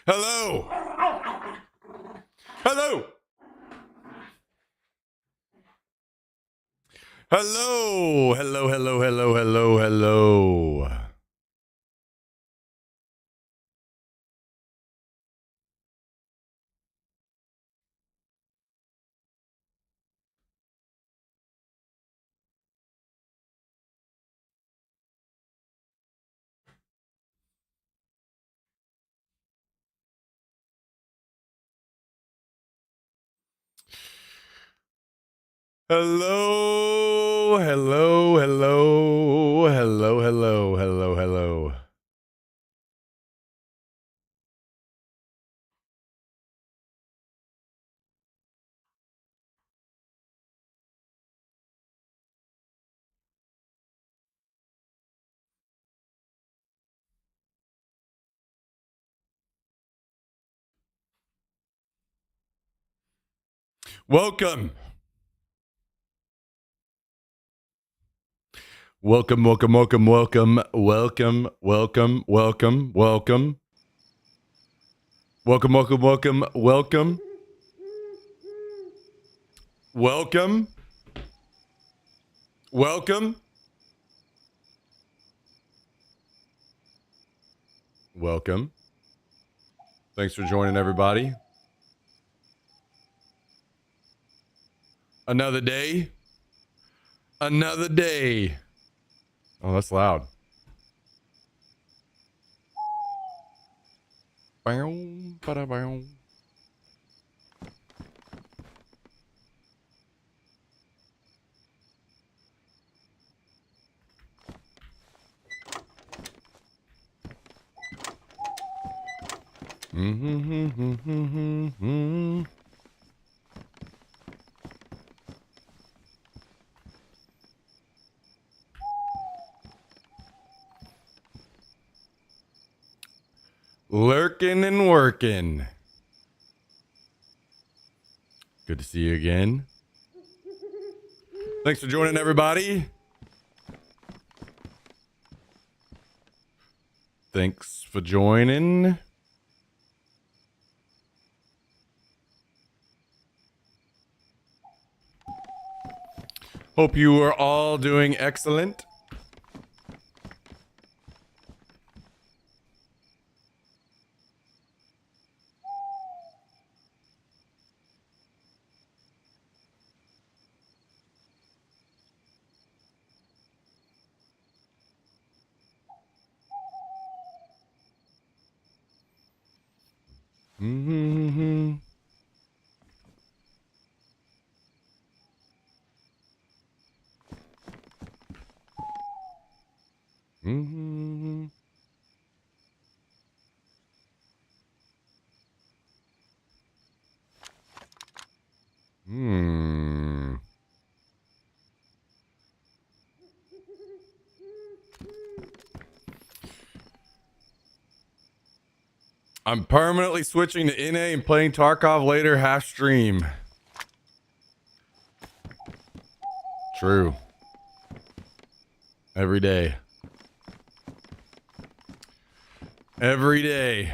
Hello. Hello. Hello. Hello. Hello. Hello. Hello. Hello. Hello. Hello. Hello. Hello. Hello. Hello. Hello. Welcome. Welcome, welcome, welcome, welcome, welcome, welcome, welcome, welcome. Welcome, welcome, welcome, welcome. Welcome. Welcome. Welcome. Thanks for joining, everybody. Another day. Another day. Oh, that's loud. Lurking and working. Good to see you again. Thanks for joining, everybody. Thanks for joining. Hope you are all doing excellent. Mm-hmm. Mm-hmm. Hmm. I'm permanently switching to NA and playing Tarkov later half stream. True. Every day. Every day.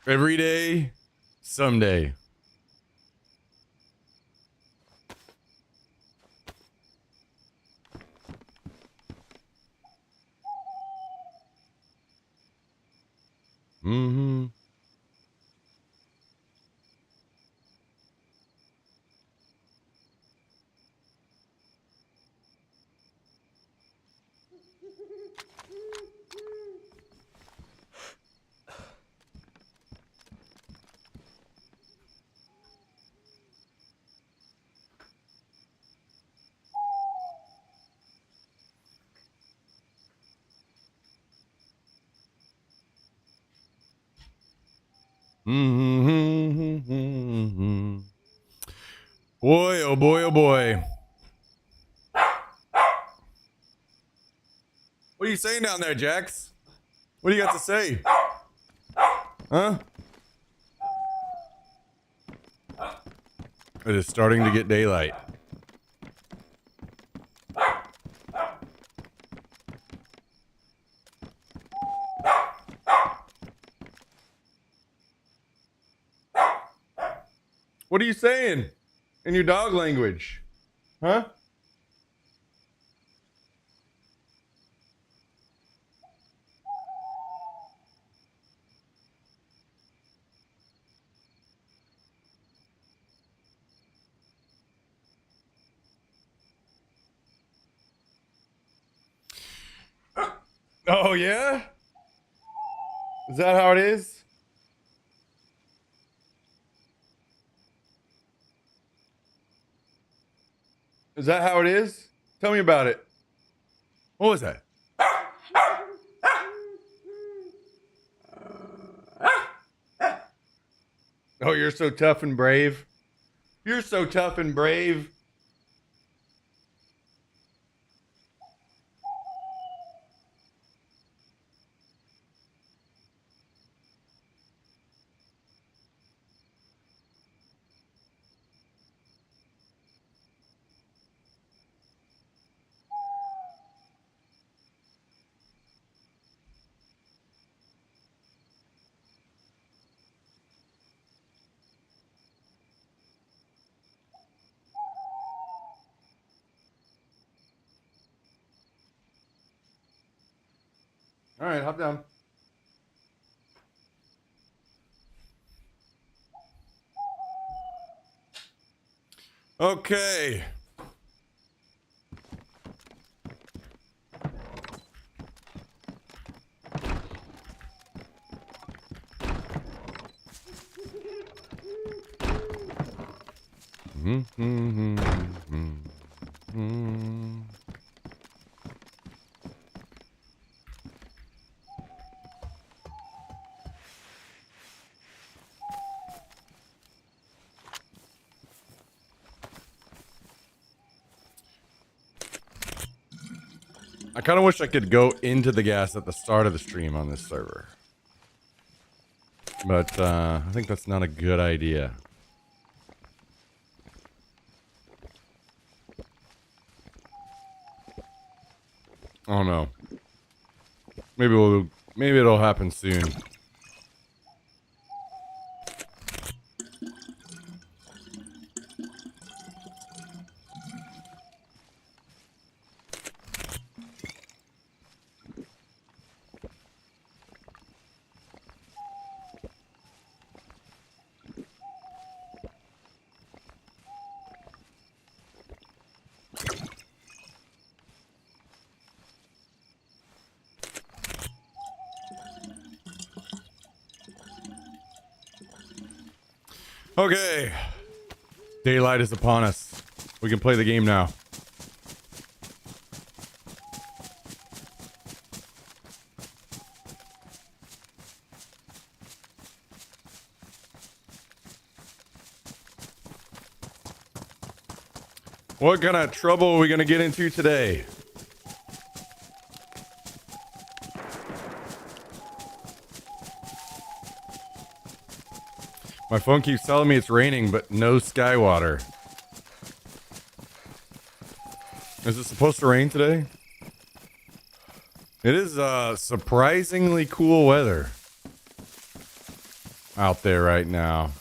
Every day. Someday. Mm-hmm. Mm-hmm. Boy, oh boy, oh boy. saying down there, Jax? What do you got to say? Huh? It is starting to get daylight. What are you saying in your dog language? Huh? Oh, yeah? Is that how it is? Is that how it is? Tell me about it. What was that? Oh, you're so tough and brave. You're so tough and brave. All right, hop down. Okay. I kind of wish I could go into the gas at the start of the stream on this server. But I think that's not a good idea. I don't know. Maybe it'll happen soon. Okay. Daylight is upon us. We can play the game now. What kind of trouble are we going to get into today? My phone keeps telling me it's raining, but no sky water. Is it supposed to rain today? It is surprisingly cool weather out there right now.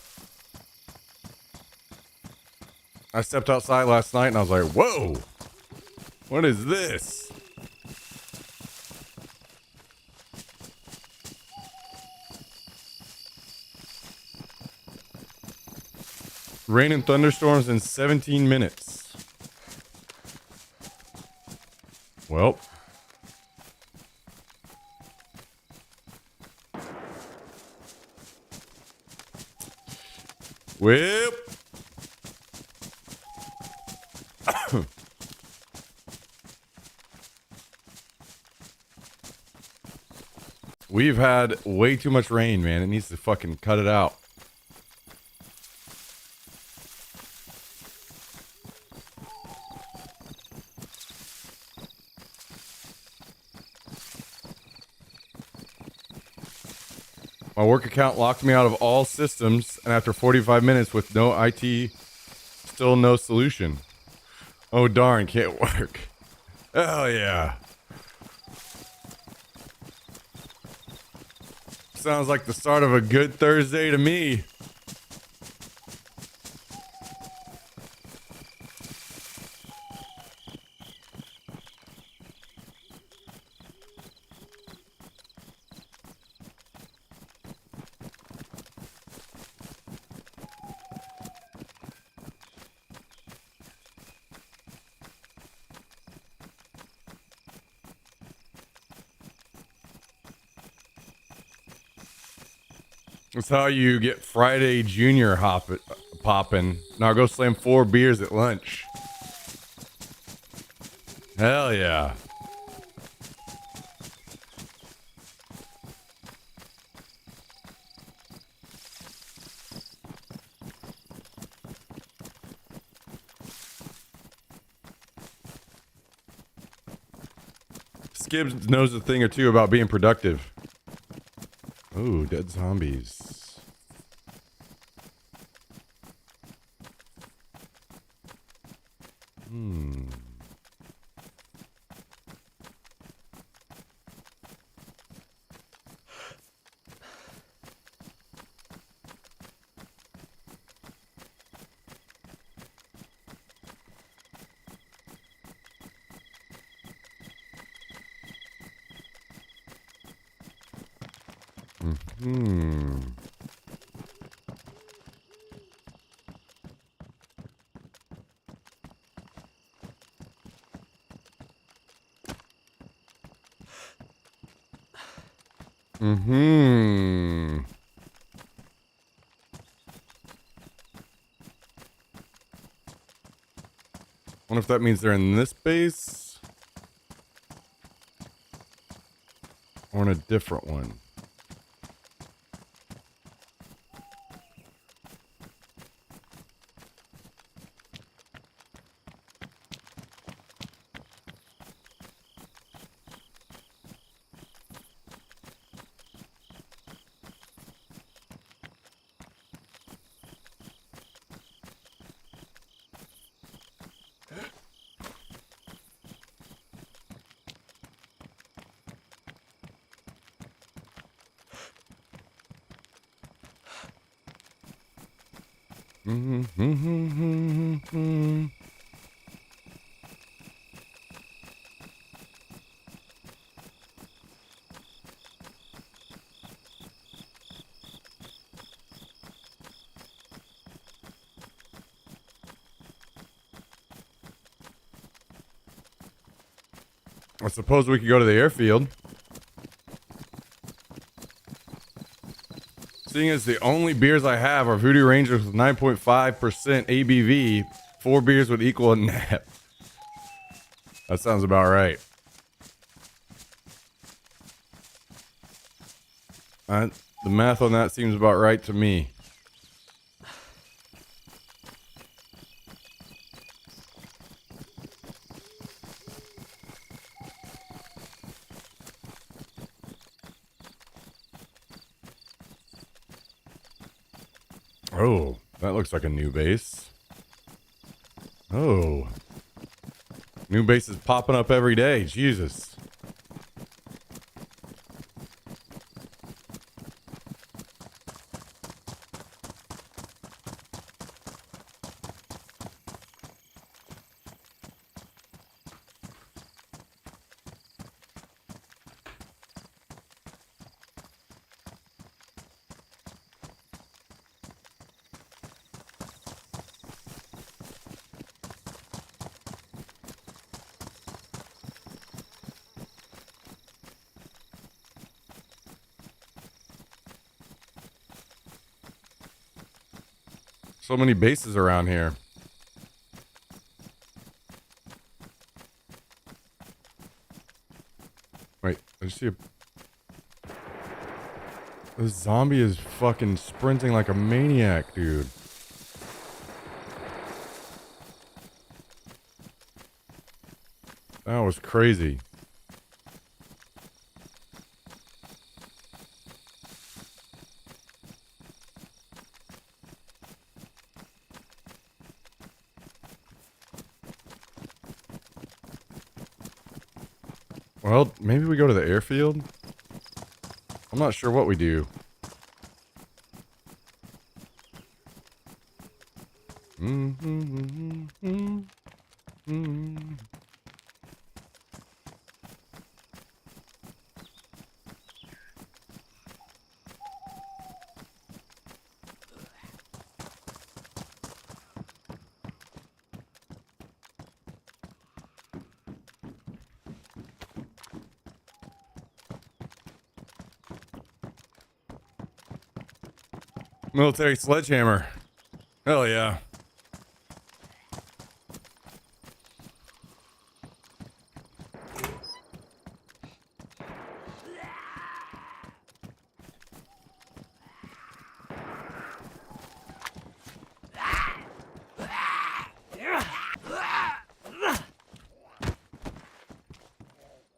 I stepped outside last night and I was like, whoa, what is this? Rain and thunderstorms in 17 minutes. Well. Whip. We've had way too much rain, man. It needs to fucking cut it out. My work account locked me out of all systems, and after 45 minutes with no IT, still no solution. Oh darn, can't work. Hell yeah. Sounds like the start of a good Thursday to me. That's how you get Friday Junior popping. Now go slam 4 beers at lunch. Hell yeah. Skibbs knows a thing or two about being productive. Ooh, dead zombies. Wonder if that means they're in this base or in a different one. I suppose we could go to the airfield. Seeing as the only beers I have are Voodoo Rangers with 9.5% ABV, 4 beers would equal a nap. That sounds about right. The math on that seems about right to me. Oh, that looks like a new base. Oh. New bases popping up every day. Jesus. So many bases around here. Wait, I just see a... This zombie is fucking sprinting like a maniac, dude. That was crazy. Well, maybe we go to the airfield? I'm not sure what we do. Military sledgehammer. Hell yeah.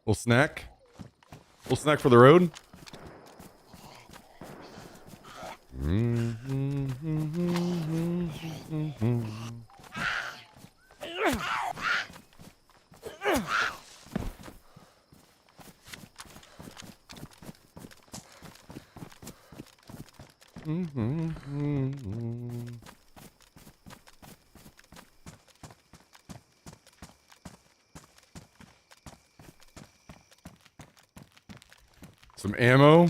Little snack. Little snack for the road. Some ammo.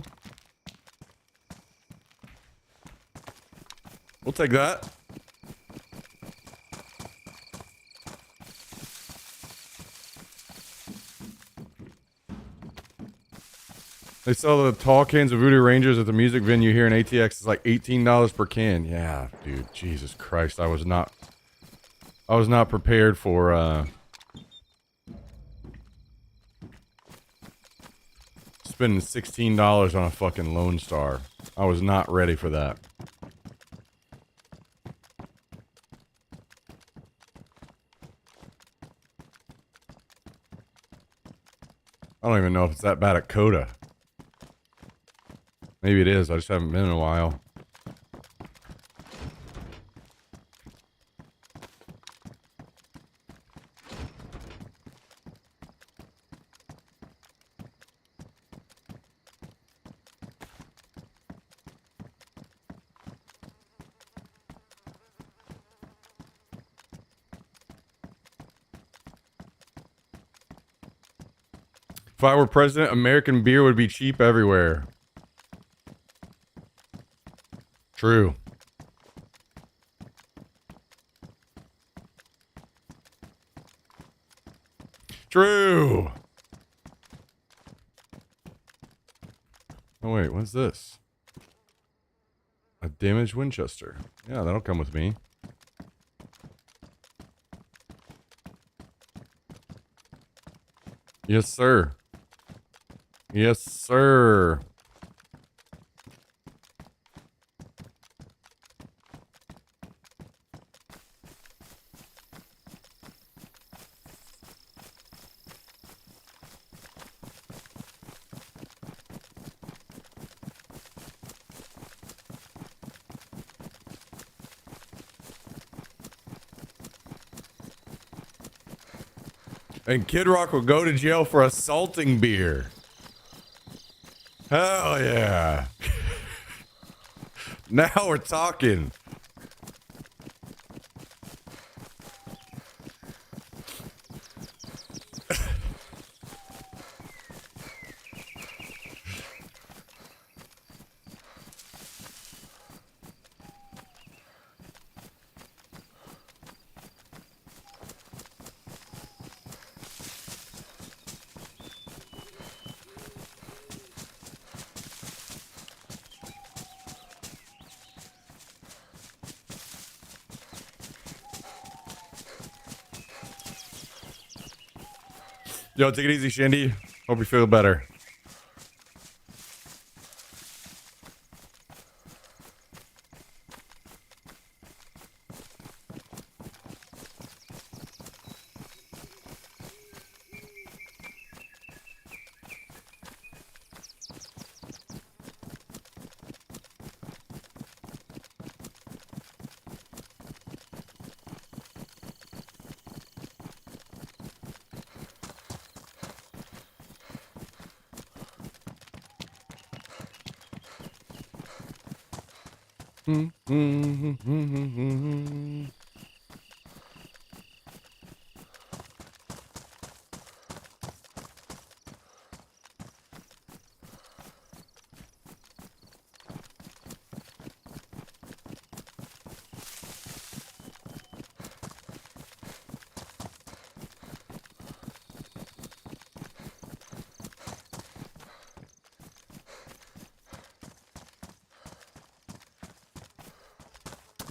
We'll take that. They sell the tall cans of Voodoo Rangers at the music venue here in ATX. It's like $18 per can. Yeah, dude. Jesus Christ. I was not prepared for spending $16 on a fucking Lone Star. I was not ready for that. I don't even know if it's that bad at Coda. Maybe it is. I just haven't been in a while. If I were president, American beer would be cheap everywhere. True. True. Oh wait, what's this? A damaged Winchester. Yeah, that'll come with me. Yes, sir. Yes, sir. And Kid Rock will go to jail for assaulting beer. Hell yeah. Now we're talking. Yo, take it easy, Shandy. Hope you feel better.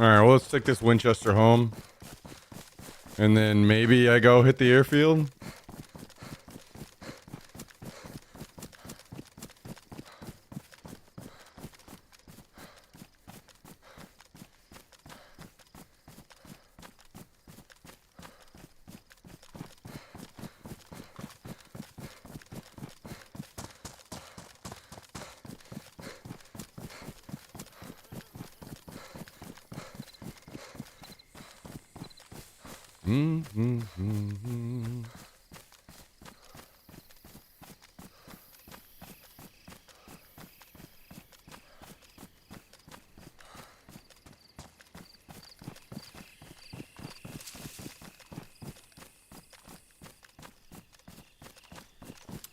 Alright, well, let's take this Winchester home. And then maybe I go hit the airfield.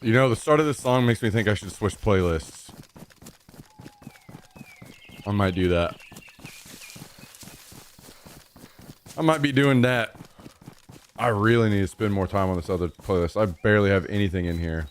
You know, the start of this song makes me think I should switch playlists. I might do that. I might be doing that. I really need to spend more time on this other playlist. I barely have anything in here.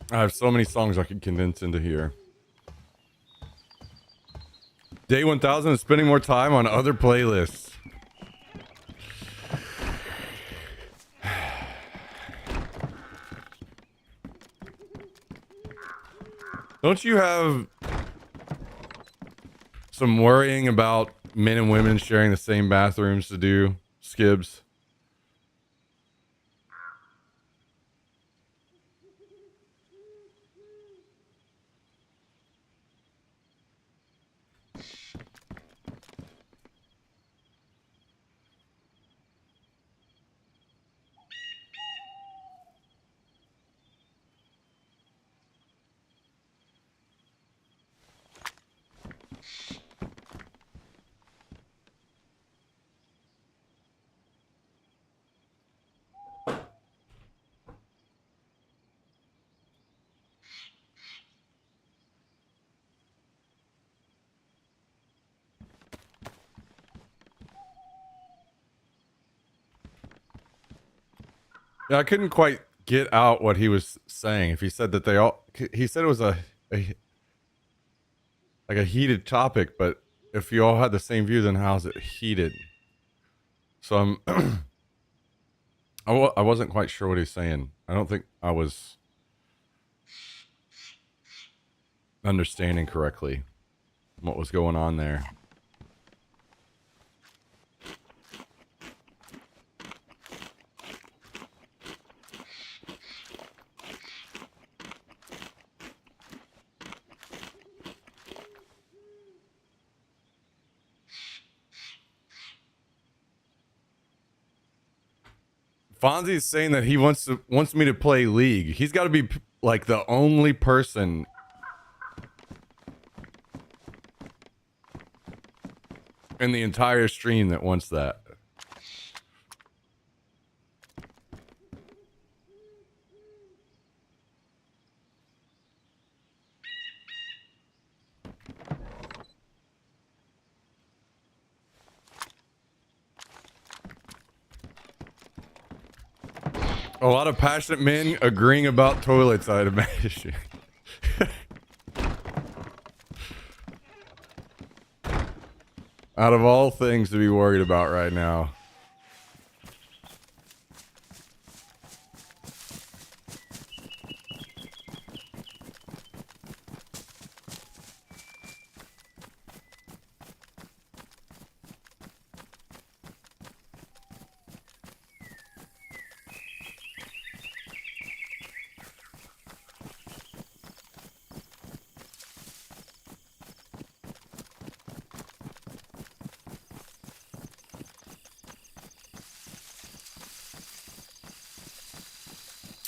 I have so many songs I could condense into here. Day 1000 is spending more time on other playlists. Don't you have some worrying about men and women sharing the same bathrooms to do, Skibs? Yeah, I couldn't quite get out what he was saying. If he said that they all, he said it was a like a heated topic, but if you all had the same view, then how's it heated? So I'm, I wasn't quite sure what he's saying. I don't think I was understanding correctly what was going on there. Fonzie's saying that he wants me to play League. He's got to be like the only person in the entire stream that wants that. A lot of passionate men agreeing about toilets, I'd imagine. Out of all things to be worried about right now.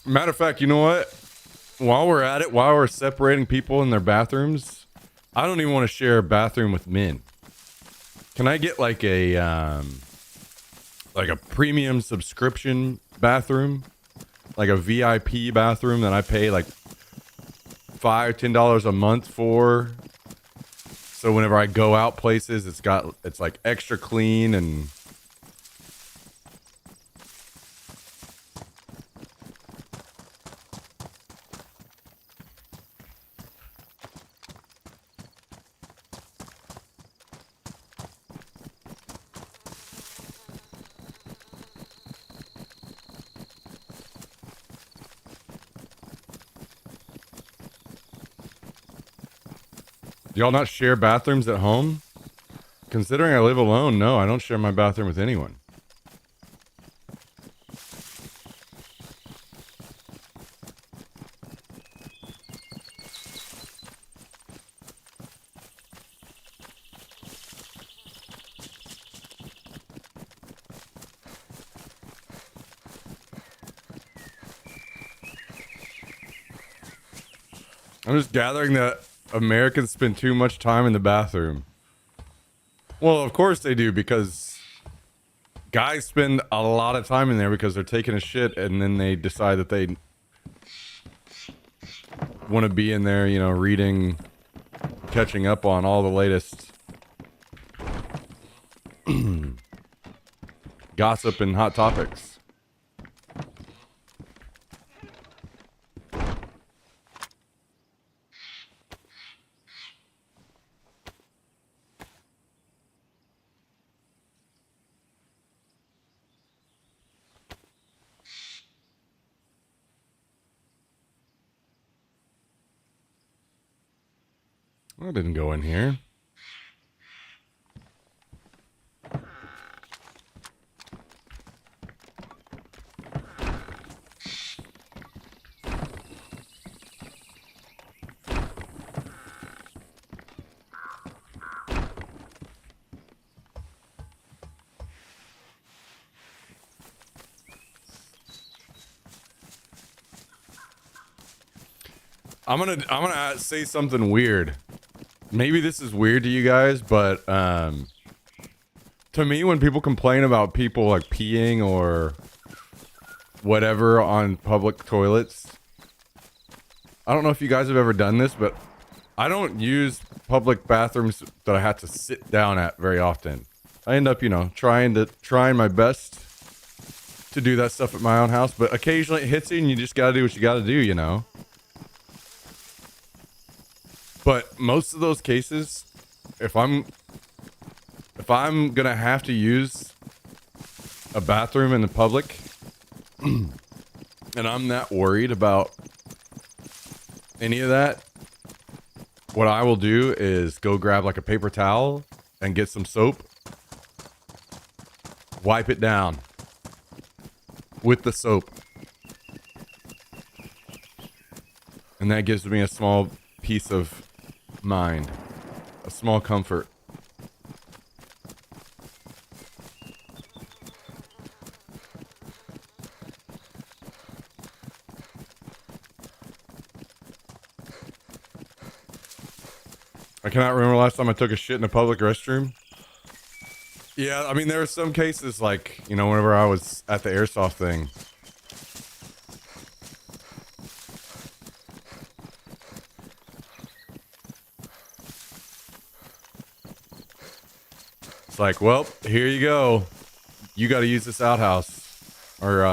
Matter of fact, you know what? While we're at it, while we're separating people in their bathrooms, I don't even want to share a bathroom with men. Can I get like a premium subscription bathroom, like a VIP bathroom that I pay like $5-10 a month for? So whenever I go out places, it's like extra clean and. Do y'all not share bathrooms at home? Considering I live alone, no, I don't share my bathroom with anyone. I'm just gathering that Americans spend too much time in the bathroom. Well, of course they do, because guys spend a lot of time in there because they're taking a shit and then they decide that they want to be in there, you know, reading, catching up on all the latest gossip and hot topics. I didn't go in here. I'm gonna say something weird. Maybe this is weird to you guys, but to me, when people complain about people like peeing or whatever on public toilets, I don't know if you guys have ever done this, but I don't use public bathrooms that I have to sit down at very often. I end up, you know, trying my best to do that stuff at my own house, but occasionally it hits you and you just gotta do what you gotta do, you know? But most of those cases, if I'm gonna have to use a bathroom in the public, and I'm not worried about any of that, what I will do is go grab like a paper towel and get some soap, wipe it down with the soap, and that gives me a small piece of mind, a small comfort. I cannot remember the last time I took a shit in a public restroom. Yeah, I mean, there are some cases like, you know, whenever I was at the airsoft thing, it's like, well, here you go. You got to use this outhouse. Or,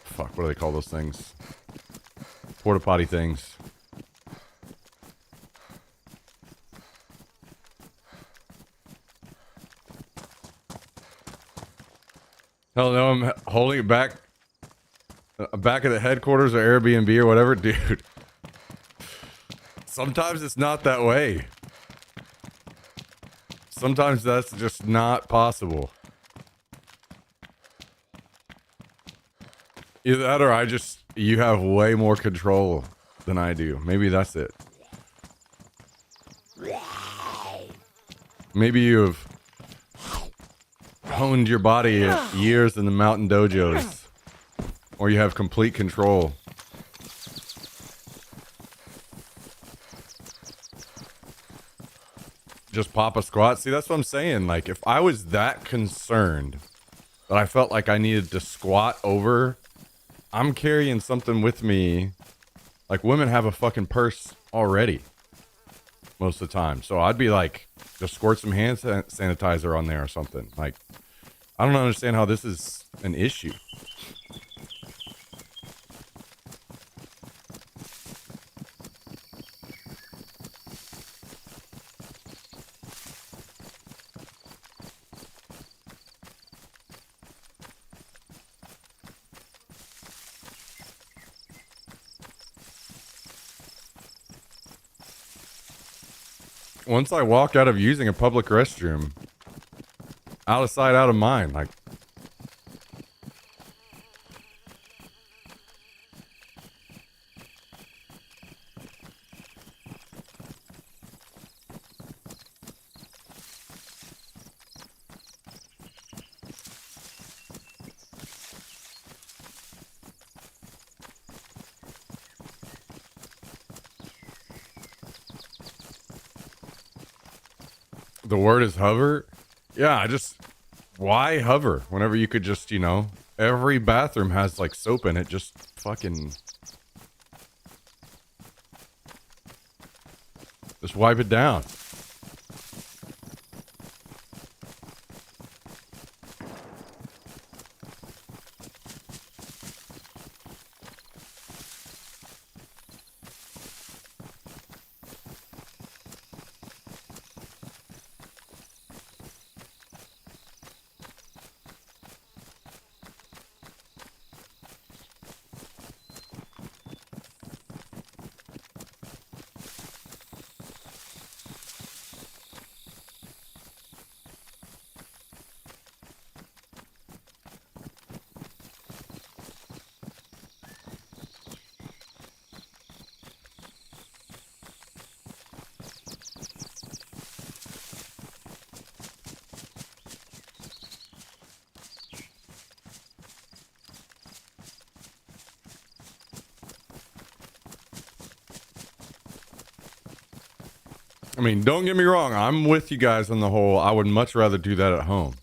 fuck, what do they call those things? Porta potty things. Hell no, I'm holding it back at the headquarters or Airbnb or whatever. Dude, sometimes it's not that way. Sometimes that's just not possible. Either that or you have way more control than I do. Maybe that's it. Maybe you have honed your body years in the mountain dojos, or you have complete control. Just pop a squat. See, that's what I'm saying. Like, if I was that concerned that I felt like I needed to squat over, I'm carrying something with me. Like, women have a fucking purse already most of the time. So I'd be like, just squirt some hand sanitizer on there or something. Like, I don't understand how this is an issue. Once I walk out of using a public restroom, out of sight, out of mind. Like, the word is hover. Yeah, why hover whenever you could just, every bathroom has like soap in it. Just fucking, just wipe it down. I mean, don't get me wrong. I'm with you guys on the whole. I would much rather do that at home.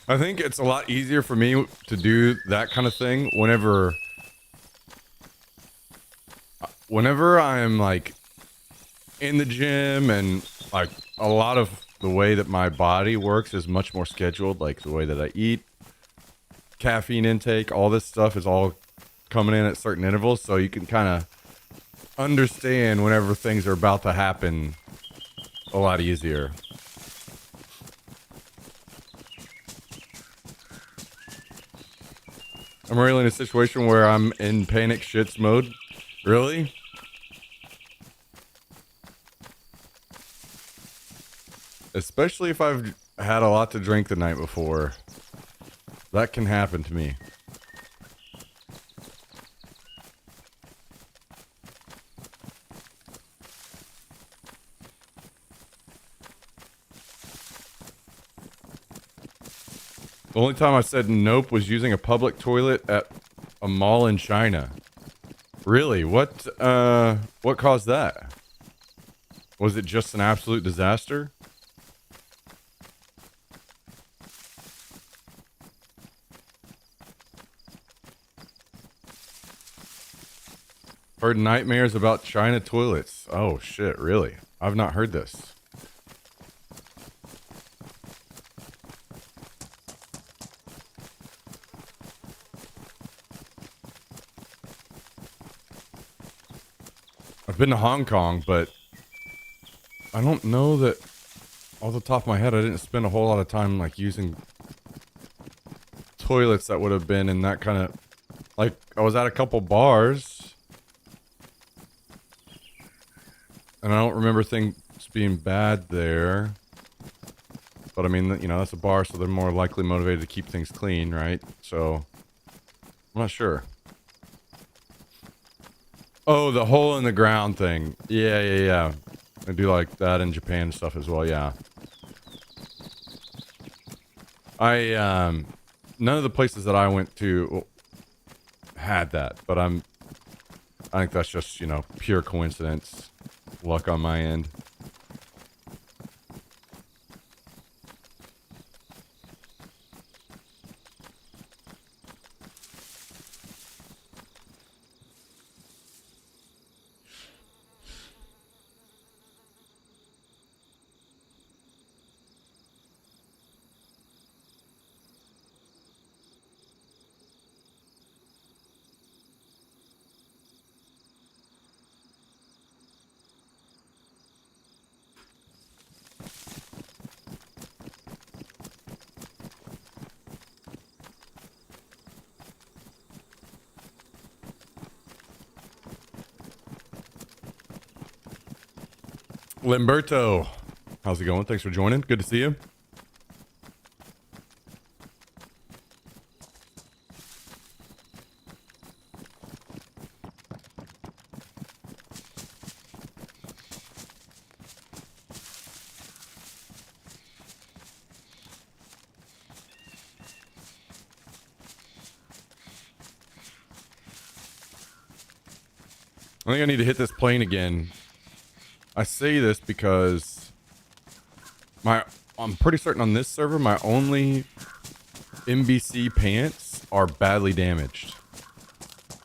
I think it's a lot easier for me to do that kind of thing whenever I'm like in the gym, and like a lot of the way that my body works is much more scheduled, like the way that I eat, caffeine intake, all this stuff is all coming in at certain intervals, so you can kind of understand whenever things are about to happen a lot easier. I'm really in a situation where I'm in panic shits mode. Really? Especially if I've had a lot to drink the night before. That can happen to me. The only time I said nope was using a public toilet at a mall in China. Really? What caused that? Was it just an absolute disaster? Heard nightmares about China toilets. Oh shit, really? I've not heard this. I've been to Hong Kong, but I don't know that off the top of my head I didn't spend a whole lot of time like using toilets that would have been in that kind of, like, I was at a couple bars and I don't remember things being bad there. But I mean, that's a bar, so they're more likely motivated to keep things clean, right? So, I'm not sure. Oh, the hole in the ground thing. Yeah, yeah, yeah. I do like that in Japan and stuff as well, yeah. None of the places that I went to had that, but I think that's just, you know, pure coincidence. Luck on my end. Limberto, how's it going? Thanks for joining. Good to see you. I think I need to hit this plane again. I say this because I'm pretty certain on this server my only NBC pants are badly damaged.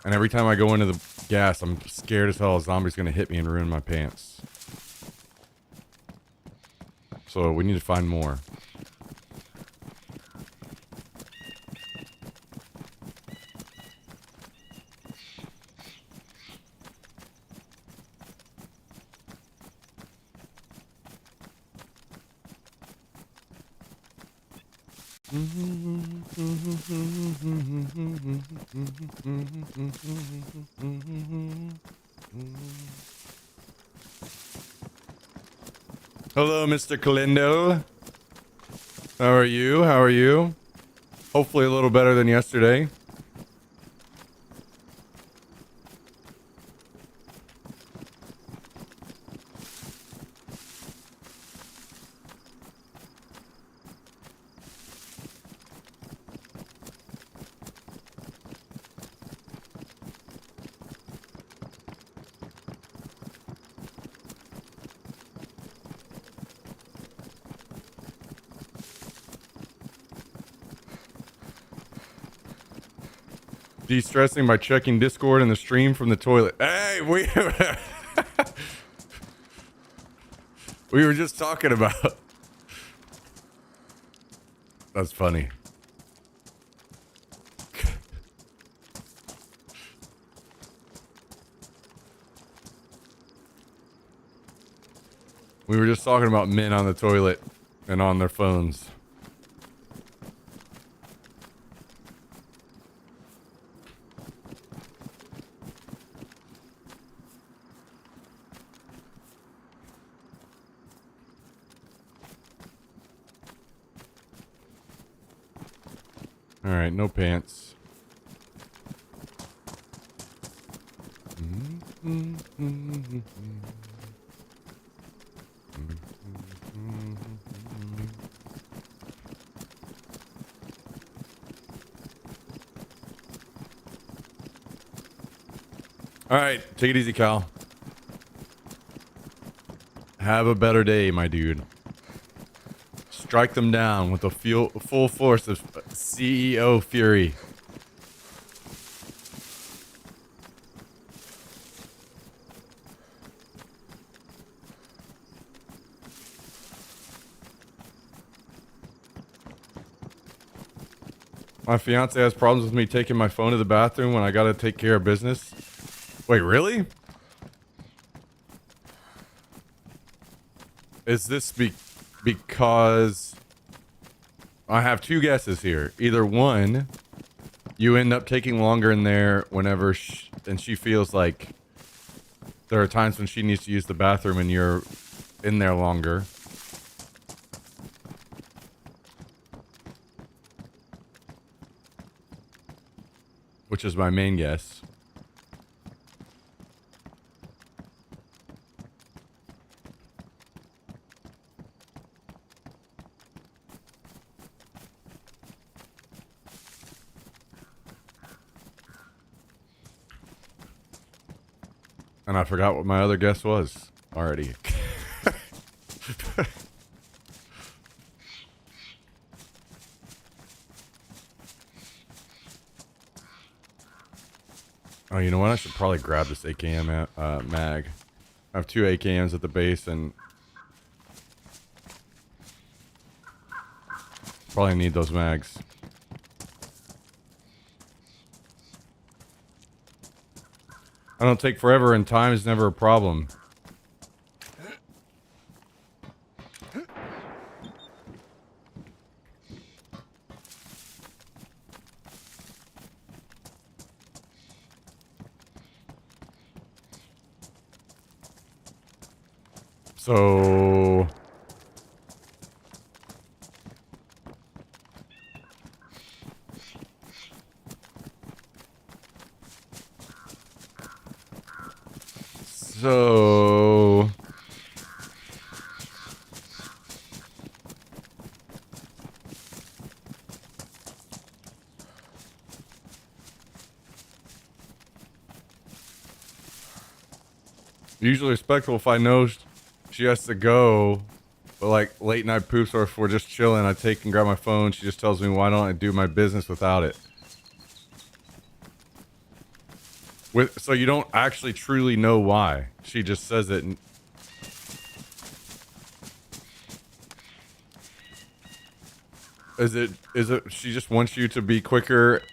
And every time I go into the gas, I'm scared as hell a zombie's gonna hit me and ruin my pants. So we need to find more. Hello, Mr. Kalindo. How are you? How are you? Hopefully a little better than yesterday. De-stressing by checking Discord and the stream from the toilet. Hey, we were just talking about. That's funny. We were just talking about men on the toilet and on their phones. All right, no pants. All right, take it easy, Cal. Have a better day, my dude. Strike them down with the full force of CEO fury. My fiance has problems with me taking my phone to the bathroom when I gotta take care of business. Wait, really? Is this because I have two guesses here? Either one, you end up taking longer in there whenever and she feels like there are times when she needs to use the bathroom and you're in there longer. Which is my main guess. And I forgot what my other guess was already. Oh, you know what? I should probably grab this AKM mag. I have 2 AKMs at the base and probably need those mags. I don't take forever and time is never a problem. So So usually respectful if I know she has to go, but like late night poops or if we're just chilling, I take and grab my phone. She just tells me why don't I do my business without it. So you don't actually truly know why. She just says it. Is it she just wants you to be quicker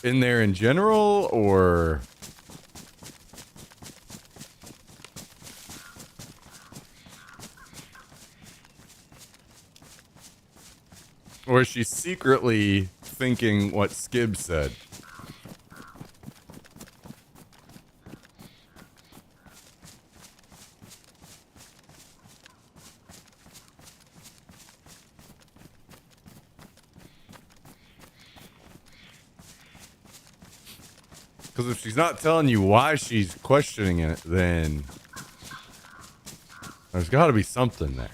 in there in general, or is she secretly thinking what Skib said? Because if she's not telling you why she's questioning it, then there's got to be something there.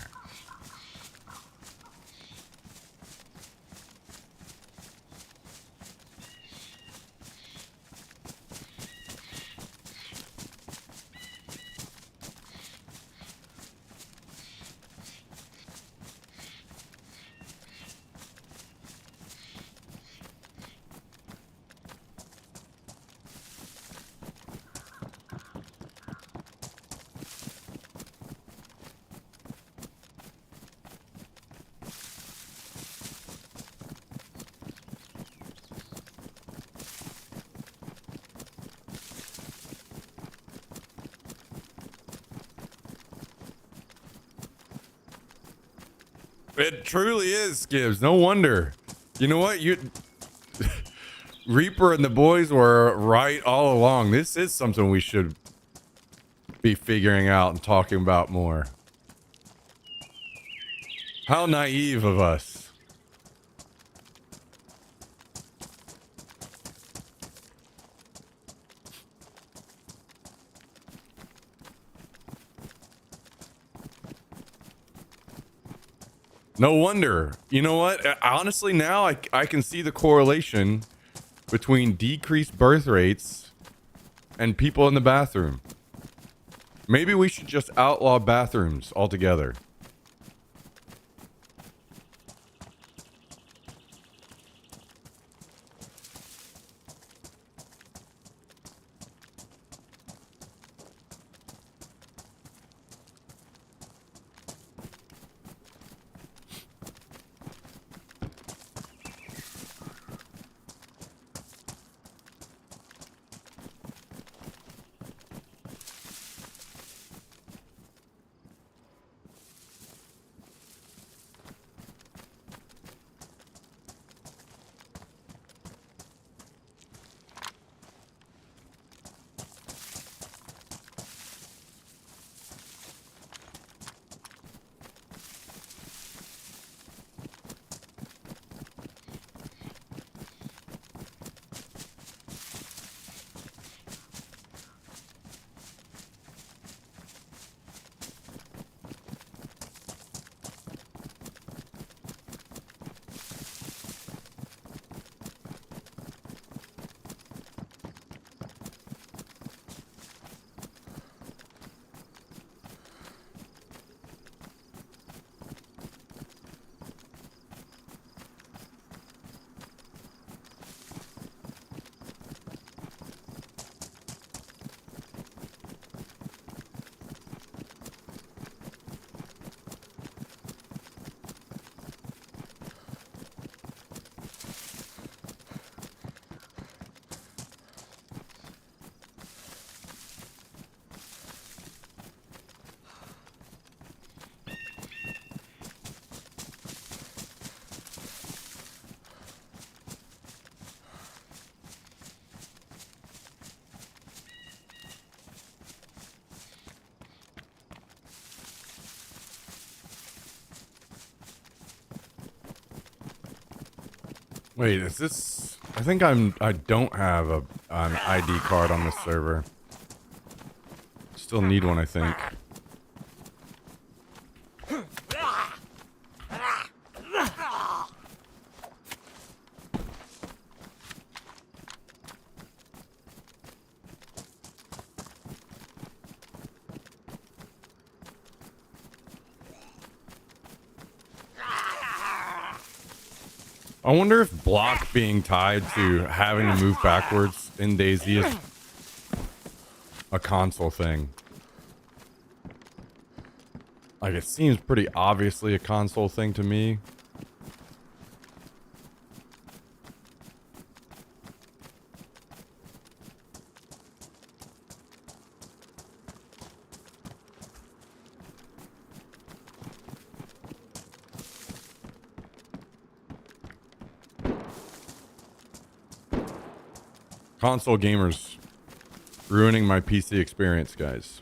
It truly is, Skibbs. No wonder. You know what? Reaper and the boys were right all along. This is something we should be figuring out and talking about more. How naive of us. No wonder. You know what? Honestly, now I can see the correlation between decreased birth rates and people in the bathroom. Maybe we should just outlaw bathrooms altogether. Wait, is this? I think I don't have an ID card on this server. Still need one, I think. I wonder if block being tied to having to move backwards in DayZ is a console thing. Like, it seems pretty obviously a console thing to me. Console gamers ruining my PC experience, guys.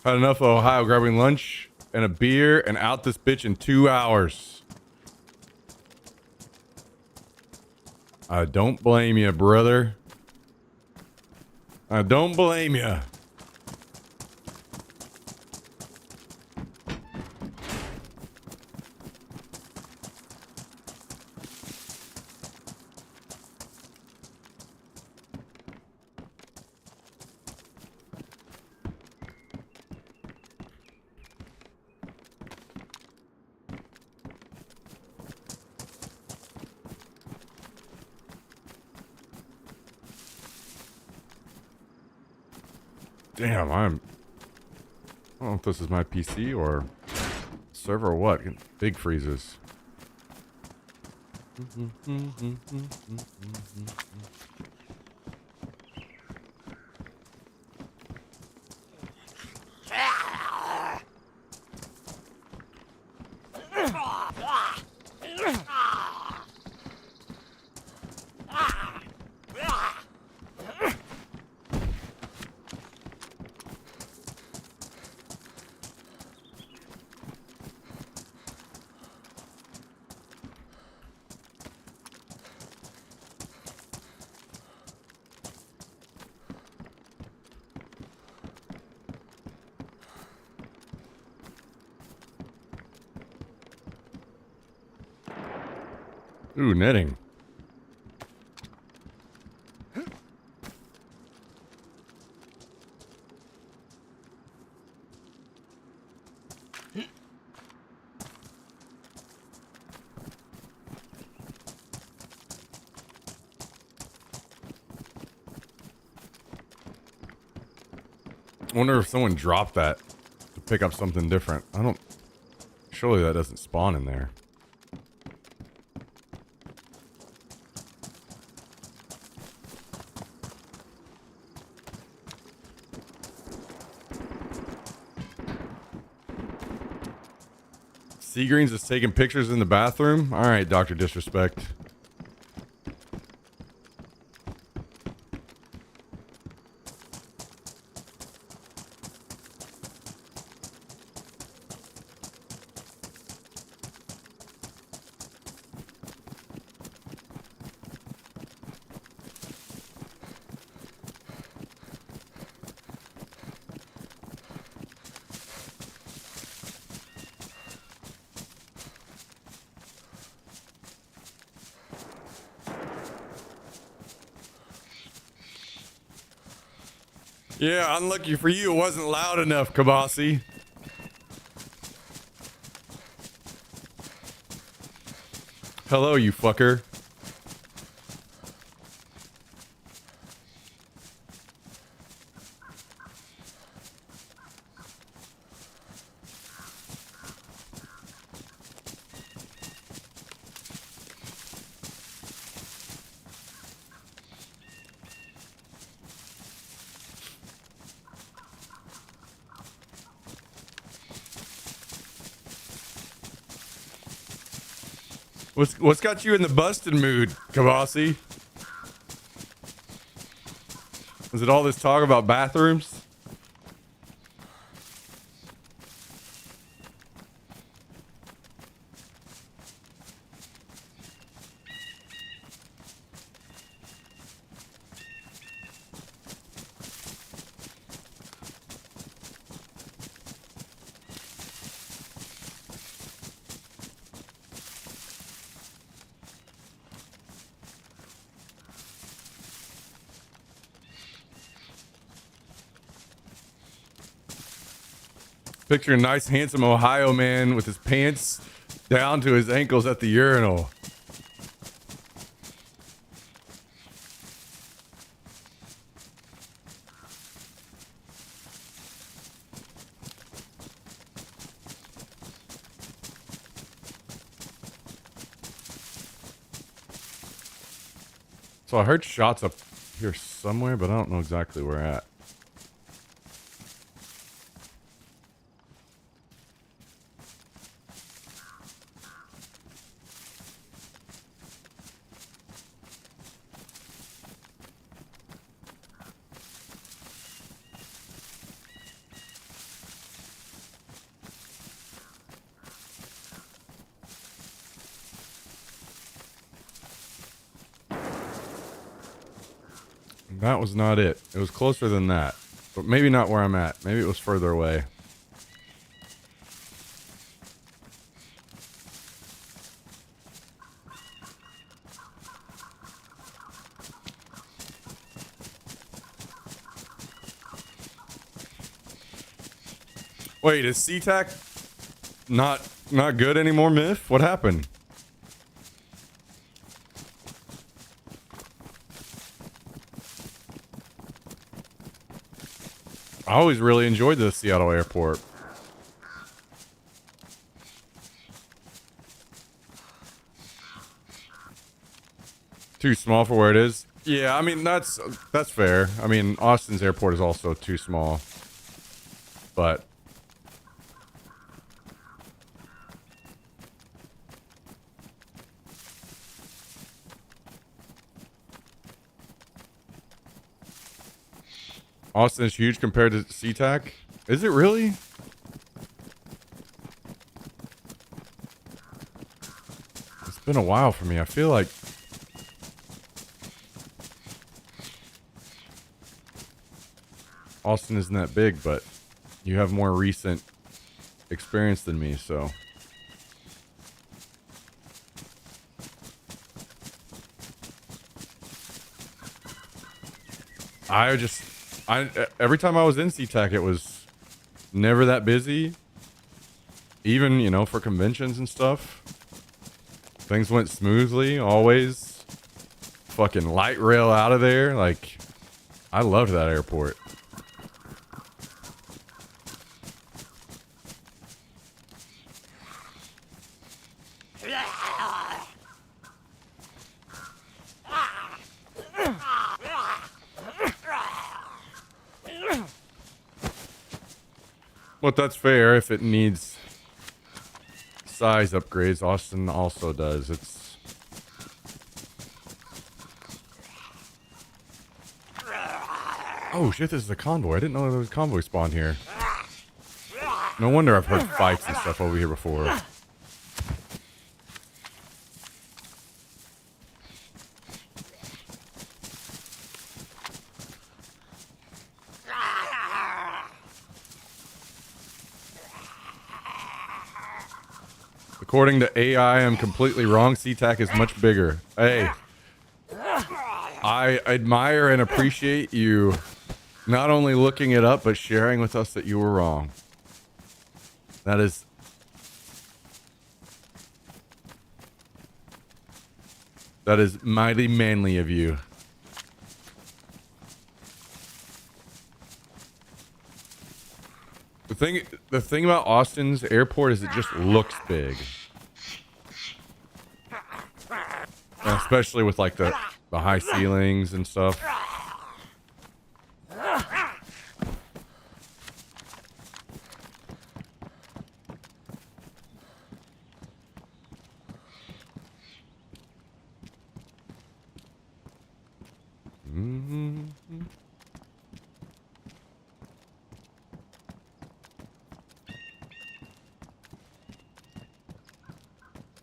Had enough of Ohio, grabbing lunch and a beer and out this bitch in 2 hours. I don't blame you, brother. I don't blame you. Damn, I don't know if this is my PC or server or what. Big freezes. Ooh, netting. I wonder if someone dropped that to pick up something different. I don't... Surely that doesn't spawn in there. Seagreens is taking pictures in the bathroom? Alright, Dr. Disrespect. Yeah, unlucky for you, it wasn't loud enough, Kabasi. Hello, you fucker. What's got you in the busted mood, Kabasi? Is it all this talk about bathrooms? Picture a nice, handsome Ohio man with his pants down to his ankles at the urinal. So I heard shots up here somewhere, but I don't know exactly where at. That was not it. It was closer than that. But maybe not where I'm at. Maybe it was further away. Wait, is SeaTac not good anymore, Myth? What happened? I always really enjoyed the Seattle airport. Too small for where it is. Yeah, I mean that's fair. I mean Austin's airport is also too small. But Austin is huge compared to SeaTac. Is it really? It's been a while for me. I feel like Austin isn't that big, but you have more recent experience than me, so. Every time I was in SeaTac, it was never that busy. Even, you know, for conventions and stuff. Things went smoothly, always. Fucking light rail out of there. Like, I loved that airport. But that's fair if it needs size upgrades. Austin also does. It's oh shit, this is a convoy. I didn't know there was a convoy spawn here. No wonder I've heard fights and stuff over here before. According to AI, I'm completely wrong. SeaTac is much bigger. Hey, I admire and appreciate you not only looking it up, but sharing with us that you were wrong. That is mighty manly of you. The thing about Austin's airport is it just looks big. And especially with like the high ceilings and stuff.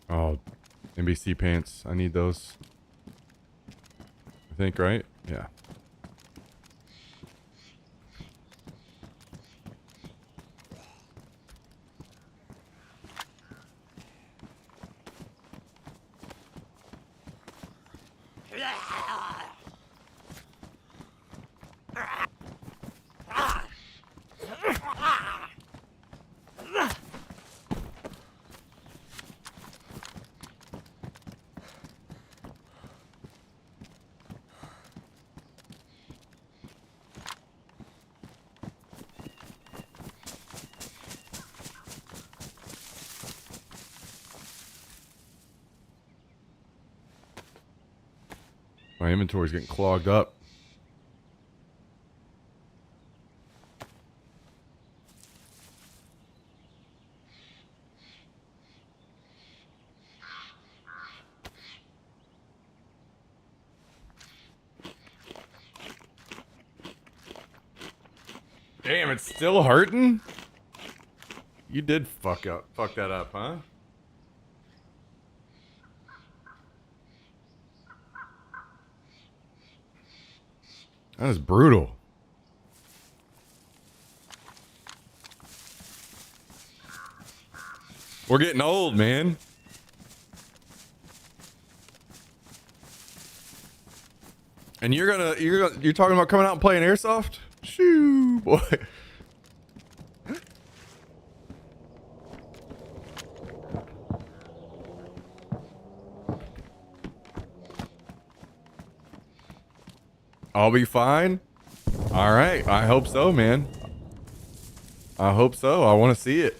Oh, NBC pants. I need those. I think, right? Yeah. My inventory's getting clogged up. Damn, it's still hurting? You did fuck that up, huh? That is brutal. We're getting old, man. And you're talking about coming out and playing airsoft? Shoo, boy. I'll be fine. All right. I hope so, man. I hope so. I want to see it.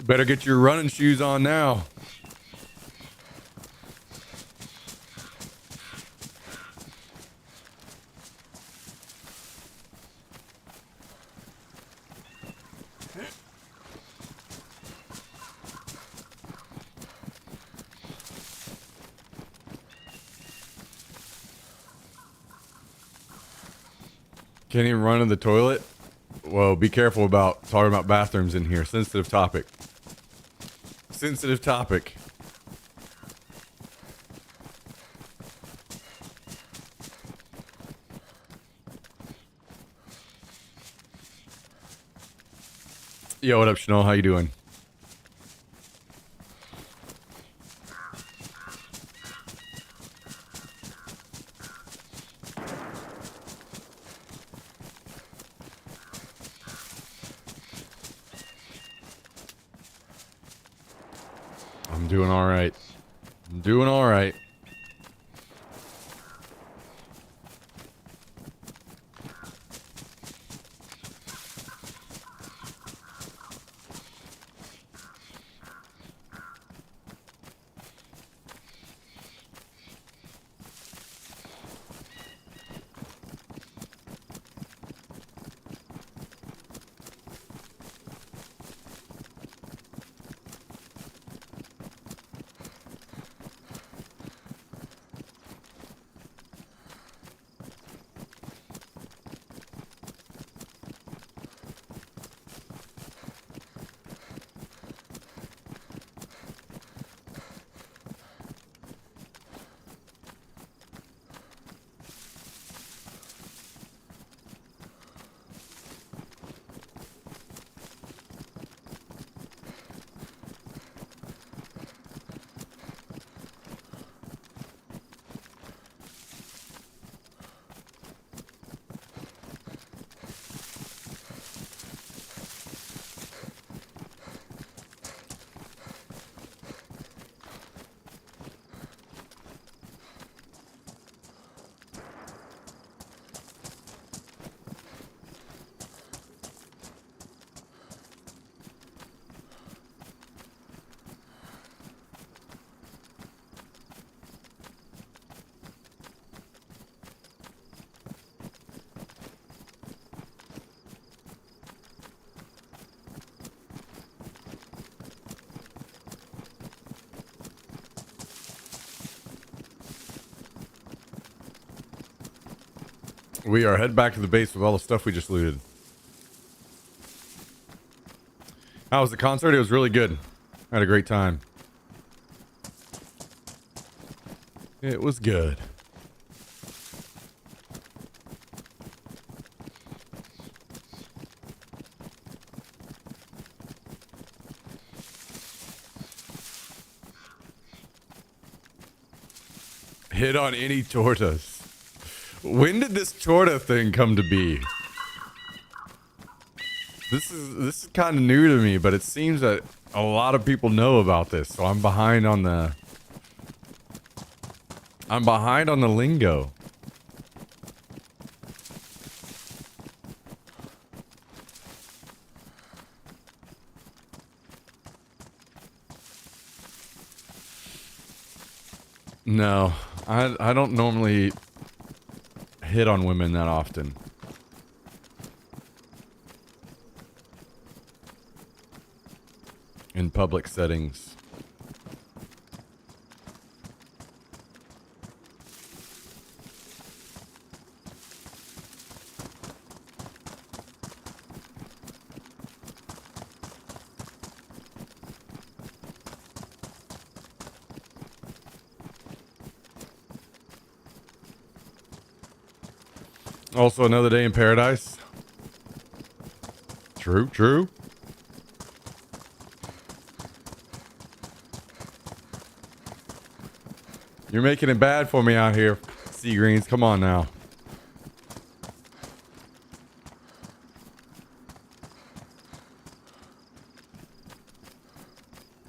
Better get your running shoes on now. Can't even run to the toilet? Well, be careful about talking about bathrooms in here. Sensitive topic. Sensitive topic. Yo, what up, Chanel? How you doing? I'm doing all right. I'm doing all right. We are heading back to the base with all the stuff we just looted. How was the concert? It was really good. I had a great time. It was good. Hit on any tortas. When did this torta thing come to be? This is kind of new to me, but it seems that a lot of people know about this, so I'm behind on the lingo. No, I don't normally hit on women that often. In public settings. Also another day in paradise. True, true. You're making it bad for me out here, Sea Greens. Come on now.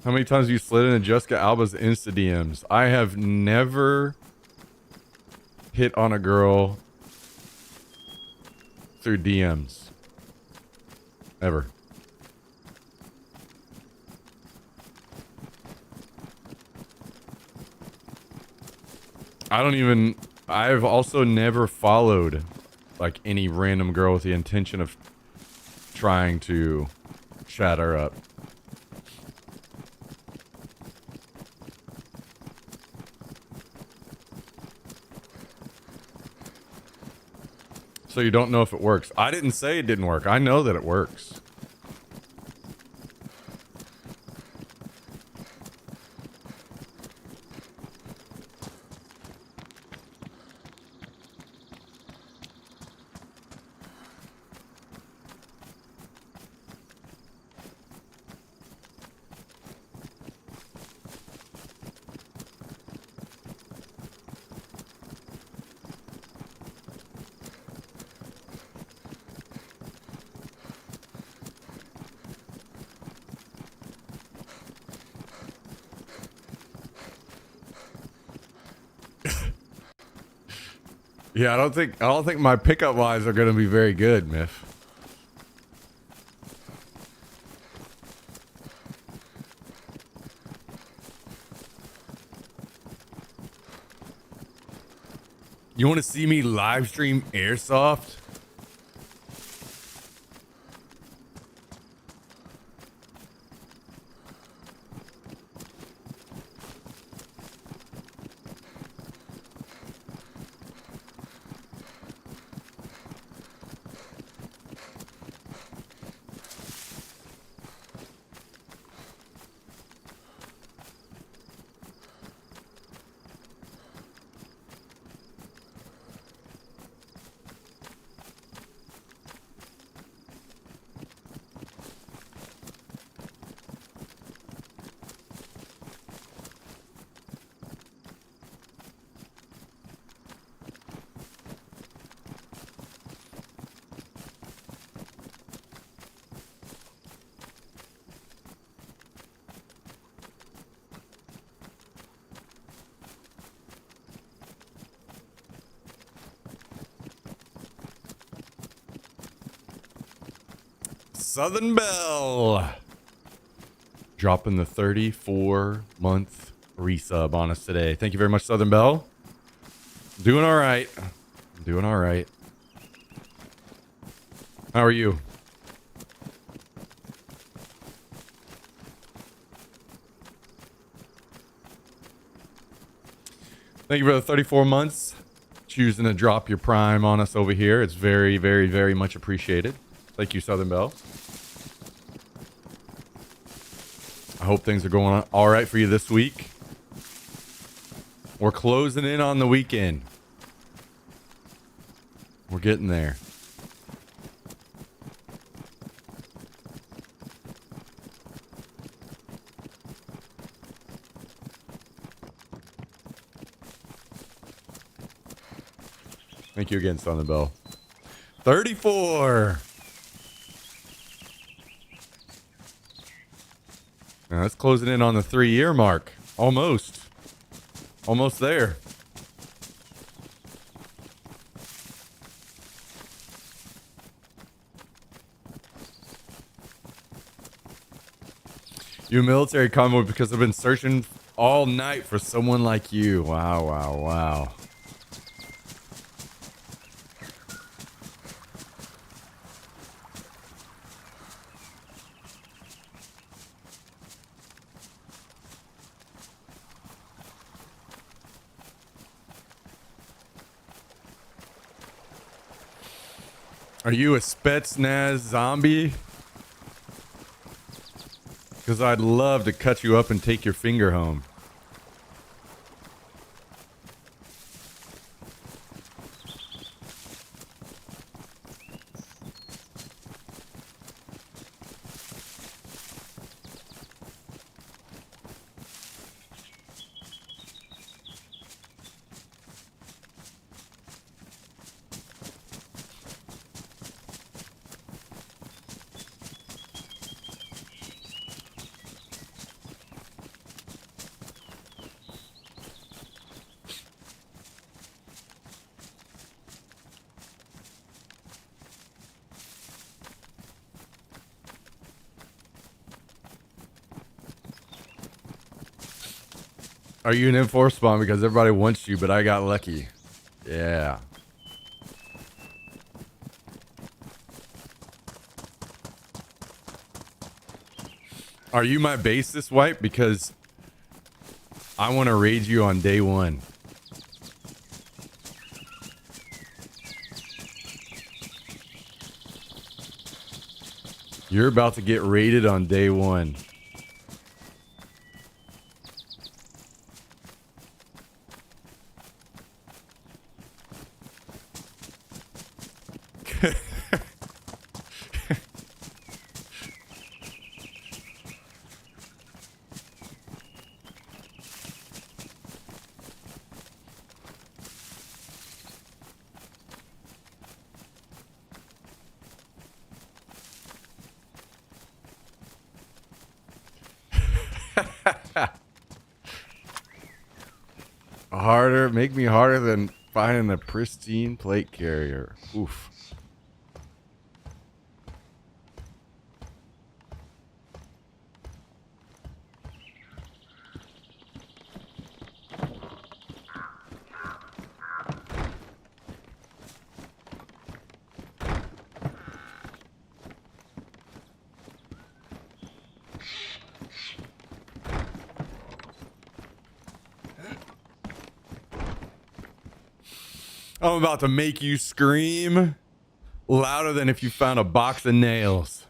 How many times have you slid into Jessica Alba's Insta DMs? I have never hit on a girl through DMs. Ever. I've also never followed like any random girl with the intention of trying to chat her up. So you don't know if it works. I didn't say it didn't work. I know that it works. Yeah, I don't think my pickup lines are gonna be very good, Miff. You want to see me live stream airsoft? Southern Belle dropping the 34-month resub on us today. Thank you very much, Southern Belle. Doing all right. Doing all right. How are you? Thank you for the 34 months. choosing to drop your prime on us over here. It's very, very, very much appreciated. Thank you, Southern Belle. I hope things are going on all right for you this week. We're closing in on the weekend. We're getting there. Thank you again, Southern Belle. 34. Now that's closing in on the 3-year mark. Almost. Almost there. You a military convoy because I've been searching all night for someone like you. Wow, wow, wow. Are you a Spetsnaz zombie? Because I'd love to cut you up and take your finger home. Are you an M4 spawn because everybody wants you, but I got lucky? Yeah. Are you my basis wipe? Because I want to raid you on day one. You're about to get raided on day one. Harder, make me harder than finding a pristine plate carrier. Oof. I'm about to make you scream louder than if you found a box of nails.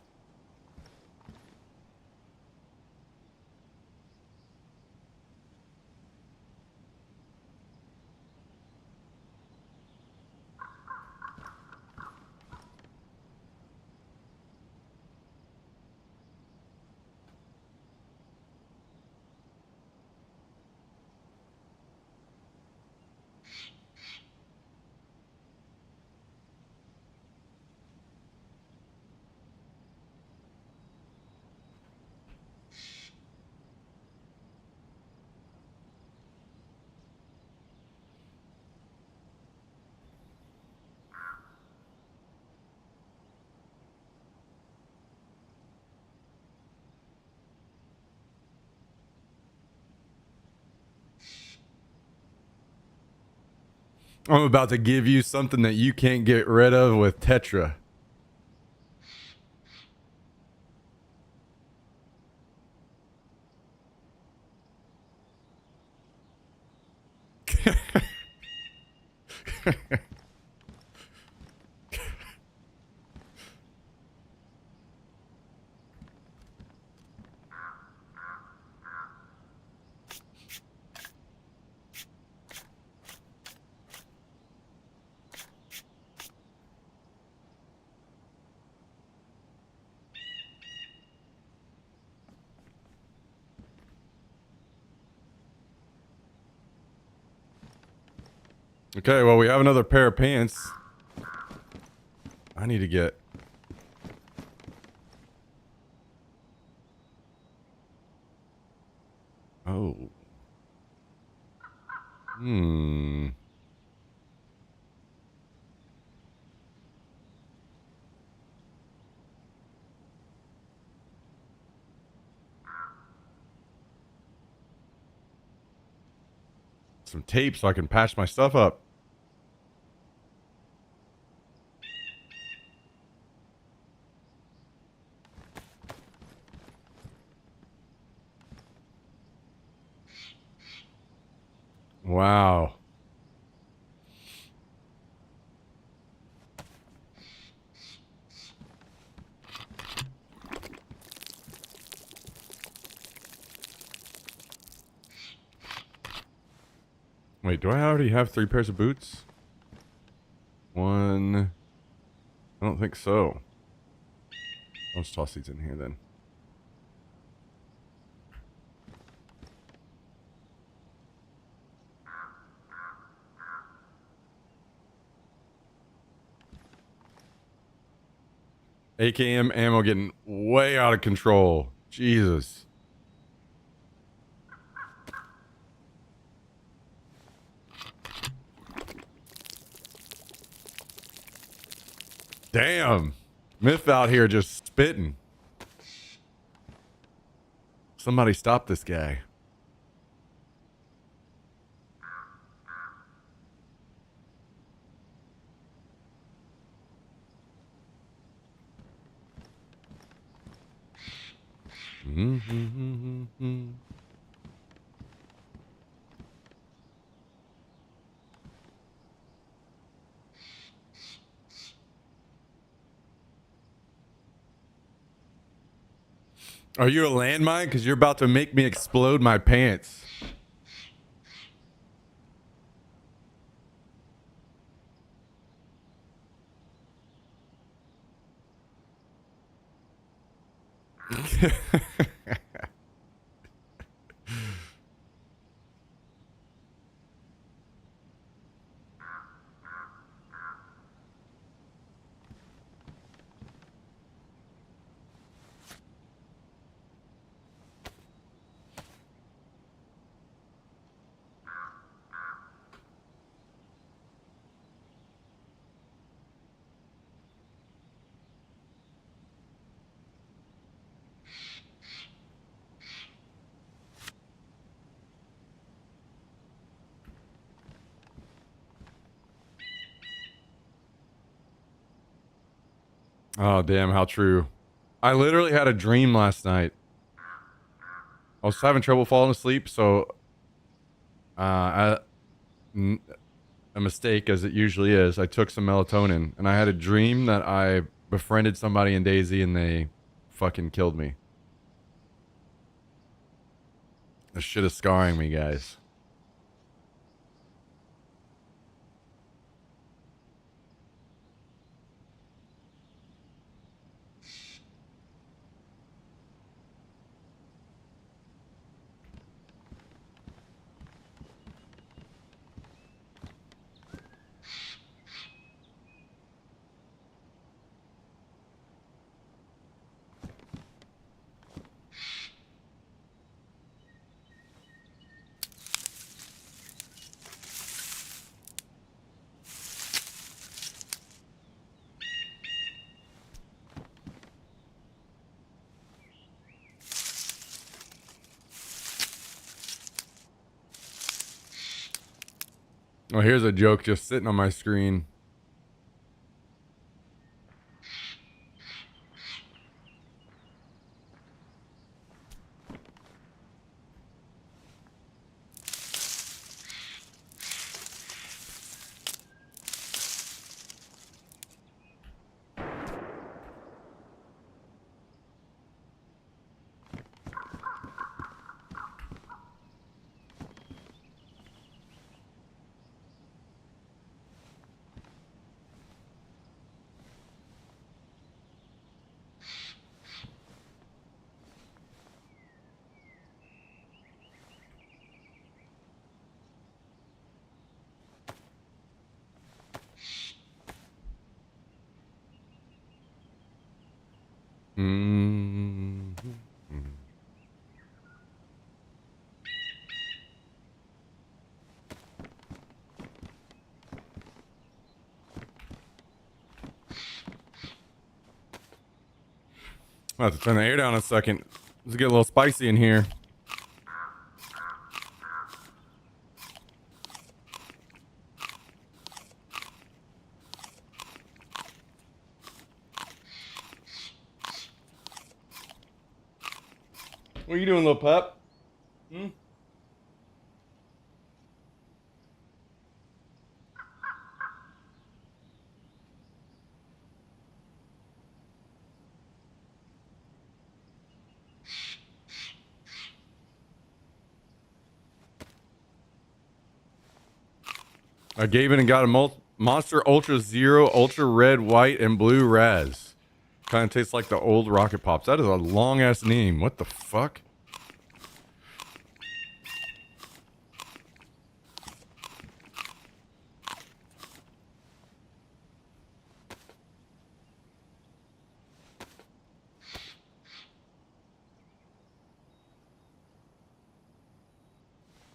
I'm about to give you something that you can't get rid of with Tetra. Okay, well, we have another pair of pants. I need to get... Oh. Hmm. Some tape so I can patch my stuff up. Wow. Wait, do I already have 3 pairs of boots? One. I don't think so. Let's toss these in here then. AKM ammo getting way out of control. Jesus. Damn. Myth out here just spitting. Somebody stop this guy. Are you a landmine? Because you're about to make me explode my pants. Oh, damn, how true. I literally had a dream last night. I was having trouble falling asleep, so a mistake, as it usually is, I took some melatonin, and I had a dream that I befriended somebody in DayZ, and they fucking killed me. This shit is scarring me, guys. Oh, here's a joke just sitting on my screen. Mm-hmm. I'll have to turn the air down a second. Let's get a little spicy in here. What are you doing, little pup? Hmm? I gave it and got a Monster Ultra Zero, Ultra Red, White, and Blue Raz. Kind of tastes like the old Rocket Pops. That is a long ass name. What the fuck?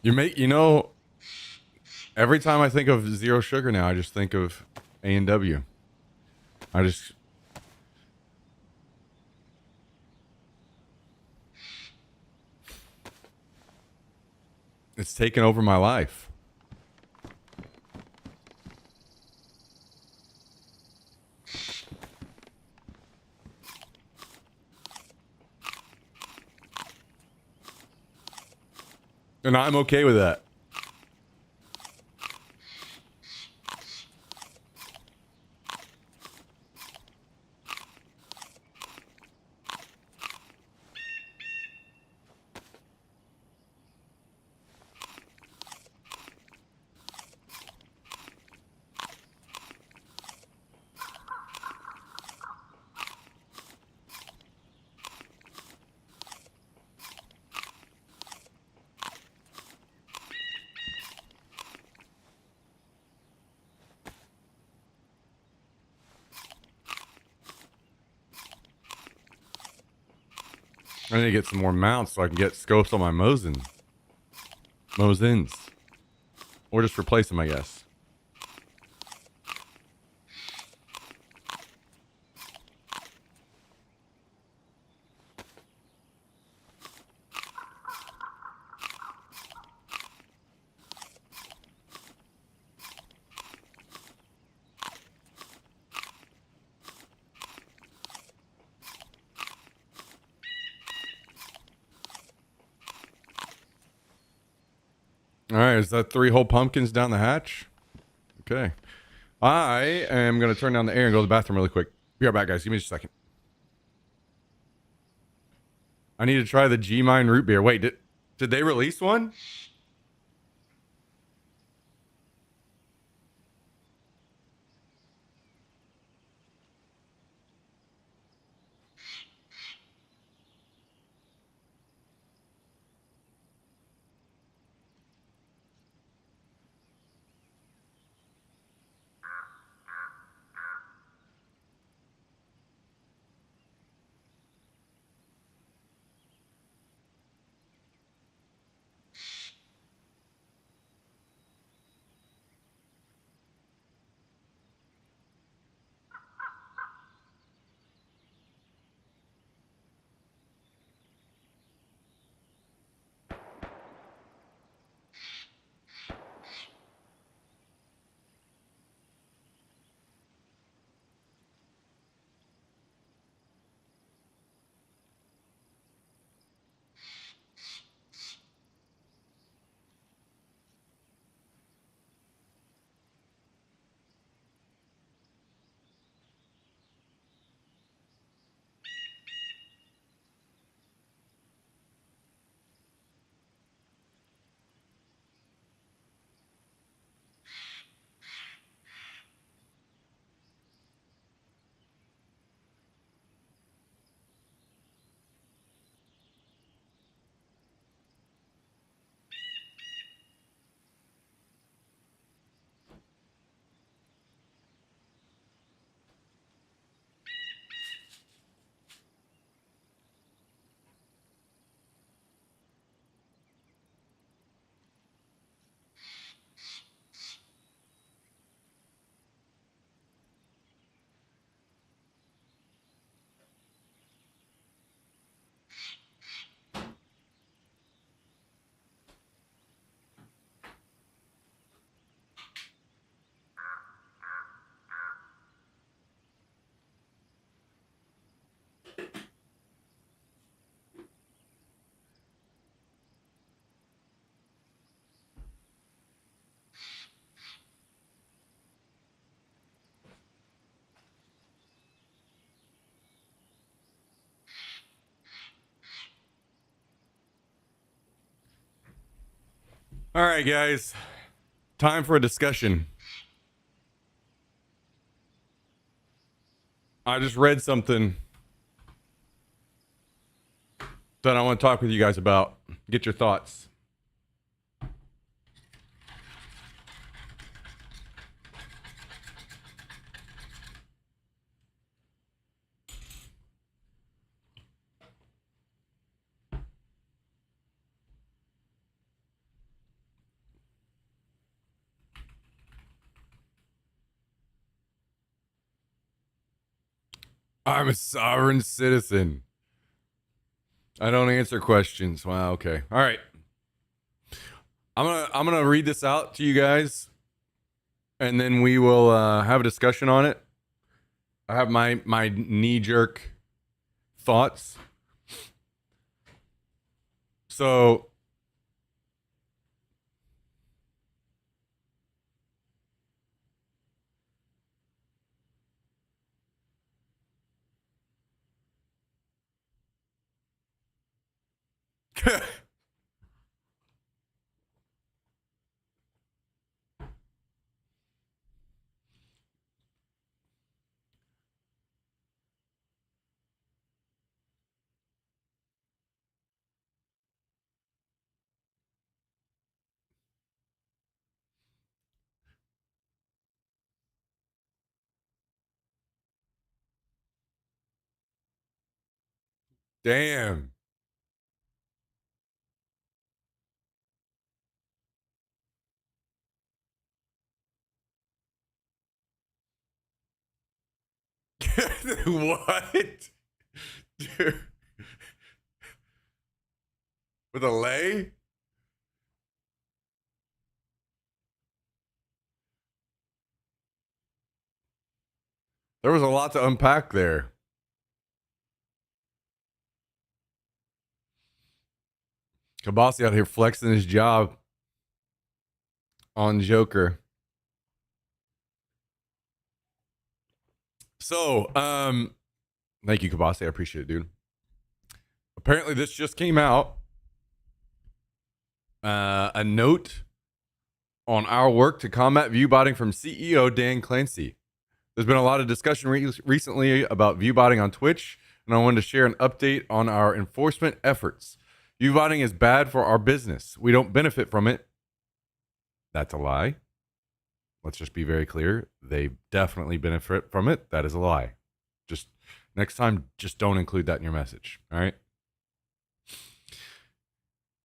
You know, every time I think of zero sugar now, I just think of A&W. I just it's taken over my life. And I'm okay with that. I need to get some more mounts so I can get scopes on my Mosins. Or just replace them, I guess. All right, is that 3 whole pumpkins down the hatch? Okay. I am going to turn down the air and go to the bathroom really quick. Be right back, guys. Give me just a second. I need to try the G-Mine root beer. Wait, did they release one? All right, guys. Time for a discussion. I just read something that I want to talk with you guys about. Get your thoughts. I'm a sovereign citizen. I don't answer questions. Wow, okay. All right. I'm gonna read this out to you guys, and then we will have a discussion on it. I have my knee jerk thoughts. So damn. What? Dude, with a lay? There was a lot to unpack there. Kabasi out here flexing his job on Joker. So, thank you, Kabasi. I appreciate it, dude. Apparently, this just came out. A note on our work to combat view botting from CEO Dan Clancy. There's been a lot of discussion recently about view botting on Twitch, and I wanted to share an update on our enforcement efforts. View botting is bad for our business. We don't benefit from it. That's a lie. Let's just be very clear. They definitely benefit from it. That is a lie. Just next time, just don't include that in your message. All right.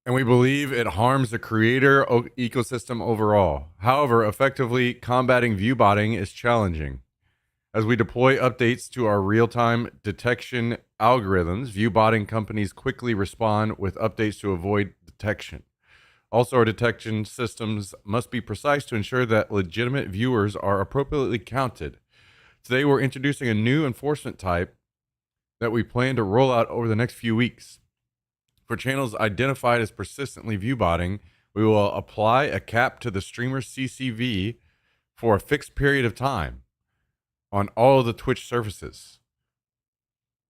And we believe it harms the creator ecosystem overall. However, effectively combating view botting is challenging. As we deploy updates to our real-time detection algorithms, view botting companies quickly respond with updates to avoid detection. Also, our detection systems must be precise to ensure that legitimate viewers are appropriately counted. Today, we're introducing a new enforcement type that we plan to roll out over the next few weeks. For channels identified as persistently view botting, we will apply a cap to the streamer's CCV for a fixed period of time on all of the Twitch services.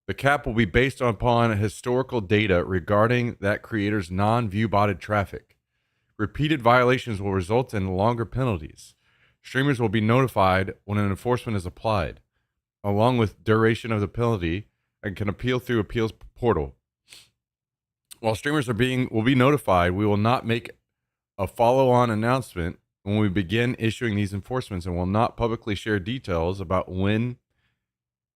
The cap will be based upon historical data regarding that creator's non-view botted traffic. Repeated violations will result in longer penalties. Streamers will be notified when an enforcement is applied, along with duration of the penalty, and can appeal through appeals portal. While streamers will be notified, we will not make a follow-on announcement when we begin issuing these enforcements, and will not publicly share details about when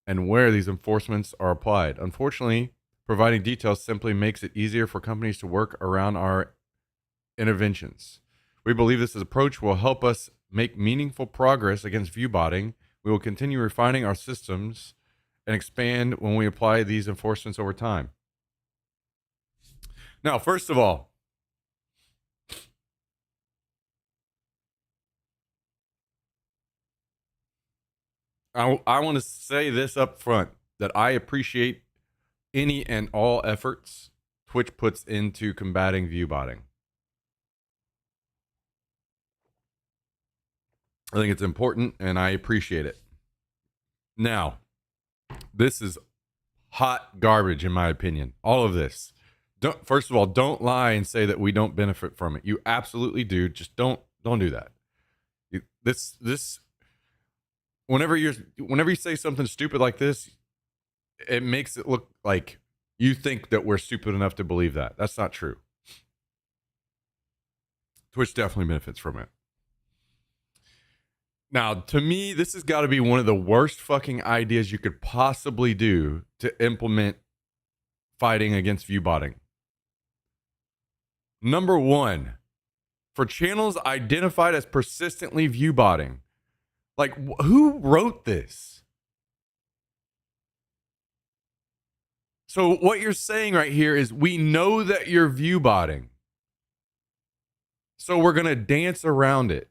and where these enforcements are applied. Unfortunately, providing details simply makes it easier for companies to work around our interventions. We believe this approach will help us make meaningful progress against view botting. We will continue refining our systems and expand when we apply these enforcements over time. Now, first of all, I want to say this up front, that I appreciate any and all efforts Twitch puts into combating view botting. I think it's important, and I appreciate it. Now, this is hot garbage, in my opinion. All of this. First of all, don't lie and say that we don't benefit from it. You absolutely do. Just don't do that. This whenever you say something stupid like this, it makes it look like you think that we're stupid enough to believe that. That's not true. Twitch definitely benefits from it. Now, to me, this has got to be one of the worst fucking ideas you could possibly do to implement fighting against viewbotting. Number one, for channels identified as persistently viewbotting. Like, who wrote this? So what you're saying right here is we know that you're viewbotting. So we're going to dance around it.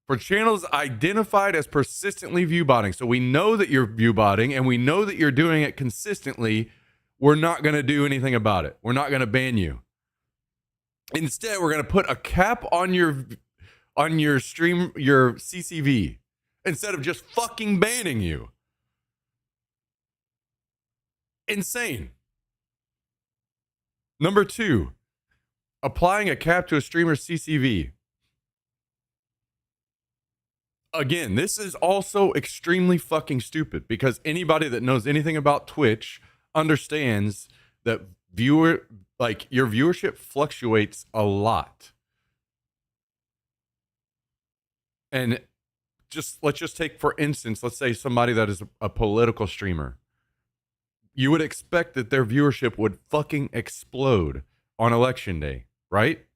For channels identified as persistently viewbotting. So we know that you're viewbotting and we know that you're doing it consistently. We're not going to do anything about it. We're not going to ban you. Instead, we're going to put a cap on your stream, your CCV, instead of just fucking banning you. Insane. Number two, applying a cap to a streamer's CCV. Again, this is also extremely fucking stupid because anybody that knows anything about Twitch understands that your viewership fluctuates a lot. And let's just take, for instance, let's say somebody that is a political streamer. You would expect that their viewership would fucking explode on election day, right?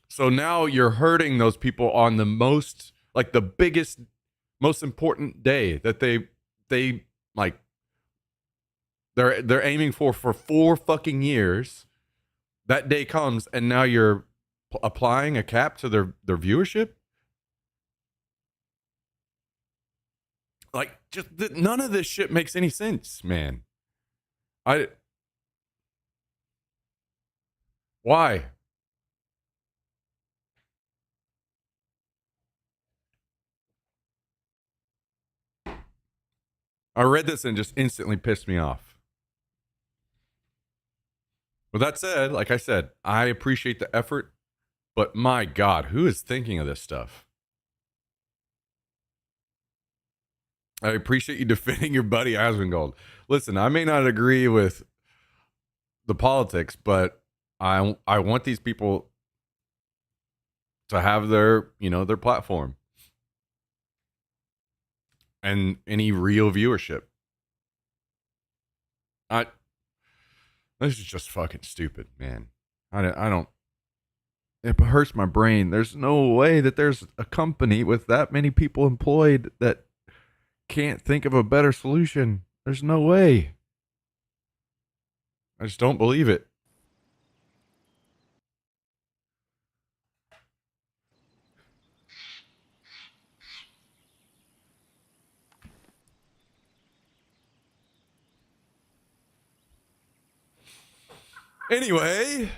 So now you're hurting those people on the most, like the biggest, most important day that they like, they're aiming for 4 fucking years. That day comes and now you're applying a cap to their viewership. Like, just none of this shit makes any sense, man. Why? I read this and just instantly pissed me off. With that said, like I said, I appreciate the effort, but my God, who is thinking of this stuff? I appreciate you defending your buddy Asmongold. Listen, I may not agree with the politics, but I want these people to have their platform and any real viewership. This is just fucking stupid, man. I don't. It hurts my brain. There's no way that there's a company with that many people employed that can't think of a better solution. There's no way. I just don't believe it. Anyway,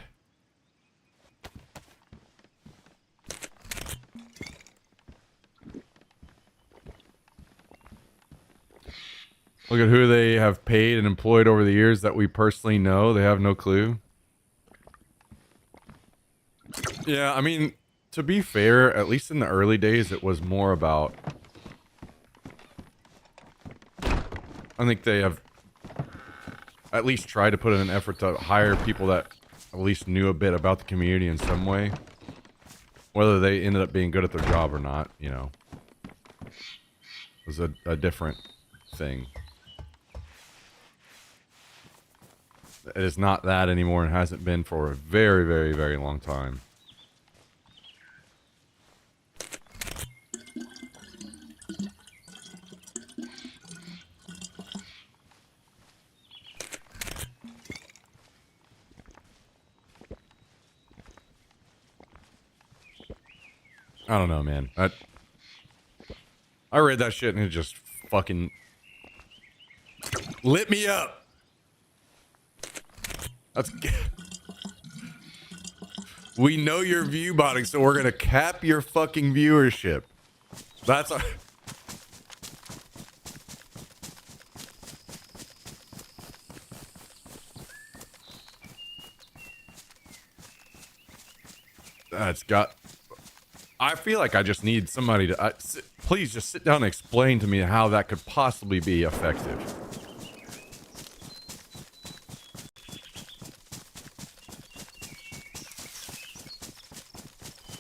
look at who they have paid and employed over the years that we personally know. They have no clue. Yeah, I mean, to be fair, at least in the early days, it was more about... I think they have at least tried to put in an effort to hire people that at least knew a bit about the community in some way. Whether they ended up being good at their job or not, was a different thing. It is not that anymore and hasn't been for a very, very, very long time. I don't know, man. I read that shit and it just fucking lit me up. We know you're viewbotting, so we're gonna cap your fucking viewership. That's our... It's got. I feel like I just need somebody to please just sit down and explain to me how that could possibly be effective.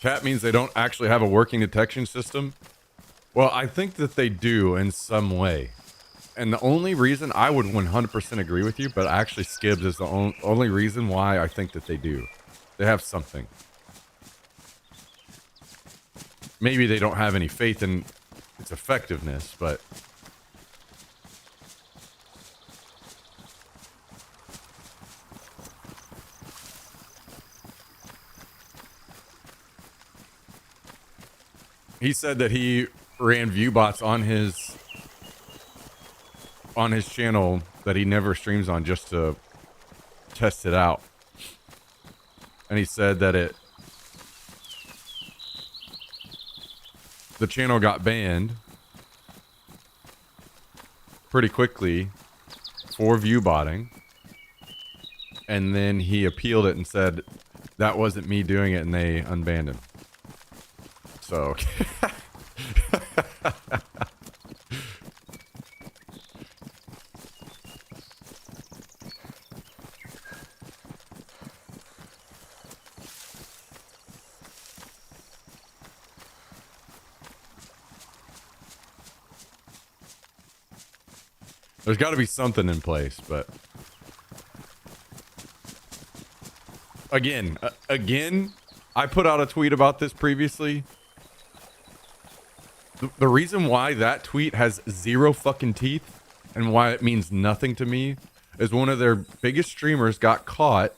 Cat means they don't actually have a working detection system. Well, I think that they do in some way. And the only reason I would 100% agree with you, but actually Skibbs is the only reason why I think that they do. They have something. Maybe they don't have any faith in its effectiveness, but he said that he ran view bots on his channel that he never streams on just to test it out. And he said that the channel got banned pretty quickly for view botting. And then he appealed it and said that wasn't me doing it, and they unbanned him. So there's got to be something in place, but again, I put out a tweet about this previously. The reason why that tweet has zero fucking teeth and why it means nothing to me is one of their biggest streamers got caught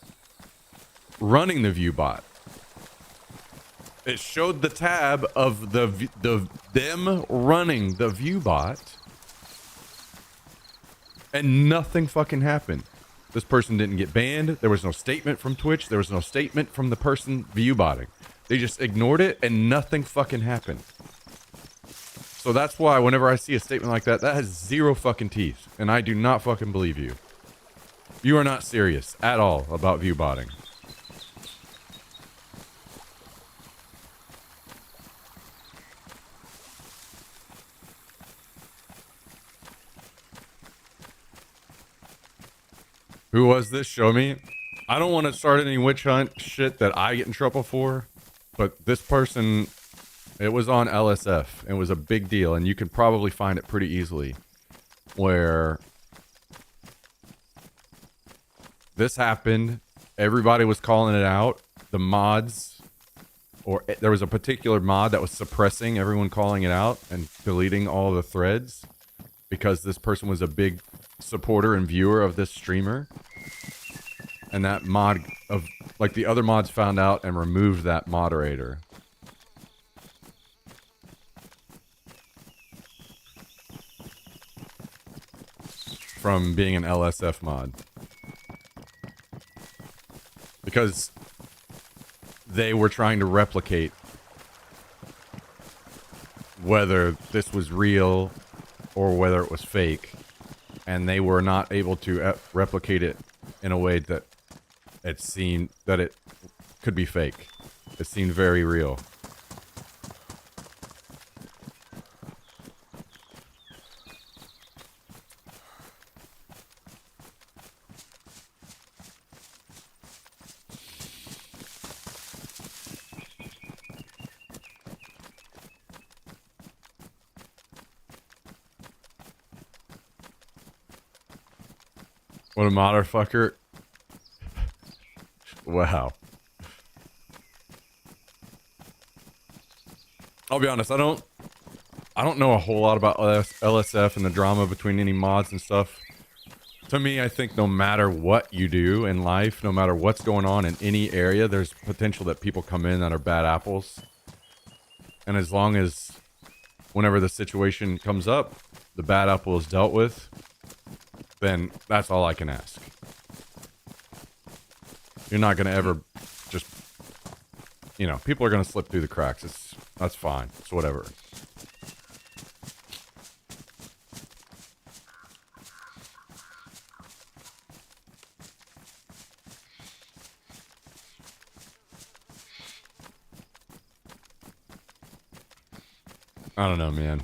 running the view bot. It showed the tab of them running the view bot, and nothing fucking happened. This person didn't get banned. There was no statement from Twitch. There was no statement from the person view botting. They just ignored it and nothing fucking happened. So that's why whenever I see a statement like that, that has zero fucking teeth. And I do not fucking believe you. You are not serious at all about view botting. Who was this? Show me. I don't want to start any witch hunt shit that I get in trouble for. But this person, it was on LSF. It was a big deal. And you can probably find it pretty easily. Where this happened. Everybody was calling it out. The mods, or there was a particular mod that was suppressing everyone calling it out and deleting all the threads. Because this person was a big supporter and viewer of this streamer. And that mod of, like, the other mods found out and removed that moderator. From being an LSF mod. Because they were trying to replicate whether this was real or whether it was fake. And they were not able to replicate it in a way that it seemed that it could be fake. It seemed very real. What a motherfucker. Wow. I'll be honest, I don't know a whole lot about LSF and the drama between any mods and stuff. To me, I think no matter what you do in life, no matter what's going on in any area, there's potential that people come in that are bad apples. And as long as whenever the situation comes up, the bad apple is dealt with, then that's all I can ask. You're not going to ever just, you know, people are going to slip through the cracks. That's fine. It's whatever. I don't know, man.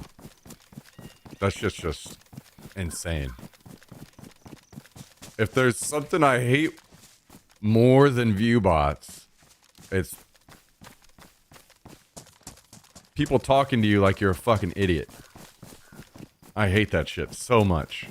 That's just insane. If there's something I hate more than view bots, it's people talking to you like you're a fucking idiot. I hate that shit so much.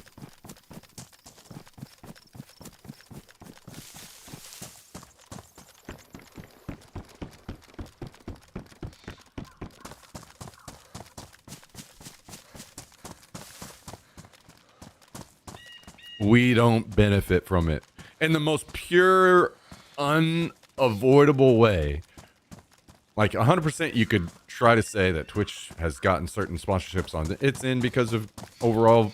We don't benefit from it in the most pure, unavoidable way. Like 100% you could try to say that Twitch has gotten certain sponsorships on it. It's in because of overall,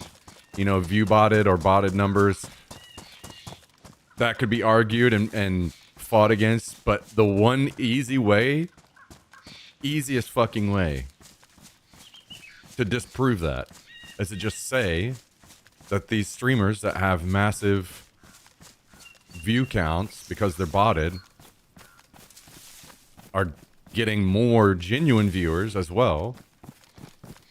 view botted or botted numbers. That could be argued and fought against. But the one easiest fucking way to disprove that is to just say that these streamers that have massive view counts because they're botted are getting more genuine viewers as well,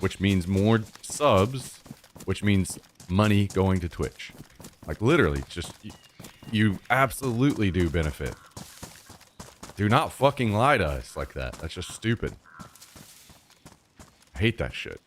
which means more subs, which means money going to Twitch. Like literally, just you absolutely do benefit. Do not fucking lie to us like that. That's just stupid. I hate that shit.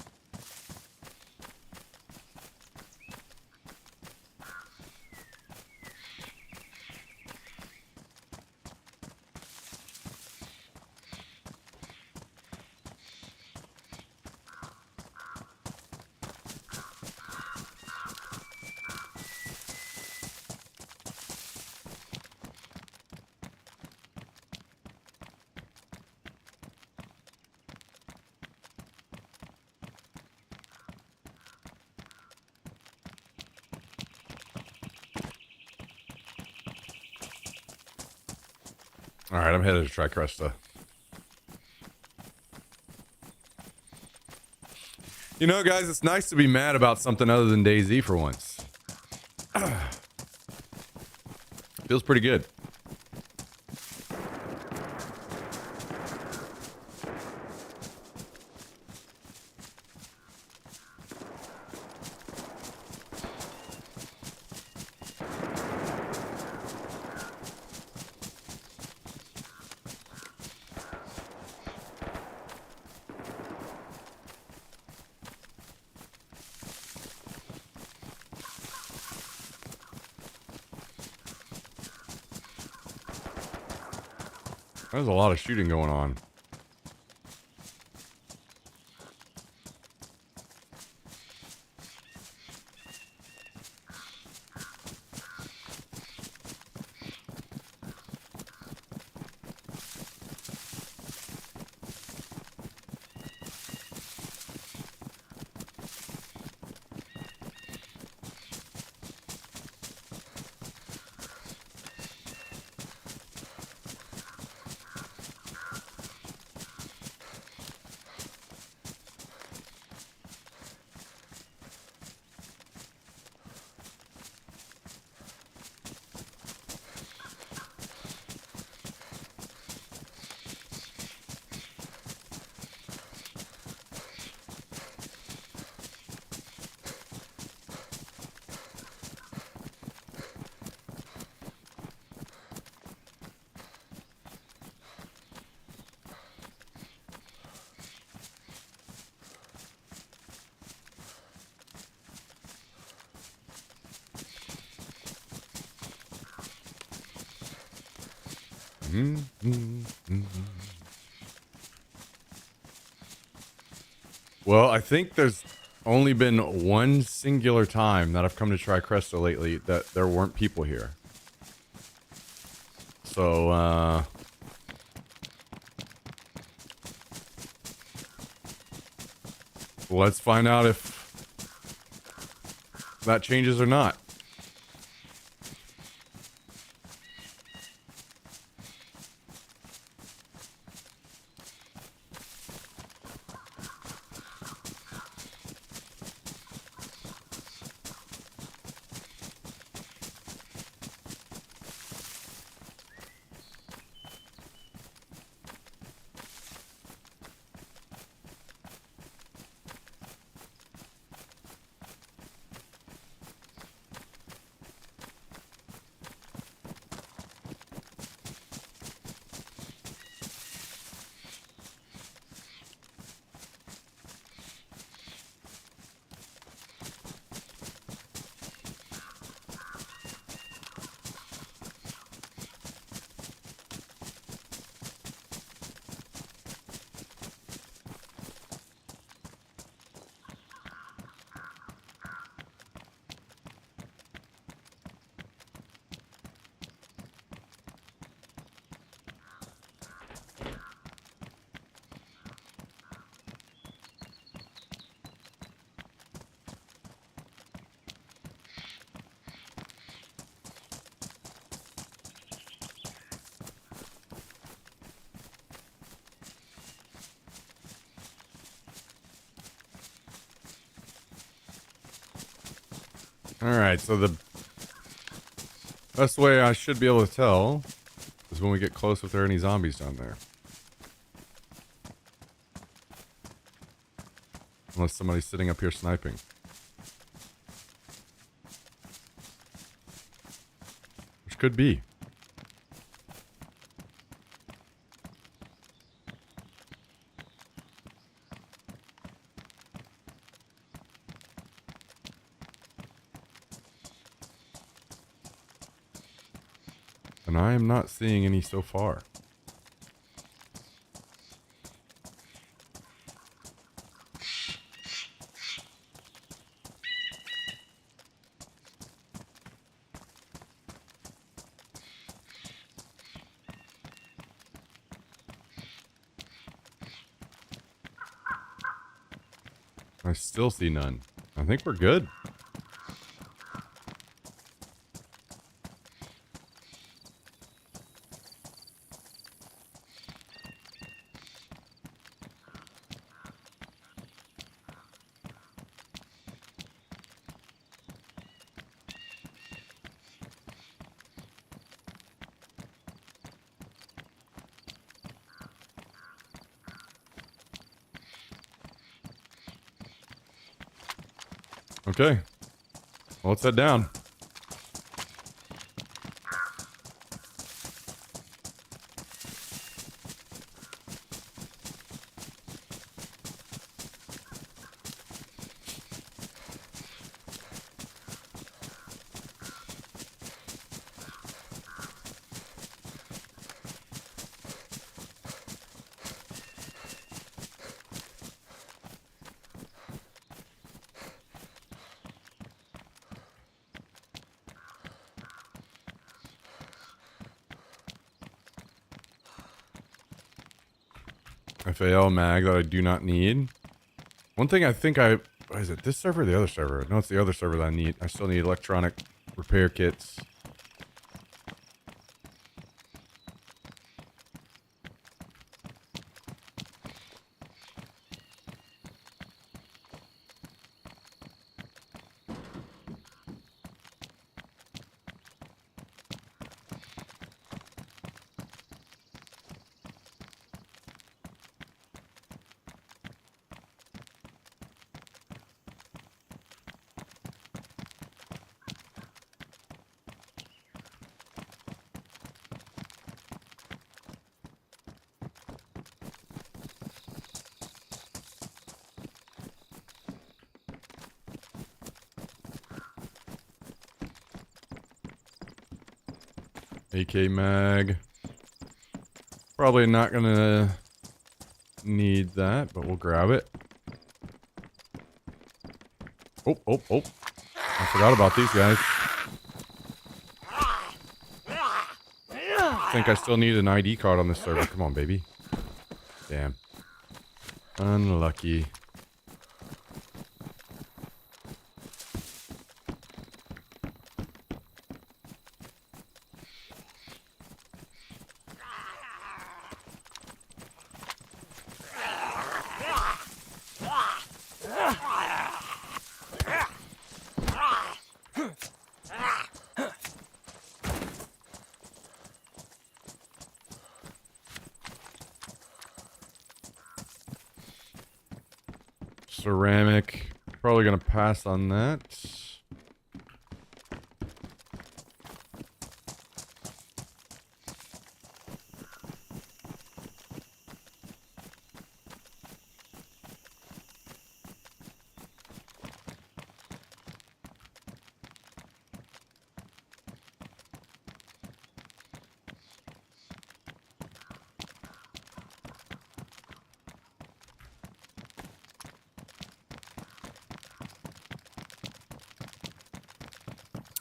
All right, I'm headed to Tricresta. You know, guys, it's nice to be mad about something other than DayZ for once. Feels pretty good. There's a lot of shooting going on. Well, I think there's only been one singular time that I've come to Tricresta lately that there weren't people here. So, let's find out if that changes or not. Alright, so the best way I should be able to tell is when we get close if there are any zombies down there. Unless somebody's sitting up here sniping. Which could be. And I am not seeing any so far. I still see none. I think we're good. Okay. Well, let's head down. FAL mag that I do not need. One thing I think what is it, this server or the other server? No, it's the other server that I need. I still need electronic repair kits. AK mag. Probably not gonna need that, but we'll grab it. Oh, oh, oh. I forgot about these guys. I think I still need an ID card on this server. Come on, baby. Damn. Unlucky. Ceramic. Probably gonna pass on that.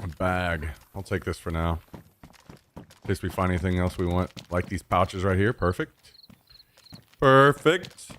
A bag. I'll take this for now. In case we find anything else we want. Like these pouches right here. Perfect. Perfect.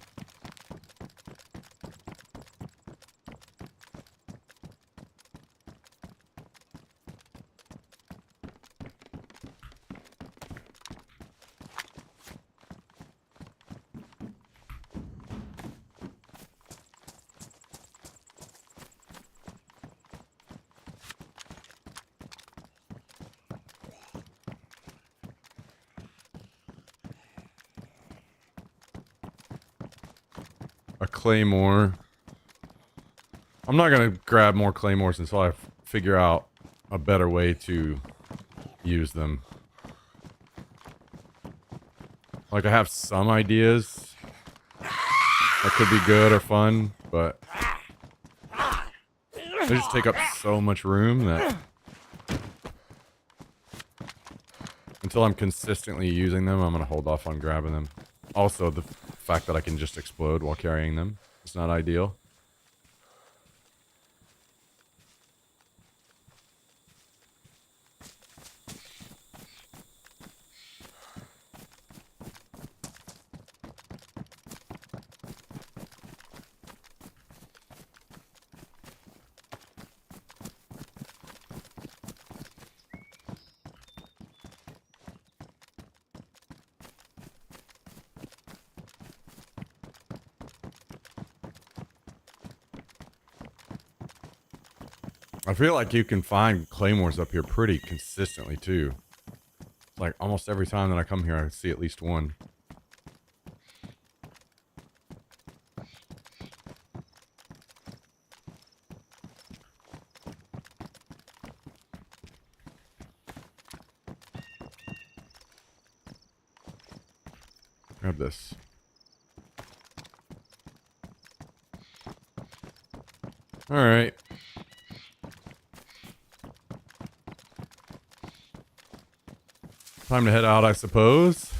claymore. I'm not gonna grab more claymores until I figure out a better way to use them. Like, I have some ideas that could be good or fun, but they just take up so much room that until I'm consistently using them, I'm gonna hold off on grabbing them. Also, the fact that I can just explode while carrying them is not ideal. I feel like you can find claymores up here pretty consistently, too. Like, almost every time that I come here, I see at least one. Grab this. Alright. Time to head out, I suppose.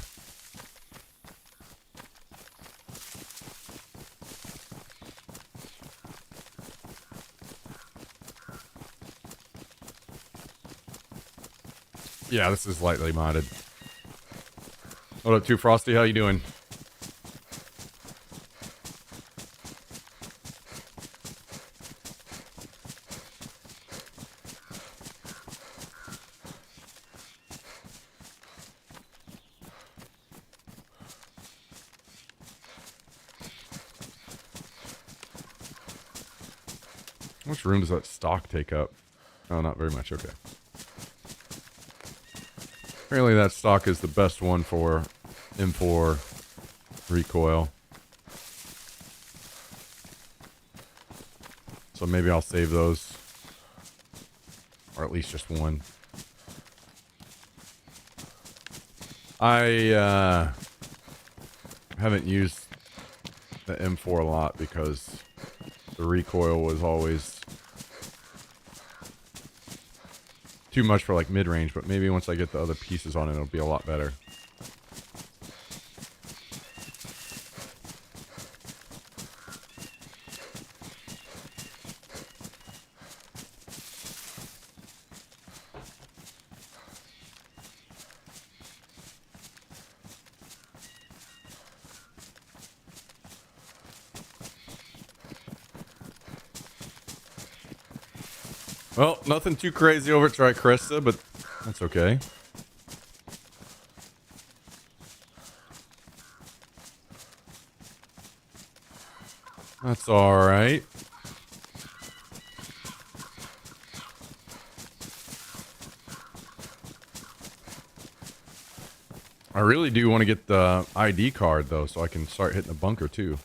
Yeah, this is lightly modded. What up, Too Frosty? How you doing? How much room does that stock take up? Oh, not very much. Okay. Apparently that stock is the best one for M4 recoil. So maybe I'll save those. Or at least just one. I haven't used the M4 a lot because the recoil was always too much for like mid-range, but maybe once I get the other pieces on it, it'll be a lot better. Well, nothing too crazy over at Tricresta, but that's okay. That's alright. I really do want to get the ID card, though, so I can start hitting the bunker, too.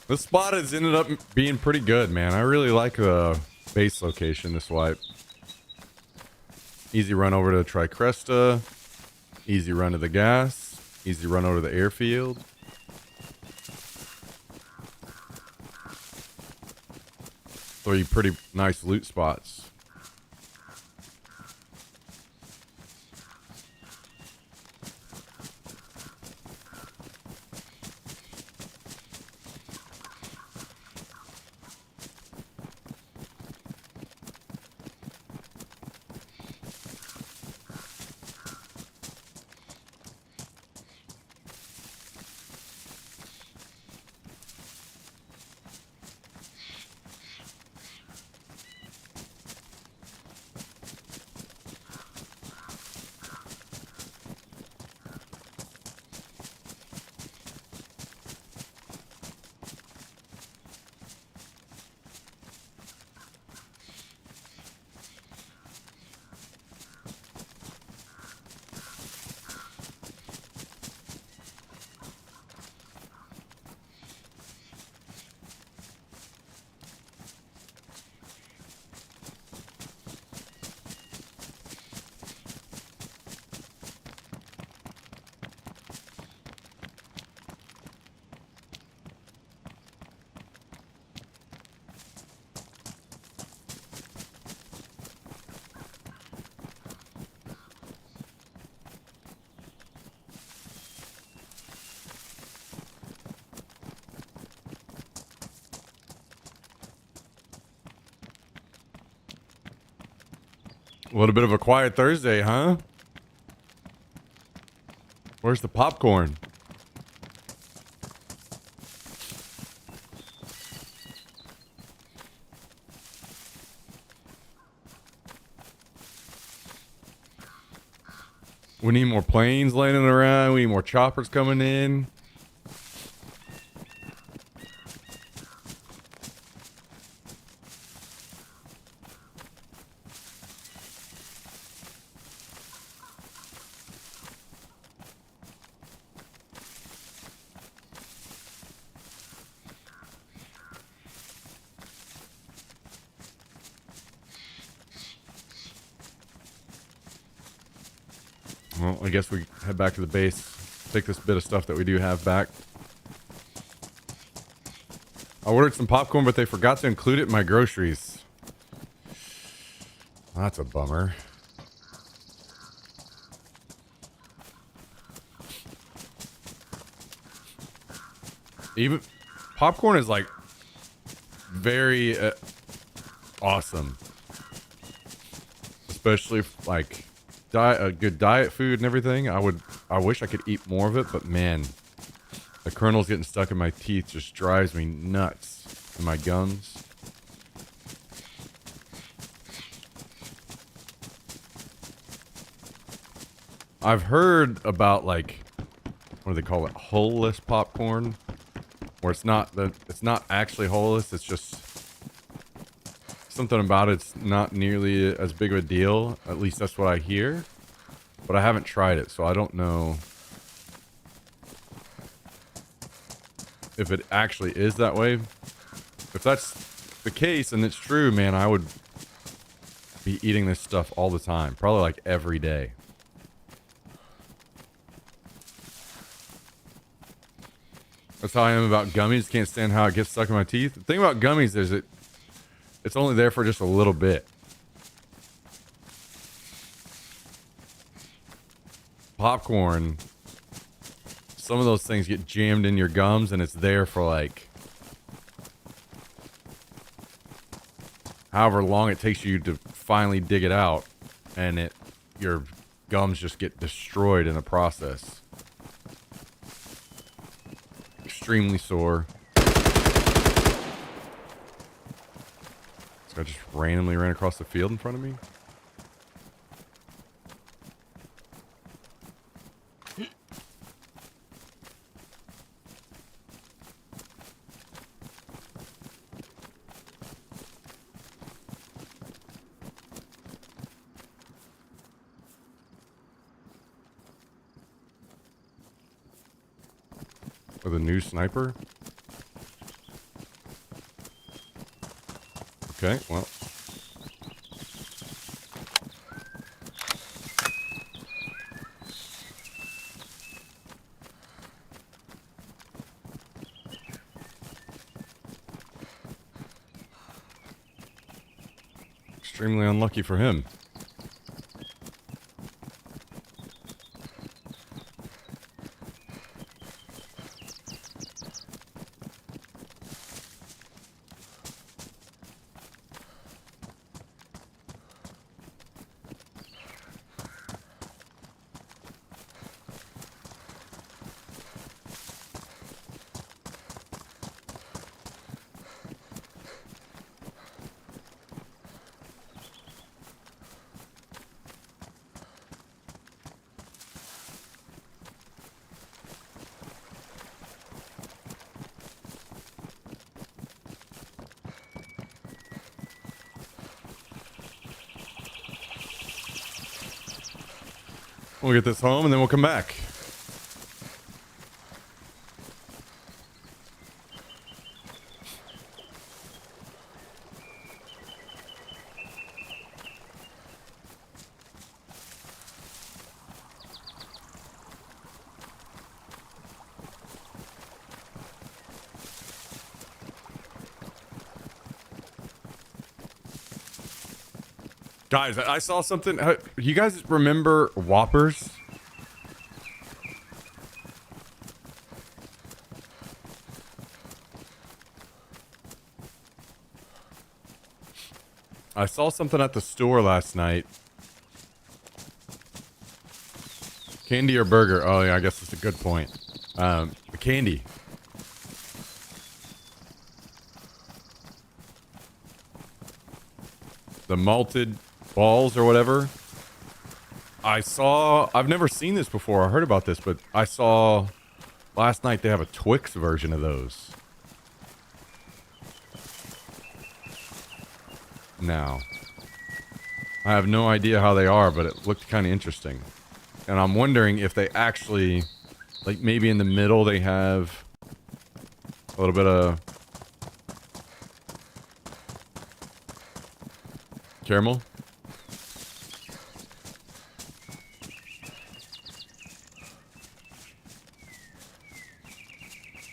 This spot has ended up being pretty good, man. I really like the base location this wipe. Easy run over to Tricresta. Easy run to the gas. Easy run over to the airfield. Three pretty nice loot spots. A little bit of a quiet Thursday, huh? Where's the popcorn? We need more planes landing around. We need more choppers coming in. Well, I guess we head back to the base. Take this bit of stuff that we do have back. I ordered some popcorn, but they forgot to include it in my groceries. That's a bummer. Even popcorn is like very awesome, especially like good diet food and everything. I wish I could eat more of it, but man, the kernels getting stuck in my teeth just drives me nuts. In my gums. I've heard about like, what do they call it? Hull-less popcorn, where it's not actually hull-less. It's just something about it's not nearly as big of a deal. At least that's what I hear. But I haven't tried it, so I don't know if it actually is that way. If that's the case and it's true, man, I would be eating this stuff all the time. Probably like every day. That's how I am about gummies. Can't stand how it gets stuck in my teeth. The thing about gummies is it's only there for just a little bit. Popcorn, some of those things get jammed in your gums and it's there for like however long it takes you to finally dig it out, and your gums just get destroyed in the process. Extremely sore. This guy just randomly ran across the field in front of me. With a new sniper? Okay, well. Extremely unlucky for him. We'll get this home and then we'll come back. Guys, I saw something. You guys remember Whoppers? I saw something at the store last night Candy or burger? Oh yeah, I guess that's a good point. The candy. The malted balls or whatever. I've never seen this before. I heard about this, but I saw last night they have a Twix version of those. Now, I have no idea how they are, but it looked kind of interesting. And I'm wondering if they actually, like maybe in the middle they have a little bit of caramel.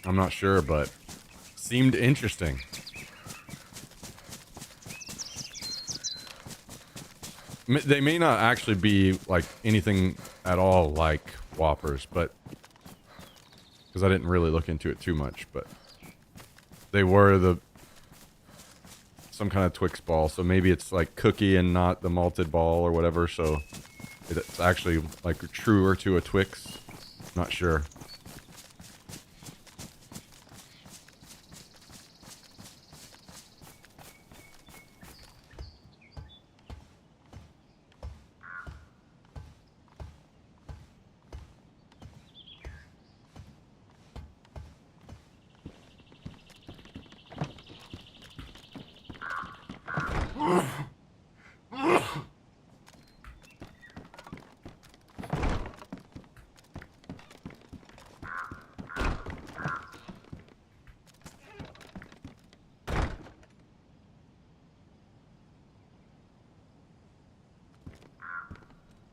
I'm not sure, but seemed interesting. They may not actually be like anything at all like Whoppers, but because I didn't really look into it too much, but they were some kind of Twix ball, so maybe it's like cookie and not the malted ball or whatever, so it's actually like truer to a Twix. Not sure.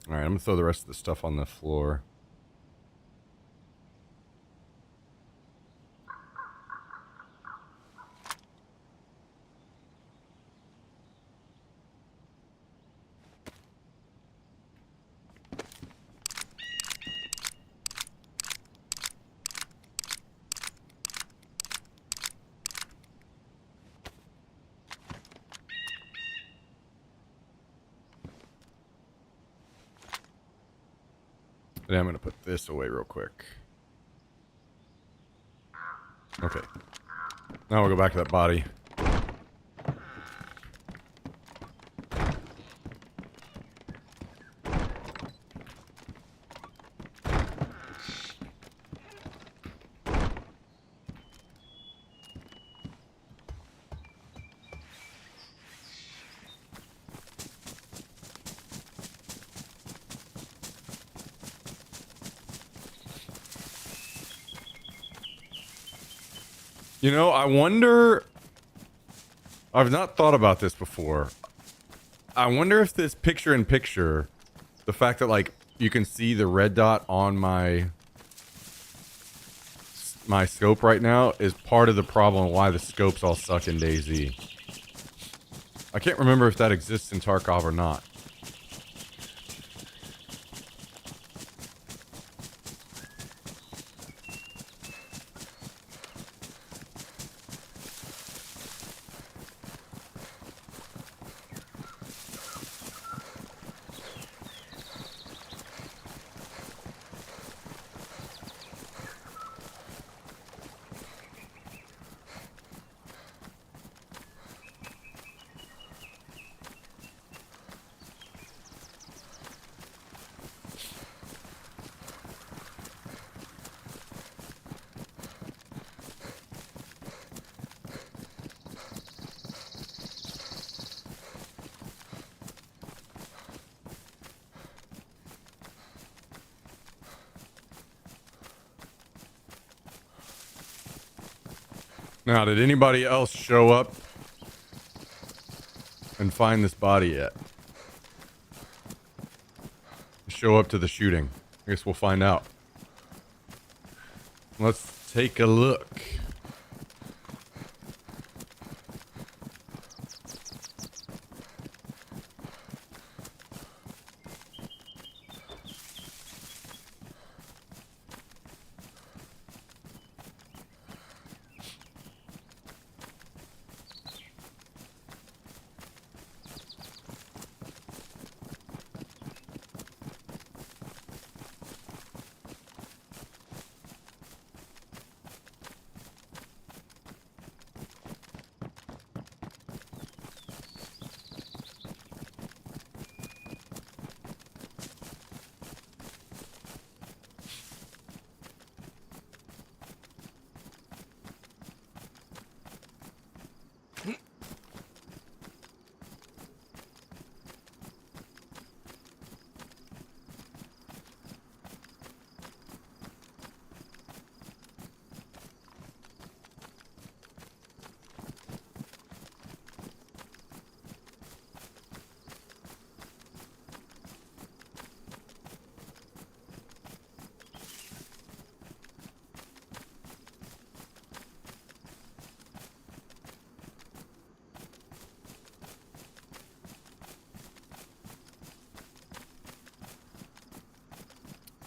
Alright, I'm gonna throw the rest of the stuff on the floor. Then I'm gonna put this away real quick. Okay. Now we'll go back to that body. You know, I wonder... I've not thought about this before. I wonder if this picture-in-picture, the fact that, like, you can see the red dot on my scope right now is part of the problem why the scopes all suck in DayZ. I can't remember if that exists in Tarkov or not. Now, did anybody else show up and find this body yet? Show up to the shooting. I guess we'll find out. Let's take a look.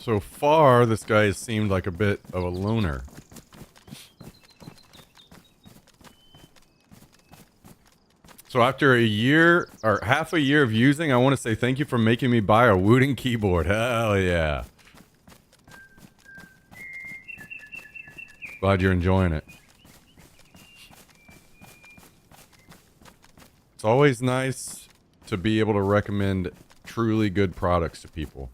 So far, this guy has seemed like a bit of a loner. So after a year, or half a year of using, I want to say thank you for making me buy a Wooten keyboard. Hell yeah. Glad you're enjoying it. It's always nice to be able to recommend truly good products to people.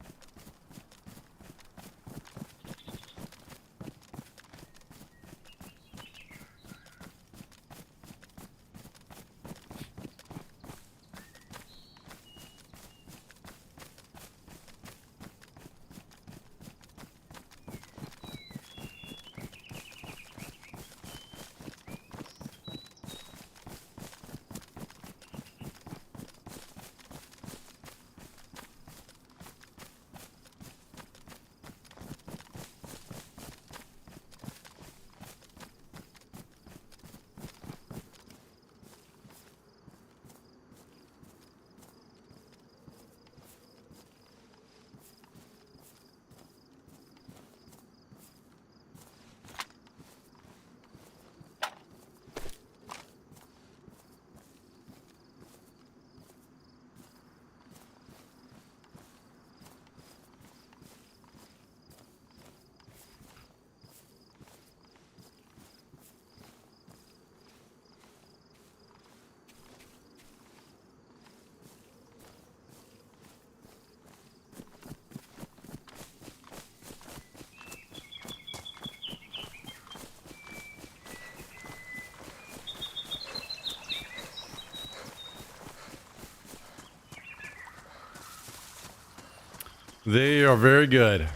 They are very good.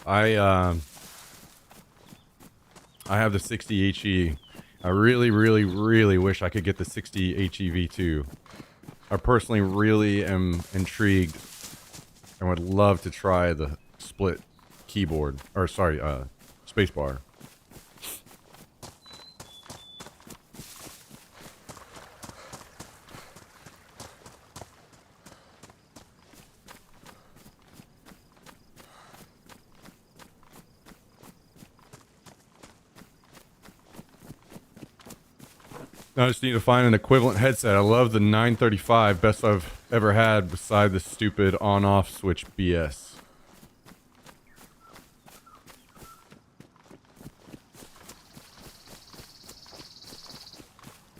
I have the 60 HE. I really, really, really wish I could get the 60 HEV2. I personally really am intrigued and would love to try the split keyboard, or sorry, spacebar. I just need to find an equivalent headset. I love the 935, best I've ever had beside the stupid on-off switch BS.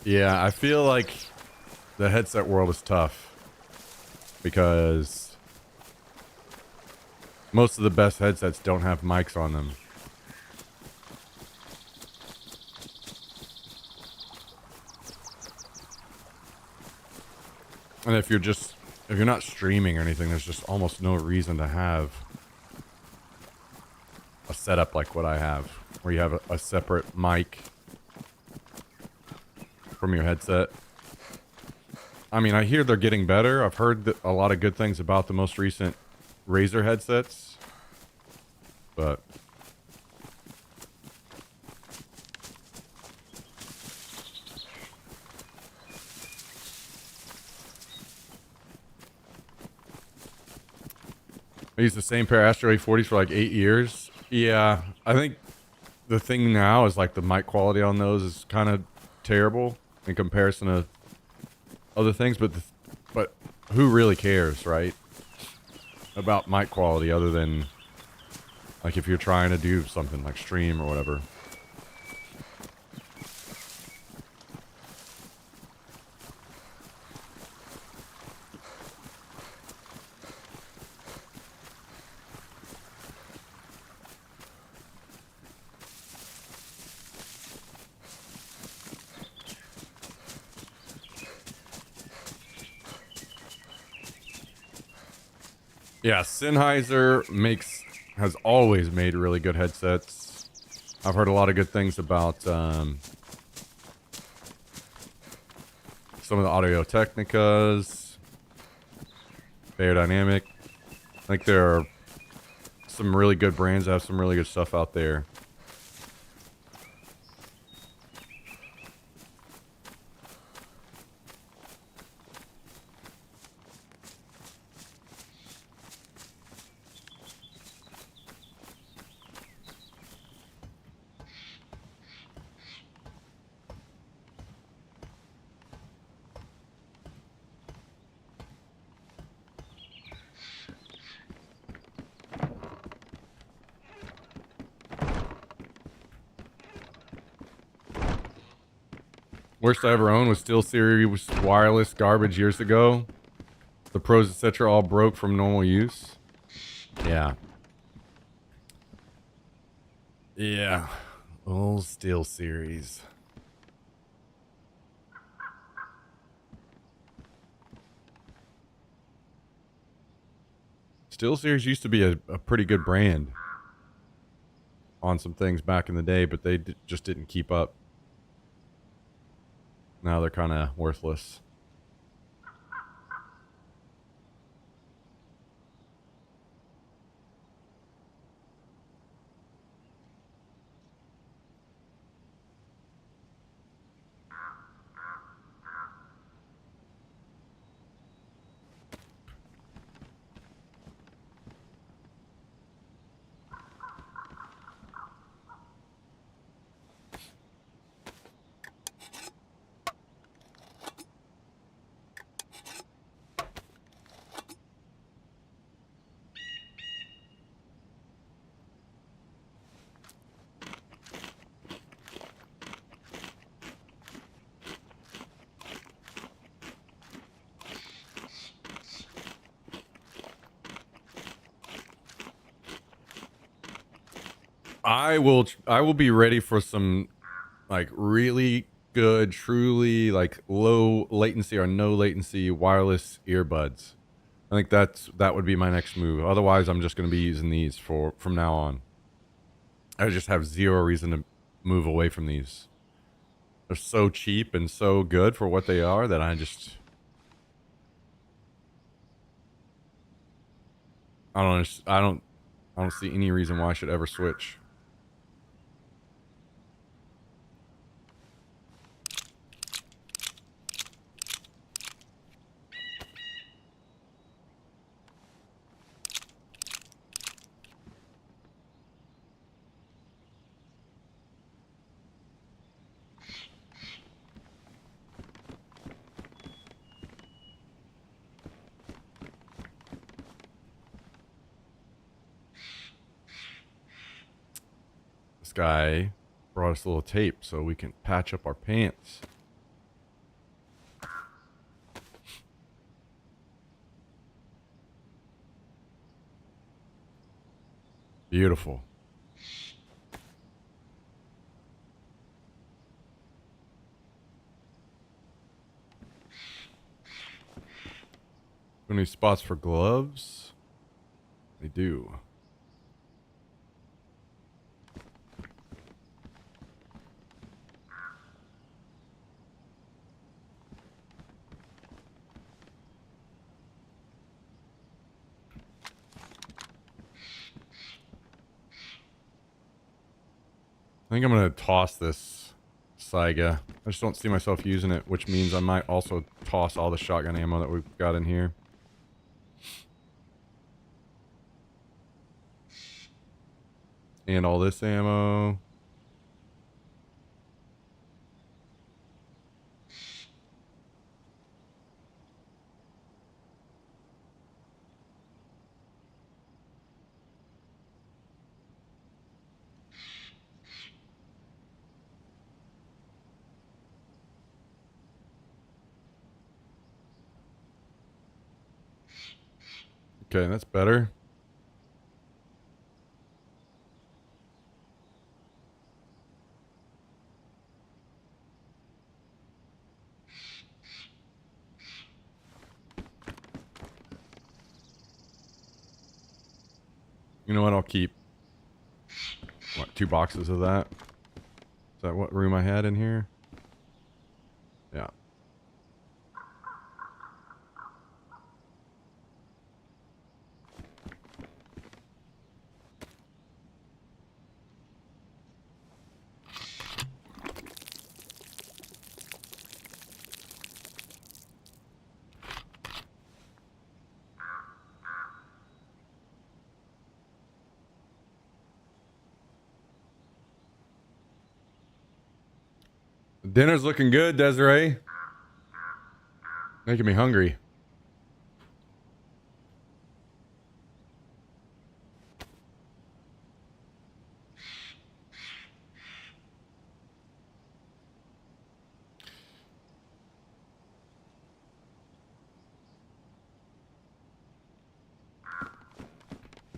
Yeah, I feel like the headset world is tough because most of the best headsets don't have mics on them. And if you're not streaming or anything, there's just almost no reason to have a setup like what I have, where you have a separate mic from your headset. I mean, I hear they're getting better. I've heard a lot of good things about the most recent Razer headsets, but I used the same pair of Astro A40s for like 8 years. Yeah, I think the thing now is like the mic quality on those is kind of terrible in comparison to other things, but who really cares, right? About mic quality other than like if you're trying to do something like stream or whatever. Yeah, Sennheiser has always made really good headsets. I've heard a lot of good things about some of the Audio Technicas, Beyerdynamic. I think there are some really good brands that have some really good stuff out there. Worst I ever owned was SteelSeries wireless garbage years ago. The pros, etc., all broke from normal use. Yeah. Yeah. Old SteelSeries. SteelSeries used to be a pretty good brand on some things back in the day, but they just didn't keep up. Now they're kind of worthless. I will be ready for some like really good, truly like low latency or no latency wireless earbuds. I think that would be my next move. Otherwise, I'm just going to be using these from now on. I just have zero reason to move away from these. They're so cheap and so good for what they are that I don't see any reason why I should ever switch. This guy brought us a little tape so we can patch up our pants. Beautiful. Any spots for gloves? They do. I think I'm going to toss this Saiga. I just don't see myself using it, which means I might also toss all the shotgun ammo that we've got in here. And all this ammo. Okay, that's better. You know what? I'll keep, what, 2 boxes of that? Is that what room I had in here? Yeah. Dinner's looking good, Desiree. Making me hungry.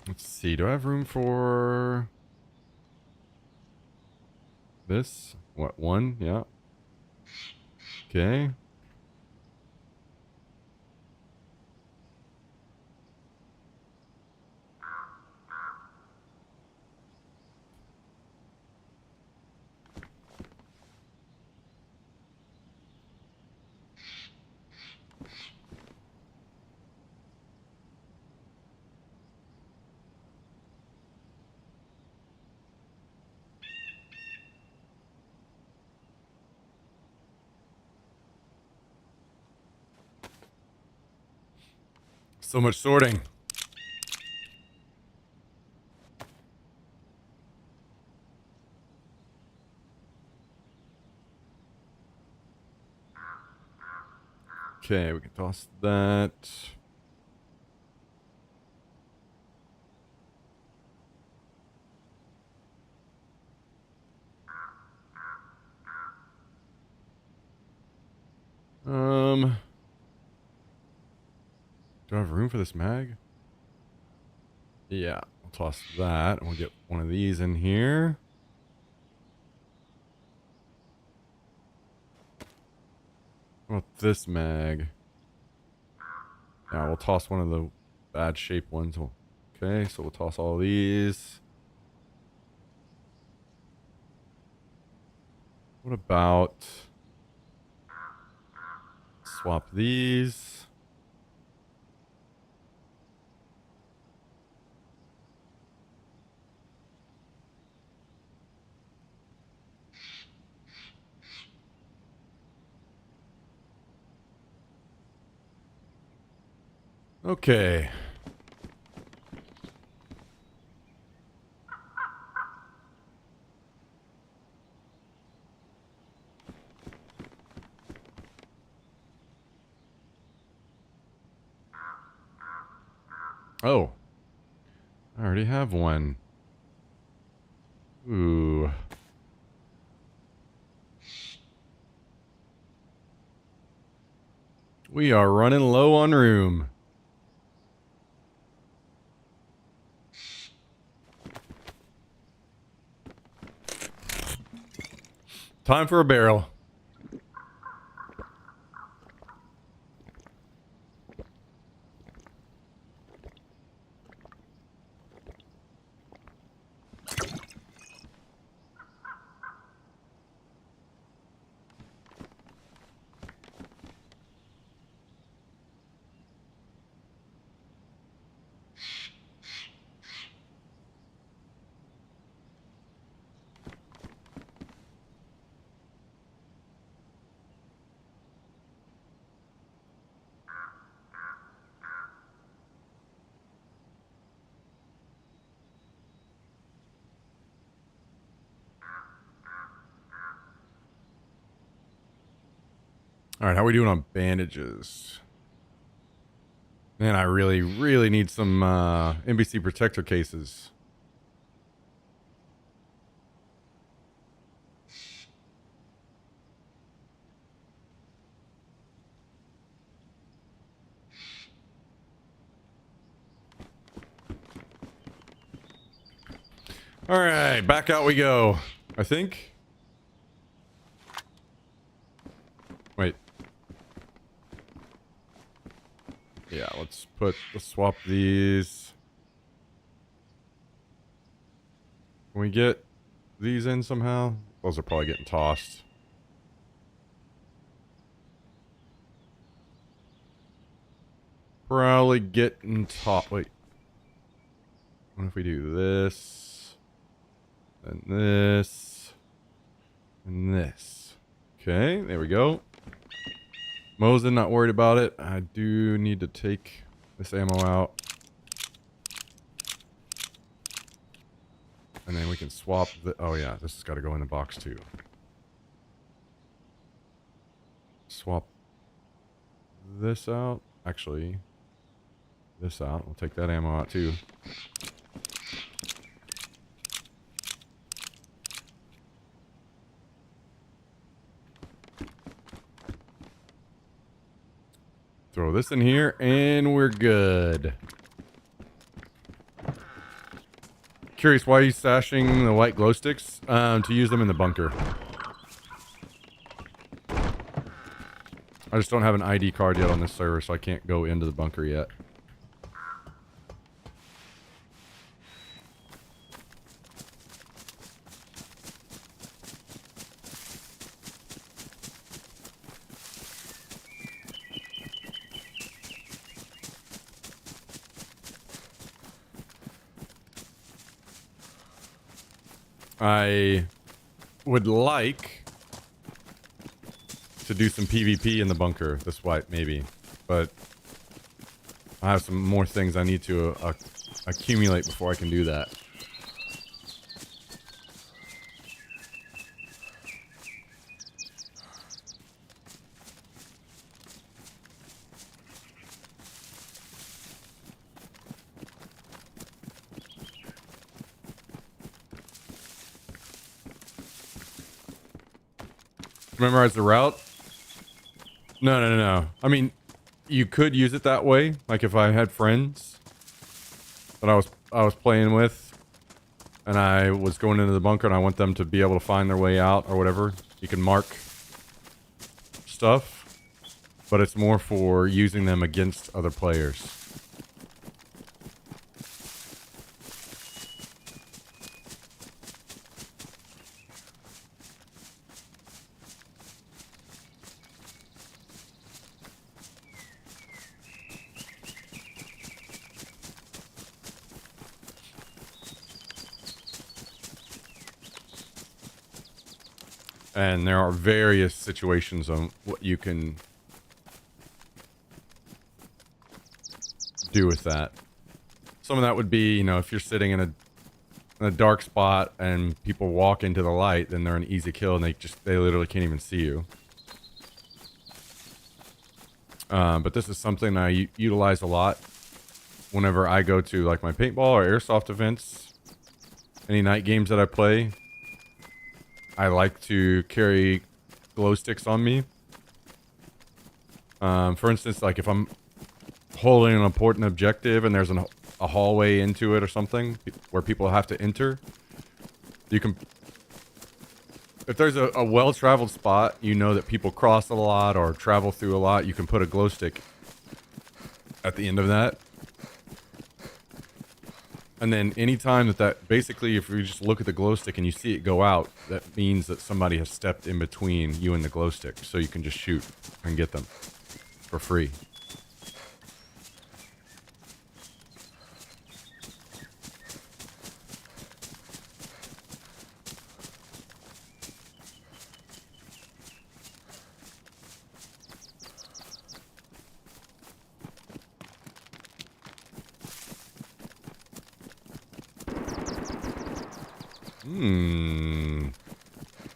Let's see. Do I have room for this? What, 1? Yeah. Okay. So much sorting. Okay, we can toss that. Do I have room for this mag? Yeah, we'll toss that, and we'll get one of these in here. What about this mag? Yeah, we'll toss one of the bad shaped ones. Okay, so we'll toss all these. What about swap these? Okay. Oh, I already have one. Ooh. We are running low on room. Time for a barrel. All right, how are we doing on bandages? Man, I really, really need some NBC protector cases. All right, back out we go. I think. Wait. Yeah, let's swap these. Can we get these in somehow? Those are probably getting tossed. Probably getting tossed. Wait. What if we do this, and this, and this? Okay, there we go. Mosin, not worried about it. I do need to take this ammo out. And then we can swap the... Oh yeah, this has got to go in the box too. Swap this out. Actually, this out. We'll take that ammo out too. Throw this in here and we're good. Curious, why are you stashing the white glow sticks? To use them in the bunker. I just don't have an ID card yet on this server, so I can't go into the bunker yet. I would like to do some PvP in the bunker this wipe, maybe. But I have some more things I need to accumulate before I can do that. Memorize the route? No. I mean, you could use it that way. Like if I had friends that I was playing with, and I was going into the bunker, and I want them to be able to find their way out or whatever. You can mark stuff, but it's more for using them against other players. And there are various situations on what you can do with that. Some of that would be, you know, if you're sitting in a dark spot and people walk into the light, then they're an easy kill and they literally can't even see you. But this is something I utilize a lot whenever I go to like my paintball or airsoft events, any night games that I play. I like to carry glow sticks on me. For instance, like if I'm holding an important objective and there's a hallway into it or something where people have to enter, you can... If there's a well-traveled spot, you know that people cross a lot or travel through a lot, you can put a glow stick at the end of that. And then anytime that basically, if you just look at the glow stick and you see it go out, that means that somebody has stepped in between you and the glow stick. So you can just shoot and get them for free.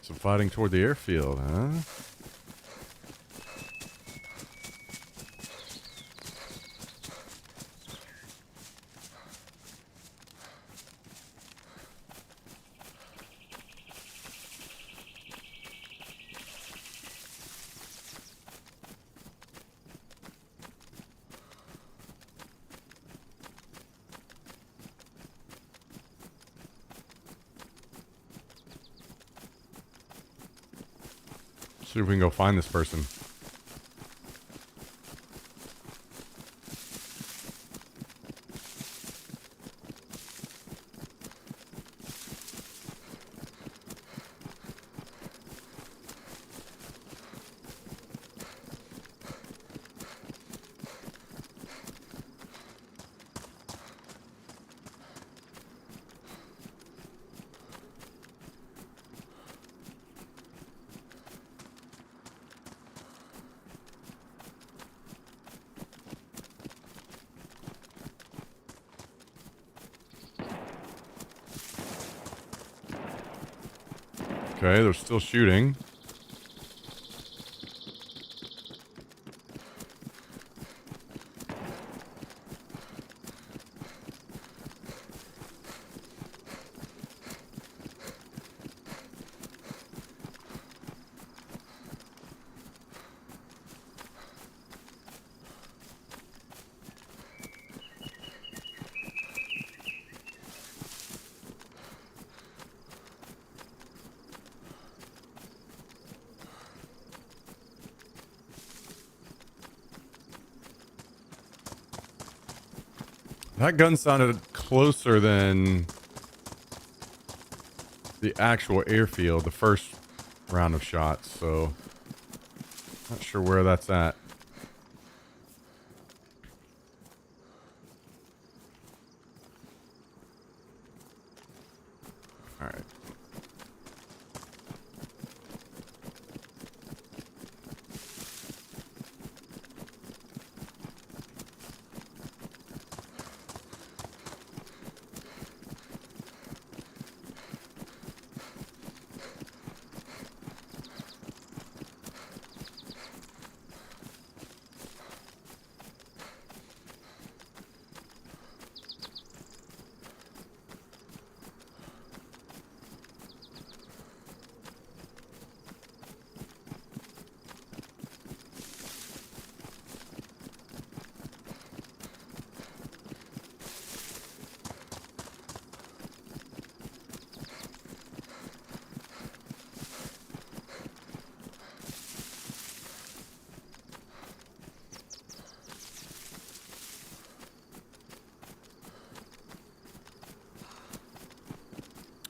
So fighting toward the airfield, huh? See if we can go find this person. Okay, they're still shooting. That gun sounded closer than the actual airfield, the first round of shots, so not sure where that's at. All right.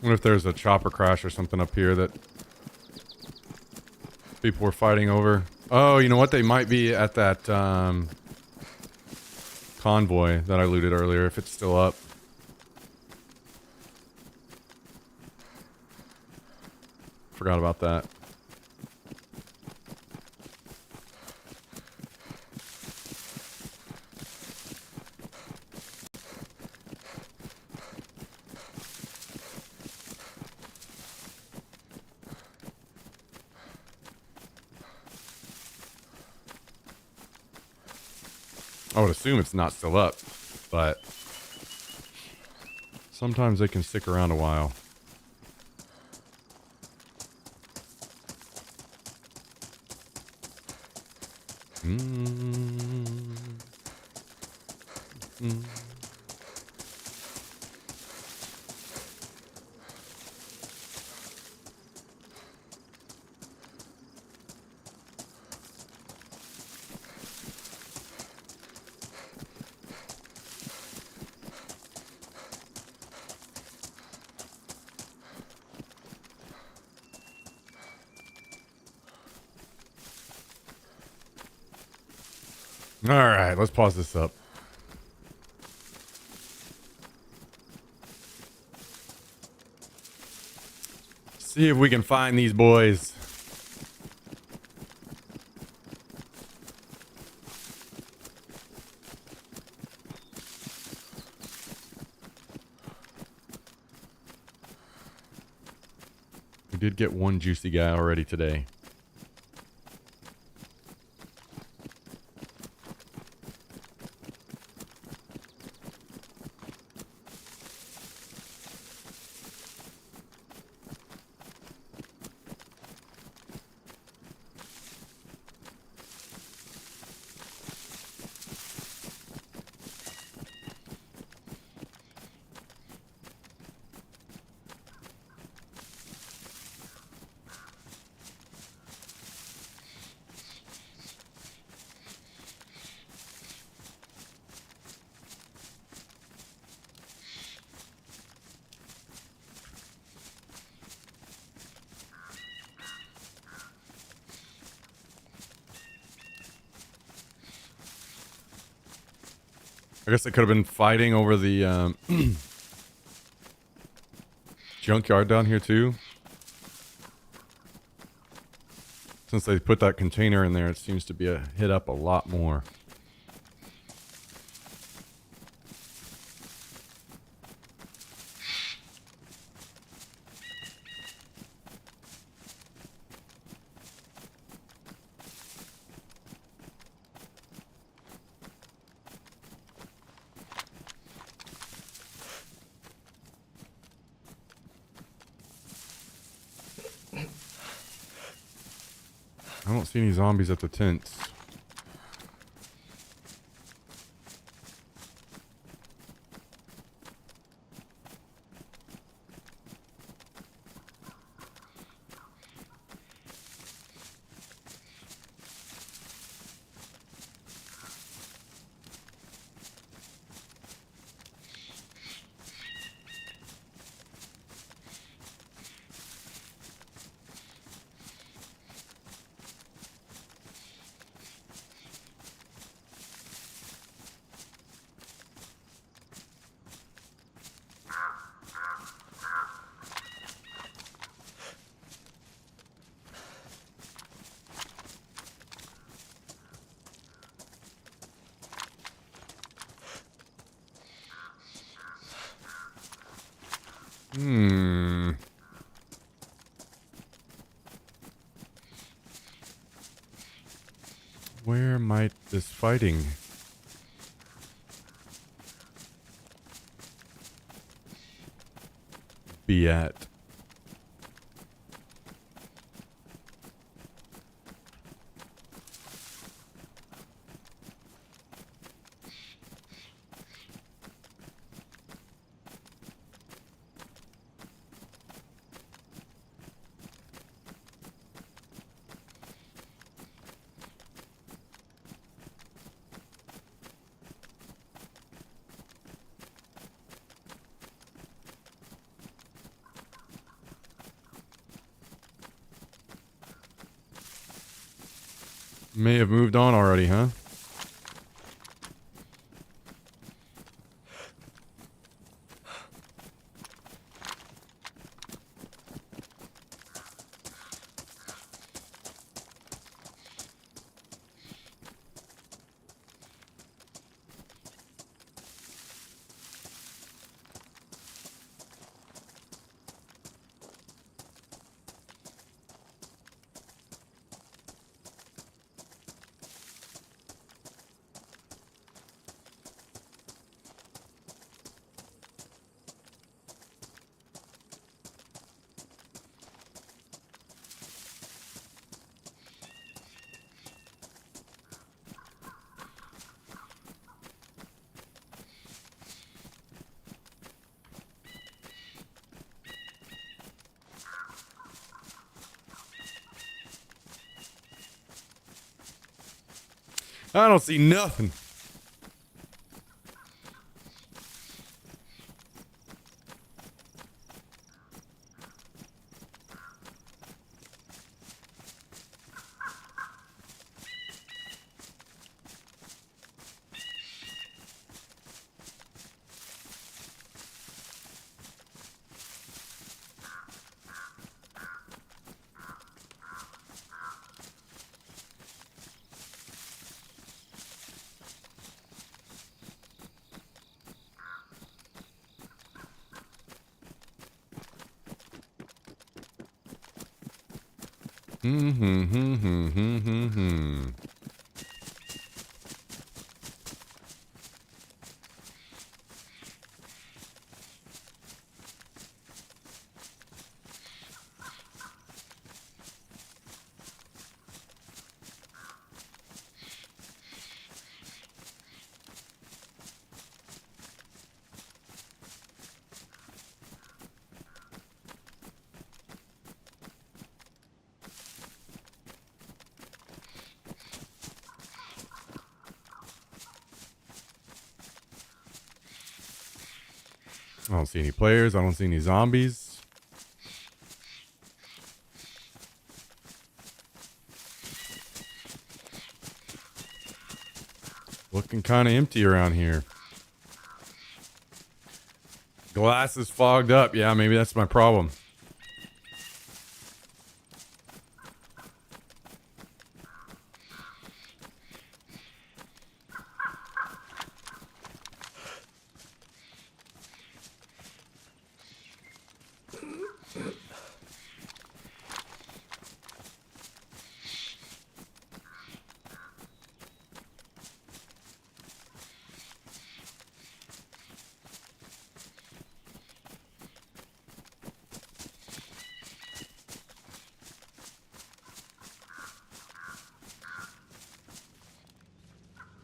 I wonder if there's a chopper crash or something up here that people were fighting over. Oh, you know what? They might be at that convoy that I looted earlier, if it's still up. Forgot about that. I would assume it's not still up, but sometimes they can stick around a while. All right, let's pause this up. See if we can find these boys. We did get one juicy guy already today. I guess they could have been fighting over the junkyard down here too. Since they put that container in there, it seems to be hit up a lot more. I don't see any zombies at the tents. Where might this fighting be at? May have moved on already, huh? I don't see nothing. I don't see any players. I don't see any zombies. Looking kind of empty around here. Glass is fogged up. Yeah, maybe that's my problem.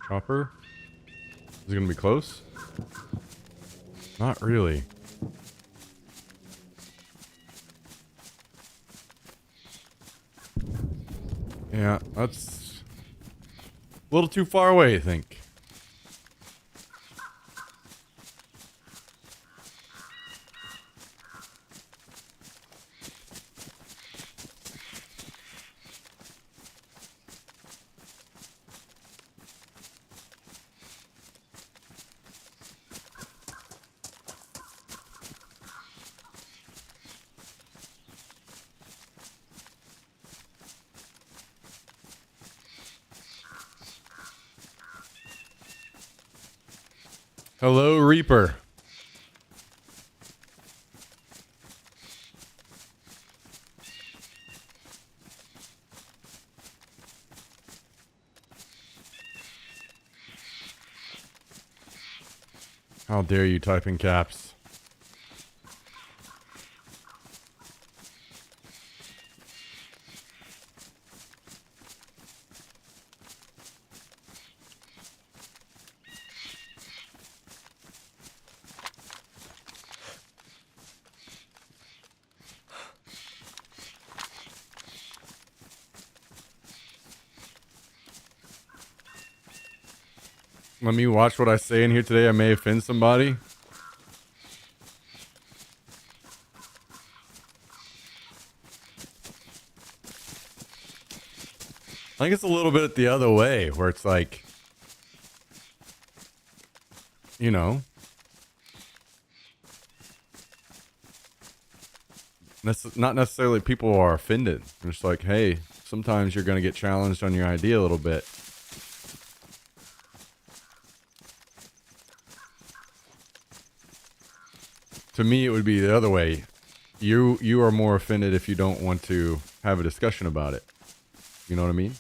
Chopper? Is it gonna be close? Not really. Yeah, that's a little too far away, I think. Hello, Reaper. How dare you type in caps? Let me watch what I say in here today. I may offend somebody. I think it's a little bit the other way, where it's like, you know, not necessarily people are offended. It's like, hey, sometimes you're going to get challenged on your idea a little bit. To me, it would be the other way. You are more offended if you don't want to have a discussion about it. You know what I mean?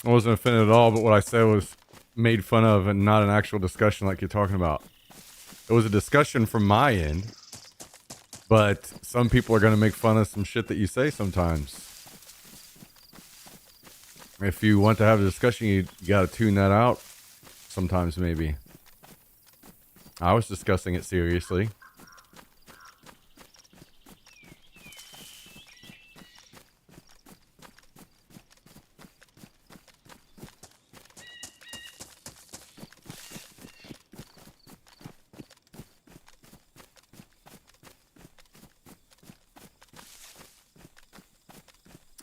I wasn't offended at all, but what I said was made fun of and not an actual discussion like you're talking about. It was a discussion from my end, but some people are going to make fun of some shit that you say sometimes. If you want to have a discussion, you got to tune that out sometimes, maybe. I was discussing it seriously.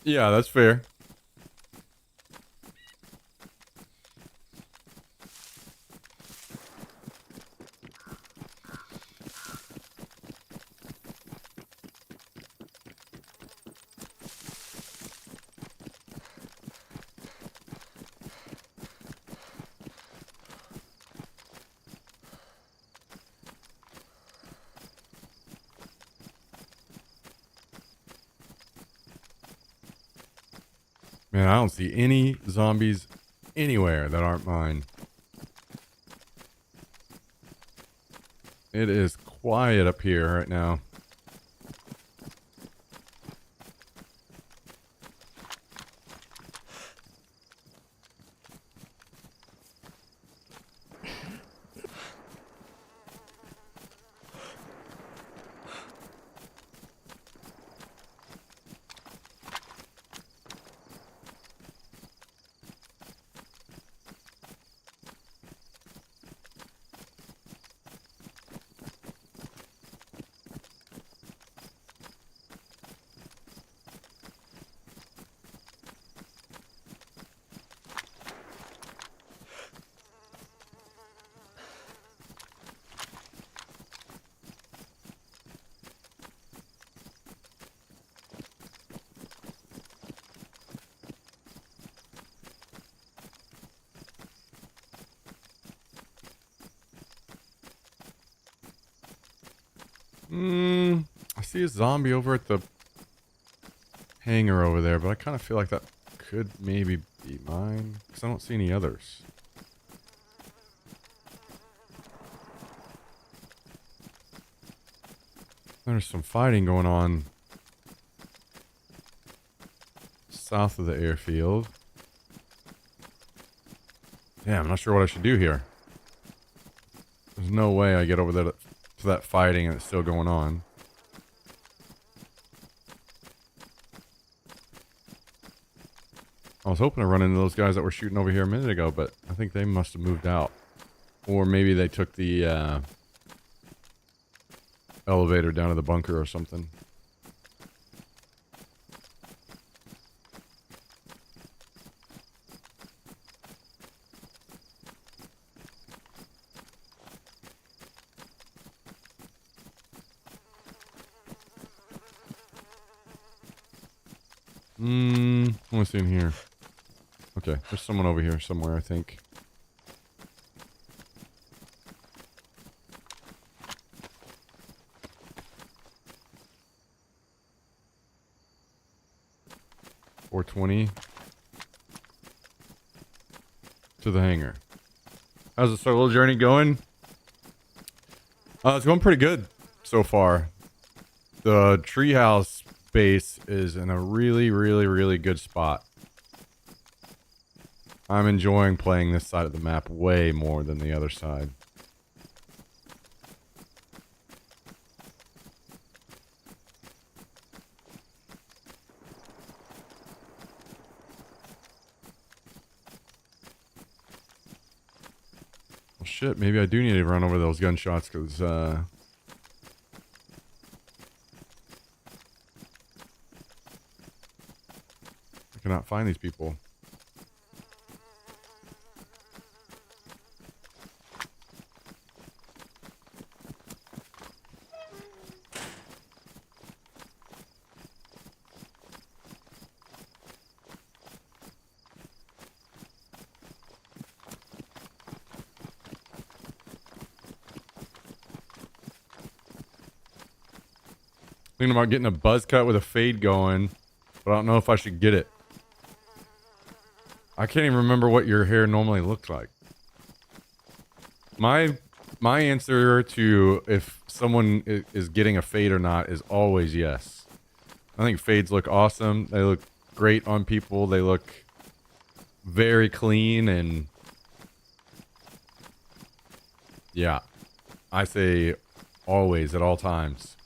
Yeah, that's fair. Man, I don't see any zombies anywhere that aren't mine. It is quiet up here right now. I see a zombie over at the hangar over there, but I kind of feel like that could maybe be mine because I don't see any others. There's some fighting going on south of the airfield. Damn, I'm not sure what I should do here. There's no way I get over there to that fighting and it's still going on. I was hoping to run into those guys that were shooting over here a minute ago, but I think they must have moved out. Or maybe they took the elevator down to the bunker or something. What's in here? Okay, there's someone over here somewhere, I think. $420 to the hangar. How's the solo journey going? It's going pretty good so far. The Treehouse base is in a really, really, really good spot. I'm enjoying playing this side of the map way more than the other side. Well, shit, maybe I do need to run over those gunshots because, I cannot find these people. Thinking about getting a buzz cut with a fade going, but I don't know if I should get it. I can't even remember what your hair normally looks like. My answer to if someone is getting a fade or not is always yes. I think fades look awesome. They look great on people. They look very clean and yeah, I say always at all times.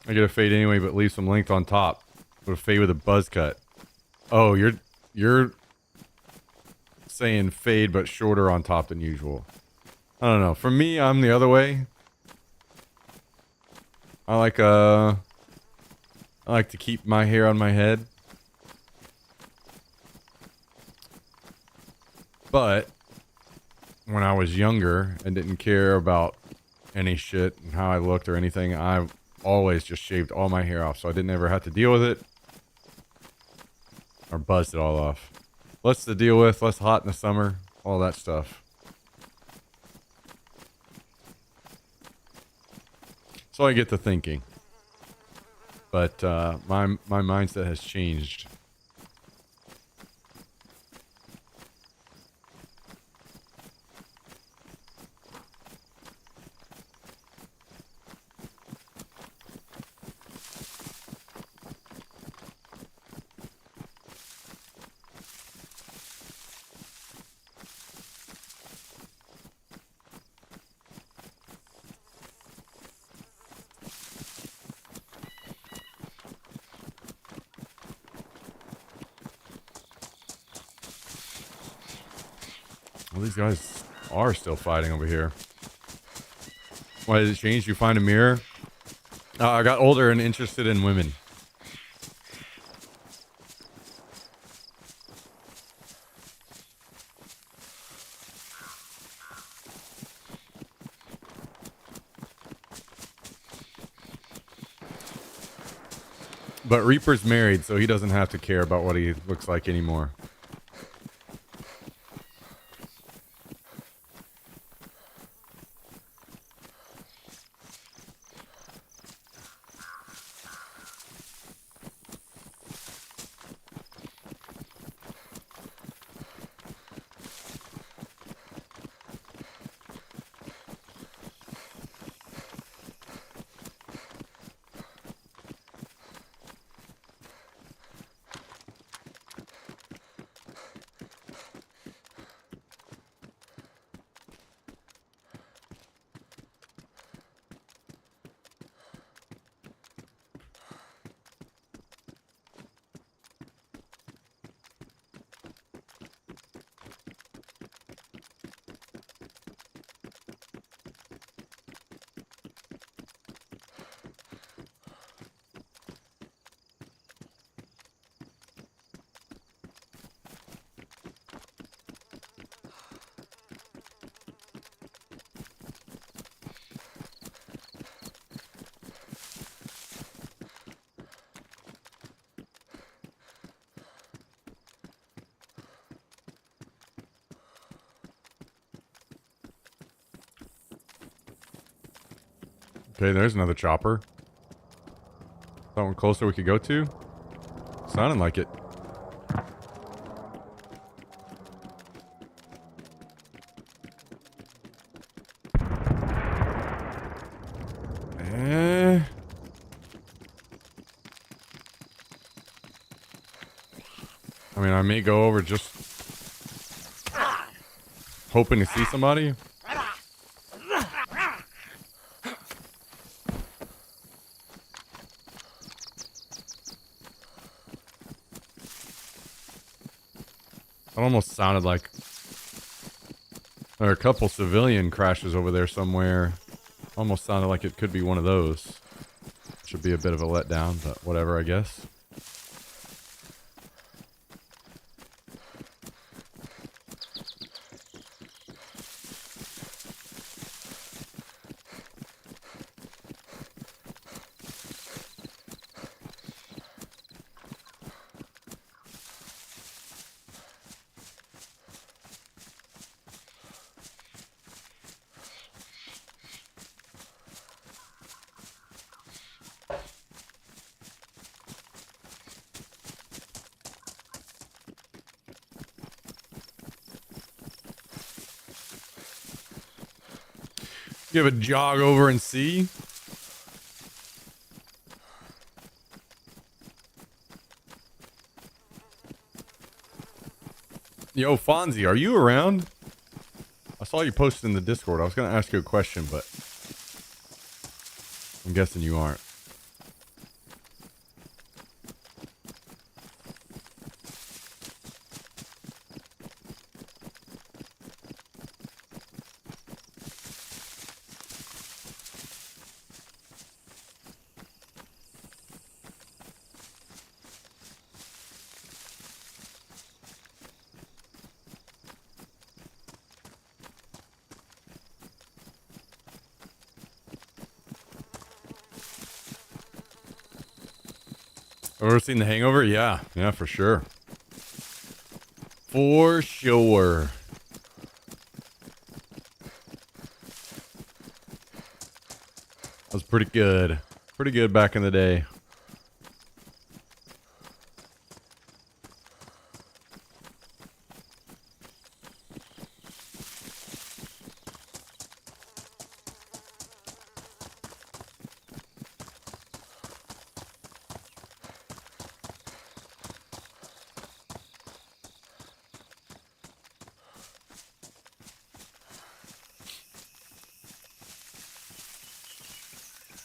I get a fade anyway, but leave some length on top. With a fade with a buzz cut. Oh, you're saying fade but shorter on top than usual. I don't know. For me, I'm the other way. I like to keep my hair on my head. But when I was younger and didn't care about any shit and how I looked or anything, I always just shaved all my hair off so I didn't ever have to deal with it or buzzed it all off. Less to deal with, less hot in the summer, all that stuff. So I get to thinking, but my mindset has changed. Well, these guys are still fighting over here. Why did it change? You find a mirror? I got older and interested in women. But Reaper's married, so he doesn't have to care about what he looks like anymore. Okay, there's another chopper. Something closer we could go to? Sounding like it. I mean, I may go over just hoping to see somebody. It almost sounded like there are a couple civilian crashes over there somewhere. Almost sounded like it could be one of those. Should be a bit of a letdown, but whatever, I guess. Give a jog over and see. Yo, Fonzie, are you around? I saw you posted in the Discord. I was going to ask you a question, but I'm guessing you aren't. Ever seen The Hangover? Yeah, for sure. For sure. That was pretty good. Pretty good back in the day.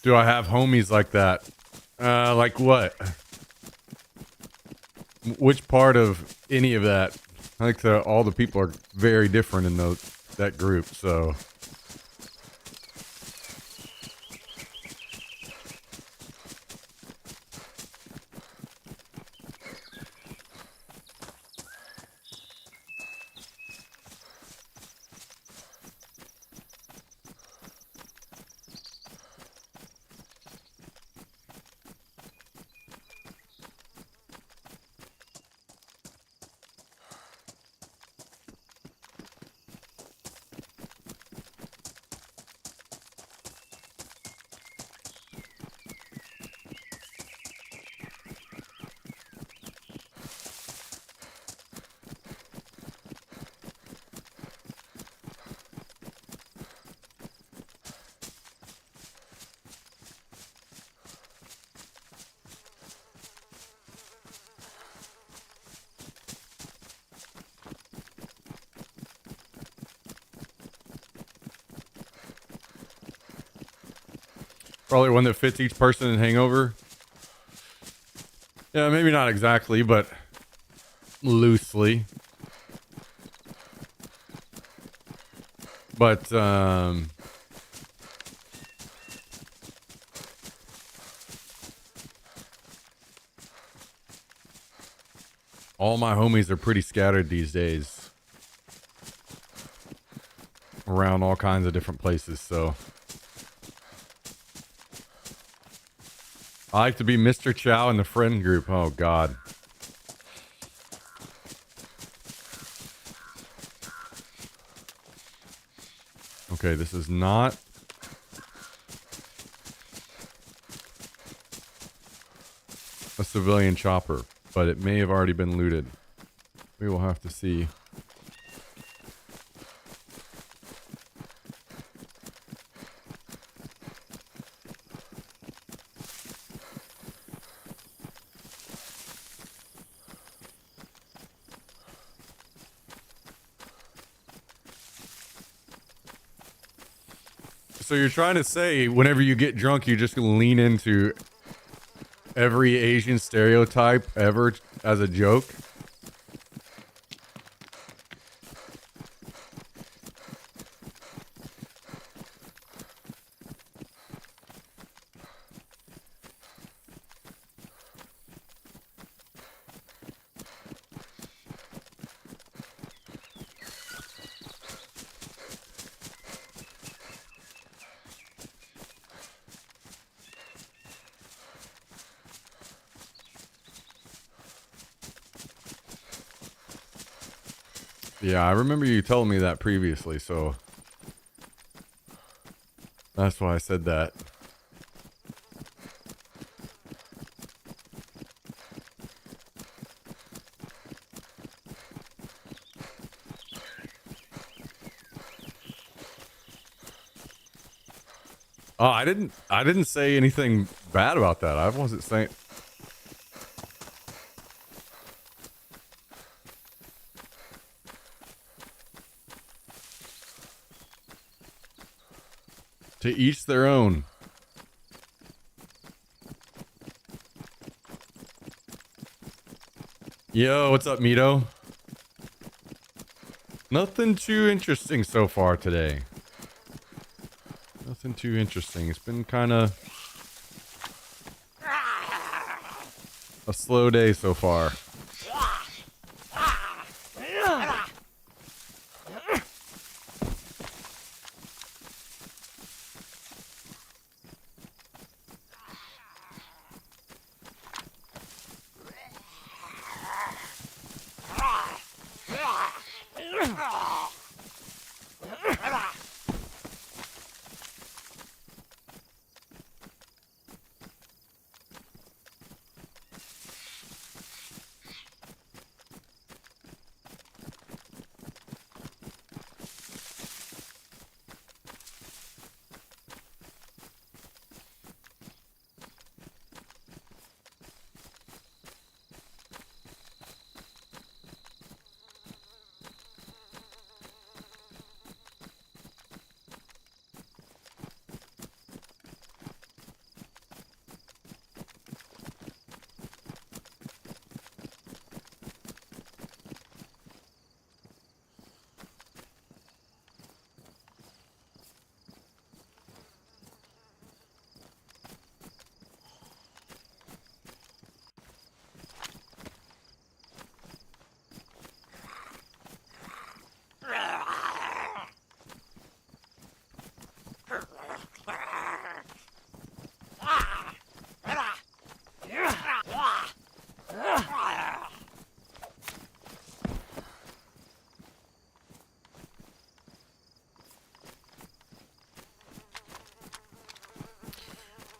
Do I have homies like that? Like what? Which part of any of that? I think all the people are very different in that group, so... Probably one that fits each person in Hangover. Yeah, maybe not exactly, but loosely. But, all my homies are pretty scattered these days. Around all kinds of different places, so. I like to be Mr. Chow in the friend group. Oh, God. Okay, this is not a civilian chopper, but it may have already been looted. We will have to see. So you're trying to say whenever you get drunk, you just lean into every Asian stereotype ever as a joke? Yeah, I remember you telling me that previously, so that's why I said that. Oh, I didn't say anything bad about that. I wasn't saying. To each their own. Yo, what's up, Mito? Nothing too interesting so far today. Nothing too interesting. It's been kind of a slow day so far.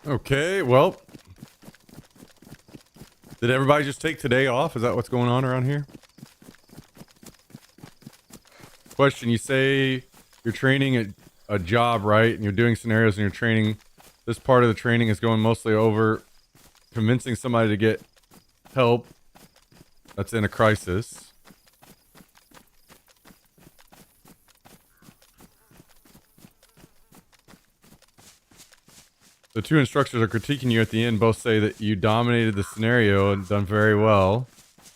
Okay, well. Did everybody just take today off? Is that what's going on around here? Question, you say you're training at a job, right? And you're doing scenarios and you're training. This part of the training is going mostly over convincing somebody to get help that's in a crisis. The two instructors are critiquing you at the end. Both say that you dominated the scenario and done very well,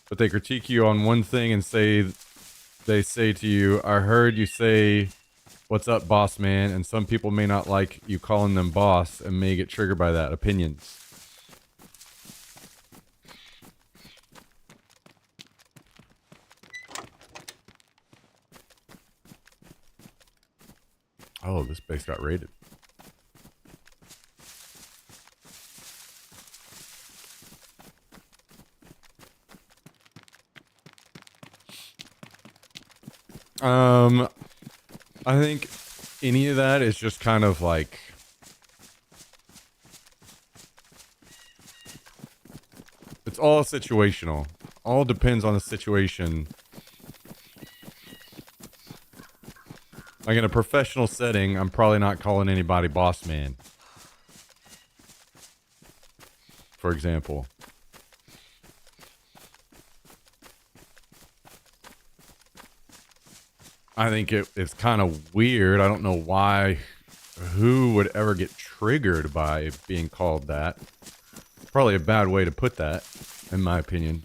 but they critique you on one thing and they say to you, "I heard you say, 'What's up, boss man?' And some people may not like you calling them boss and may get triggered by that. Opinions." Oh, this base got raided. I think any of that is just kind of like, it's all situational. All depends on the situation. Like in a professional setting, I'm probably not calling anybody boss man, for example. I think it's kind of weird. I don't know why, who would ever get triggered by being called that. Probably a bad way to put that, in my opinion.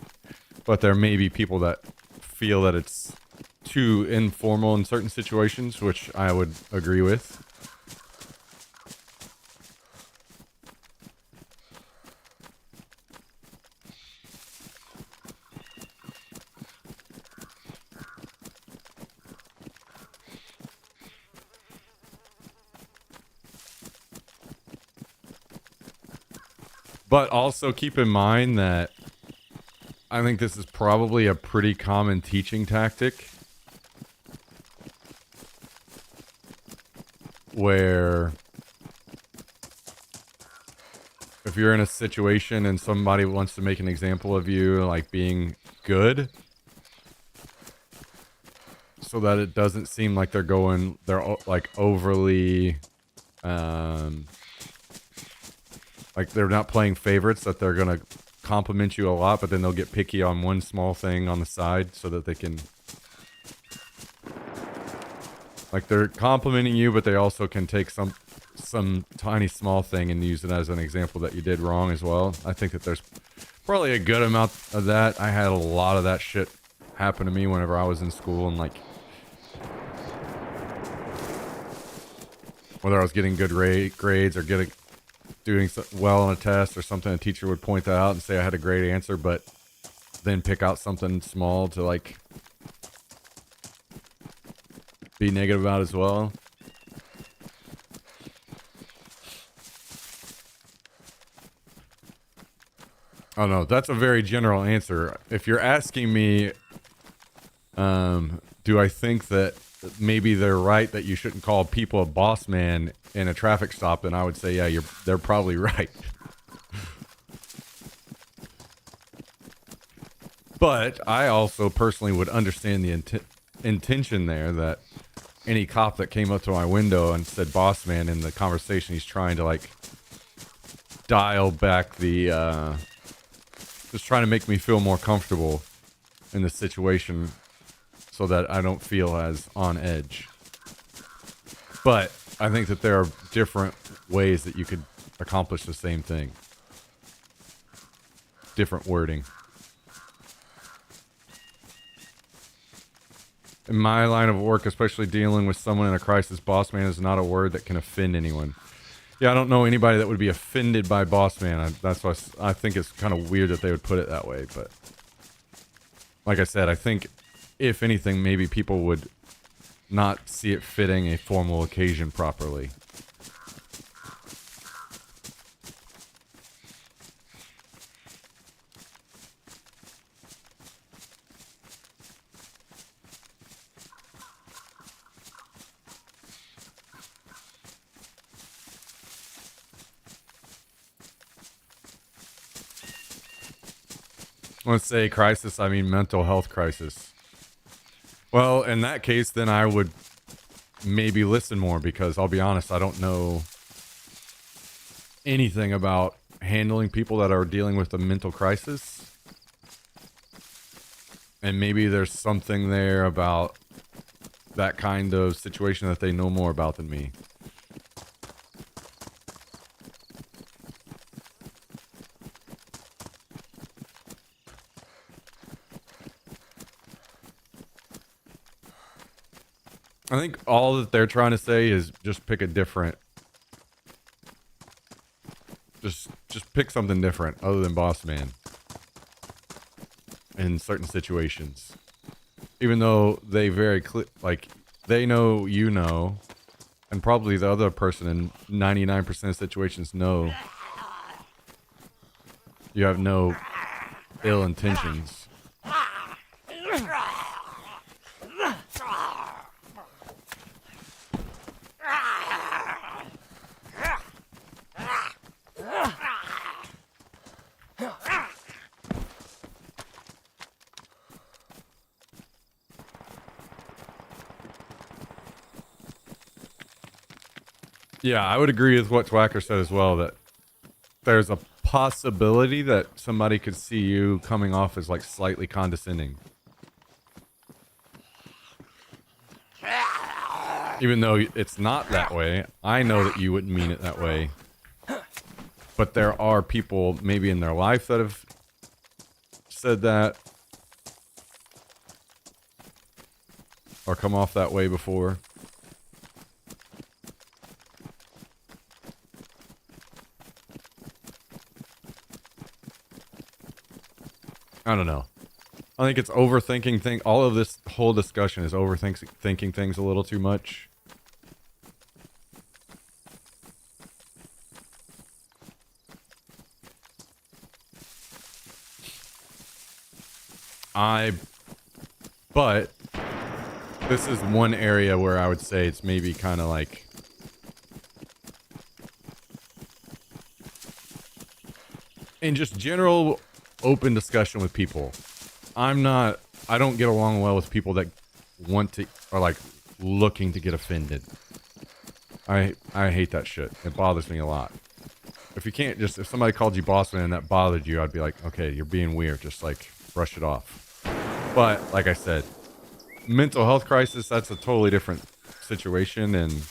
But there may be people that feel that it's too informal in certain situations, which I would agree with. But also keep in mind that I think this is probably a pretty common teaching tactic where if you're in a situation and somebody wants to make an example of you like being good, so that it doesn't seem like they're like overly like they're not playing favorites, that they're gonna compliment you a lot, but then they'll get picky on one small thing on the side so that they can, like, they're complimenting you, but they also can take some tiny small thing and use it as an example that you did wrong as well. I think that there's probably a good amount of that. I had a lot of that shit happen to me whenever I was in school, and like whether I was getting good grades or doing well on a test or something, a teacher would point that out and say I had a great answer, but then pick out something small to like be negative about as well. Oh no, that's a very general answer. If you're asking me, do I think that maybe they're right that you shouldn't call people a boss man in a traffic stop, then I would say, yeah, they're probably right. But I also personally would understand the intention there, that any cop that came up to my window and said boss man in the conversation, he's trying to like dial back the, just trying to make me feel more comfortable in the situation so that I don't feel as on edge. But I think that there are different ways that you could accomplish the same thing. Different wording. In my line of work, especially dealing with someone in a crisis, boss man is not a word that can offend anyone. Yeah, I don't know anybody that would be offended by boss man. That's why I think it's kind of weird that they would put it that way. But like I said, I think if anything, maybe people would not see it fitting a formal occasion properly. Let's say crisis, I mean mental health crisis. Well, in that case, then I would maybe listen more, because I'll be honest, I don't know anything about handling people that are dealing with a mental crisis. And maybe there's something there about that kind of situation that they know more about than me. I think all that they're trying to say is just pick a different. Just pick something different other than boss man in certain situations. Even though they very like they know, you know, and probably the other person in 99% of situations know you have no ill intentions. Yeah, I would agree with what Twacker said as well, that there's a possibility that somebody could see you coming off as like slightly condescending. Even though it's not that way, I know that you wouldn't mean it that way. But there are people maybe in their life that have said that or come off that way before. I don't know. I think it's overthinking thing. All of this whole discussion is overthinking things a little too much. But this is one area where I would say it's maybe kind of like in just general open discussion with people. I don't get along well with people that want to, or like looking to get offended. I hate that shit. It bothers me a lot. If you can't just, if somebody called you boss man and that bothered you, I'd be like, okay, you're being weird. Just like brush it off. But like I said, mental health crisis, that's a totally different situation. And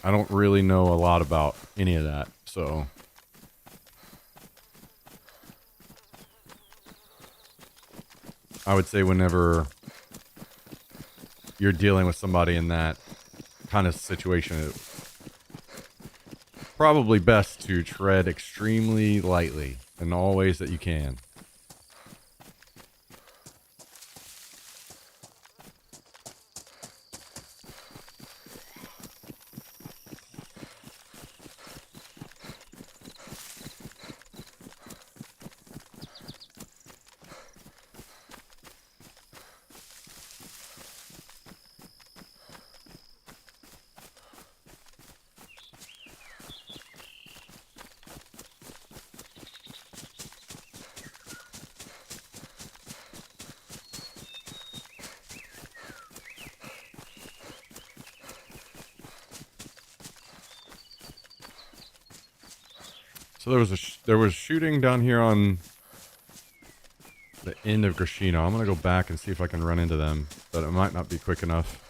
I don't really know a lot about any of that. So I would say whenever you're dealing with somebody in that kind of situation, it's probably best to tread extremely lightly in all ways that you can. So there was shooting down here on the end of Grashino. I'm gonna go back and see if I can run into them, but it might not be quick enough.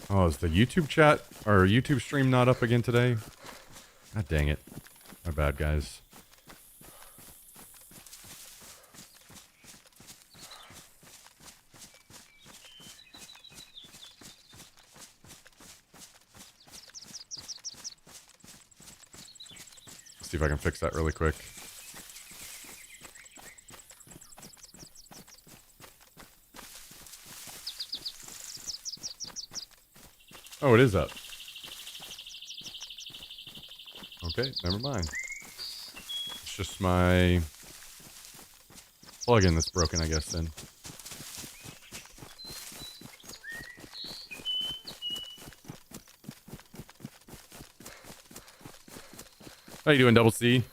Oh, is the YouTube chat or YouTube stream not up again today? God dang it. My bad, guys. See if I can fix that really quick. Oh, it is up. Okay, never mind. It's just my plugin that's broken, I guess, then. How you doing, Double C?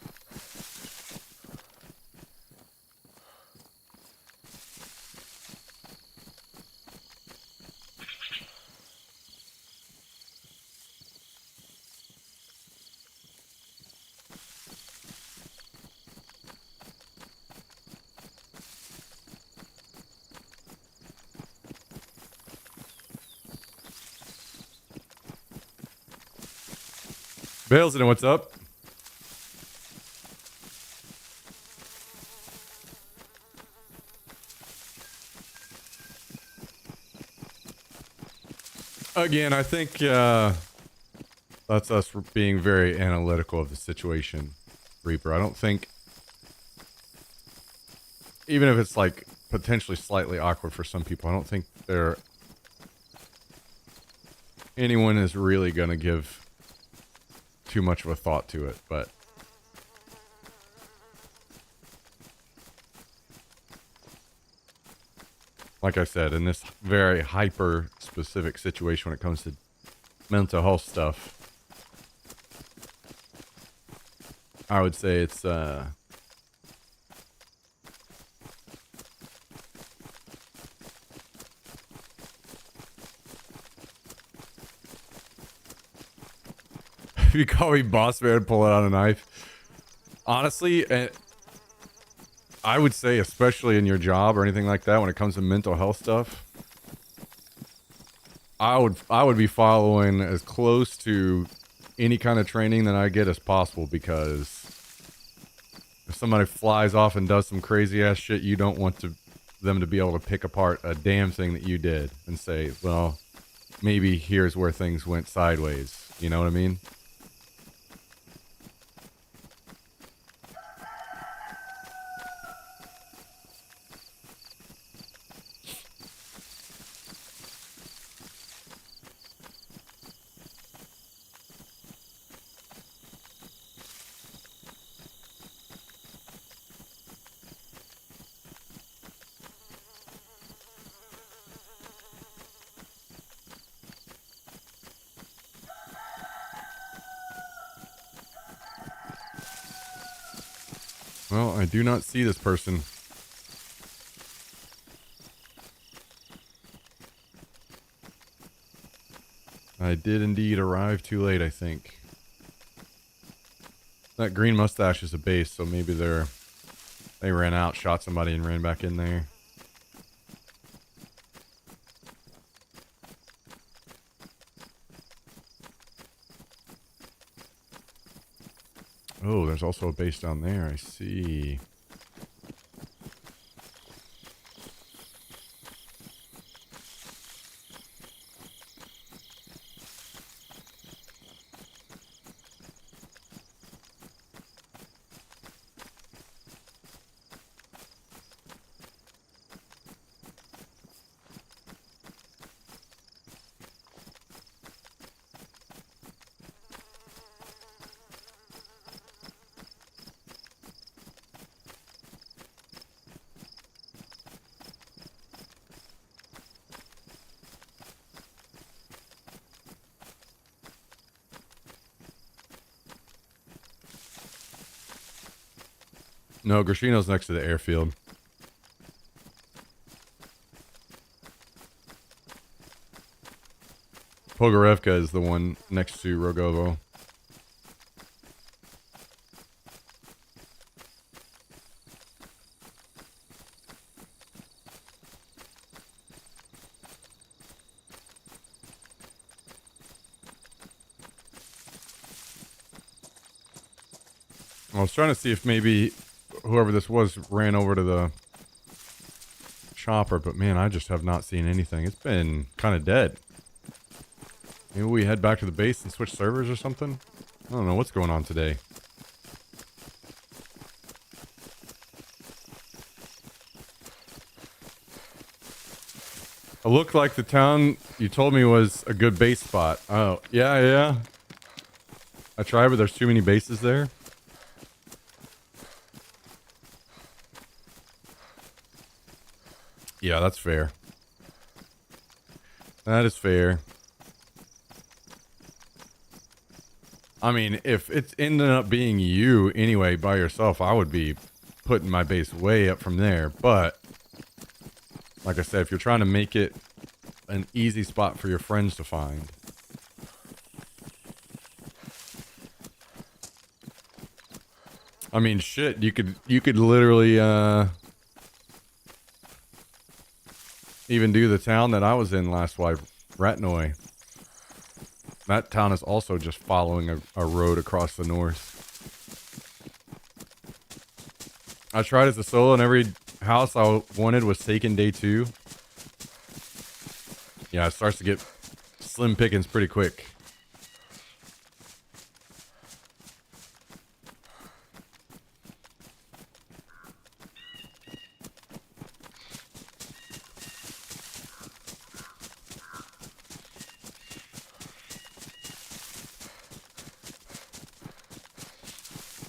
Bales, and what's up? Again, I think that's us being very analytical of the situation, Reaper. I don't think, even if it's like potentially slightly awkward for some people, I don't think anyone is really going to give too much of a thought to it. But like I said, in this very hyper specific situation when it comes to mental health stuff, I would say it's if you call me boss man, pull out a knife. Honestly, I would say, especially in your job or anything like that, when it comes to mental health stuff, I would be following as close to any kind of training that I get as possible, because if somebody flies off and does some crazy ass shit, you don't want them to be able to pick apart a damn thing that you did and say, well, maybe here's where things went sideways. You know what I mean? Well, I do not see this person. I did indeed arrive too late, I think. That green mustache is a base, so maybe they ran out, shot somebody, and ran back in there. Oh, there's also a base down there. I see. No, Grashino's next to the airfield. Pogorevka is the one next to Rogovo. I was trying to see if maybe whoever this was ran over to the chopper, but man, I just have not seen anything. It's been kind of dead. Maybe we head back to the base and switch servers or something? I don't know what's going on today. It looked like the town you told me was a good base spot. Oh, yeah. I tried, but there's too many bases there. Yeah, that's fair. That is fair. I mean, if it's ended up being you anyway by yourself, I would be putting my base way up from there. But like I said, if you're trying to make it an easy spot for your friends to find, I mean, shit, you could literally even do the town that I was in last wipe, Ratnoy. That town is also just following a road across the north. I tried as a solo, and every house I wanted was taken day 2. Yeah, it starts to get slim pickings pretty quick.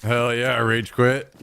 Hell yeah, rage quit.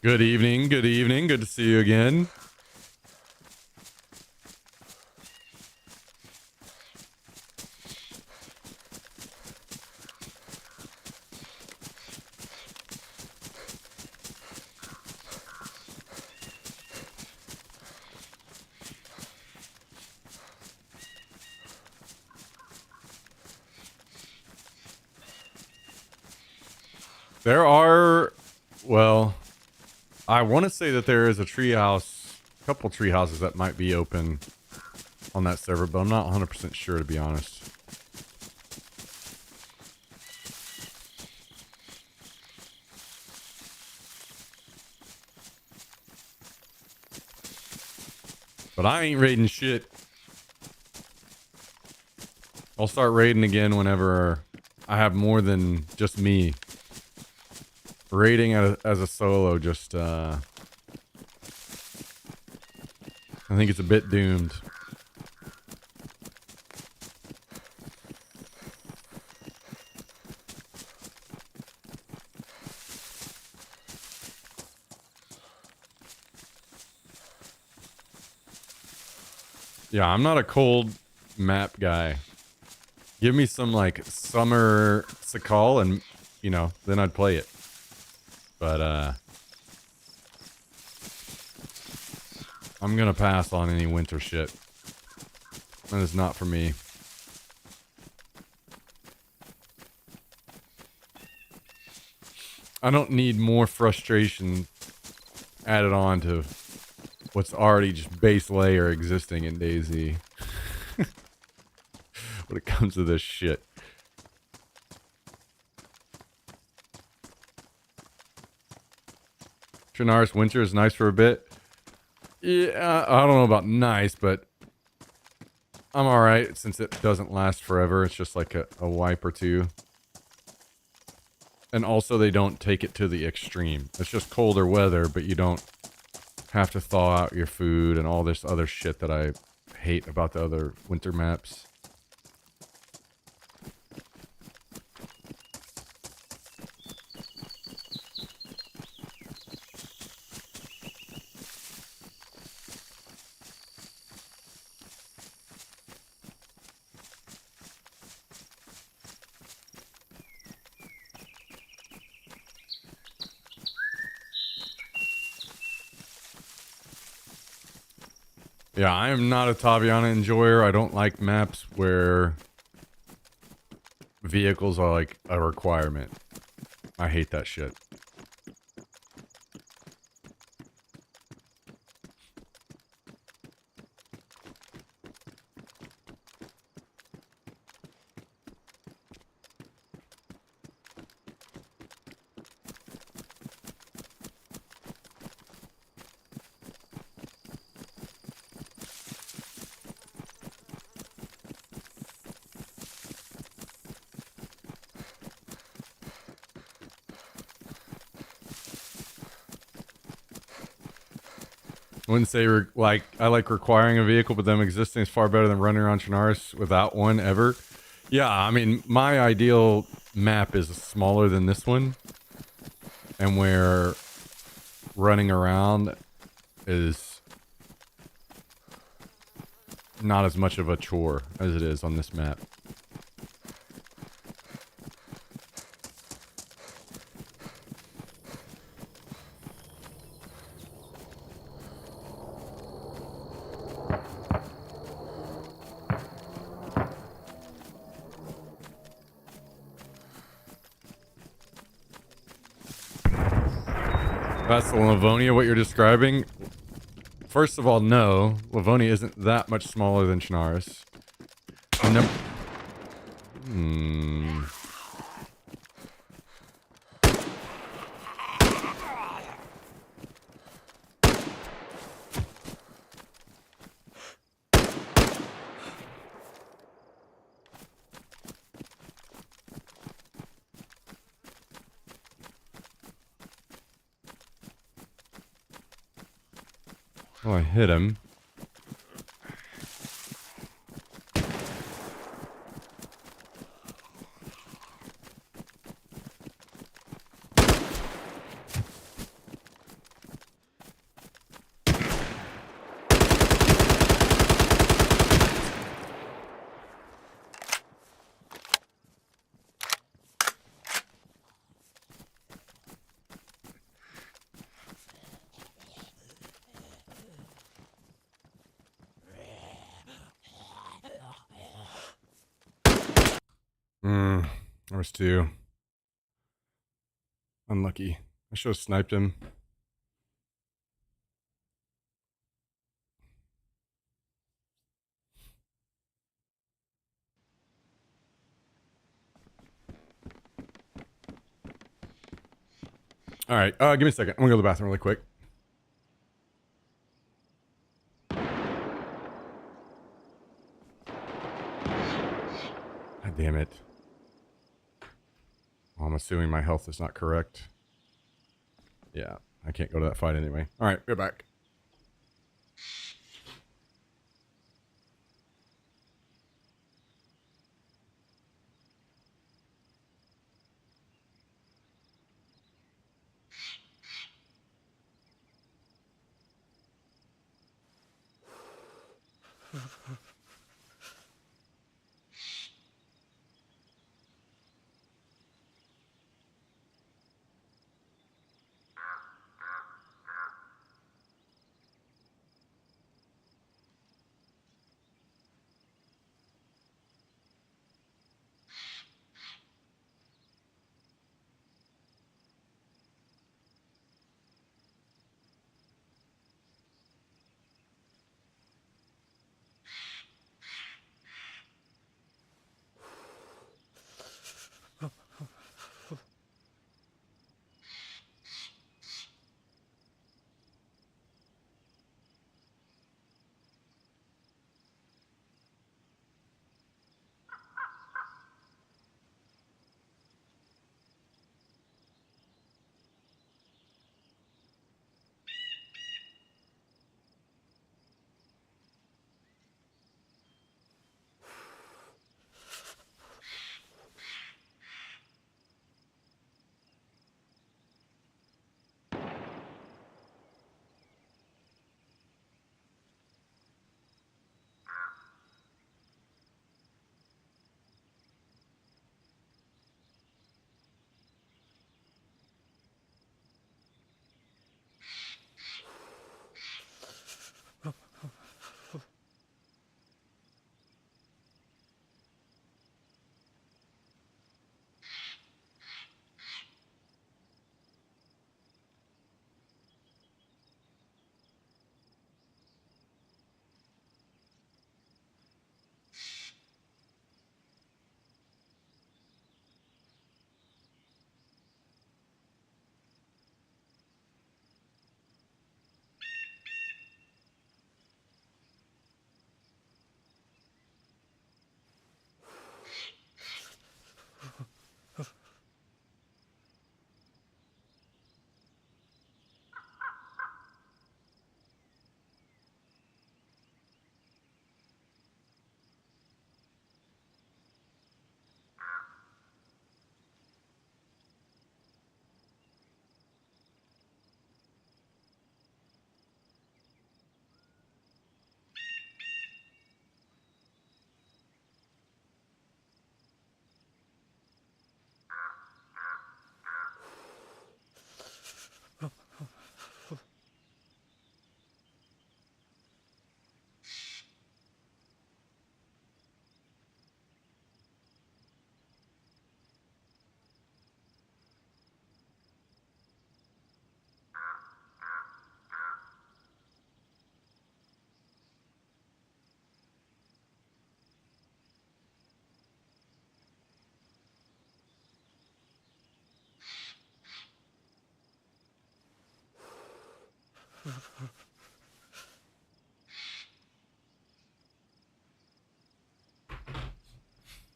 Good evening, good evening. Good to see you again. There are, well, I want to say that there is a treehouse, a couple tree houses that might be open on that server, but I'm not 100% sure, to be honest. But I ain't raiding shit. I'll start raiding again whenever I have more than just me. Raiding as a solo just, I think it's a bit doomed. Yeah, I'm not a cold map guy. Give me some, like, summer Sakal and, you know, then I'd play it. But, I'm gonna pass on any winter shit. That is not for me. I don't need more frustration added on to what's already just base layer existing in DayZ. When it comes to this shit. Trinaris winter is nice for a bit. Yeah, I don't know about nice, but I'm alright since it doesn't last forever. It's just like a wipe or two. And also they don't take it to the extreme. It's just colder weather, but you don't have to thaw out your food and all this other shit that I hate about the other winter maps. Yeah, I am not a Taviana enjoyer. I don't like maps where vehicles are like a requirement. I hate that shit. Wouldn't say like I like requiring a vehicle, but them existing is far better than running around Chernarus without one ever. Yeah, I mean, my ideal map is smaller than this one, and where running around is not as much of a chore as it is on this map. That's the Livonia, what you're describing? First of all, no. Livonia isn't that much smaller than Chernarus. Oh, I hit him. There was two. Unlucky. I should have sniped him. All right, give me a second. I'm gonna go to the bathroom really quick. God damn it. Well, I'm assuming my health is not correct. Yeah, I can't go to that fight anyway. All right, we're back.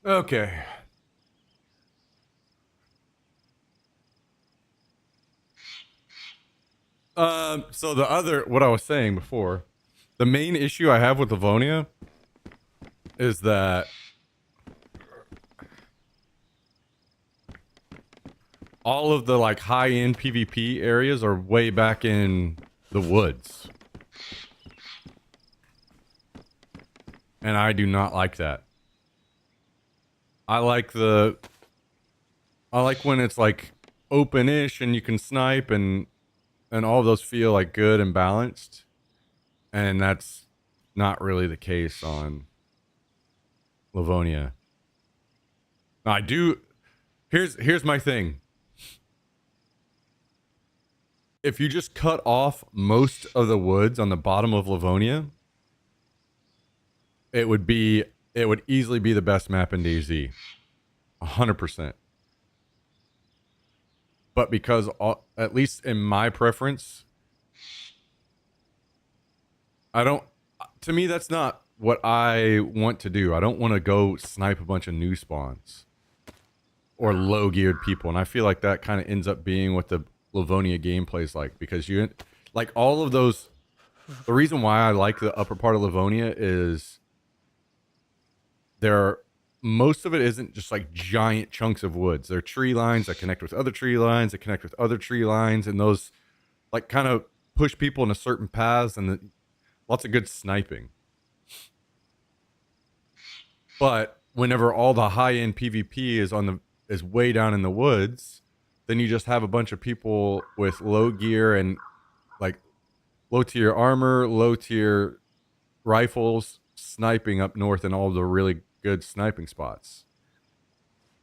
Okay. So what I was saying before, the main issue I have with Livonia is that all of the like high-end PvP areas are way back in the woods. And I do not like that. I like when it's like open-ish and you can snipe and all of those feel like good and balanced. And that's not really the case on Livonia. I do here's my thing. If you just cut off most of the woods on the bottom of Livonia, it would easily be the best map in DayZ. 100%. But because at least in my preference, I don't to me that's not what I want to do. I don't want to go snipe a bunch of new spawns or low geared people, and I feel like that kind of ends up being what the Livonia gameplay is like, because you like all of those. The reason why I like the upper part of Livonia is most of it isn't just like giant chunks of woods. There are tree lines that connect with other tree lines that connect with other tree lines, and those like kind of push people into certain paths, and lots of good sniping. But whenever all the high end PvP is way down in the woods, then you just have a bunch of people with low gear and like low tier armor, low tier rifles sniping up north in all the really good sniping spots.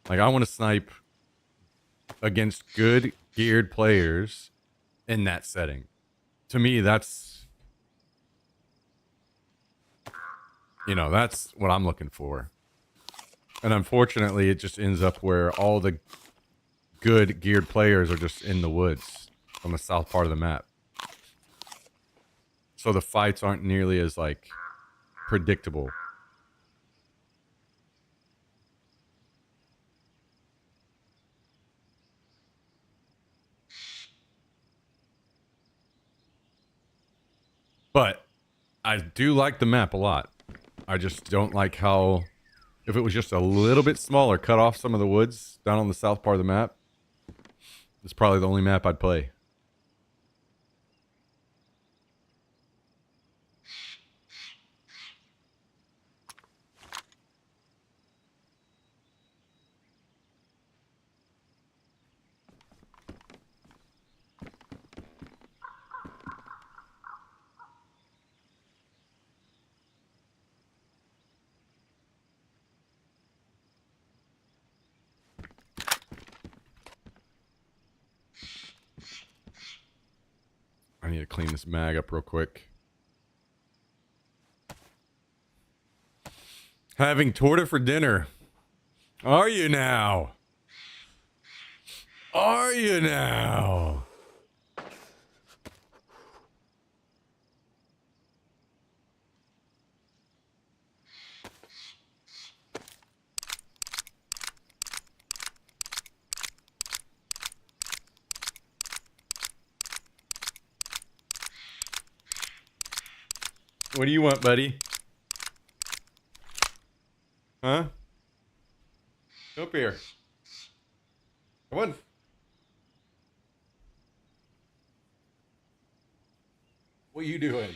Like I want to snipe against good geared players in that setting. To me, that's what I'm looking for. And unfortunately, it just ends up where all the good geared players are just in the woods on the south part of the map. So the fights aren't nearly as like predictable. But I do like the map a lot. I just don't like how, if it was just a little bit smaller, cut off some of the woods down on the south part of the map, it's probably the only map I'd play. I need to clean this mag up real quick. Having torta for dinner. Are you now? Are you now? What do you want, buddy? Huh? Come up here. Come on. What are you doing?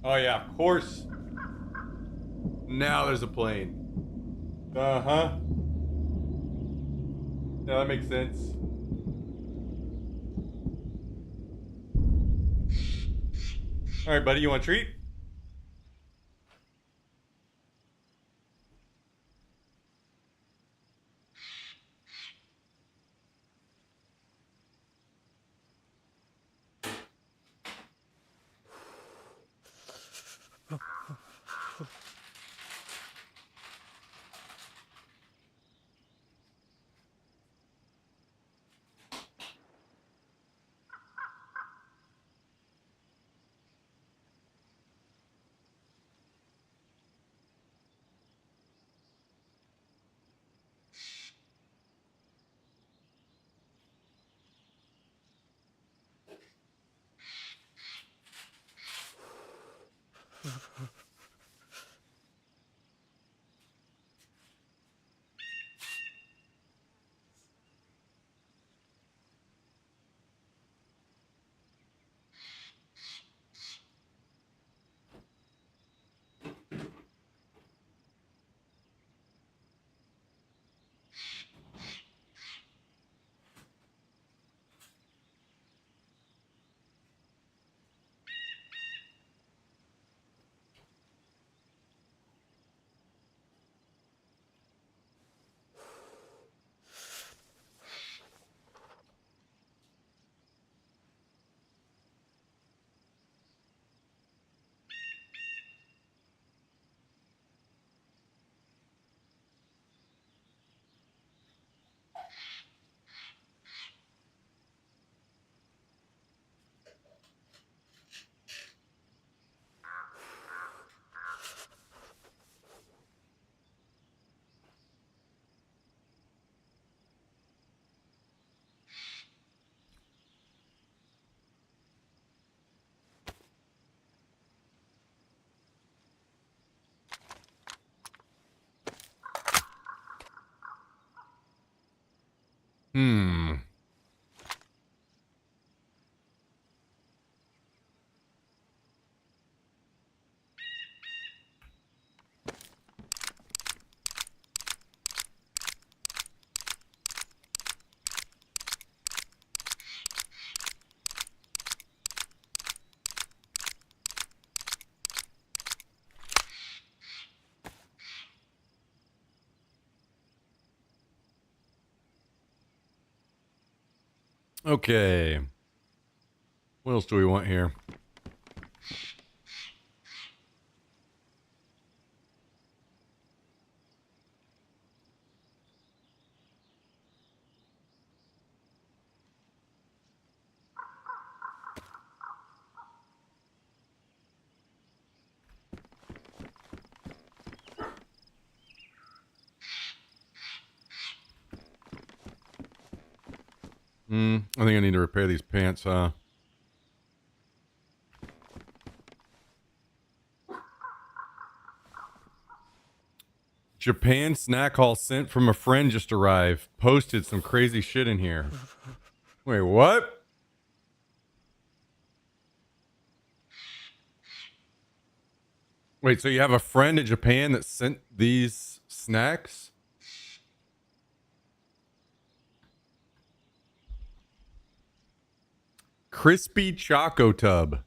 Oh yeah, of course. Now there's a plane. Uh-huh. Yeah, that makes sense. All right, buddy, you want a treat? Hmm. Okay. What else do we want here? I think I need to repair these pants, huh? Japan snack haul sent from a friend just arrived. Posted some crazy shit in here. Wait, what? Wait, so you have a friend in Japan that sent these snacks? Crispy Choco Tub.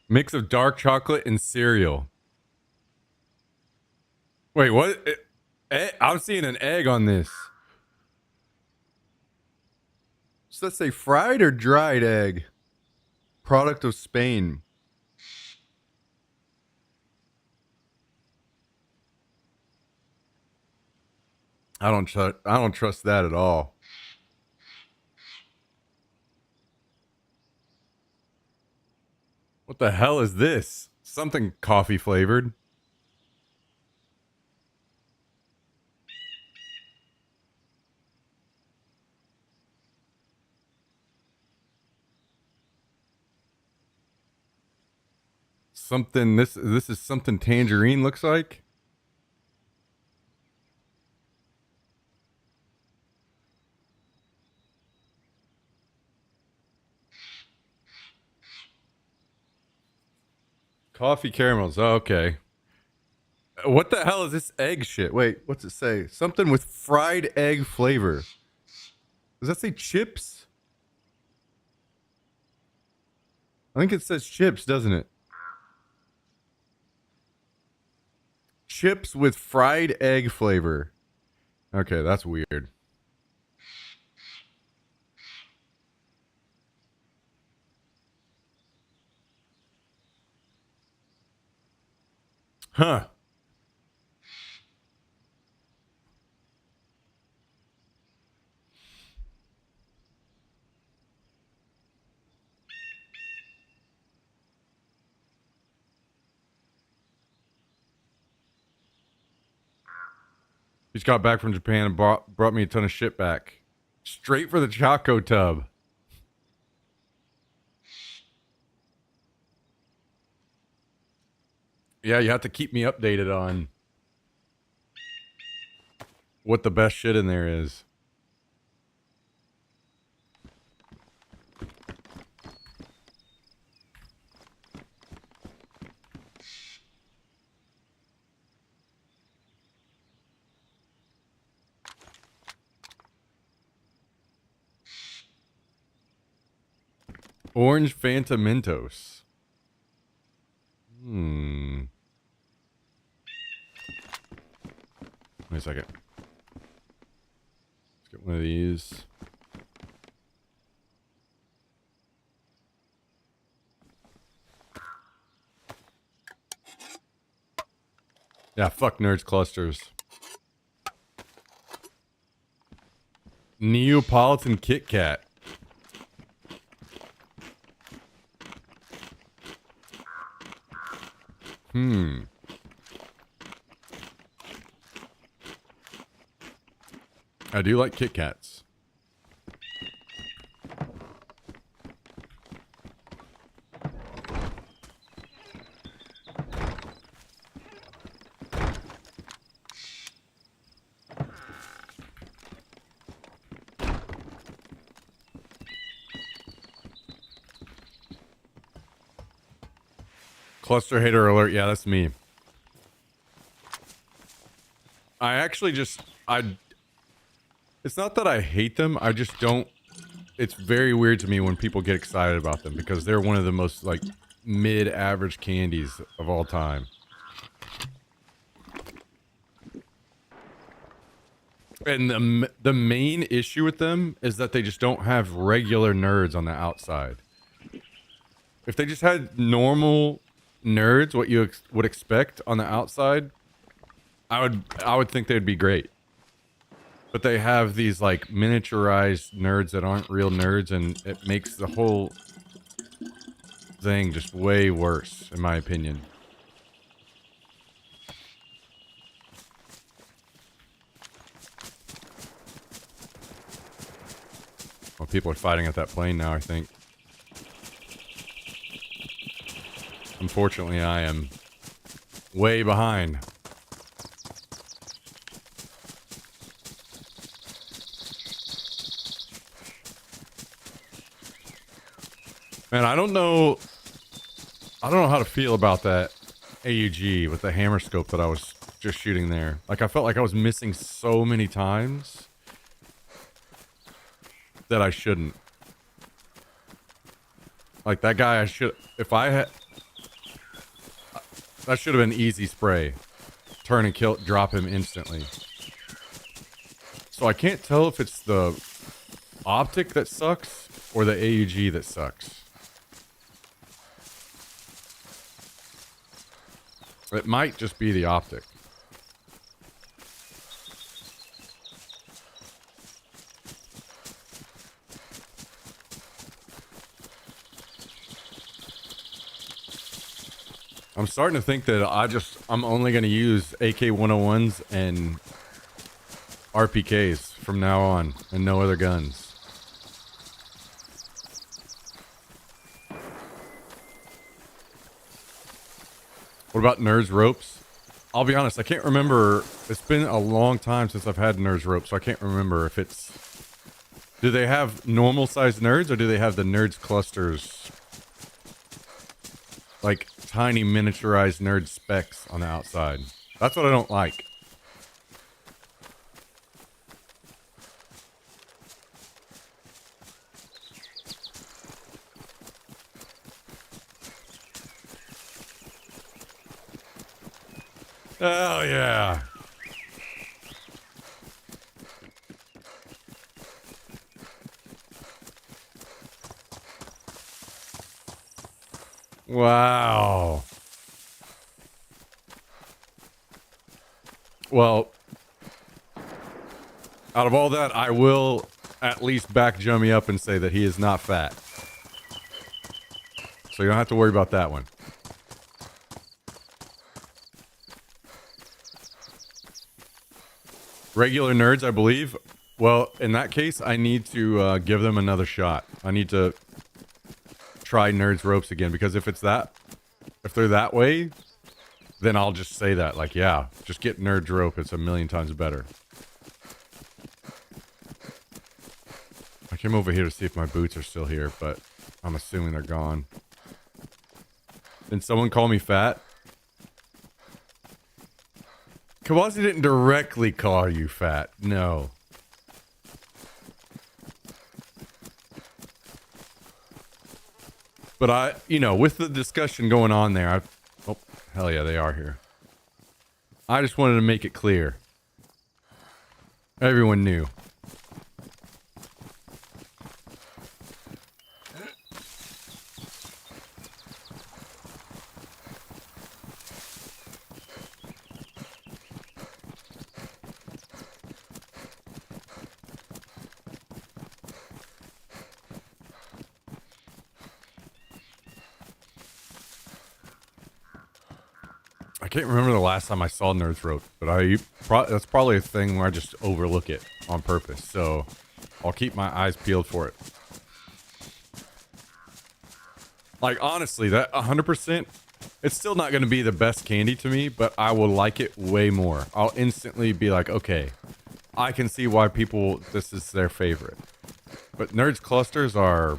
Mix of dark chocolate and cereal. Wait, what? I'm seeing an egg on this. So let's say fried or dried egg. Product of Spain. I don't trust that at all. What the hell is this? Something coffee flavored. Something this is something tangerine looks like. Coffee caramels. Oh, okay. What the hell is this egg shit? Wait, what's it say? Something with fried egg flavor. Does that say chips? I think it says chips, doesn't it? Chips with fried egg flavor. Okay, that's weird. Huh. Just got back from Japan and brought me a ton of shit back. Straight for the Choco Tub. Yeah, you have to keep me updated on what the best shit in there is. Orange Fanta Mentos. Wait a second. Let's get one of these. Yeah, fuck Nerds Clusters. Neapolitan Kit Kat. I do like Kit Kats. Cluster hater alert. Yeah, that's me. I actually just, it's not that I hate them. I just don't, it's very weird to me when people get excited about them because they're one of the most like mid-average candies of all time. And the main issue with them is that they just don't have regular nerds on the outside. If they just had normal nerds, what you would expect on the outside, I would think they'd be great. But they have these like miniaturized nerds that aren't real nerds, and it makes the whole thing just way worse, in my opinion. Well, people are fighting at that plane now, I think. Unfortunately, I am way behind. Man, I don't know how to feel about that AUG with the hammer scope that I was just shooting there. Like, I felt like I was missing so many times that I shouldn't. Like, that guy, I should, if I had, that should have been easy spray. Turn and kill, drop him instantly. So I can't tell if it's the optic that sucks or the AUG that sucks. It might just be the optic. I'm starting to think that I'm only going to use AK-101s and RPKs from now on, and no other guns. What about Nerds Ropes? I'll be honest, I can't remember. It's been a long time since I've had Nerds Ropes, so I can't remember if it's... Do they have normal-sized nerds, or do they have the Nerds clusters? Like, tiny miniaturized nerd specs on the outside. That's what I don't like. Oh, yeah. Wow. Well, out of all that, I will at least back Jummy up and say that he is not fat. So you don't have to worry about that one. Regular nerds, I believe. Well, in that case, I need to give them another shot. I need to try Nerds Ropes again, because if they're that way, then I'll just say that. Like, yeah, just get Nerds Rope. It's a million times better. I came over here to see if my boots are still here, but I'm assuming they're gone. Did someone call me fat? Kawazi didn't directly call you fat. No. But with the discussion going on there, oh, hell yeah, they are here. I just wanted to make it clear. Everyone knew. I can't remember the last time I saw Nerds Rope, but that's probably a thing where I just overlook it on purpose. So I'll keep my eyes peeled for it. Like, honestly, that 100%, it's still not going to be the best candy to me, but I will like it way more. I'll instantly be like, okay, I can see why this is their favorite. But Nerds Clusters are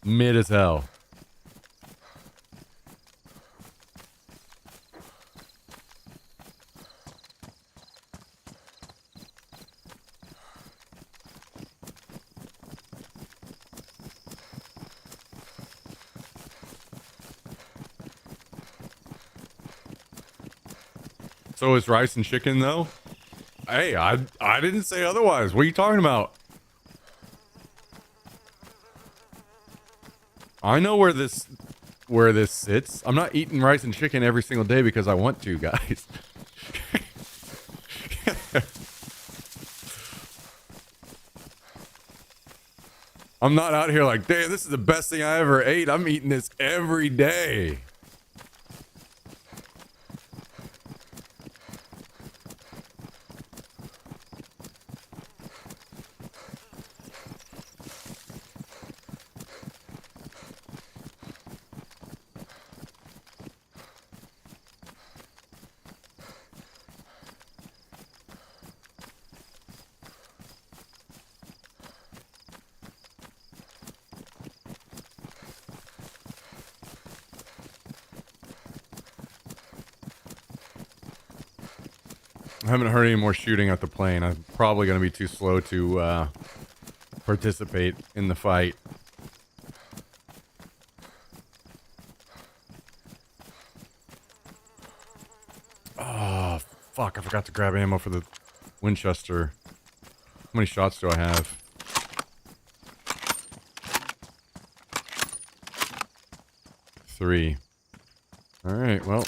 mid as hell. So is rice and chicken though? Hey, I didn't say otherwise. What are you talking about? I know where this sits. I'm not eating rice and chicken every single day because I want to, guys. I'm not out here like, damn, this is the best thing I ever ate. I'm eating this every day. I haven't heard any more shooting at the plane. I'm probably going to be too slow to participate in the fight. Oh, fuck. I forgot to grab ammo for the Winchester. How many shots do I have? 3. Alright, well.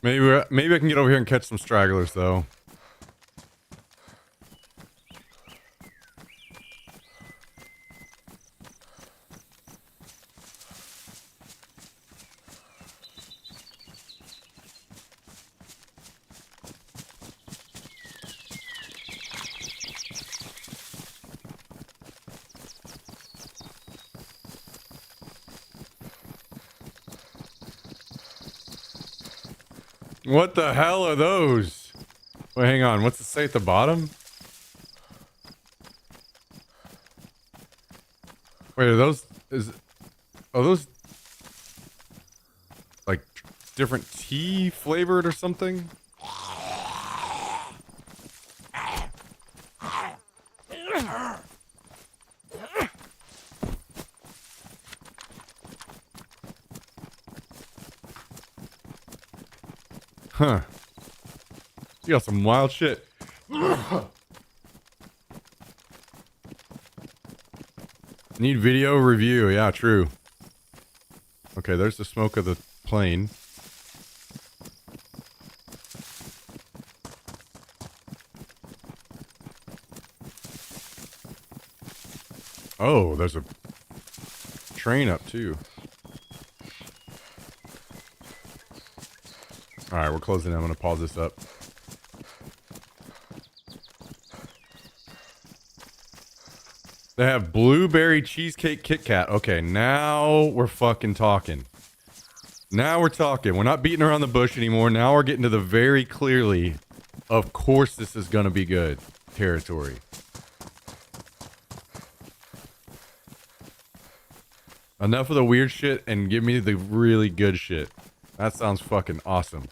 Maybe I can get over here and catch some stragglers, though. What the hell are those? Wait, hang on. What's it say at the bottom? Wait, are those... Are those... like, different tea flavored or something? Huh. You got some wild shit. Need video review. Yeah, true. Okay, there's the smoke of the plane. Oh, there's a train up too. Alright, we're closing in. I'm gonna pause this up. They have blueberry cheesecake Kit Kat. Okay, now we're fucking talking. Now we're talking. We're not beating around the bush anymore. Now we're getting to the very clearly, of course this is gonna be good territory. Enough of the weird shit and give me the really good shit. That sounds fucking awesome.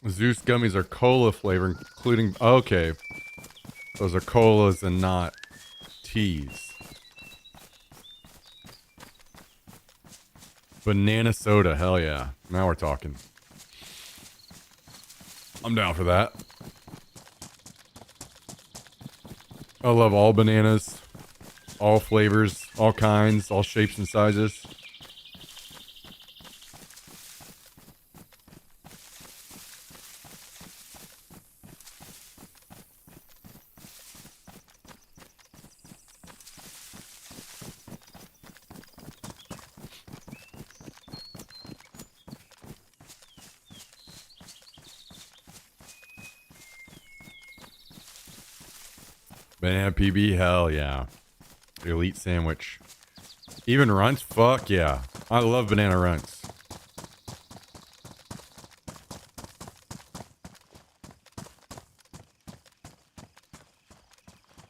Zeus gummies are cola flavor, including... Okay. Those are colas and not teas. Banana soda, hell yeah. Now we're talking. I'm down for that. I love all bananas. All flavors, all kinds, all shapes and sizes. Banana PB, hell yeah. Elite sandwich. Even runts, fuck yeah. I love banana runts.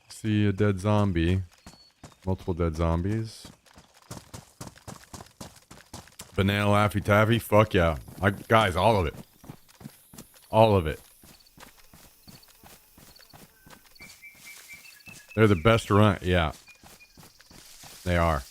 See a dead zombie. Multiple dead zombies. Banana Laffy Taffy, fuck yeah. Guys, all of it. All of it. They're the best runt, yeah. They are.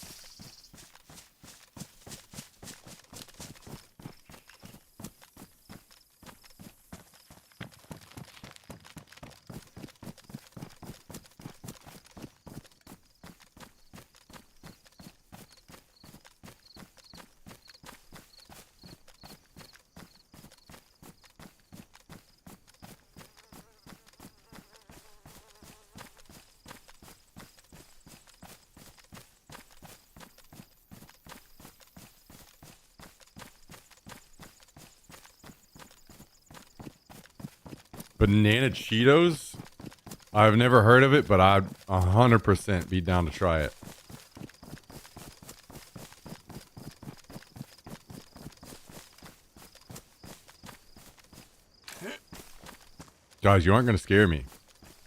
Banana Cheetos? I've never heard of it, but I'd 100% be down to try it. Guys, you aren't going to scare me.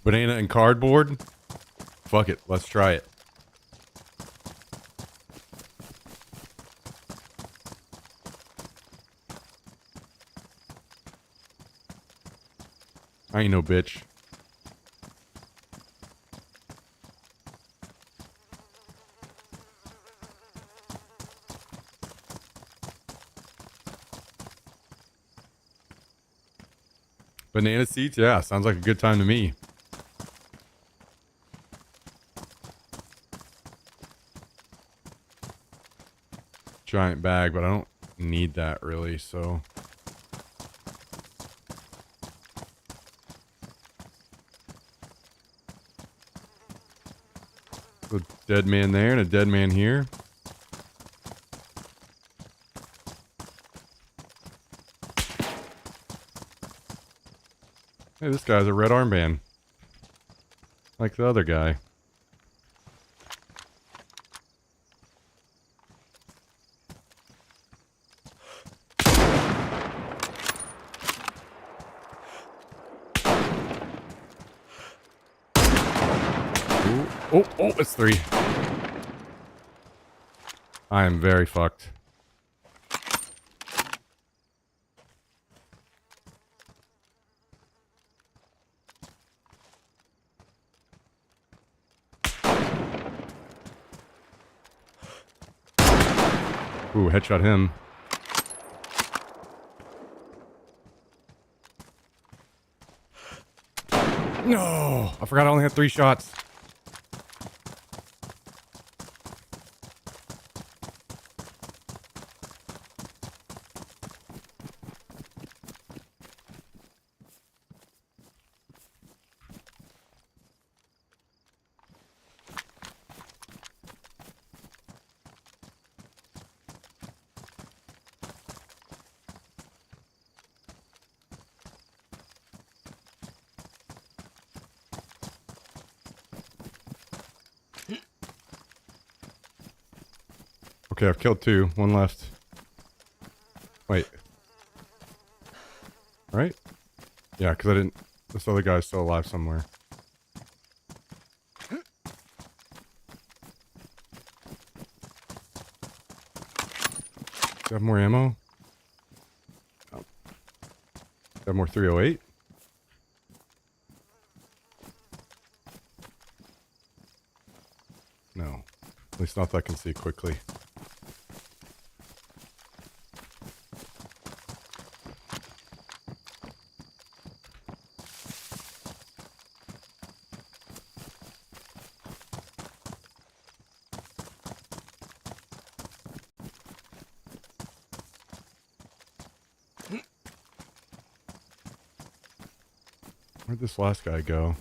Banana and cardboard? Fuck it, let's try it. I ain't no bitch. Banana seeds? Yeah, sounds like a good time to me. Giant bag, but I don't need that really, so... A dead man there and a dead man here. Hey, this guy's a red armband. Like the other guy. Oh, it's 3. I am very fucked. Ooh, headshot him. No! I forgot I only had 3 shots. Okay, I've killed 2. 1 left. Wait. Right? Yeah, because I didn't... This other guy's still alive somewhere. Do you have more ammo? Oh. Do you have more 308? No. At least not that I can see quickly. Where'd this last guy go?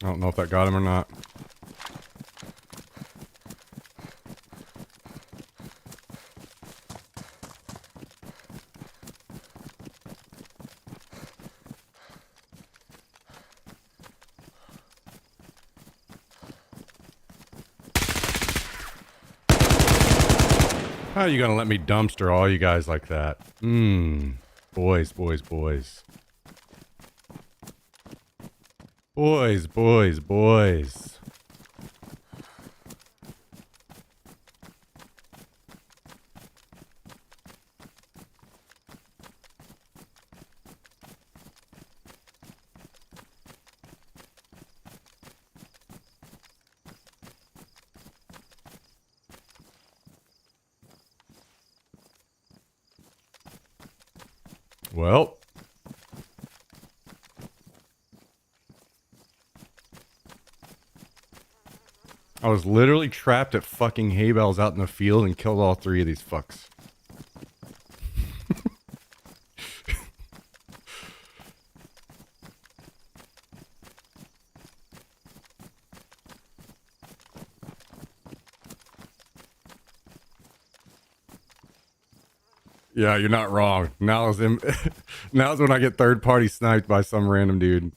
I don't know if that got him or not. How are you gonna let me dumpster all you guys like that? Boys, boys, boys. Boys, boys, boys. Well. I was literally trapped at fucking hay bales out in the field and killed all 3 of these fucks. Yeah, you're not wrong. Now's when I get third party sniped by some random dude.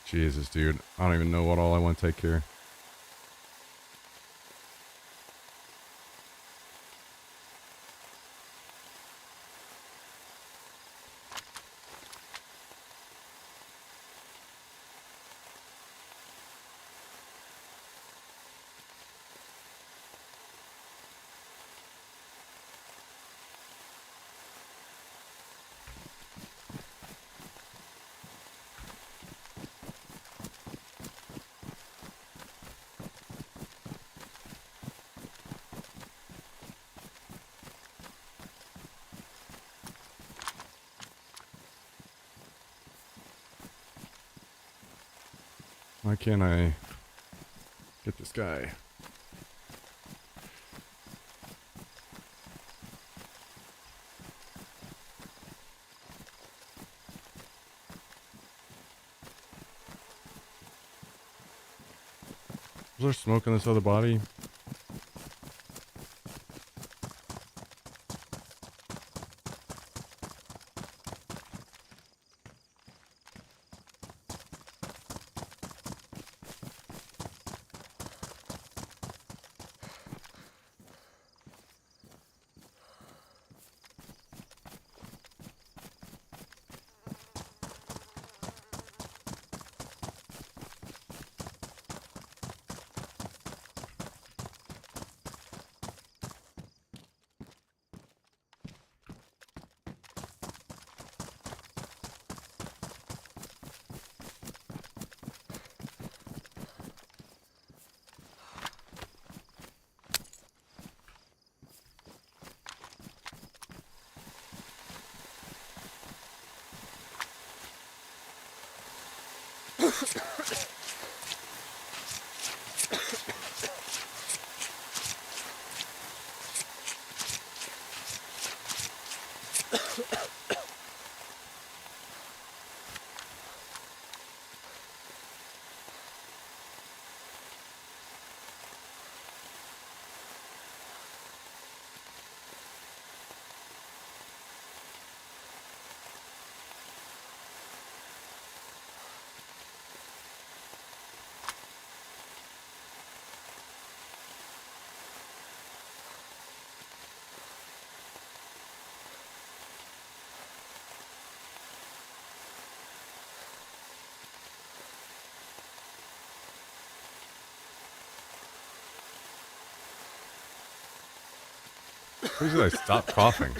Jesus, dude. I don't even know what all I want to take here. Why can't I get this guy? Was there smoke in this other body? Please, I stop coughing.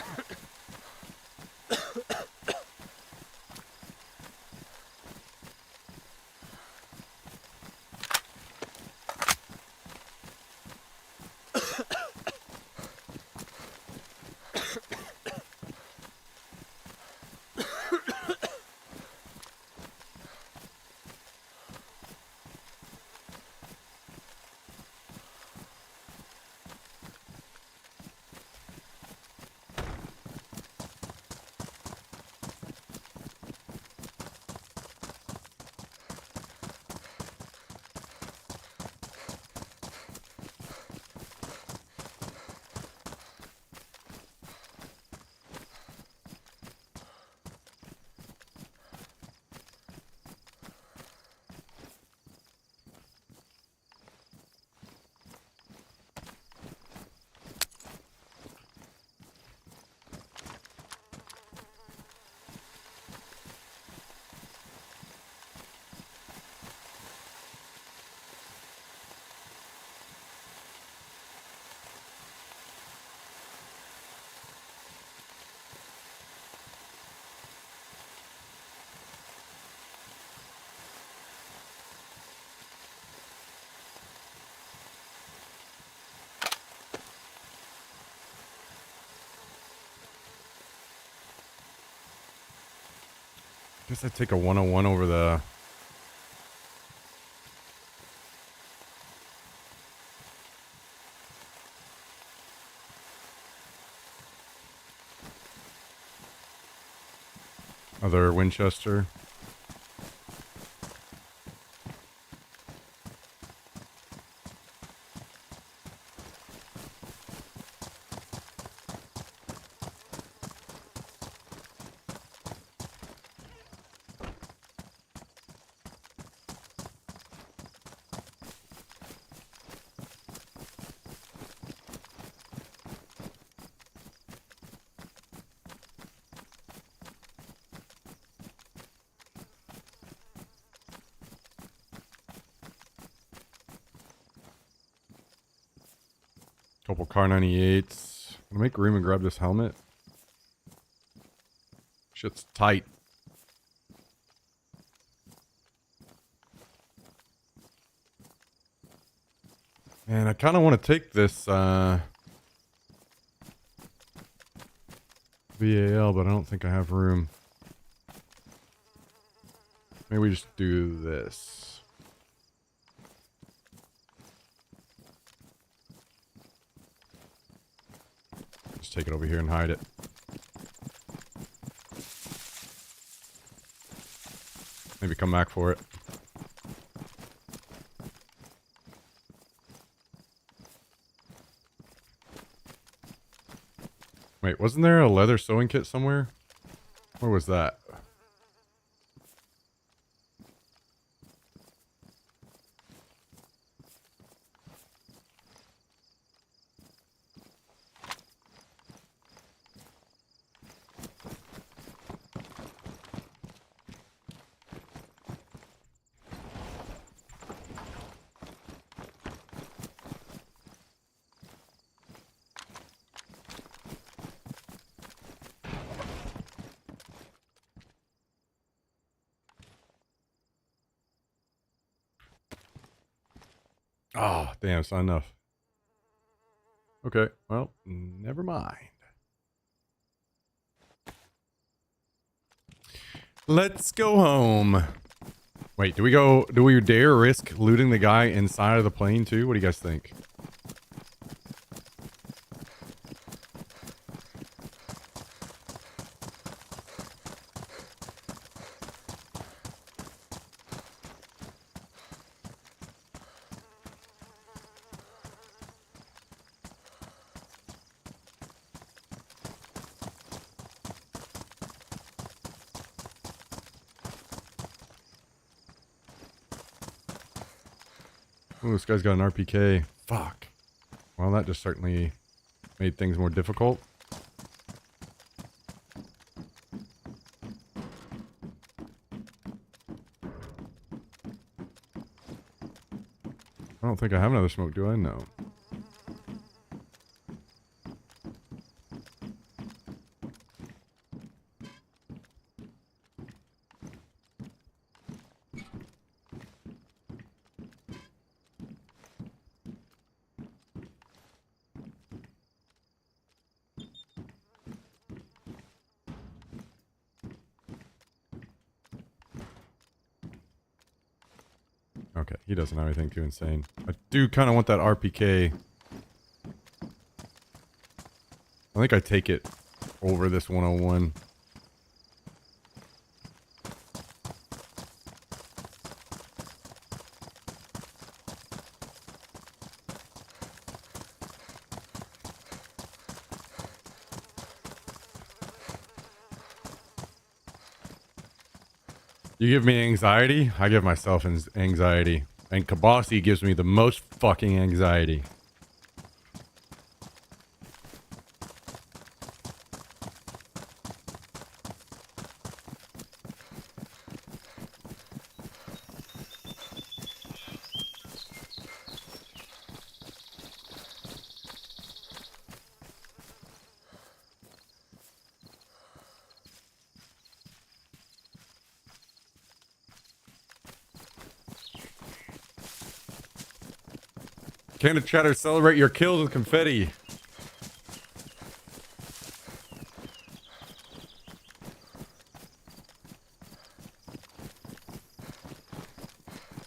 Guess I take a 101 over the other Winchester. Couple car 98s. I'm gonna make room and grab this helmet. Shit's tight. And I kind of want to take this VAL, but I don't think I have room. Maybe we just do this. Just take it over here and hide it. Maybe come back for it. Wait, wasn't there a leather sewing kit somewhere? Where was that? Oh, damn, it's not enough. Okay, well, never mind. Let's go home. Wait, do we dare risk looting the guy inside of the plane too? What do you guys think? Oh, this guy's got an RPK. Fuck. Well, that just certainly made things more difficult. I don't think I have another smoke, do I? No. Okay, he doesn't have anything too insane. I do kind of want that RPK. I think I take it over this 101. You give me anxiety, I give myself anxiety. And Kabasi gives me the most fucking anxiety. Can the chatter celebrate your kills with confetti?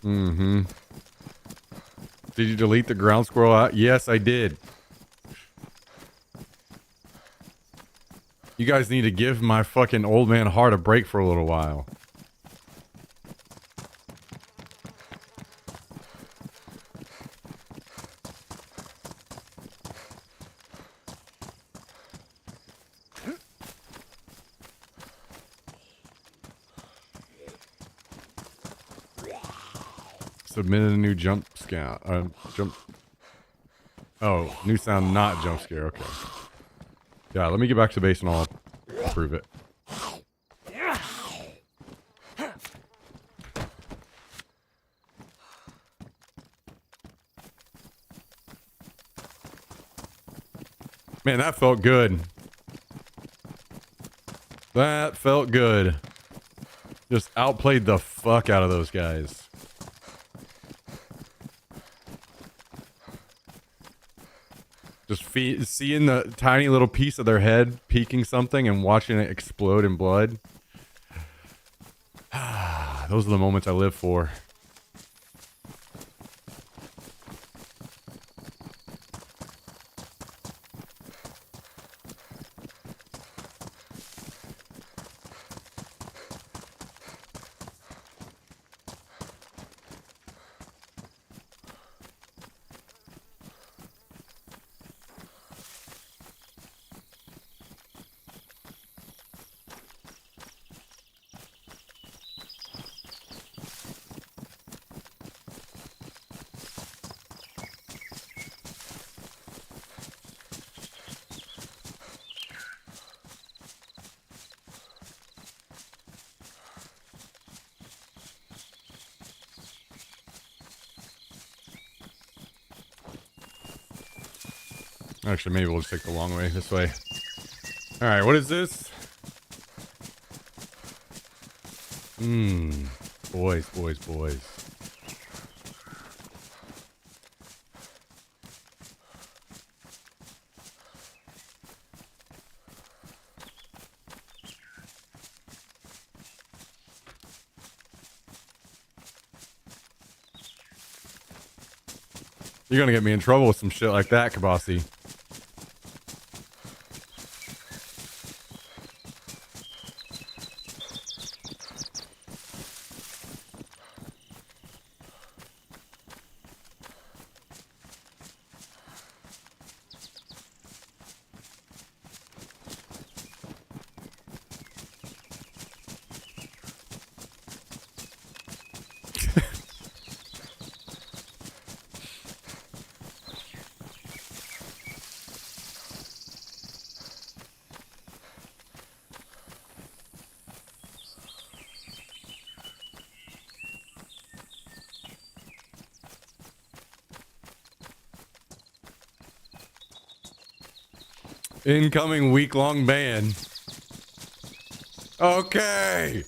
Mm-hmm. Did you delete the ground squirrel out? Yes, I did. You guys need to give my fucking old man heart a break for a little while. Submitted a new jump scare. Oh, new sound, not jump scare. Okay. Yeah, let me get back to base and I'll prove it. Man, that felt good. That felt good. Just outplayed the fuck out of those guys. Just seeing the tiny little piece of their head peeking something and watching it explode in blood. Those are the moments I live for. Actually, maybe we'll just take the long way this way. All right, what is this? Boys, boys, boys. You're gonna get me in trouble with some shit like that, Kabasi. Incoming week-long ban. Okay.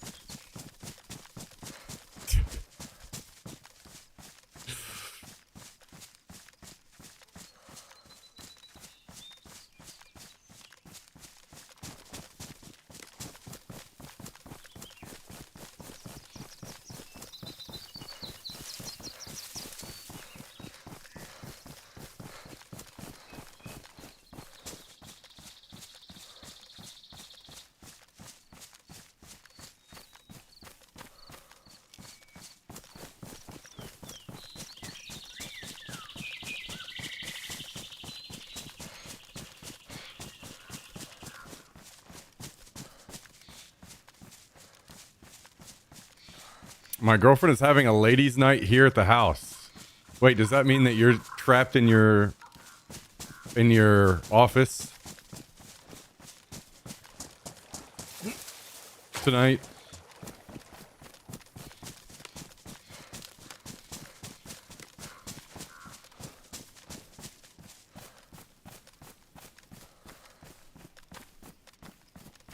My girlfriend is having a ladies' night here at the house. Wait, does that mean that you're trapped in your office tonight?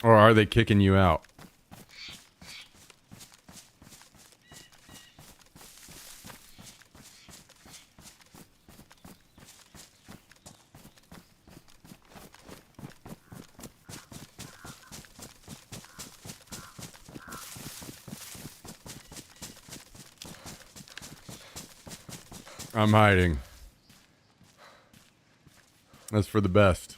Or are they kicking you out? I'm hiding. That's for the best.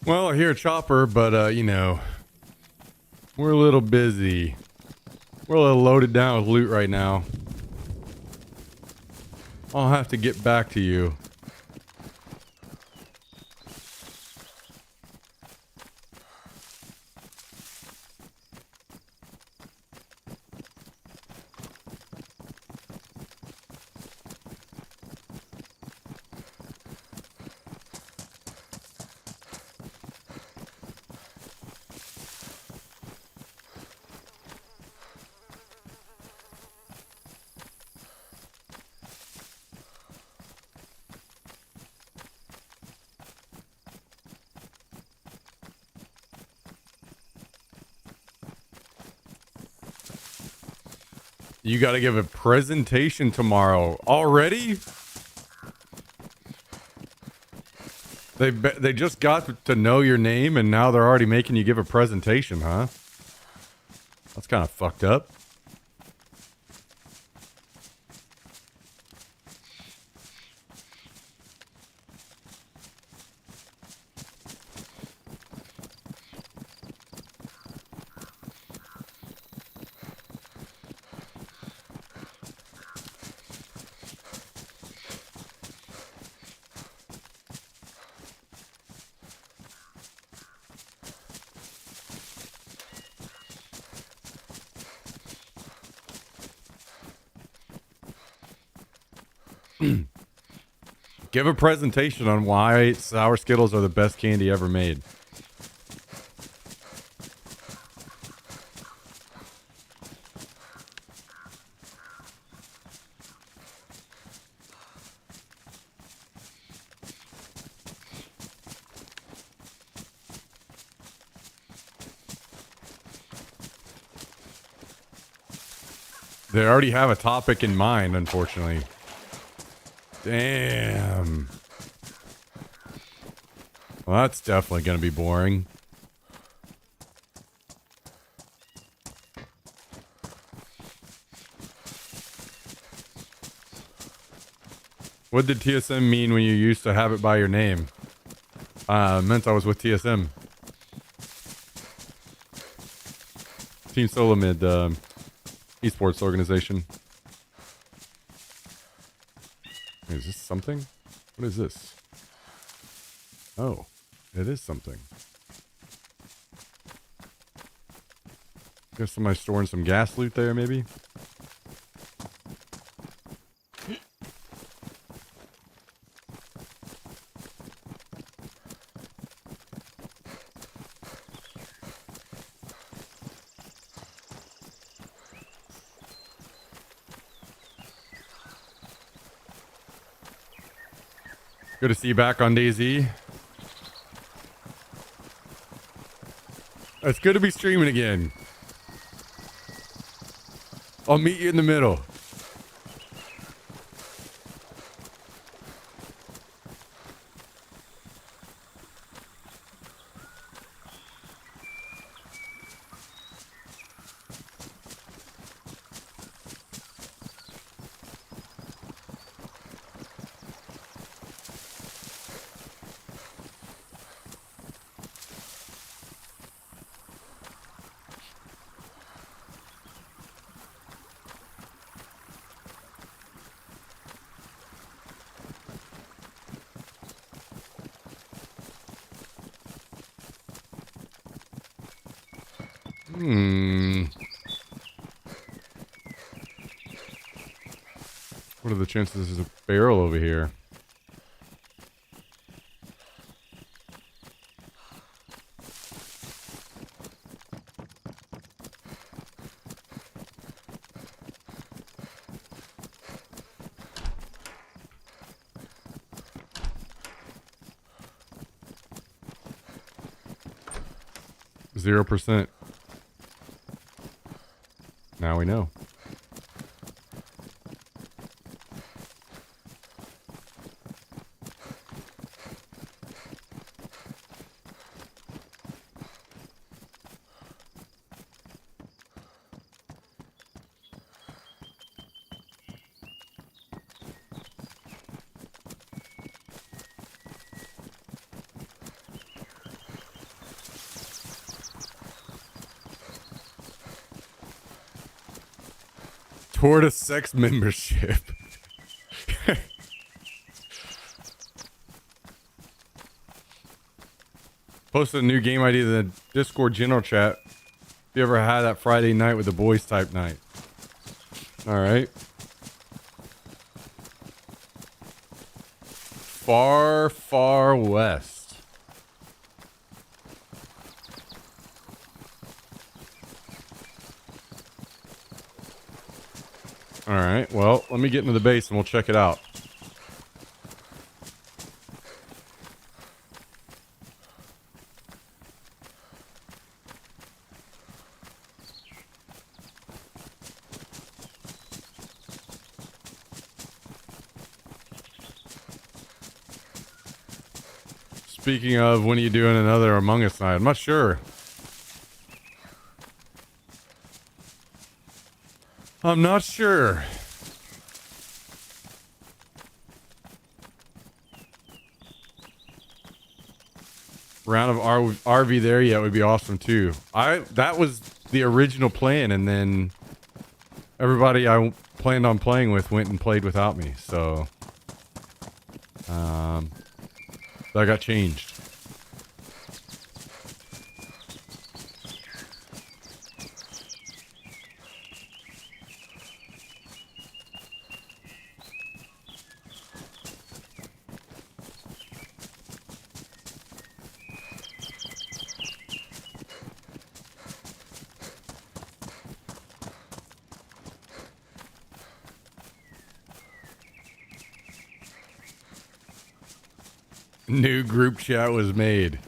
Well, I hear a chopper, but, you know, we're a little busy. We're a little loaded down with loot right now. I'll have to get back to you. You got to give a presentation tomorrow. Already? They just got to know your name and now they're already making you give a presentation, huh? That's kind of fucked up. Give a presentation on why sour Skittles are the best candy ever made. They already have a topic in mind, unfortunately. Damn. Well, that's definitely going to be boring. What did TSM mean when you used to have it by your name? Meant I was with TSM. Team Solomid, esports organization. Is this something? What is this? Oh, it is something. Guess somebody storing some gas loot there, maybe? Good to see you back on DayZ. It's good to be streaming again. I'll meet you in the middle. What are the chances there's a barrel over here? %. Now we know. Tortoise sex membership. Posted a new game idea in the Discord general chat. If you ever had that Friday night with the boys type night. Alright. Far, far west. Alright, well, let me get into the base and we'll check it out. Speaking of, when are you doing another Among Us night? I'm not sure. I'm not sure. Round of RV there, yeah, it would be awesome too. That was the original plan, and then everybody I planned on playing with went and played without me, so that got changed. New group chat was made.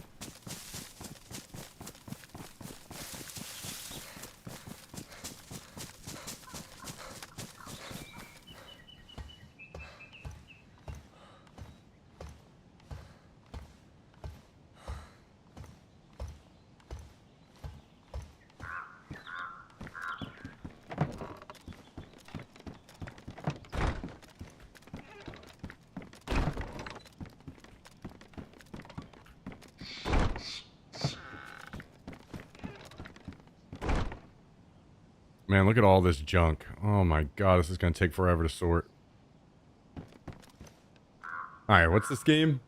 Man, look at all this junk. Oh my god, this is gonna take forever to sort. Alright, what's this game?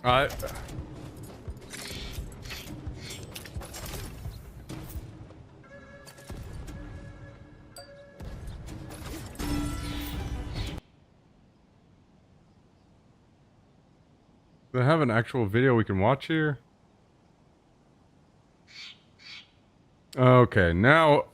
Alright. Do they have an actual video we can watch here? Okay, now...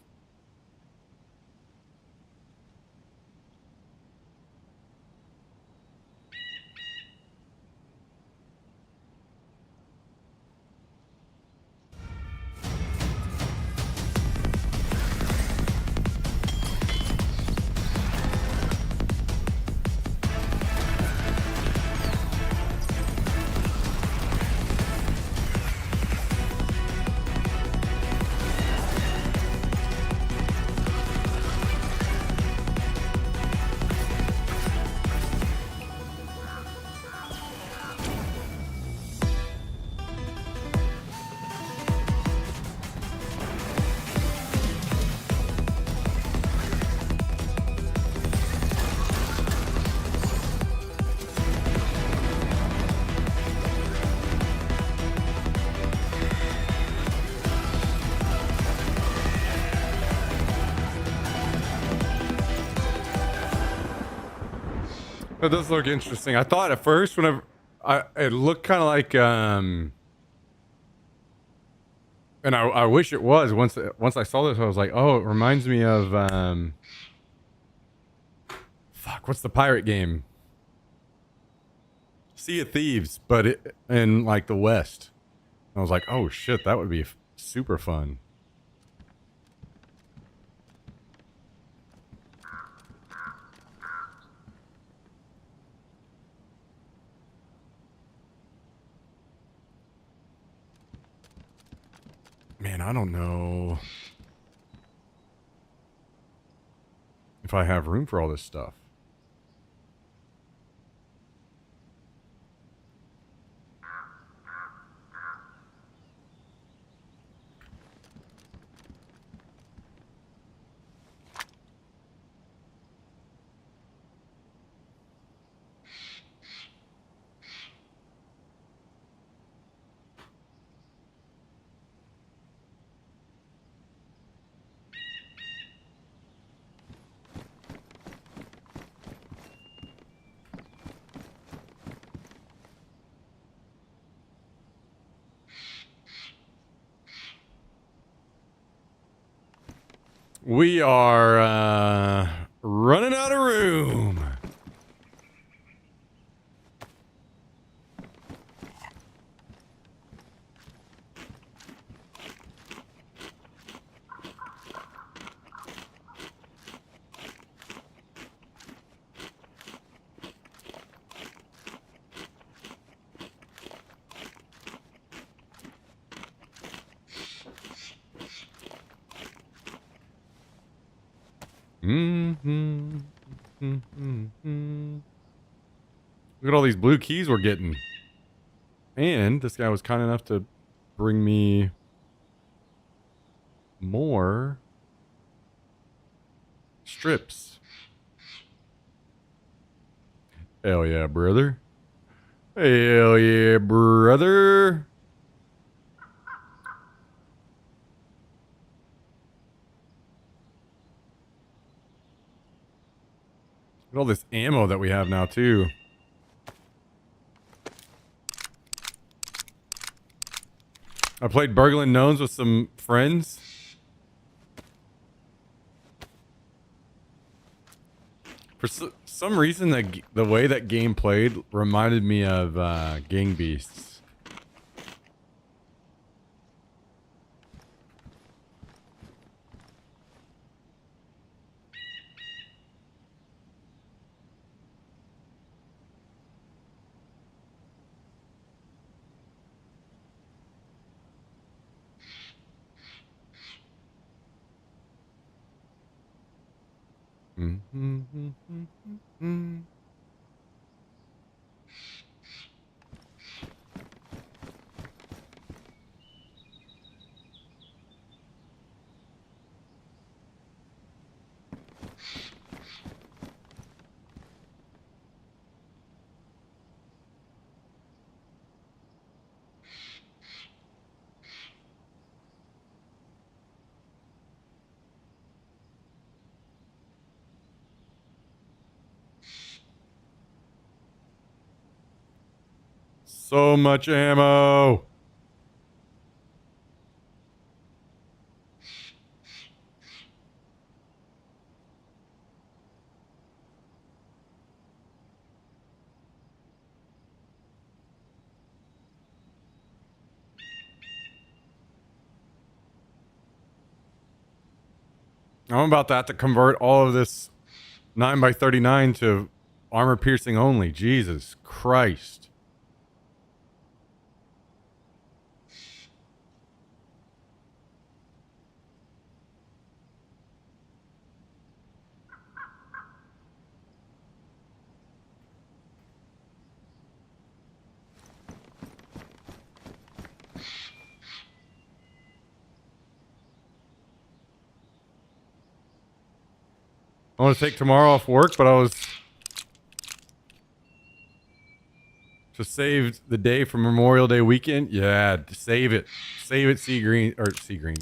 That does look interesting. I thought at first, whenever it looked kind of like, and I wish it was. Once I saw this, I was like, oh, it reminds me of, fuck, what's the pirate game? Sea of Thieves, but in like the West. I was like, oh shit, that would be super fun. Man, I don't know if I have room for all this stuff. We are running out of room. Mm-hmm. Mm-hmm. Look at all these blue keys we're getting. And this guy was kind enough to bring me more strips. Hell yeah, brother. Hell yeah, brother. Look at all this ammo that we have now, too. I played Burgling Gnomes with some friends. For some reason, the way that game played reminded me of Gang Beasts. Mm-hmm. So much ammo. I'm about to have to convert all of this 9x39 to armor piercing only. Jesus Christ. I want to take tomorrow off work, but I was to save the day for Memorial Day weekend. Yeah, save it. Save it, Sea Green. Or Sea Green.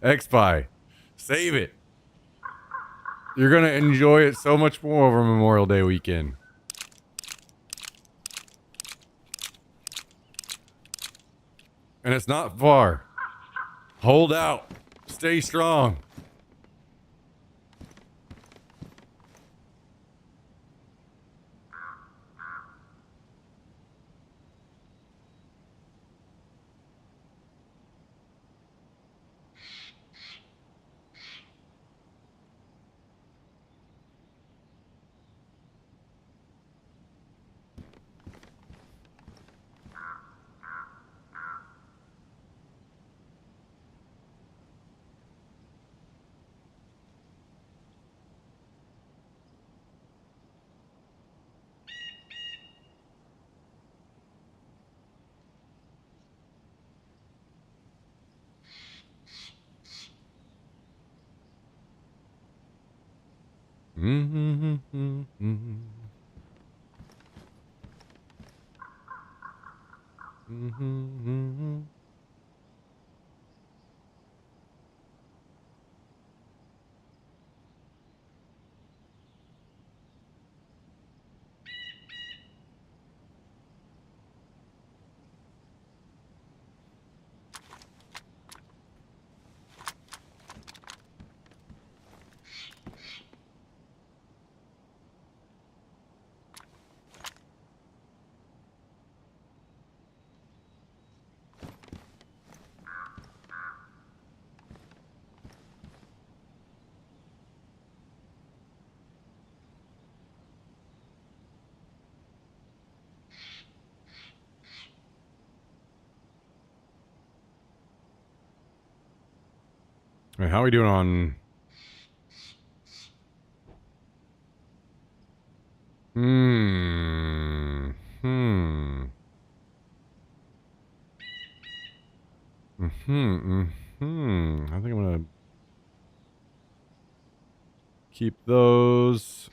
X-Spy. Save it. You're going to enjoy it so much more over Memorial Day weekend. And it's not far. Hold out. Stay strong. Mm-hmm, mm-hmm, mm-hmm. Wait, how are we doing on? Hmm. Hmm. Hmm. Hmm. I think I'm gonna keep those.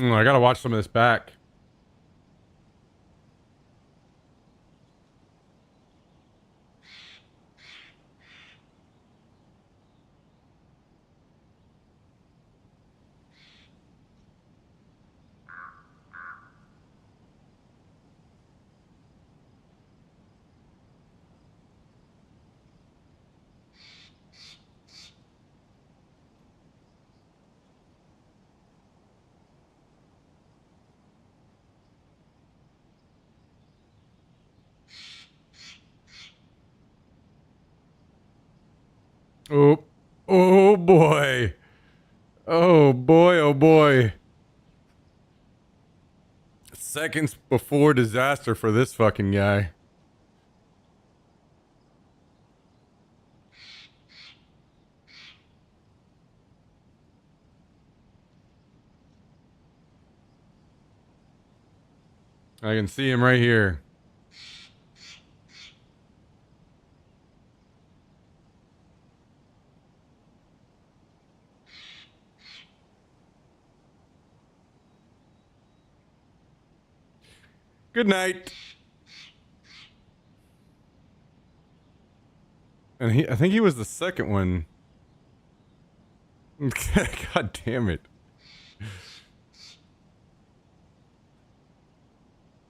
I gotta watch some of this back. Oh. Oh boy. Oh boy. Oh boy. Seconds before disaster for this fucking guy. I can see him right here. Good night. And I think he was the second one. God damn it. I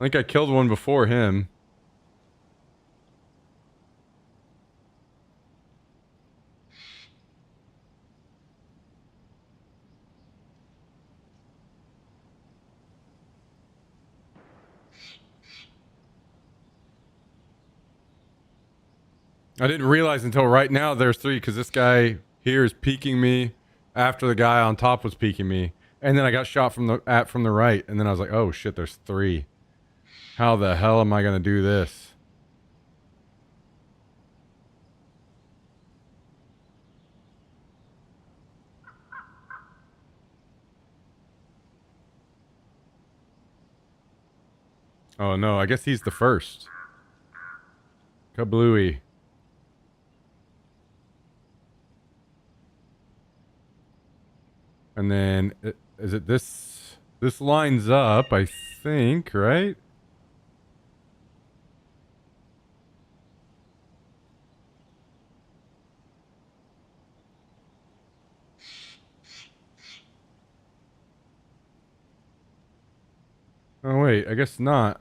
think I killed one before him. I didn't realize until right now there's three because this guy here is peeking me after the guy on top was peeking me. And then I got shot from the right. And then I was like, oh shit, there's three. How the hell am I gonna do this? Oh no, I guess he's the first. Kablooey. And then is it this? This lines up, I think, right? Oh wait, I guess not.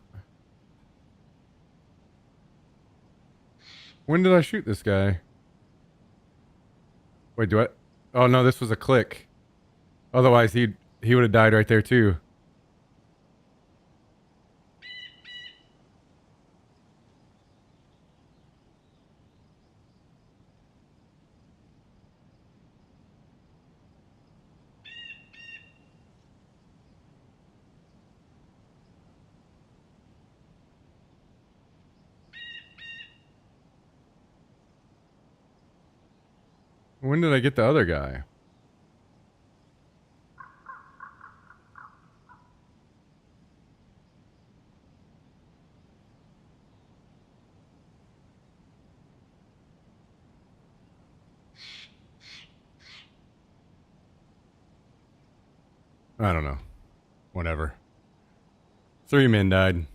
When did I shoot this guy? Wait, do I? Oh no, this was a click. Otherwise, he would have died right there too. When did I get the other guy? I don't know. Whatever. 3 men died.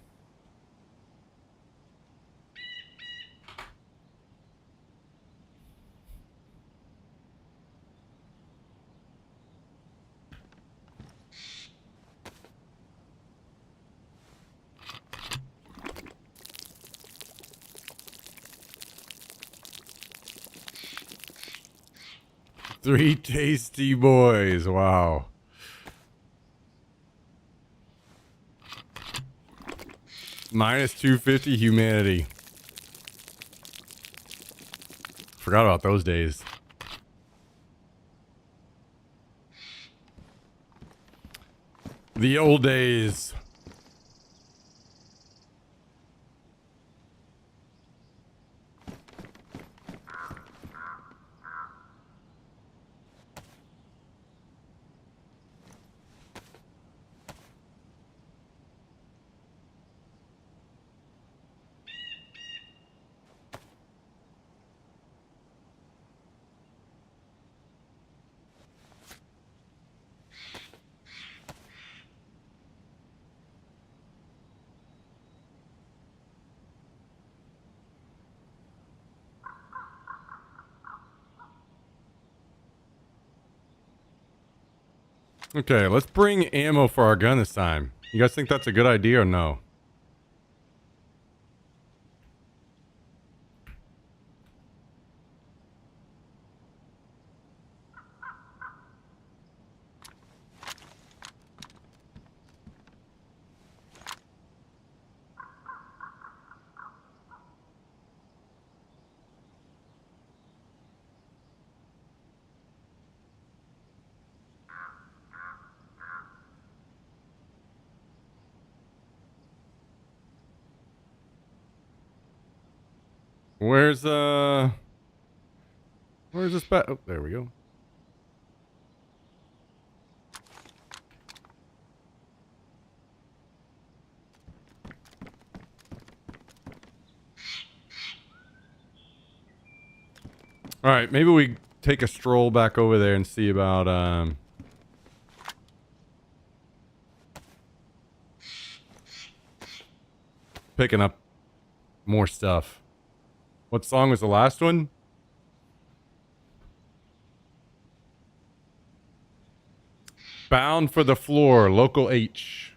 Three tasty boys. Wow. Minus 250 humanity. Forgot about those days. The old days. Okay, let's bring ammo for our gun this time. You guys think that's a good idea or no? Where's this bat? Oh, there we go. All right, maybe we take a stroll back over there and see about picking up more stuff. What song was the last one? Bound for the Floor, Local H.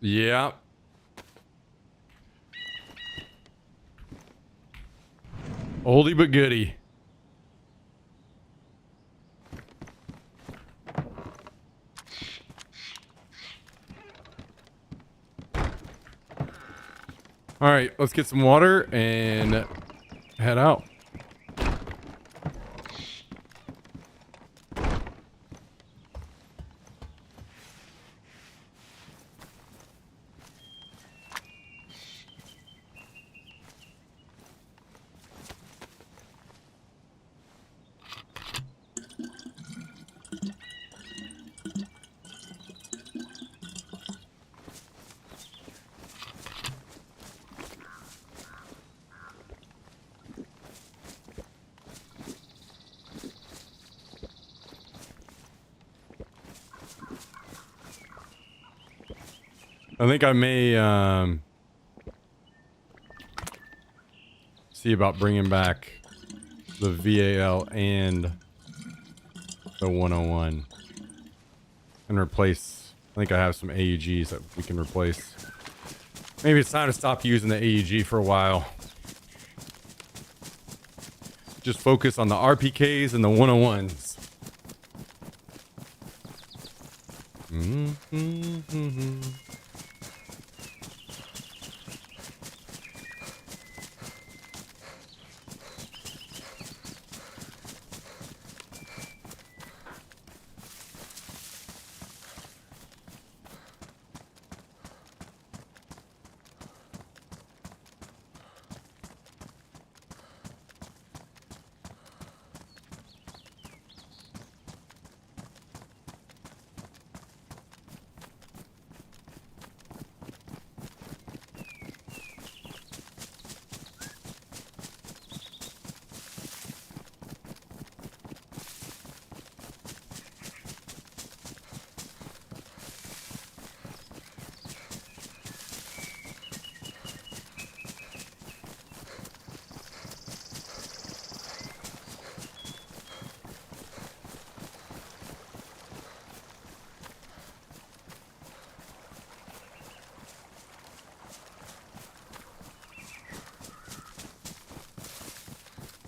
Yeah. Oldie but goodie. All right, let's get some water and head out. I think I may see about bringing back the VAL and the 101 and replace. I think I have some AUGs that we can replace. Maybe it's time to stop using the AUG for a while. Just focus on the RPKs and the 101s.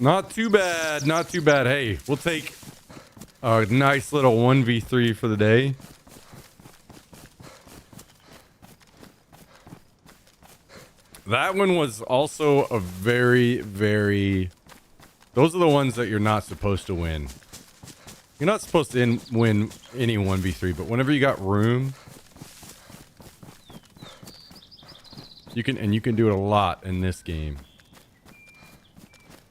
Not too bad. Not too bad. Hey, we'll take a nice little 1v3 for the day. That one was also a very, very... Those are the ones that you're not supposed to win. You're not supposed to win any 1v3, but whenever you got room... You can do it a lot in this game.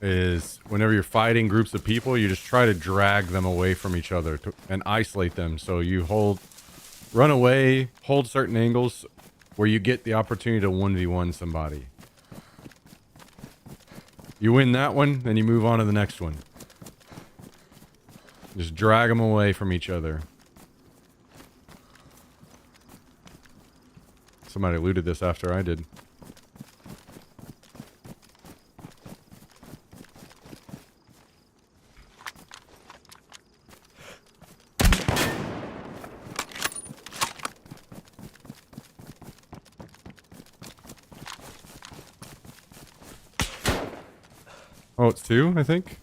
Is whenever you're fighting groups of people, you just try to drag them away from each other and isolate them. So you run away, hold certain angles where you get the opportunity to 1v1 somebody. You win that one, then you move on to the next one. Just drag them away from each other. Somebody looted this after I did. Oh, it's 2, I think.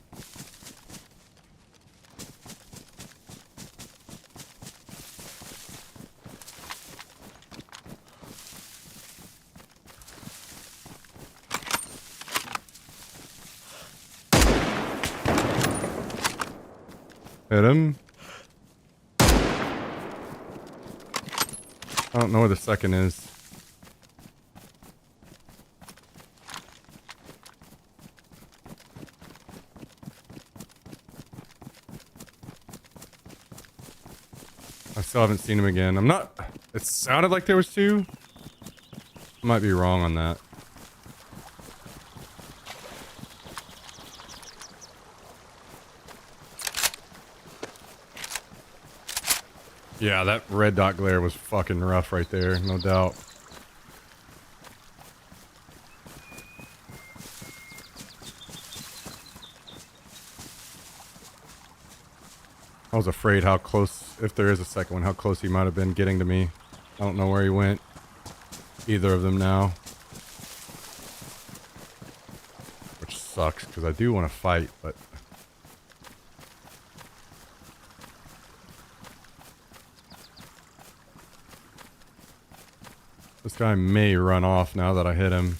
Hit him. I don't know where the second is. I still haven't seen him again. I'm not... It sounded like there was 2. I might be wrong on that. Yeah, that red dot glare was fucking rough right there, no doubt. I was afraid how close, if there is a second one, how close he might have been getting to me. I don't know where he went. Either of them now. Which sucks, because I do want to fight, but... This guy may run off now that I hit him.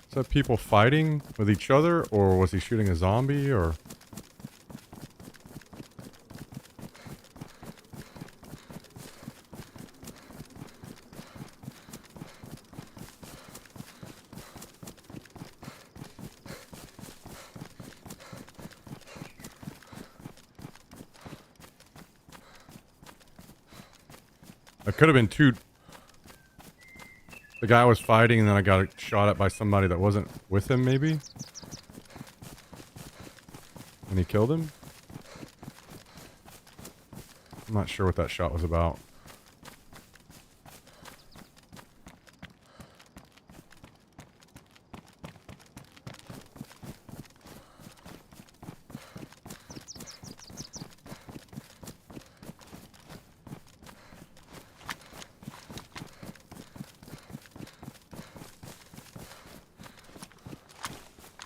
Is that people fighting with each other, or was he shooting a zombie, or... It could have been 2. The guy was fighting and then I got shot at by somebody that wasn't with him, maybe? And he killed him? I'm not sure what that shot was about.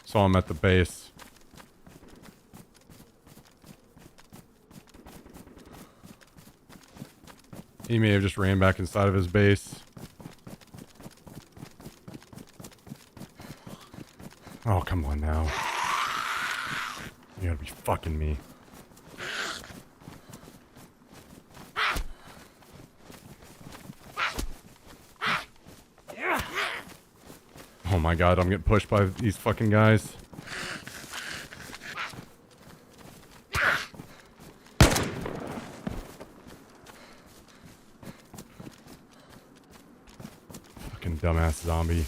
Saw him at the base. He may have just ran back inside of his base. Oh, come on now. You gotta be fucking me. Oh my god, I'm getting pushed by these fucking guys. Fucking dumbass zombie.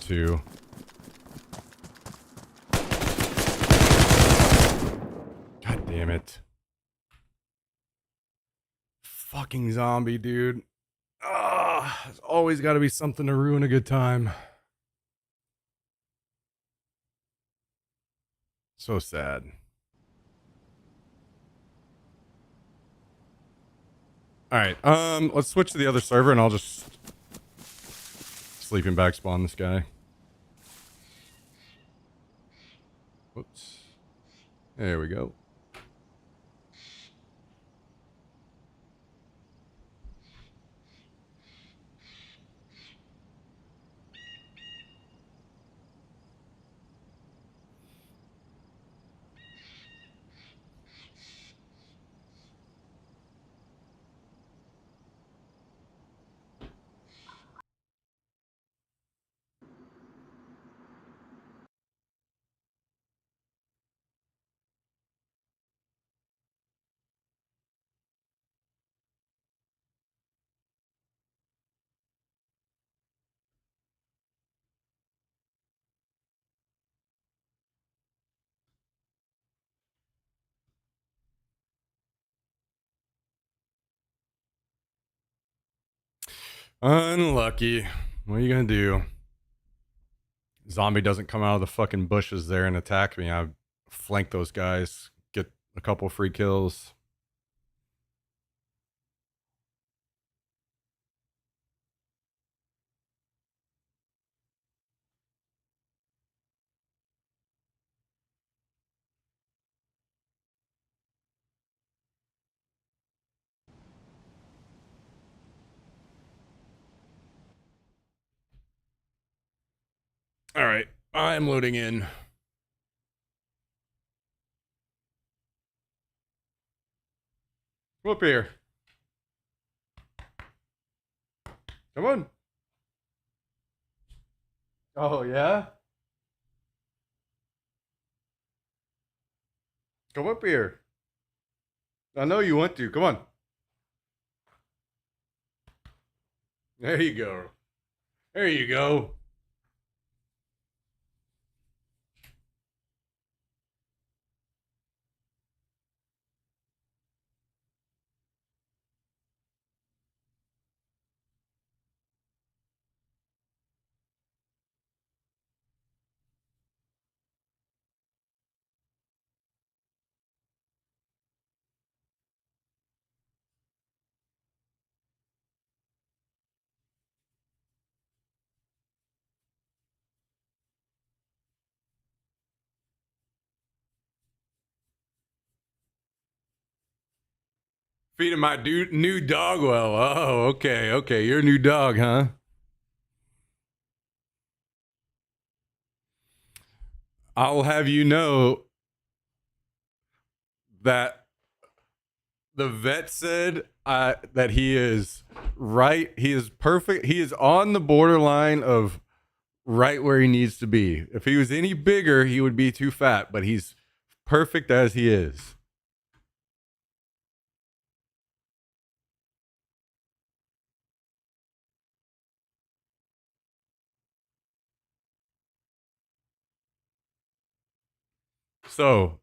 too. God damn it. Fucking zombie, dude. Ah, there's always got to be something to ruin a good time. So sad. All right, let's switch to the other server and I'll just sleeping bag spawn this guy. Whoops. There we go. Unlucky. What are you gonna do? Zombie doesn't come out of the fucking bushes there and attack me. I flank those guys, get a couple free kills. All right, I'm loading in. Come up here. Come on. Oh, yeah? Come up here. I know you want to. Come on. There you go. There you go. Feeding my new dog well. Oh, okay, okay. You're a new dog, huh? I'll have you know that the vet said that he is right. He is perfect. He is on the borderline of right where he needs to be. If he was any bigger, he would be too fat, but he's perfect as he is. So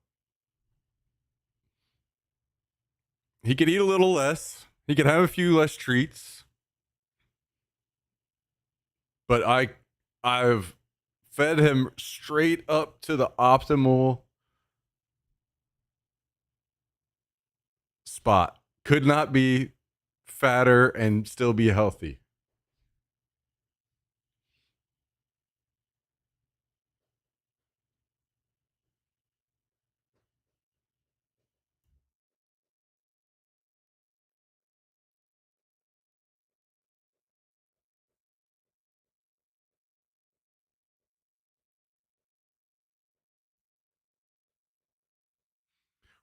he could eat a little less. He could have a few less treats. But I've fed him straight up to the optimal spot. Could not be fatter and still be healthy.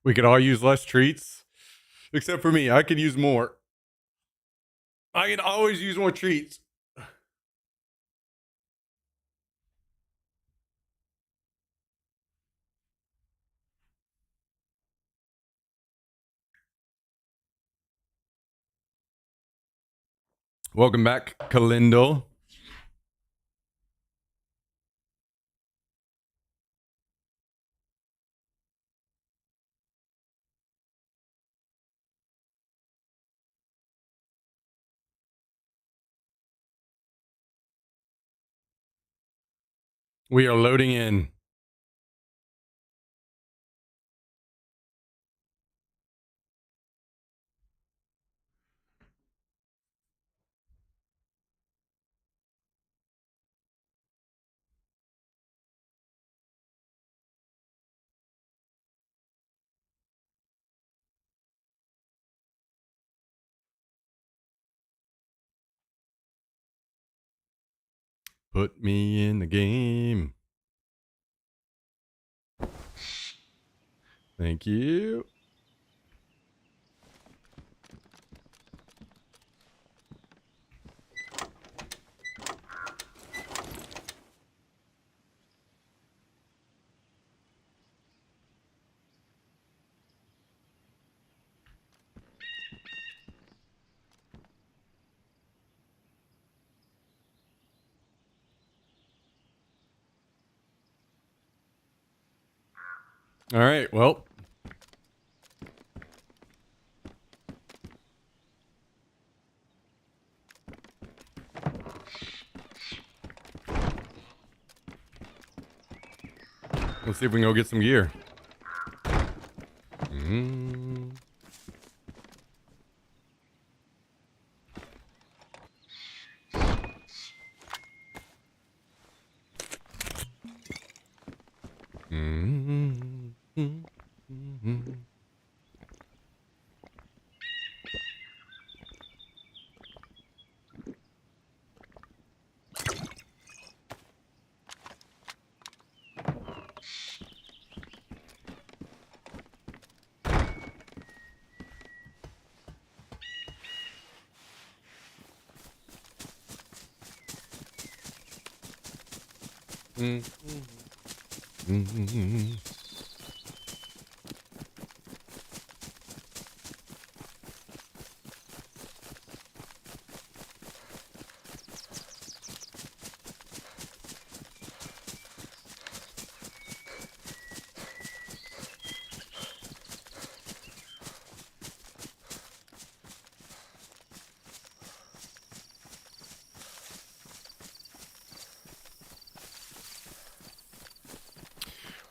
We could all use less treats, except for me. I could use more. I can always use more treats. Welcome back, Kalindo. We are loading in. Put me in the game. Thank you. All right, well. Let's see if we can go get some gear.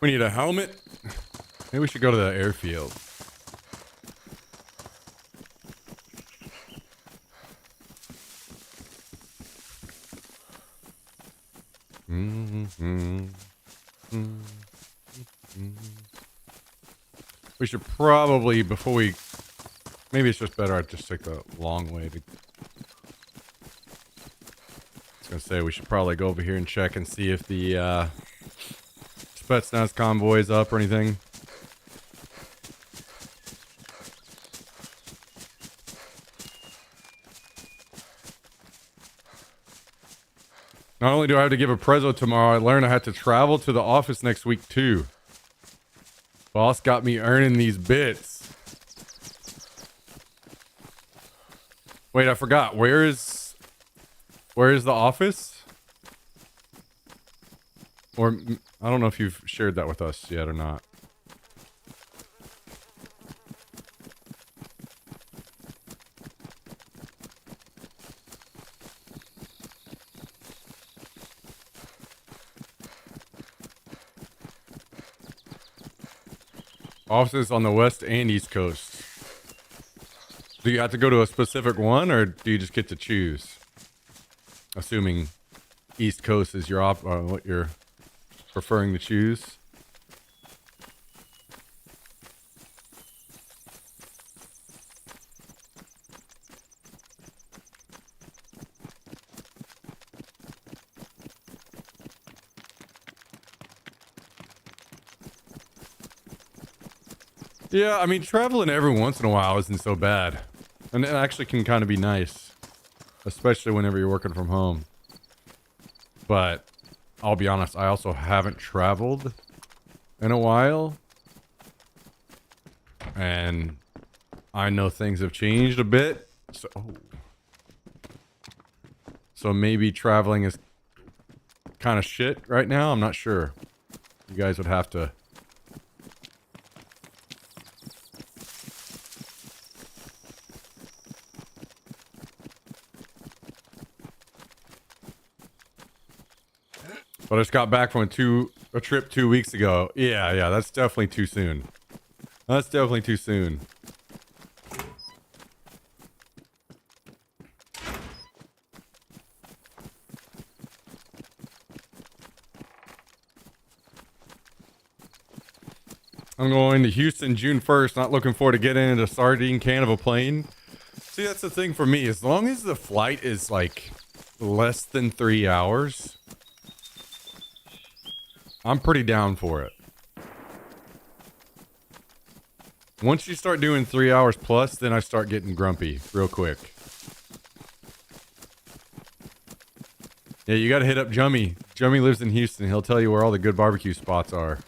We need a helmet. Maybe we should go to the airfield. We should probably, before we... Maybe it's just better I just take the long way to... I was going to say, we should probably go over here and check and see if the Spetsnaz convoy is up or anything. Not only do I have to give a prezzo tomorrow, I learned I had to travel to the office next week too. Boss got me earning these bits. Wait, I forgot. Where is the office? Or I don't know if you've shared that with us yet or not. Offices on the west and east coast. Do you have to go to a specific one, or do you just get to choose? Assuming east coast is your what you're preferring to choose. Yeah, I mean, traveling every once in a while isn't so bad. And it actually can kind of be nice. Especially whenever you're working from home. But, I'll be honest, I also haven't traveled in a while. And I know things have changed a bit. So maybe traveling is kind of shit right now. I'm not sure. You guys would have to... But I just got back from a trip 2 weeks ago. Yeah, that's definitely too soon. That's definitely too soon. I'm going to Houston June 1st. Not looking forward to getting into a sardine can of a plane. See, that's the thing for me. As long as the flight is like less than 3 hours, I'm pretty down for it. Once you start doing 3 hours plus, then I start getting grumpy real quick. Yeah, you gotta hit up Jummy. Jummy lives in Houston. He'll tell you where all the good barbecue spots are.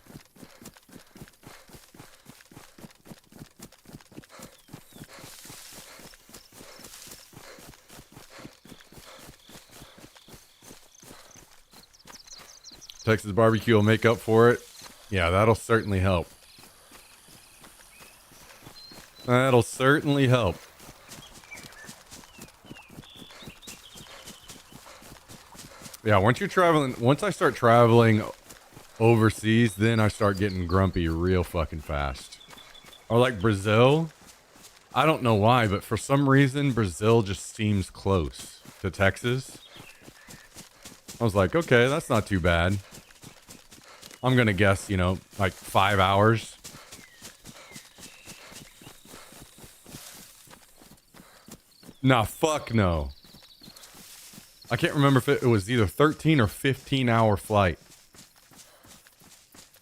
Texas barbecue will make up for it. Yeah, that'll certainly help. That'll certainly help. Yeah, once I start traveling overseas, then I start getting grumpy real fucking fast. Or like Brazil. I don't know why, but for some reason, Brazil just seems close to Texas. I was like, okay, that's not too bad. I'm gonna guess, like 5 hours. Nah, fuck no. I can't remember if it was either 13 or 15 hour flight.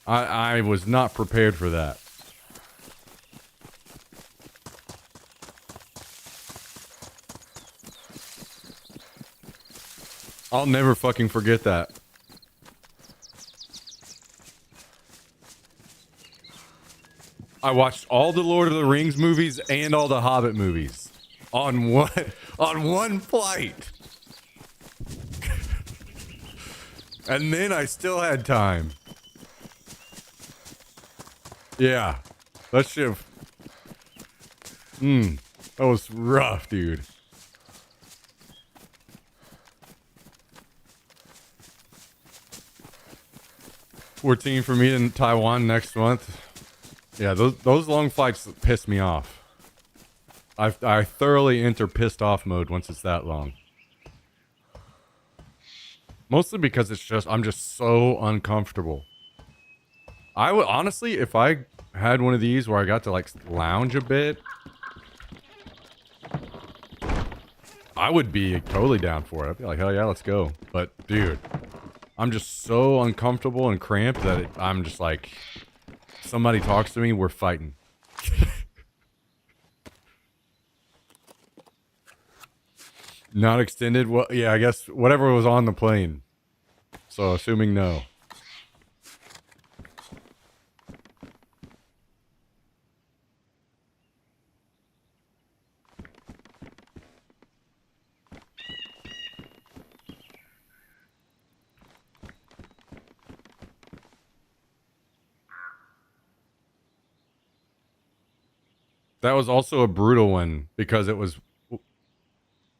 I was not prepared for that. I'll never fucking forget that. I watched all the Lord of the Rings movies and all the Hobbit movies on one flight. And then I still had time. Yeah. That shit. That was rough, dude. $14 for me in Taiwan next month. Yeah, those long flights piss me off. I thoroughly enter pissed off mode once it's that long. Mostly because I'm just so uncomfortable. I would honestly, if I had one of these where I got to like lounge a bit, I would be totally down for it. I'd be like, hell yeah, let's go. But dude, I'm just so uncomfortable and cramped that I'm just like, somebody talks to me, we're fighting. Not extended? Well, yeah, I guess whatever was on the plane. So, assuming no. That was also a brutal one because it was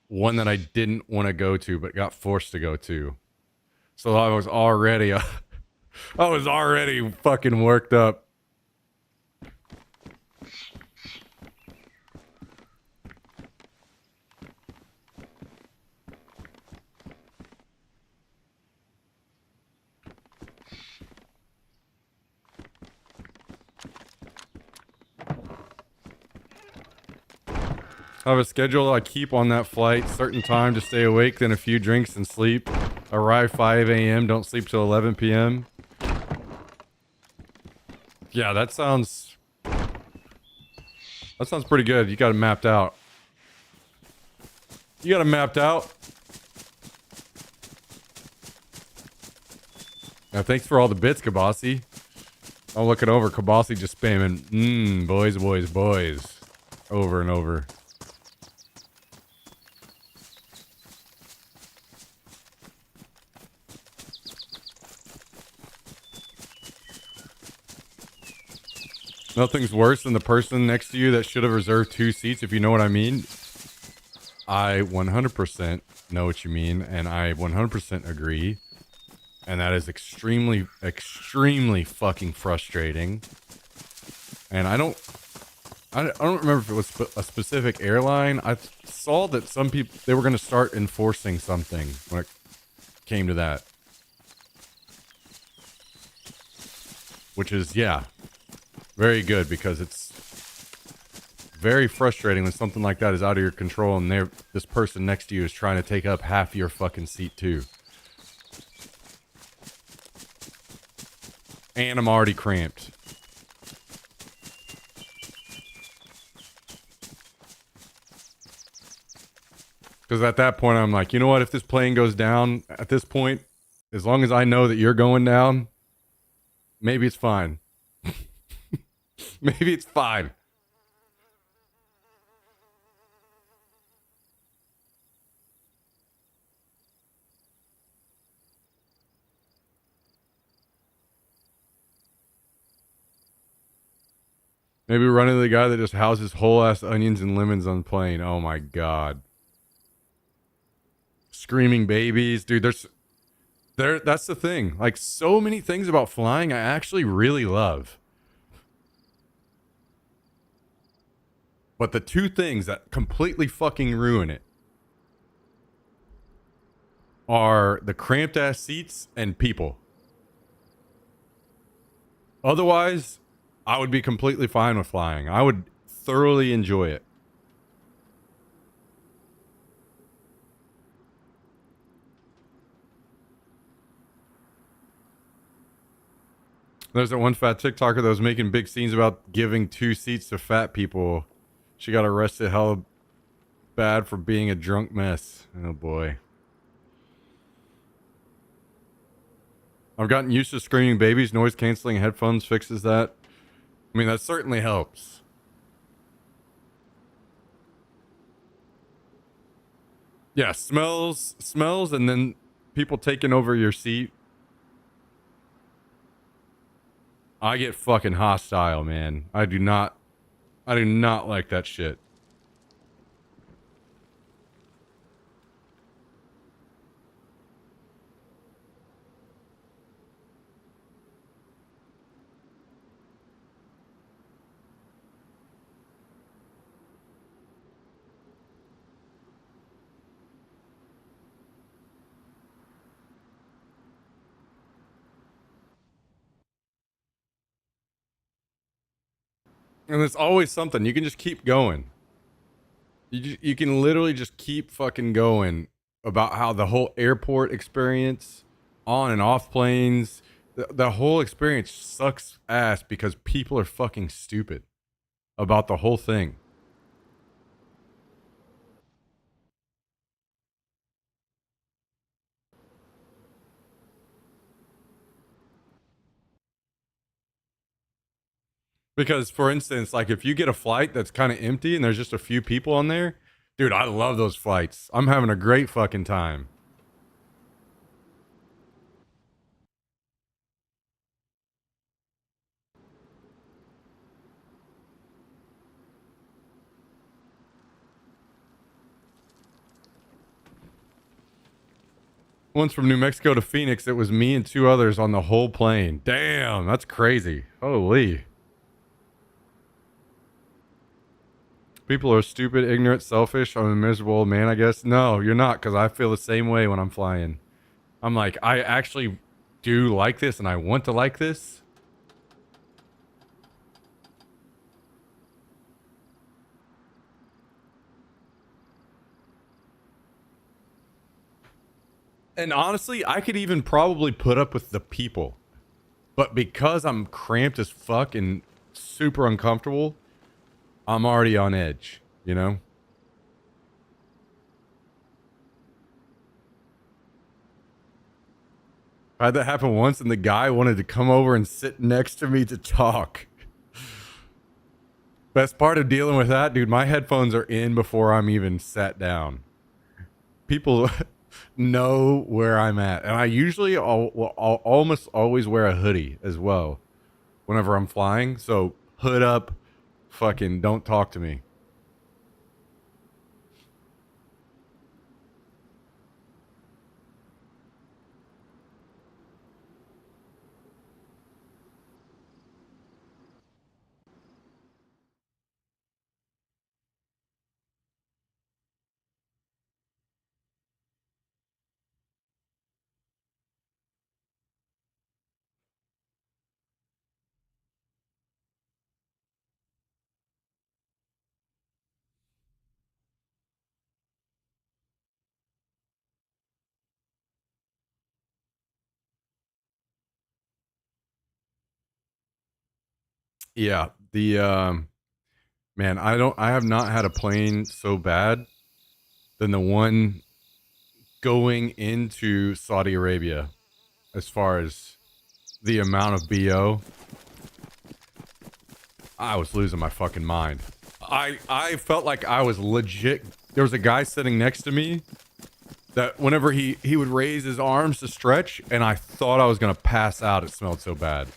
one that I didn't want to go to but got forced to go to. So I was already fucking worked up. I have a schedule I keep on that flight. Certain time to stay awake, then a few drinks and sleep. Arrive 5 a.m. Don't sleep till 11 p.m. Yeah, that sounds pretty good. You got it mapped out. You got it mapped out. Now, thanks for all the bits, Kabasi. I'll look it over. Kabasi just spamming, boys, boys, boys. Over and over. Nothing's worse than the person next to you that should have reserved 2 seats, if you know what I mean. I 100% know what you mean, and I 100% agree. And that is extremely, extremely fucking frustrating. And I don't remember if it was a specific airline. I saw that some people, they were going to start enforcing something when it came to that. Which is, yeah, very good, because it's very frustrating when something like that is out of your control and this person next to you is trying to take up half your fucking seat too. And I'm already cramped. Because at that point, I'm like, you know what? If this plane goes down at this point, as long as I know that you're going down, maybe it's fine. Maybe it's fine. Maybe run into the guy that just houses whole ass onions and lemons on the plane. Oh my god. Screaming babies. Dude, that's the thing. Like, so many things about flying I actually really love. But the two things that completely fucking ruin it are the cramped ass seats and people. Otherwise, I would be completely fine with flying. I would thoroughly enjoy it. There's that one fat TikToker that was making big scenes about giving 2 seats to fat people. She got arrested hella bad for being a drunk mess. Oh boy. I've gotten used to screaming babies. Noise canceling headphones fixes that. I mean, that certainly helps. Yeah, smells, and then people taking over your seat. I get fucking hostile, man. I do not like that shit. And there's always something. You can just keep going. You can literally just keep fucking going about how the whole airport experience, on and off planes, the whole experience sucks ass because people are fucking stupid about the whole thing. Because, for instance, like, if you get a flight that's kind of empty and there's just a few people on there, dude, I love those flights. I'm having a great fucking time. Once from New Mexico to Phoenix, it was me and 2 others on the whole plane. Damn, that's crazy. Holy. People are stupid, ignorant, selfish. I'm a miserable old man, I guess. No, you're not, because I feel the same way when I'm flying. I'm like, I actually do like this and I want to like this. And honestly, I could even probably put up with the people. But because I'm cramped as fuck and super uncomfortable, I'm already on edge, you know? I had that happen once and the guy wanted to come over and sit next to me to talk. Best part of dealing with that, dude, my headphones are in before I'm even sat down. People know where I'm at. And I usually I'll almost always wear a hoodie as well whenever I'm flying. So hood up, fucking don't talk to me. Yeah, the man, I have not had a plane so bad than the one going into Saudi Arabia as far as the amount of BO. I was losing my fucking mind. I felt like I was legit. There was a guy sitting next to me that whenever he would raise his arms to stretch, and I thought I was gonna pass out. It smelled so bad.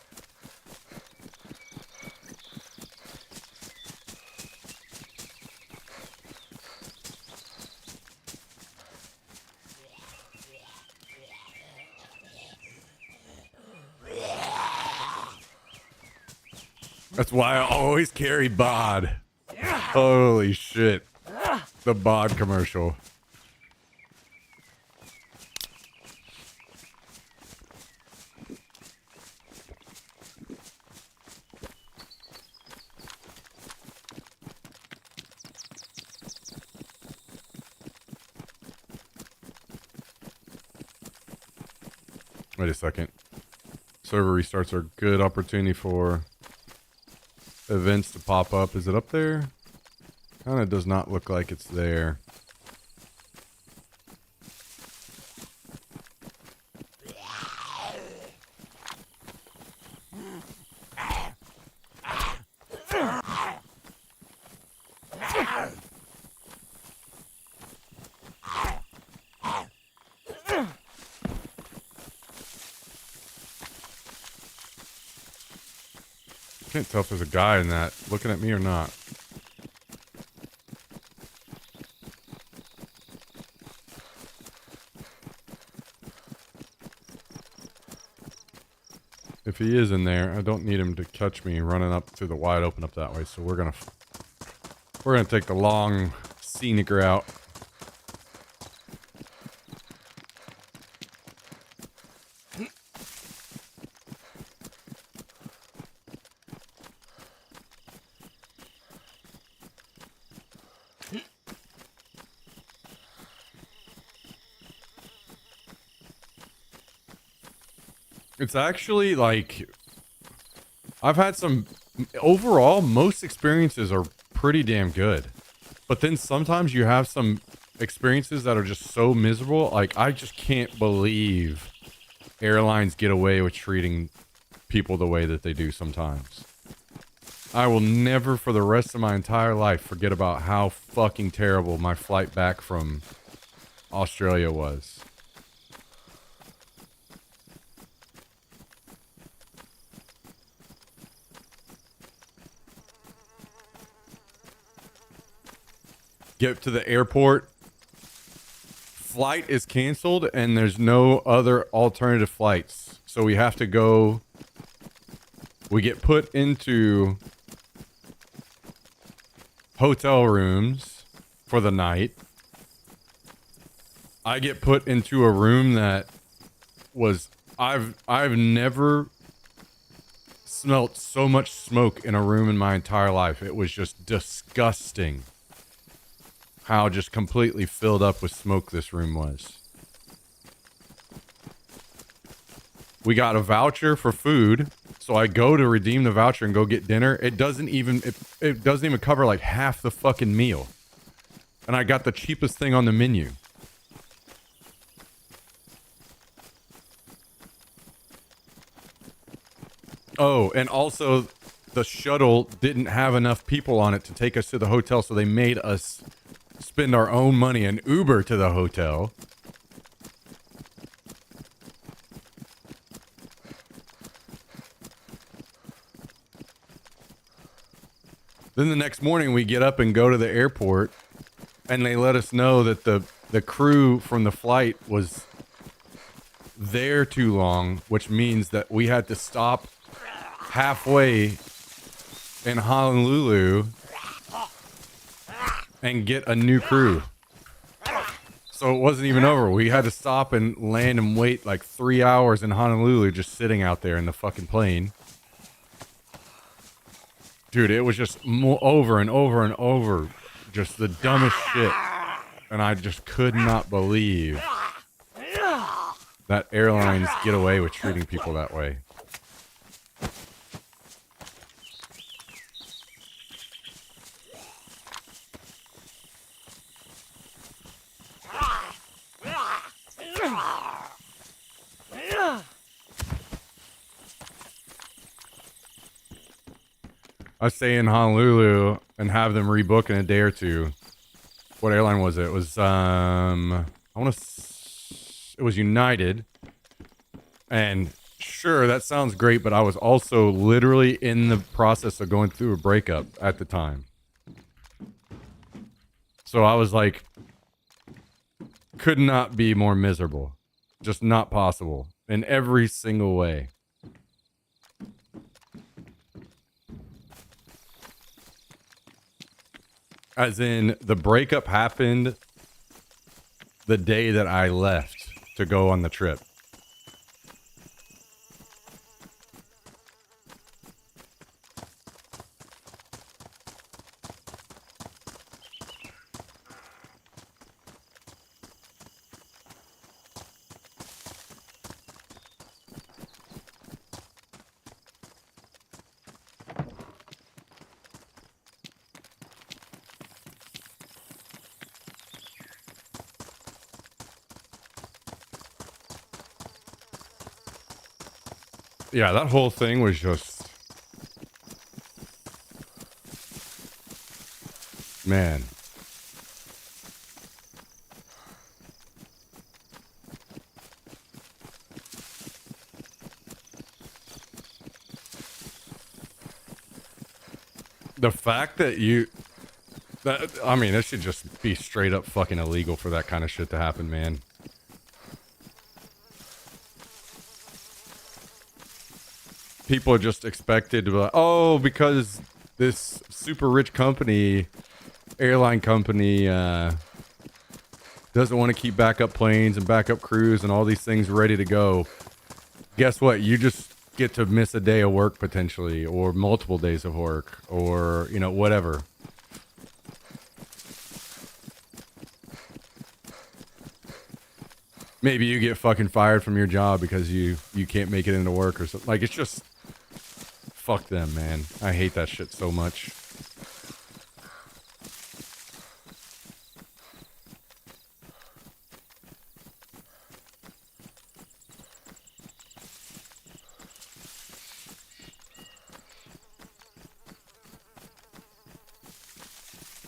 That's why I always carry bod. Holy shit. The bod commercial. Wait a second. Server restarts are a good opportunity for events to pop up. Is it up there? Kind of does not look like it's there. Can't tell if there's a guy in that looking at me or not. If he is in there, I don't need him to catch me running up through the wide open up that way. So we're gonna take the long scenic route. It's actually like, I've had some, overall, most experiences are pretty damn good. But then sometimes you have some experiences that are just so miserable. Like, I just can't believe airlines get away with treating people the way that they do sometimes. I will never, for the rest of my entire life, forget about how fucking terrible my flight back from Australia was. Get to the airport, flight is canceled, and there's no other alternative flights. So we have to go, we get put into hotel rooms for the night. I get put into a room that was, I've never smelt so much smoke in a room in my entire life. It was just disgusting how just completely filled up with smoke this room was. We got a voucher for food, so I go to redeem the voucher and go get dinner. It doesn't even cover like half the fucking meal. And I got the cheapest thing on the menu. Oh, and also the shuttle didn't have enough people on it to take us to the hotel, so they made us spend our own money and Uber to the hotel. Then the next morning we get up and go to the airport, and they let us know that the crew from the flight was there too long, which means that we had to stop halfway in Honolulu and get a new crew. So it wasn't even over. We had to stop and land and wait like 3 hours in Honolulu, just sitting out there in the fucking plane. Dude, it was just over and over and over. Just the dumbest shit. And I just could not believe that airlines get away with treating people that way. I stay in Honolulu and have them rebook in a day or two. What airline was it? It was it was United. And sure, that sounds great, but I was also literally in the process of going through a breakup at the time. So I was like, could not be more miserable. Just not possible in every single way. As in, the breakup happened the day that I left to go on the trip. Yeah, that whole thing was just... Man. The fact that you... I mean, it should just be straight up fucking illegal for that kind of shit to happen, man. People are just expected to be like, oh, because this super rich company, airline company, doesn't want to keep backup planes and backup crews and all these things ready to go. Guess what? You just get to miss a day of work potentially, or multiple days of work, or, you know, whatever. Maybe you get fucking fired from your job because you can't make it into work or something. Like, it's just... Fuck them, man. I hate that shit so much.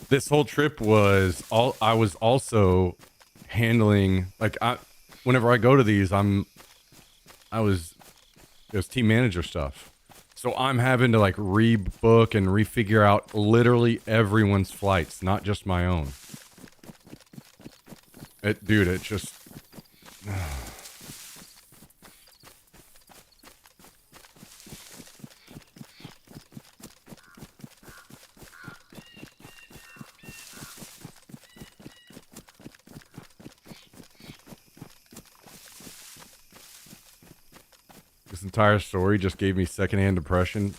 This whole trip was I was also handling, like, whenever I go to these, there's team manager stuff. So I'm having to like rebook and refigure out literally everyone's flights, not just my own. Dude, it just... This entire story just gave me secondhand depression.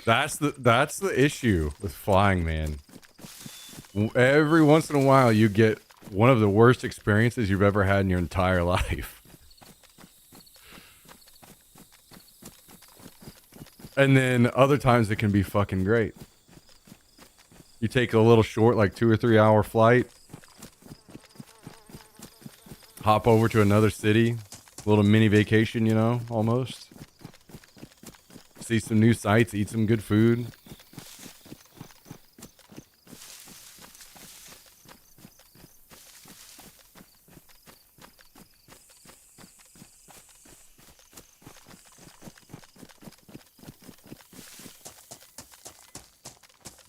That's the issue with flying, man. Every once in a while, you get one of the worst experiences you've ever had in your entire life. And then other times it can be fucking great. You take a little short, like 2 or 3 hour flight. Hop over to another city. A little mini vacation, you know, almost. See some new sights, eat some good food.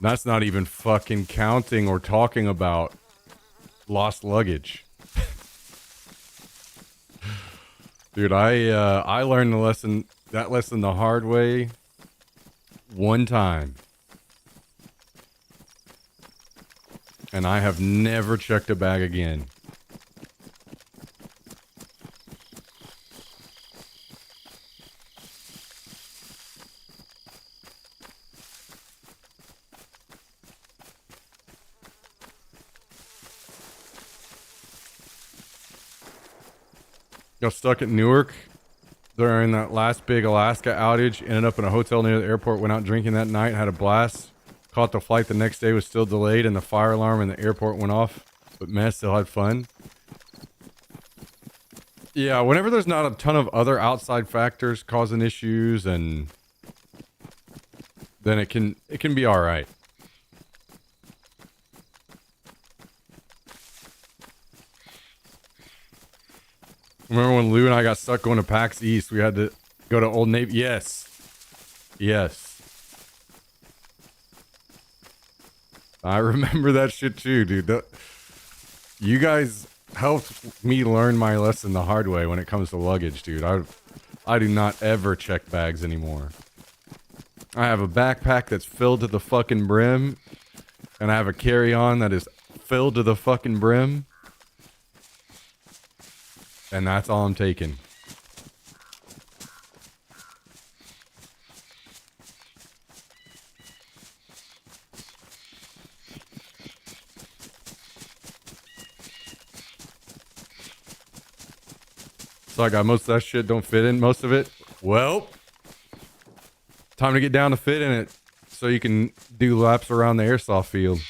That's not even fucking counting or talking about lost luggage. Dude, I learned that lesson the hard way one time. And I have never checked a bag again. Got stuck at Newark during that last big Alaska outage. Ended up in a hotel near the airport. Went out drinking that night. Had a blast. Caught the flight the next day. Was still delayed. And the fire alarm in the airport went off. But man, still had fun. Yeah, whenever there's not a ton of other outside factors causing issues and then it can be all right. Remember when Lou and I got stuck going to PAX East? We had to go to Old Navy. Yes. Yes. I remember that shit too, dude. You guys helped me learn my lesson the hard way when it comes to luggage, dude. I do not ever check bags anymore. I have a backpack that's filled to the fucking brim, and I have a carry-on that is filled to the fucking brim, and that's all I'm taking. So I got most of that shit don't fit in most of it. Well, time to get down to fit in it so you can do laps around the airsoft field.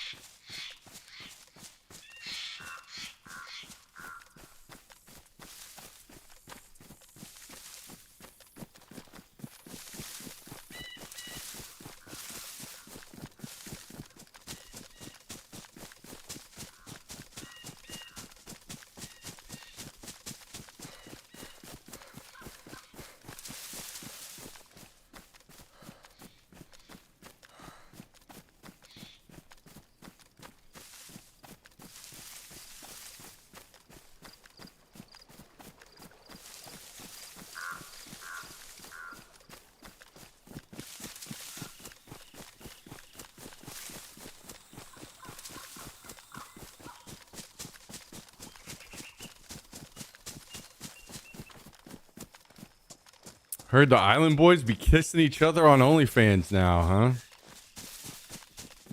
Heard the Island Boys be kissing each other on OnlyFans now, huh?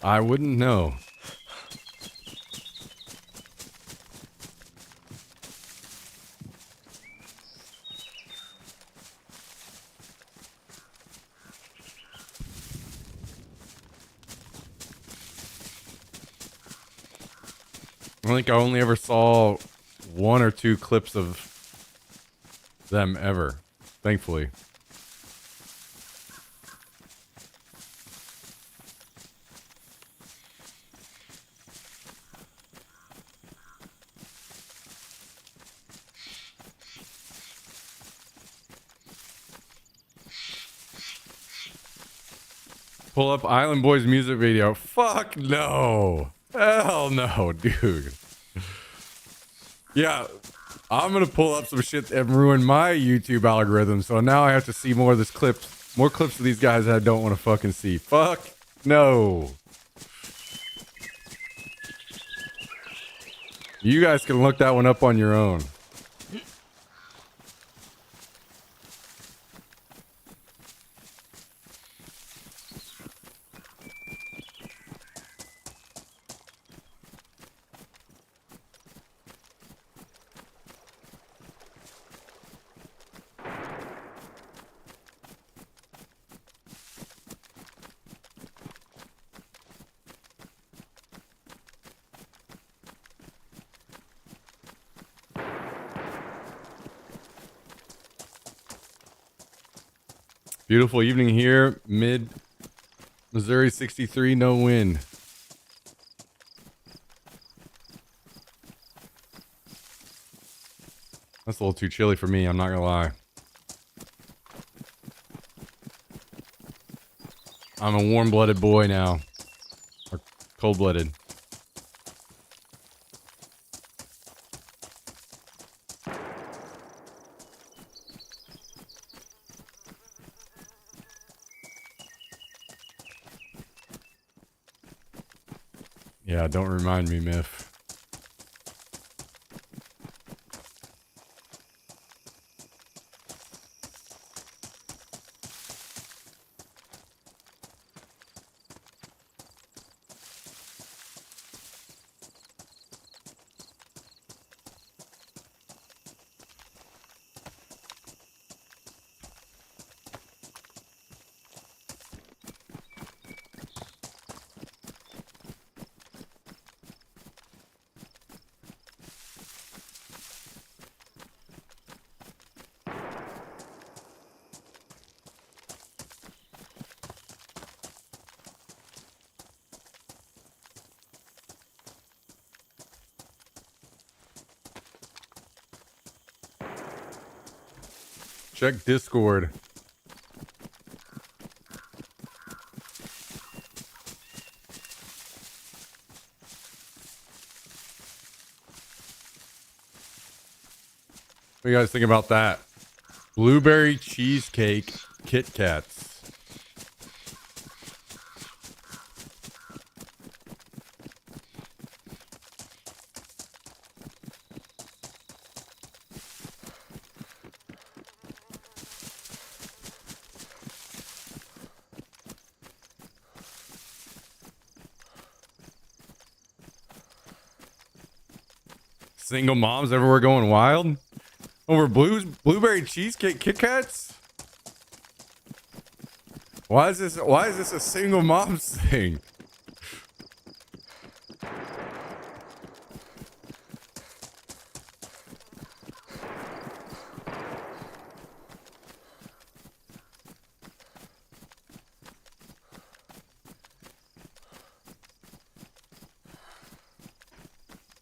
I wouldn't know. I think I only ever saw 1 or 2 clips of them ever, thankfully. Pull up Island Boys music video. Fuck no. Hell no, dude. Yeah, I'm gonna pull up some shit and ruin my YouTube algorithm. So now I have to see more of this clips, more clips of these guys that I don't want to fucking see. Fuck no. You guys can look that one up on your own. Beautiful evening here, mid Missouri 63, no wind. That's a little too chilly for me, I'm not gonna lie. I'm a warm-blooded boy now. Or cold-blooded. Yeah, don't remind me, Miff. Check Discord. What do you guys think about that? Blueberry cheesecake Kit Kats. Single moms everywhere going wild over blueberry cheesecake Kit Kats. Why is this a single mom's thing?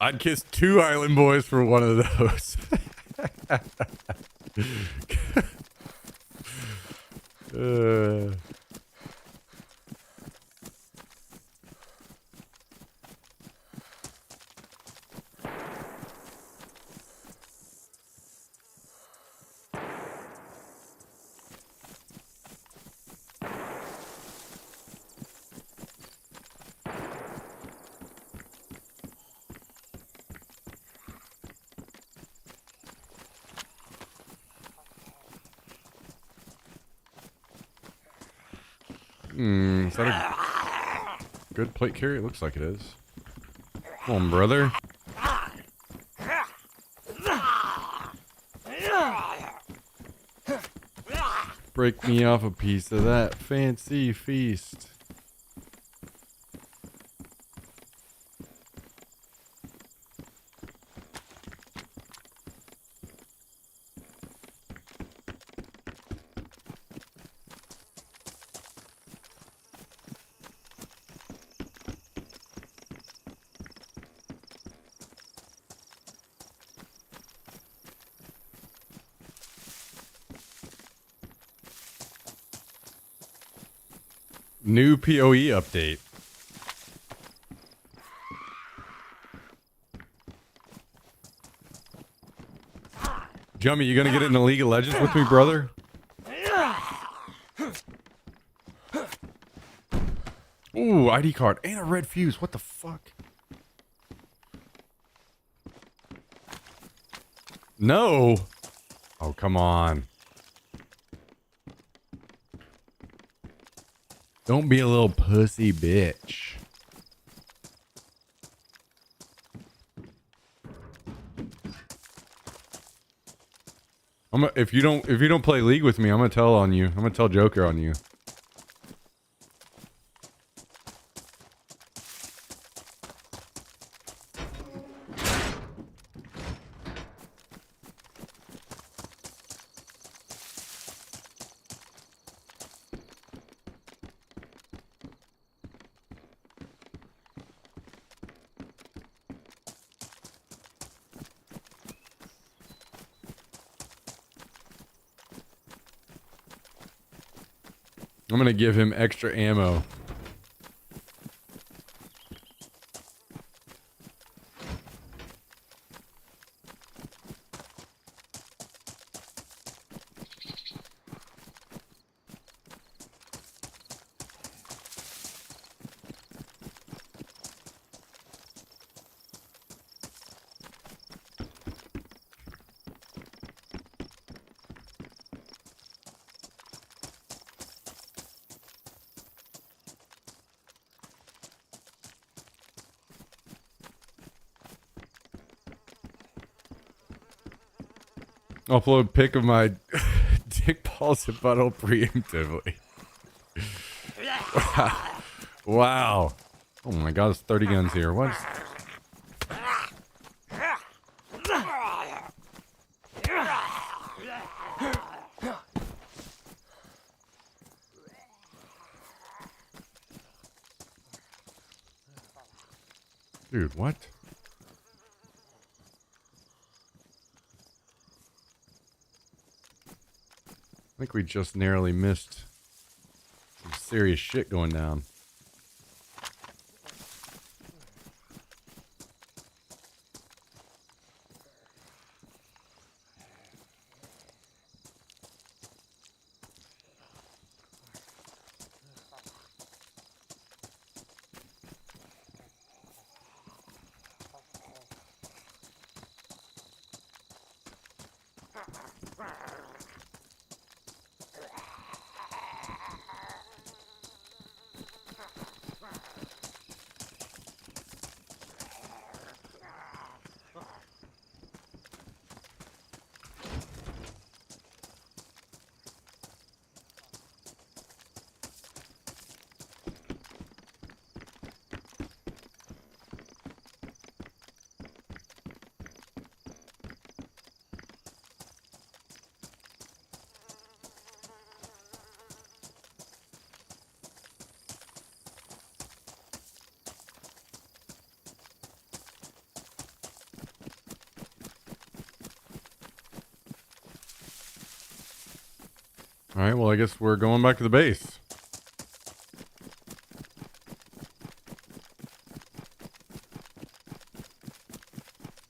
I'd kiss 2 Island Boys for one of those. Is that a good plate carry? It looks like it is. Come on, brother. Break me off a piece of that fancy feast. New PoE update. Jummy, you gonna get it in the League of Legends with me, brother? Ooh, ID card and a red fuse. What the fuck? No. Oh, come on. Don't be a little pussy bitch. If you don't play League with me, I'm gonna tell on you. I'm gonna tell Joker on you. I'm gonna give him extra ammo. Upload pic of my dick balls and butthole preemptively. Wow. Oh my god, there's 30 guns here. What? Dude, what? I think we just narrowly missed some serious shit going down. All right, well, I guess we're going back to the base.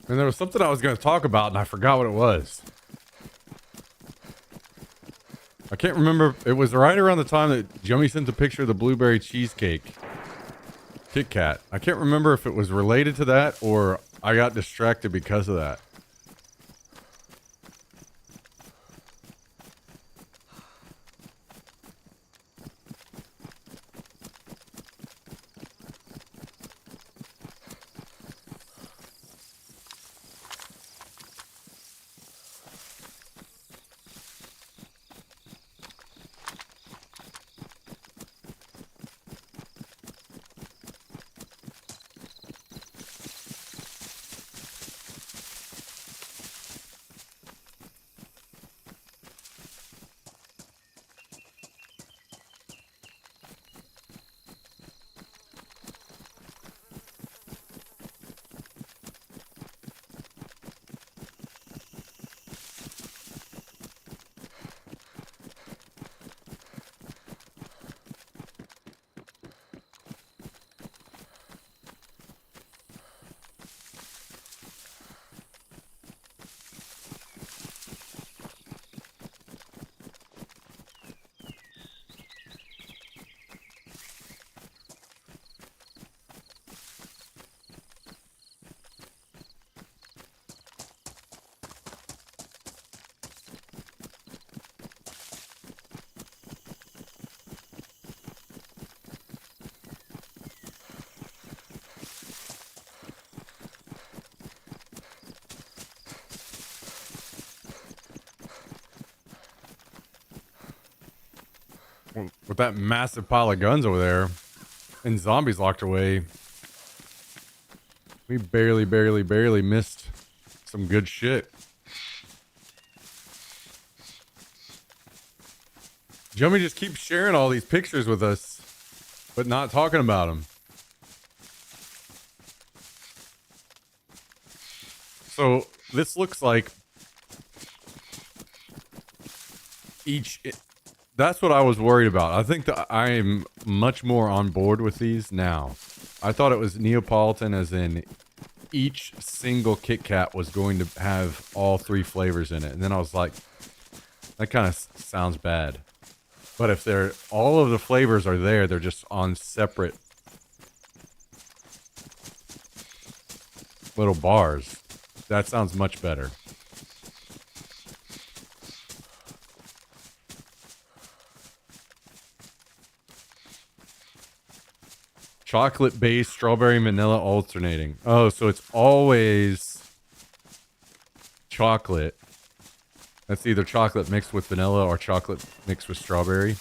And there was something I was going to talk about, and I forgot what it was. I can't remember. It was right around the time that Jimmy sent the picture of the blueberry cheesecake Kit Kat. I can't remember if it was related to that or I got distracted because of that. With that massive pile of guns over there and zombies locked away, we barely missed some good shit. Jummy just keeps sharing all these pictures with us, but not talking about them. So this looks like that's what I was worried about. I think that I am much more on board with these now. I thought it was Neapolitan as in each single Kit Kat was going to have all 3 flavors in it. And then I was like, that kind of sounds bad. But if all of the flavors are there, they're just on separate little bars. That sounds much better. Chocolate base, strawberry, vanilla alternating. Oh, so it's always chocolate. That's either chocolate mixed with vanilla or chocolate mixed with strawberry.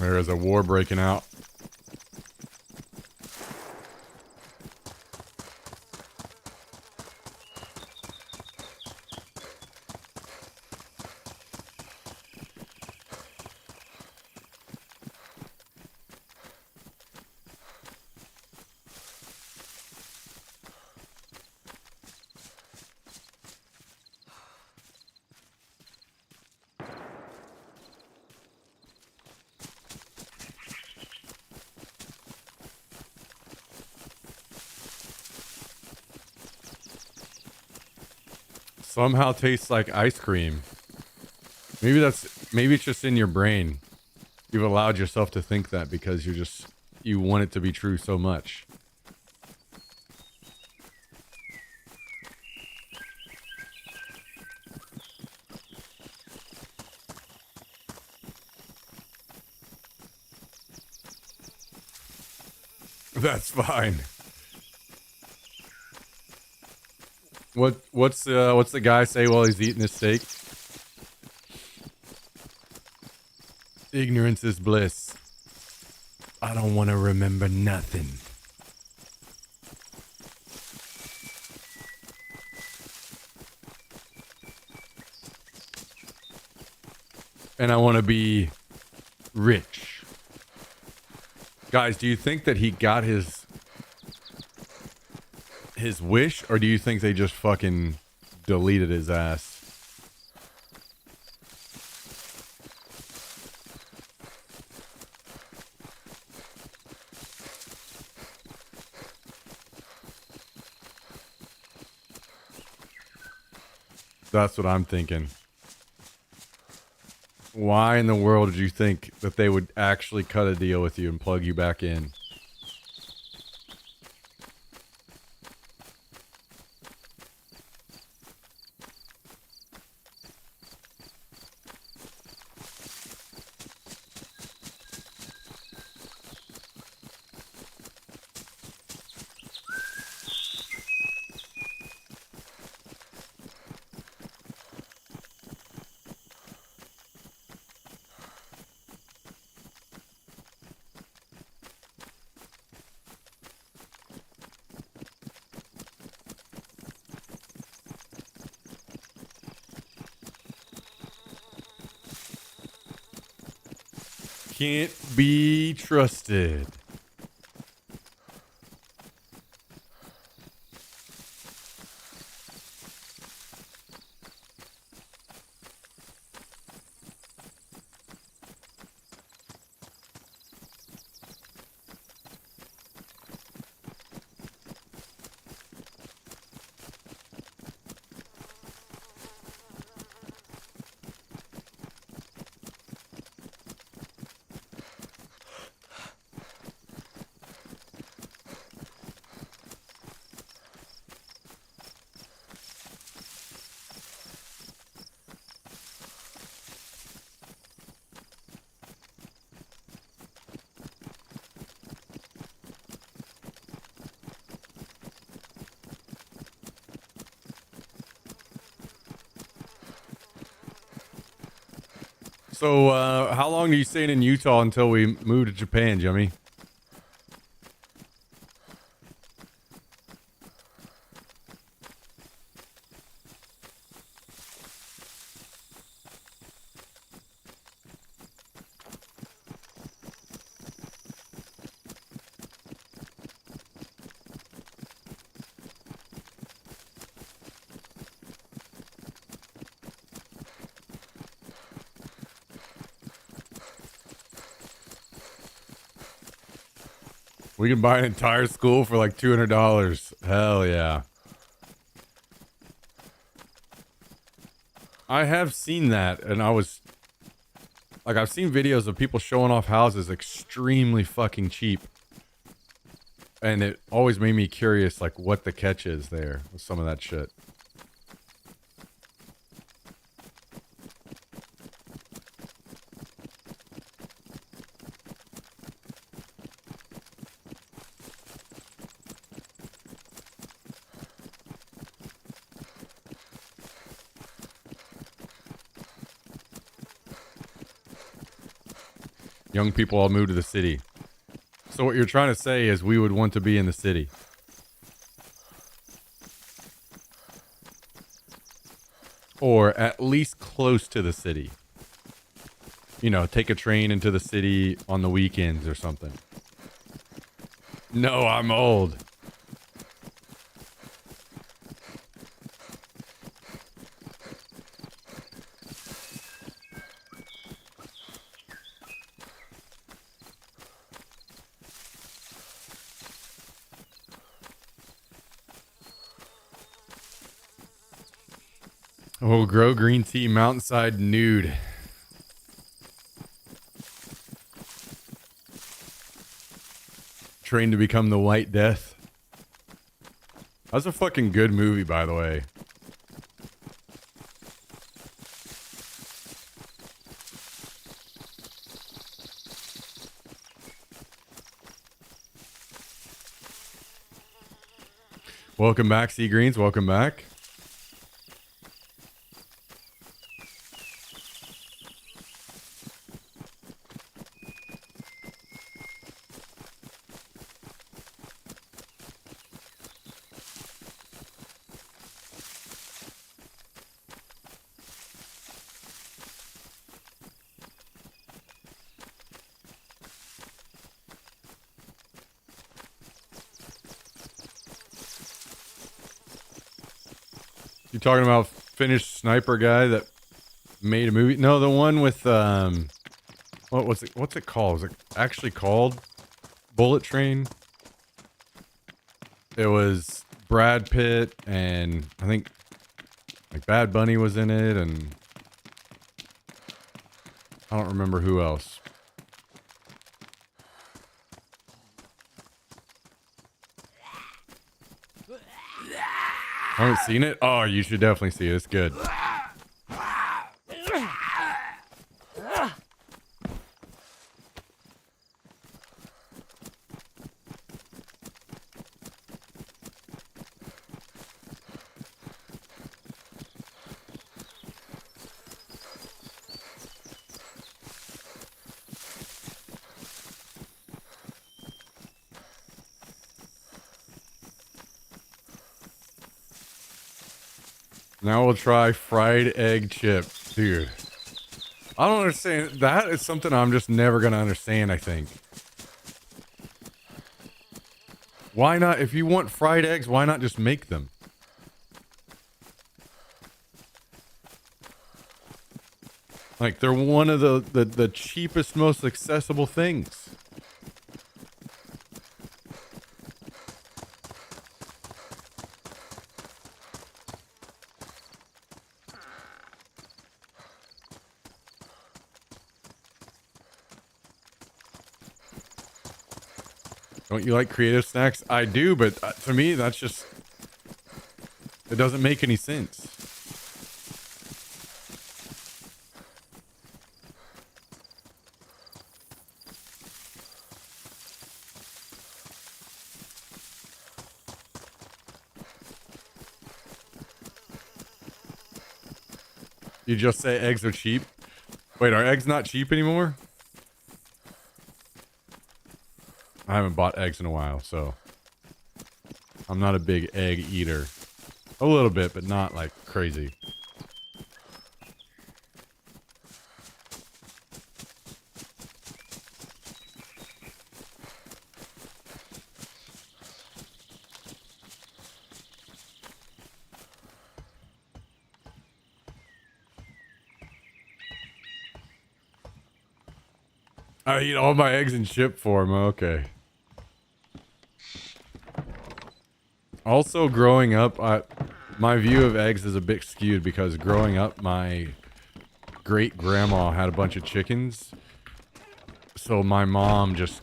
There is a war breaking out. Somehow tastes like ice cream. Maybe it's just in your brain. You've allowed yourself to think that because you want it to be true so much. That's fine. What's the guy say while he's eating his steak? Ignorance is bliss. I don't want to remember nothing. And I want to be rich. Guys, do you think that he got his wish, or do you think they just fucking deleted his ass? That's what I'm thinking. Why in the world did you think that they would actually cut a deal with you and plug you back in? Can't be trusted. So, how long are you staying in Utah until we move to Japan, Jimmy? We can buy an entire school for like $200. Hell yeah. I have seen that, and I've seen videos of people showing off houses extremely fucking cheap. And it always made me curious, like, what the catch is there with some of that shit. Young people all move to the city. So what you're trying to say is we would want to be in the city. Or at least close to the city. You know, take a train into the city on the weekends or something. No, I'm old. Oh, grow green tea mountainside nude. Train to become the White Death. That's a fucking good movie, by the way. Welcome back, Sea Greens. Welcome back. You talking about Finnish sniper guy that made a movie? No, the one with what's it called? Was it actually called Bullet Train? It was Brad Pitt and I think like Bad Bunny was in it, and I don't remember who else. I haven't seen it? Oh, you should definitely see it. It's good. Now we'll try fried egg chip. Dude. I don't understand. That is something I'm just never going to understand, I think. Why not? If you want fried eggs, why not just make them? Like, they're one of the cheapest, most accessible things. Don't you like creative snacks? I do, but to me, that's just... It doesn't make any sense. You just say eggs are cheap? Wait, are eggs not cheap anymore? I haven't bought eggs in a while, so I'm not a big egg eater. A little bit, but not like crazy. I eat all my eggs in chip form. Okay. Also, growing up, my view of eggs is a bit skewed because growing up, my great-grandma had a bunch of chickens. So my mom just...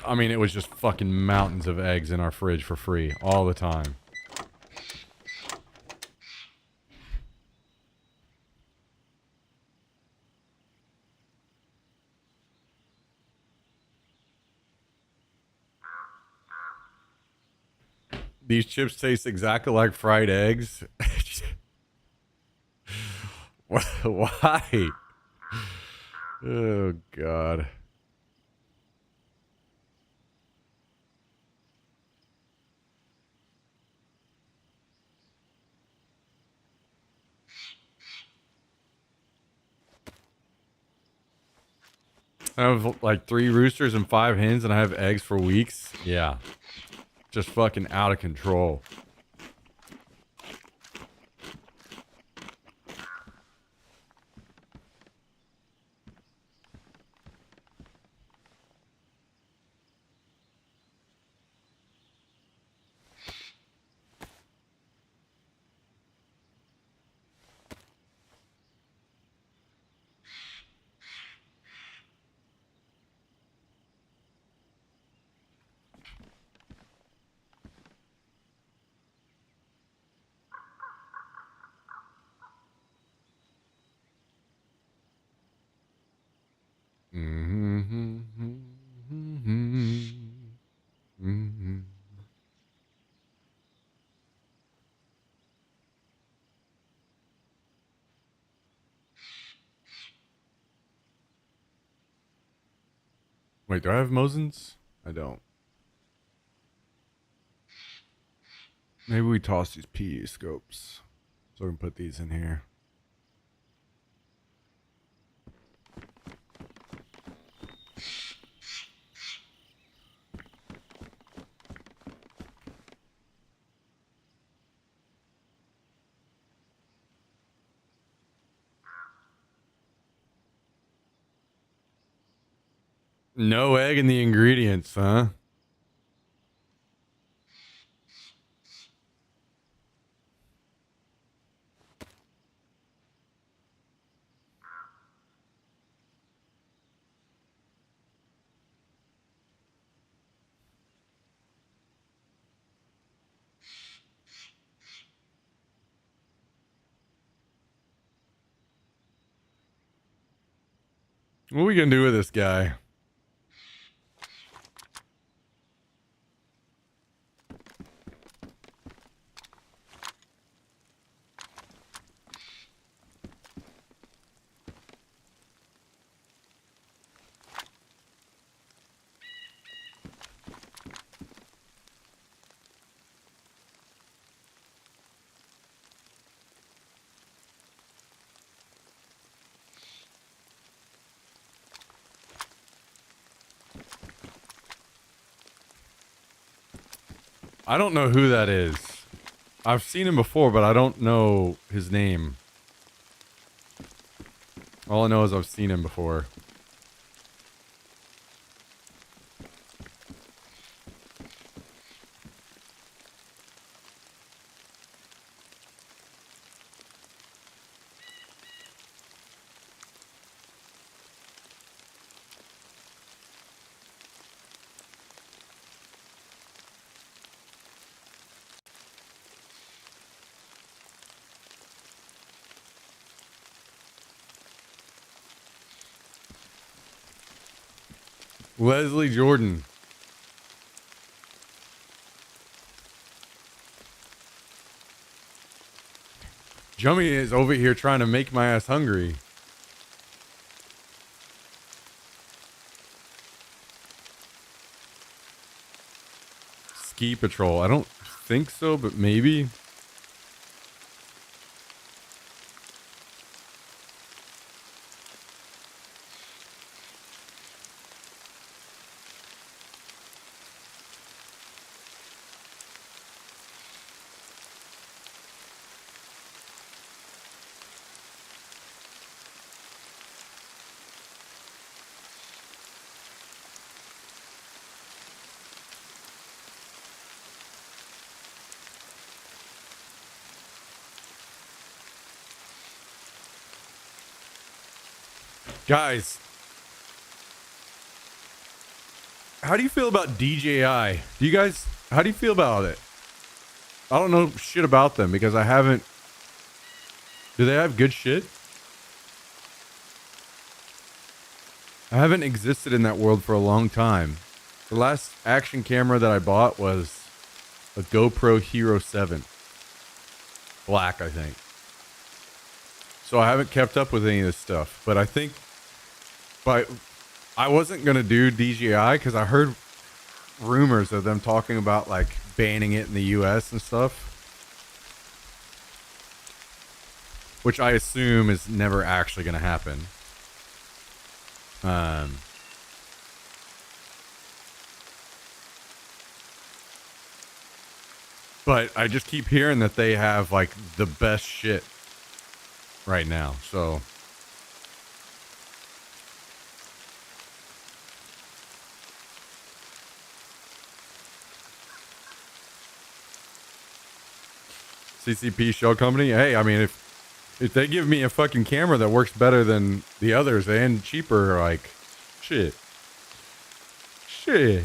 I mean, it was just fucking mountains of eggs in our fridge for free all the time. These chips taste exactly like fried eggs. Why? Oh, God. I have like 3 roosters and 5 hens, and I have eggs for weeks. Yeah, just fucking out of control. Wait, do I have Mosins? I don't. Maybe we toss these PE scopes so we can put these in here. No egg in the ingredients, huh? What are we gonna do with this guy? I don't know who that is. I've seen him before, but I don't know his name. All I know is I've seen him before. Leslie Jordan. Jummy is over here trying to make my ass hungry. Ski Patrol. I don't think so, but maybe. Guys, how do you feel about DJI? How do you feel about it? I don't know shit about them because I haven't. Do they have good shit? I haven't existed in that world for a long time. The last action camera that I bought was a GoPro Hero 7. Black, I think. So I haven't kept up with any of this stuff. But I think I wasn't going to do DJI because I heard rumors of them talking about like banning it in the US and stuff. Which I assume is never actually going to happen. But I just keep hearing that they have like the best shit right now. So CCP Shell Company. Hey, I mean, if they give me a fucking camera that works better than the others and cheaper, like, shit. Shit.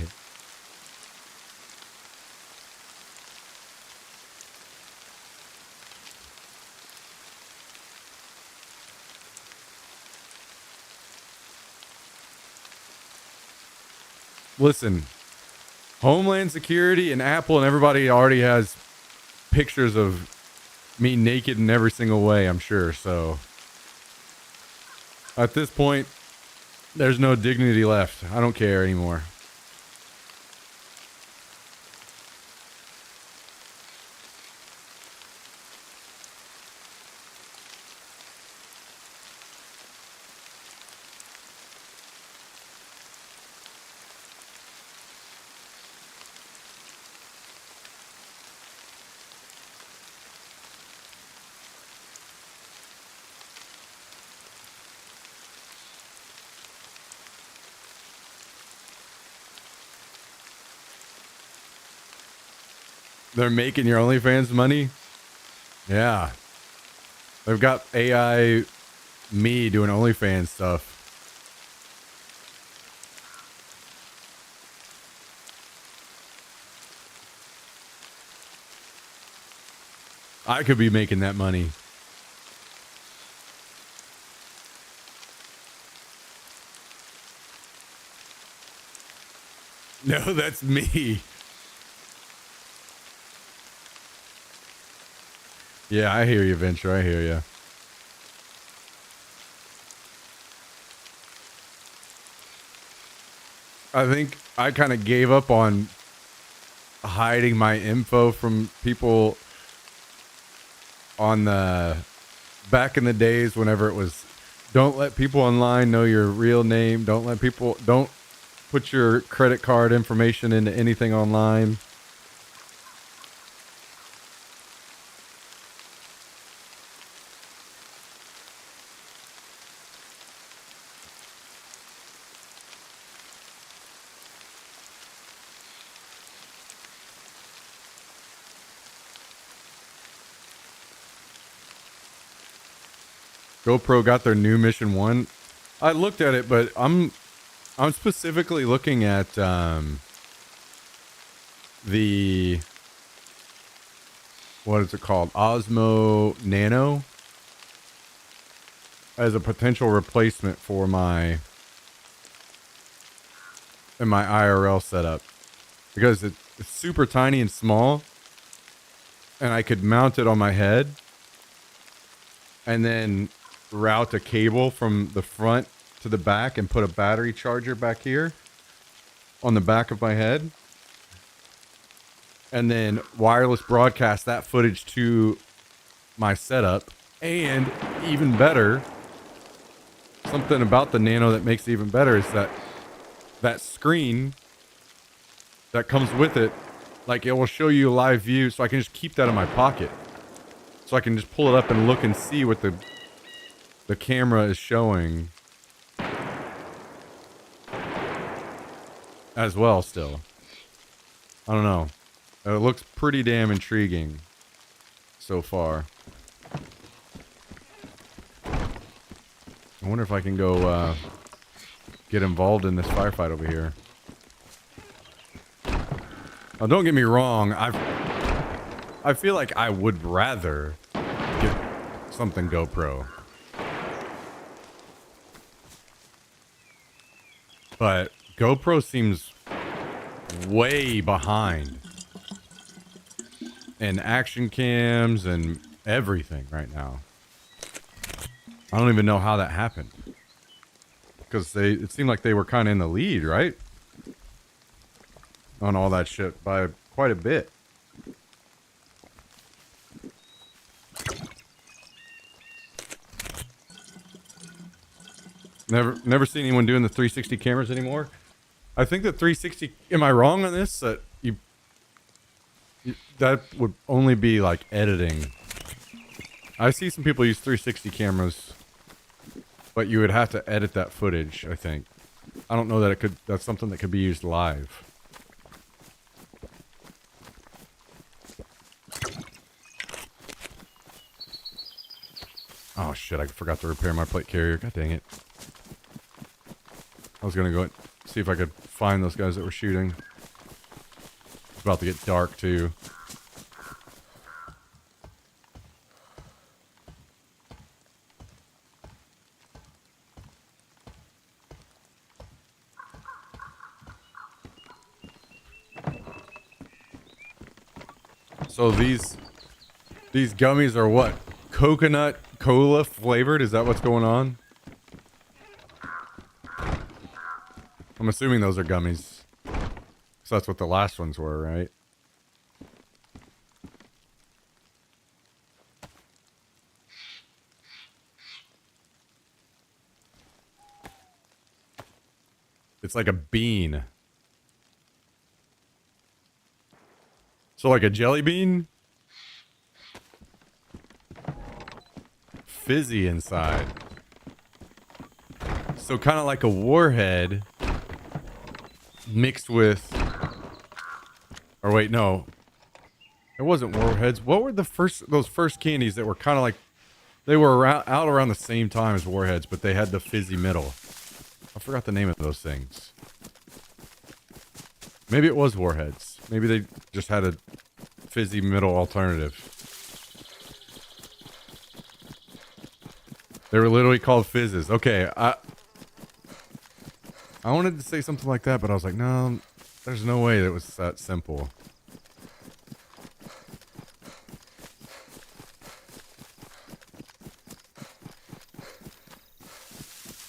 Listen, Homeland Security and Apple and everybody already has pictures of me naked in every single way, I'm sure. So at this point, there's no dignity left. I don't care anymore. They're making your OnlyFans money? Yeah. They've got AI me doing OnlyFans stuff. I could be making that money. No, that's me. Yeah, I hear you, Venture. I hear you. I think I kind of gave up on hiding my info from people on the back in the days whenever it was don't let people online know your real name. Don't put your credit card information into anything online. GoPro got their new Mission 1. I looked at it, but I'm specifically looking at the what is it called? Osmo Nano as a potential replacement for my IRL setup because it's super tiny and small, and I could mount it on my head and then route a cable from the front to the back and put a battery charger back here on the back of my head and then wireless broadcast that footage to my setup. And even better, something about the Nano that makes it even better is that screen that comes with it, like it will show you a live view, so I can just keep that in my pocket, so I can just pull it up and look and see what the camera is showing as well. Still, I don't know. It looks pretty damn intriguing so far. I wonder if I can go get involved in this firefight over here. Now, don't get me wrong. I feel like I would rather get something GoPro. But GoPro seems way behind in action cams and everything right now. I don't even know how that happened. Because it seemed like they were kind of in the lead, right? On all that shit by quite a bit. Never seen anyone doing the 360 cameras anymore. I think the 360. Am I wrong on this? That would only be like editing. I see some people use 360 cameras, but you would have to edit that footage, I think. I don't know that it could, that's something that could be used live. Oh shit, I forgot to repair my plate carrier. God dang it. I was gonna go see if I could find those guys that were shooting. It's about to get dark too. So these gummies are what? Coconut cola flavored? Is that what's going on? I'm assuming those are gummies. So that's what the last ones were, right? It's like a bean. So like a jelly bean? Fizzy inside. So kind of like a warhead mixed with... Or wait, no. It wasn't warheads. What were those first candies that were kind of like... They were out around the same time as warheads, but they had the fizzy middle. I forgot the name of those things. Maybe it was warheads. Maybe they just had a fizzy middle alternative. They were literally called fizzes. Okay, I wanted to say something like that, but I was like, no, there's no way that was that simple.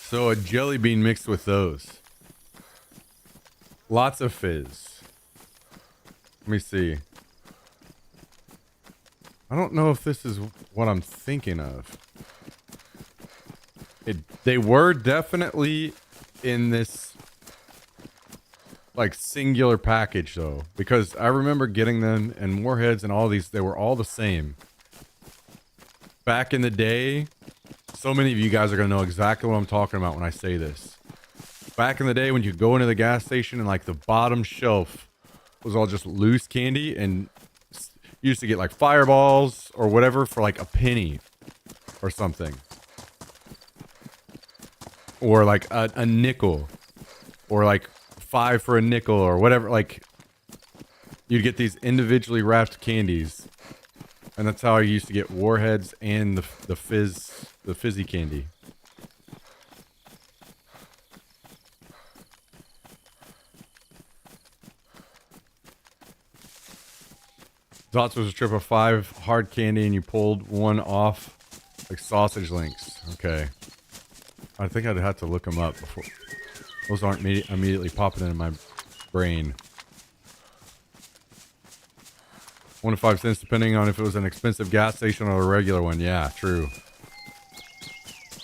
So a jelly bean mixed with those. Lots of fizz. Let me see. I don't know if this is what I'm thinking of. They were definitely in this like singular package though, because I remember getting them and warheads and all these, they were all the same. Back in the day, so many of you guys are going to know exactly what I'm talking about when I say this. Back in the day when you go into the gas station and like the bottom shelf was all just loose candy, and you used to get like fireballs or whatever for like a penny or something. Or like a nickel. Or like 5 for a nickel or whatever. Like, you'd get these individually wrapped candies. And that's how I used to get warheads and the fizzy candy. Dots was a trip of 5 hard candy and you pulled one off like sausage links. Okay. I think I'd have to look them up before. Those aren't immediately popping into my brain. 1 to 5 cents depending on if it was an expensive gas station or a regular one. Yeah, true.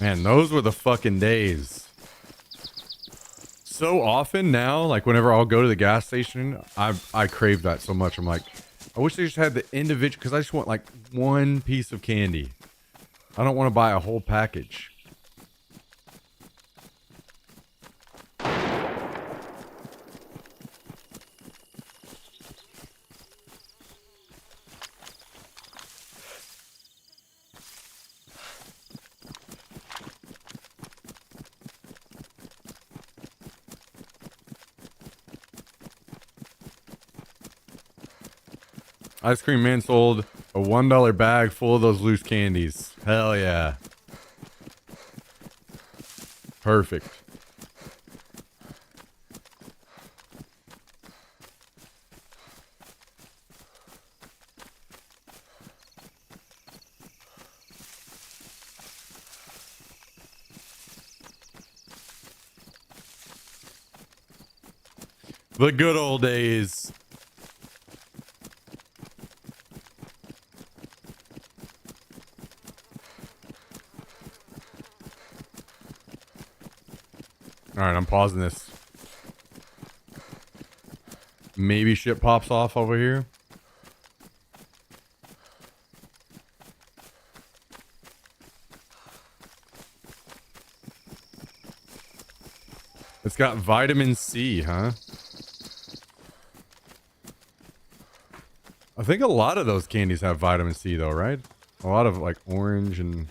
Man, those were the fucking days. So often now, like whenever I'll go to the gas station, I crave that so much. I'm like, I wish they just had the individual, because I just want like one piece of candy. I don't want to buy a whole package. Ice Cream Man sold a $1 bag full of those loose candies. Hell yeah. Perfect. The good old days. Alright, I'm pausing this. Maybe shit pops off over here. It's got vitamin C, huh? I think a lot of those candies have vitamin C though, right? A lot of like orange and...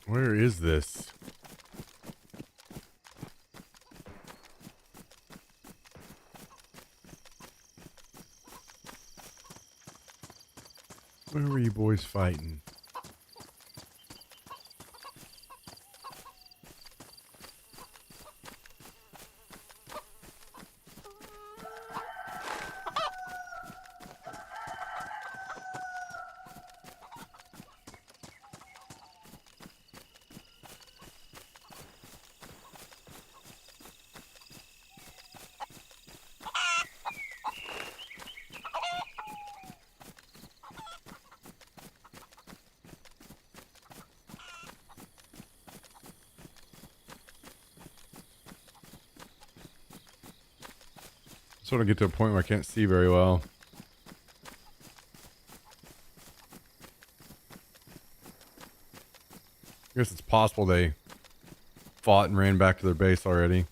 Where is this? Where were you boys fighting? Sort of get to a point where I can't see very well. I guess it's possible they fought and ran back to their base already.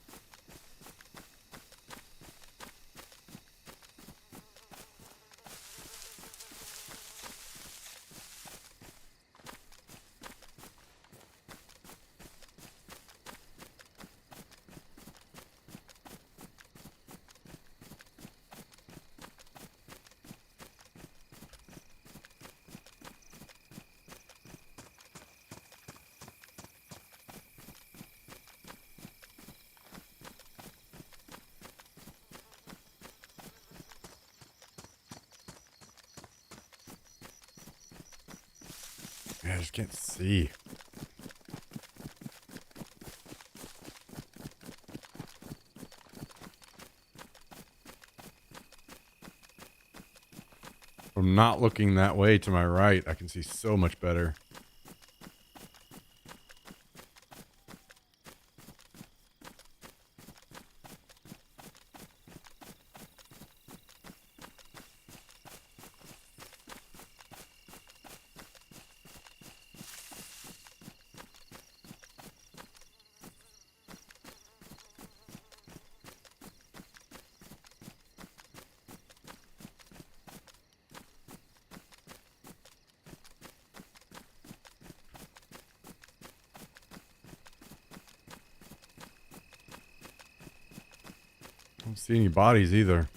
Yeah, I just can't see. From not looking that way to my right, I can see so much better. I don't see any bodies either.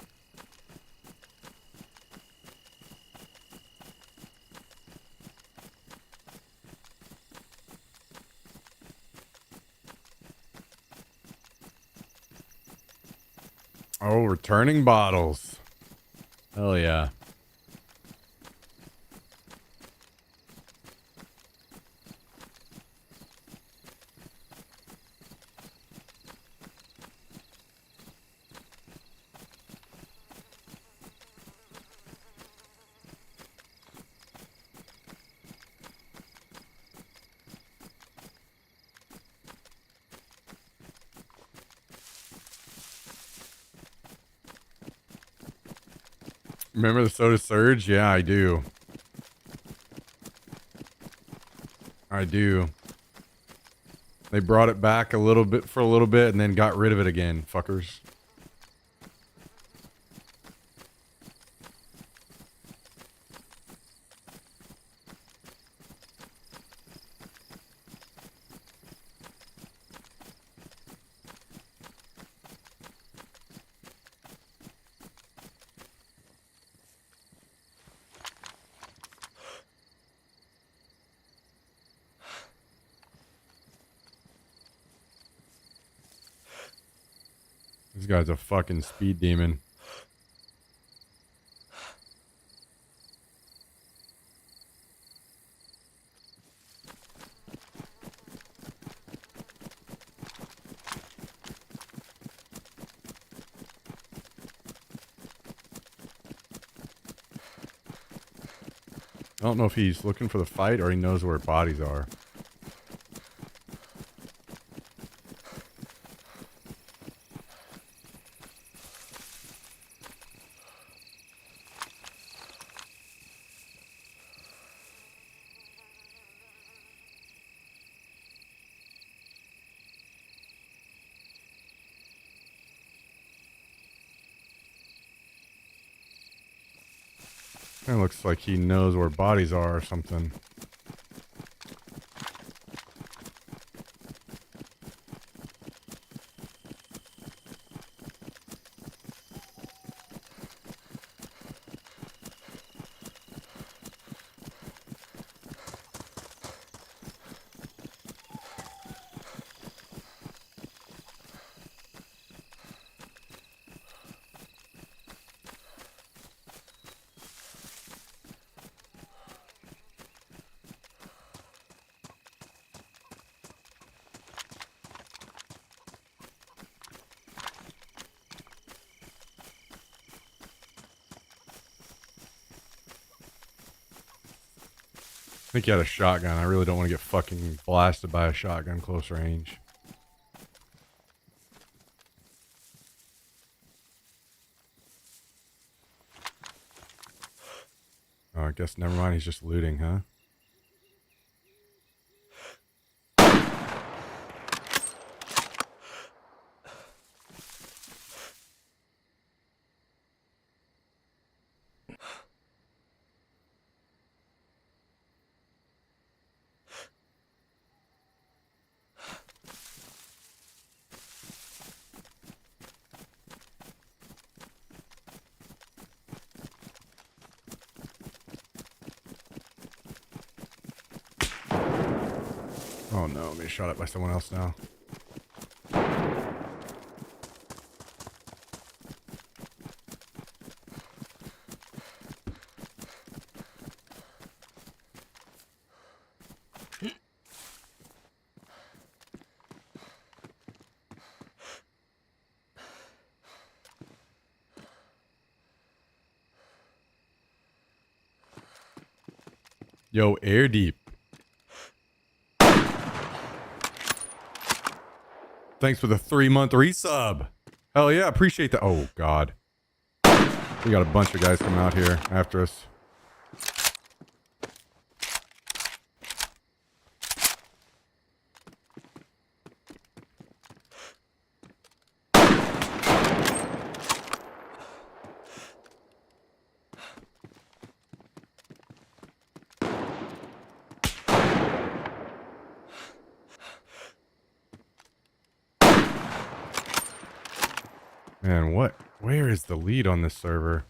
Oh, returning bottles. Hell yeah. Remember the soda surge? Yeah, I do. I do. They brought it back a little bit for a little bit and then got rid of it again, fuckers. This guy's a fucking speed demon. I don't know if he's looking for the fight or he knows where bodies are. Kind of looks like he knows where bodies are or something. I think he had a shotgun. I really don't want to get fucking blasted by a shotgun close range. Oh, I guess never mind. He's just looting, huh? Oh no, I'm being shot at by someone else now. Yo, air deep. Thanks for the 3-month resub. Hell yeah, appreciate that. Oh god. We got a bunch of guys coming out here after us. Man, what? Where is the lead on this server?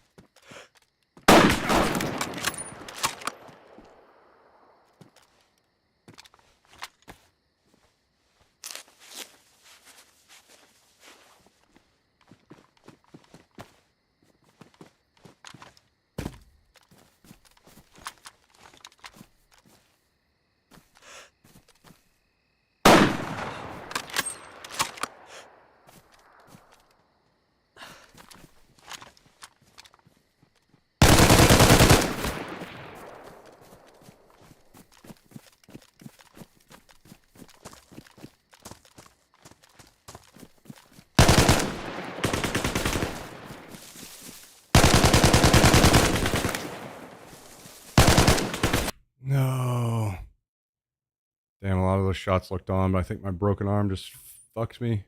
those shots looked on, but I think my broken arm just fucks me.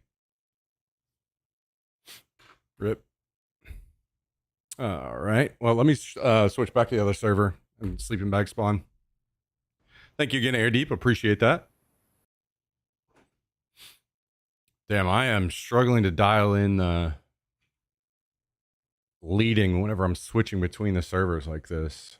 Rip. All right. Well, let me switch back to the other server and sleeping bag spawn. Thank you again, Air Deep. Appreciate that. Damn, I am struggling to dial in leading whenever I'm switching between the servers like this.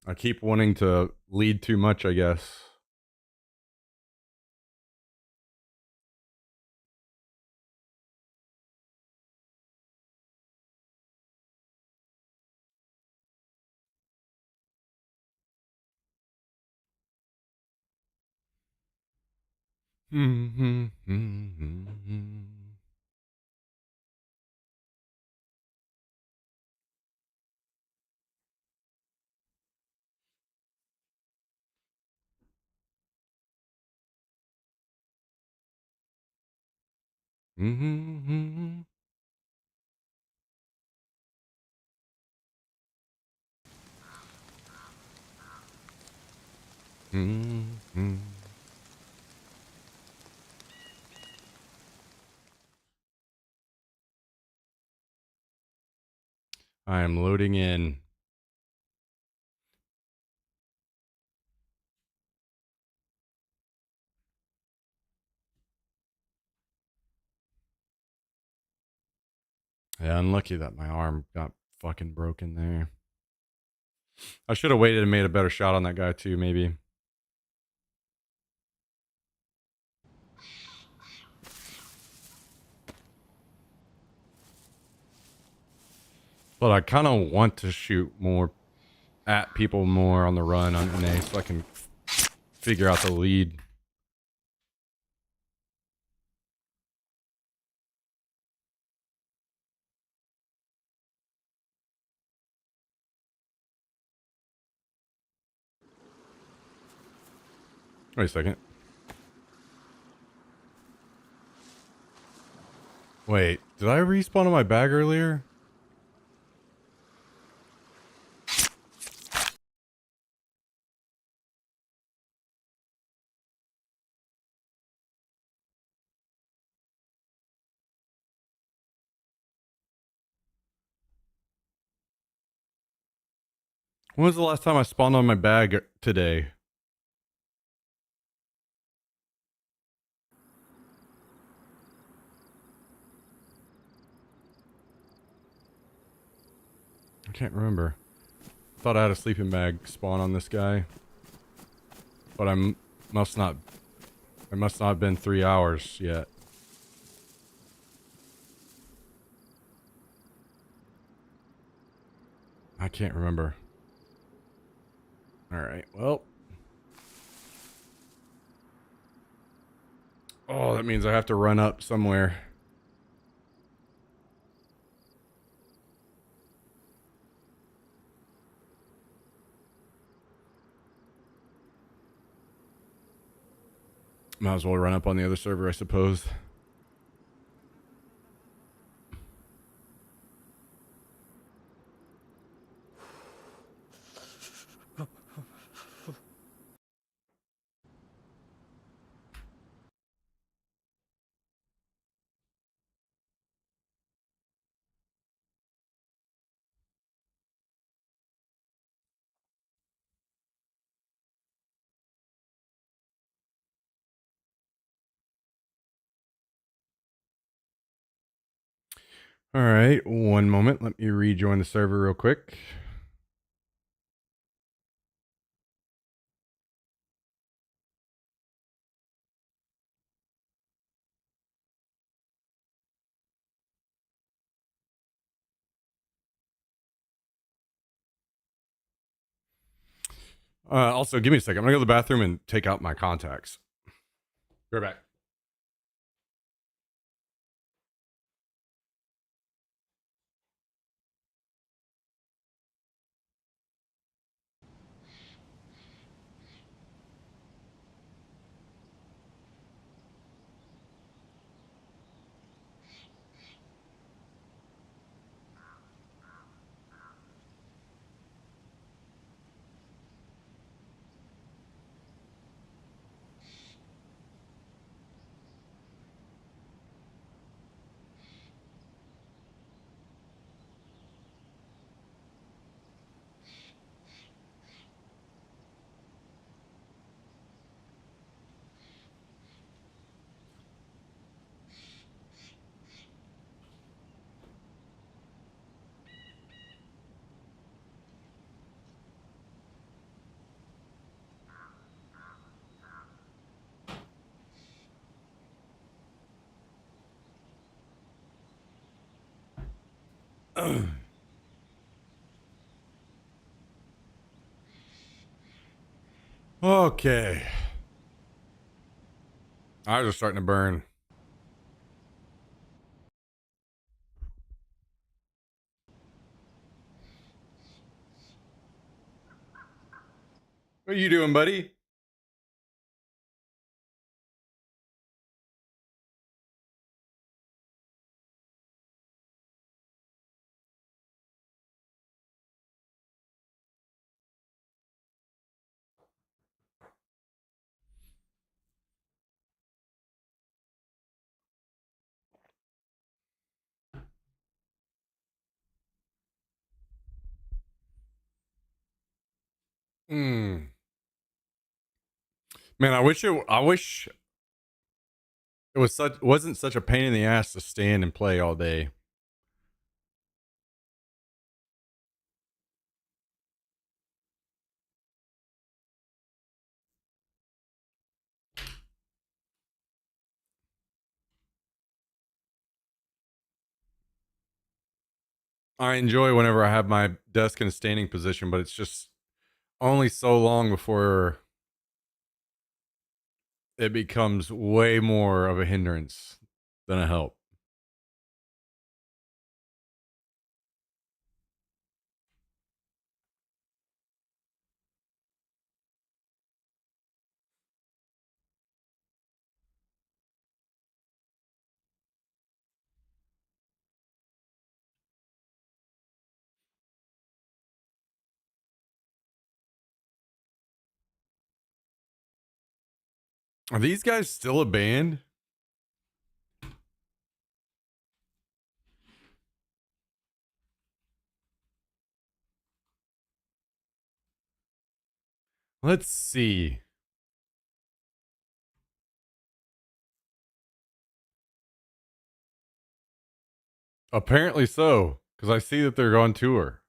I keep wanting to lead too much, I guess. I am loading in. Yeah, unlucky that my arm got fucking broken there. I should have waited and made a better shot on that guy too, maybe. But I kind of want to shoot more at people more on the run on NA so I can figure out the lead. Wait a second. Wait, did I respawn on my bag earlier? When was the last time I spawned on my bag today? I can't remember. Thought I had a sleeping bag spawn on this guy. But must not it must not have been 3 hours yet. I can't remember. Alright, well. Oh, that means I have to run up somewhere. Might as well run up on the other server, I suppose. All right, one moment. Let me rejoin the server real quick. Also, give me a second. I'm gonna go to the bathroom and take out my contacts. Be right back. Okay. Eyes are starting to burn. What are you doing, buddy? Hmm. Man, I wish it wasn't such a pain in the ass to stand and play all day. I enjoy whenever I have my desk in a standing position, but it's just only so long before it becomes way more of a hindrance than a help. Are these guys still a band? Let's see. Apparently so, because I see that they're on tour.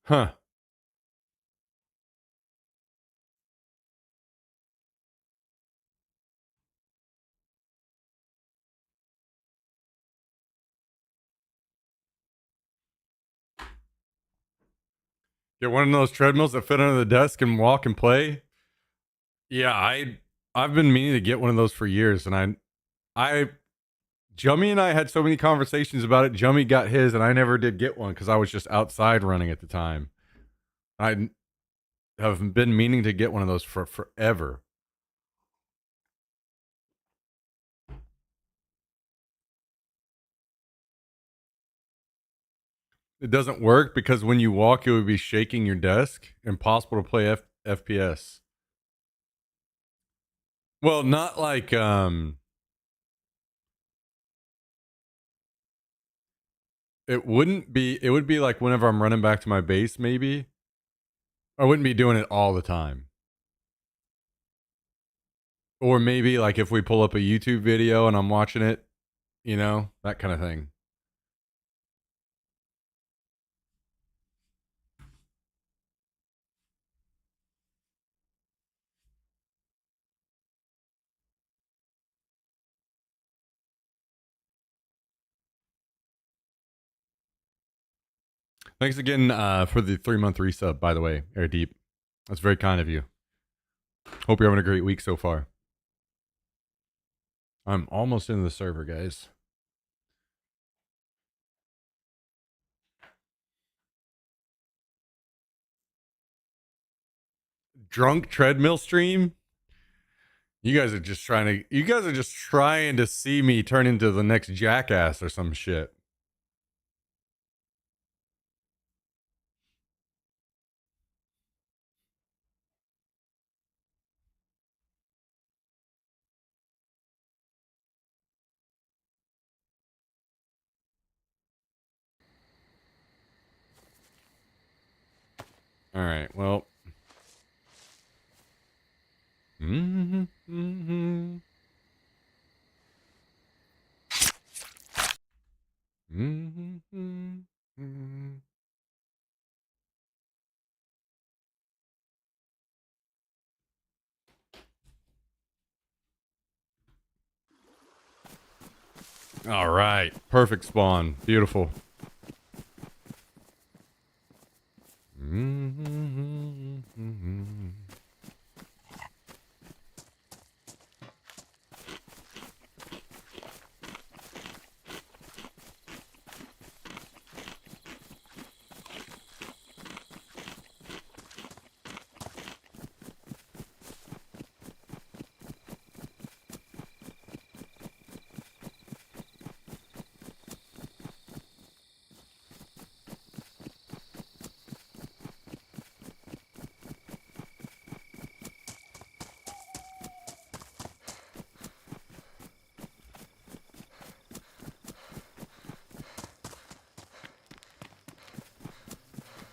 Huh. Get one of those treadmills that fit under the desk and walk and play. Yeah, I've been meaning to get one of those for years, and I Jummy and I had so many conversations about it. Jummy got his, and I never did get one because I was just outside running at the time. I have been meaning to get one of those for forever. It doesn't work because when you walk, it would be shaking your desk. Impossible to play FPS. Well, not like it wouldn't be. It would be like whenever I'm running back to my base, maybe. I wouldn't be doing it all the time. Or maybe like if we pull up a YouTube video and I'm watching it, that kind of thing. Thanks again for the 3-month resub, by the way, Air Deep. That's very kind of you. Hope you're having a great week so far. I'm almost into the server, guys. Drunk treadmill stream? You guys are just trying to see me turn into the next jackass or some shit. All right, well. Mm-hmm, mm-hmm. Mm-hmm, mm-hmm. All right. Perfect spawn. Beautiful.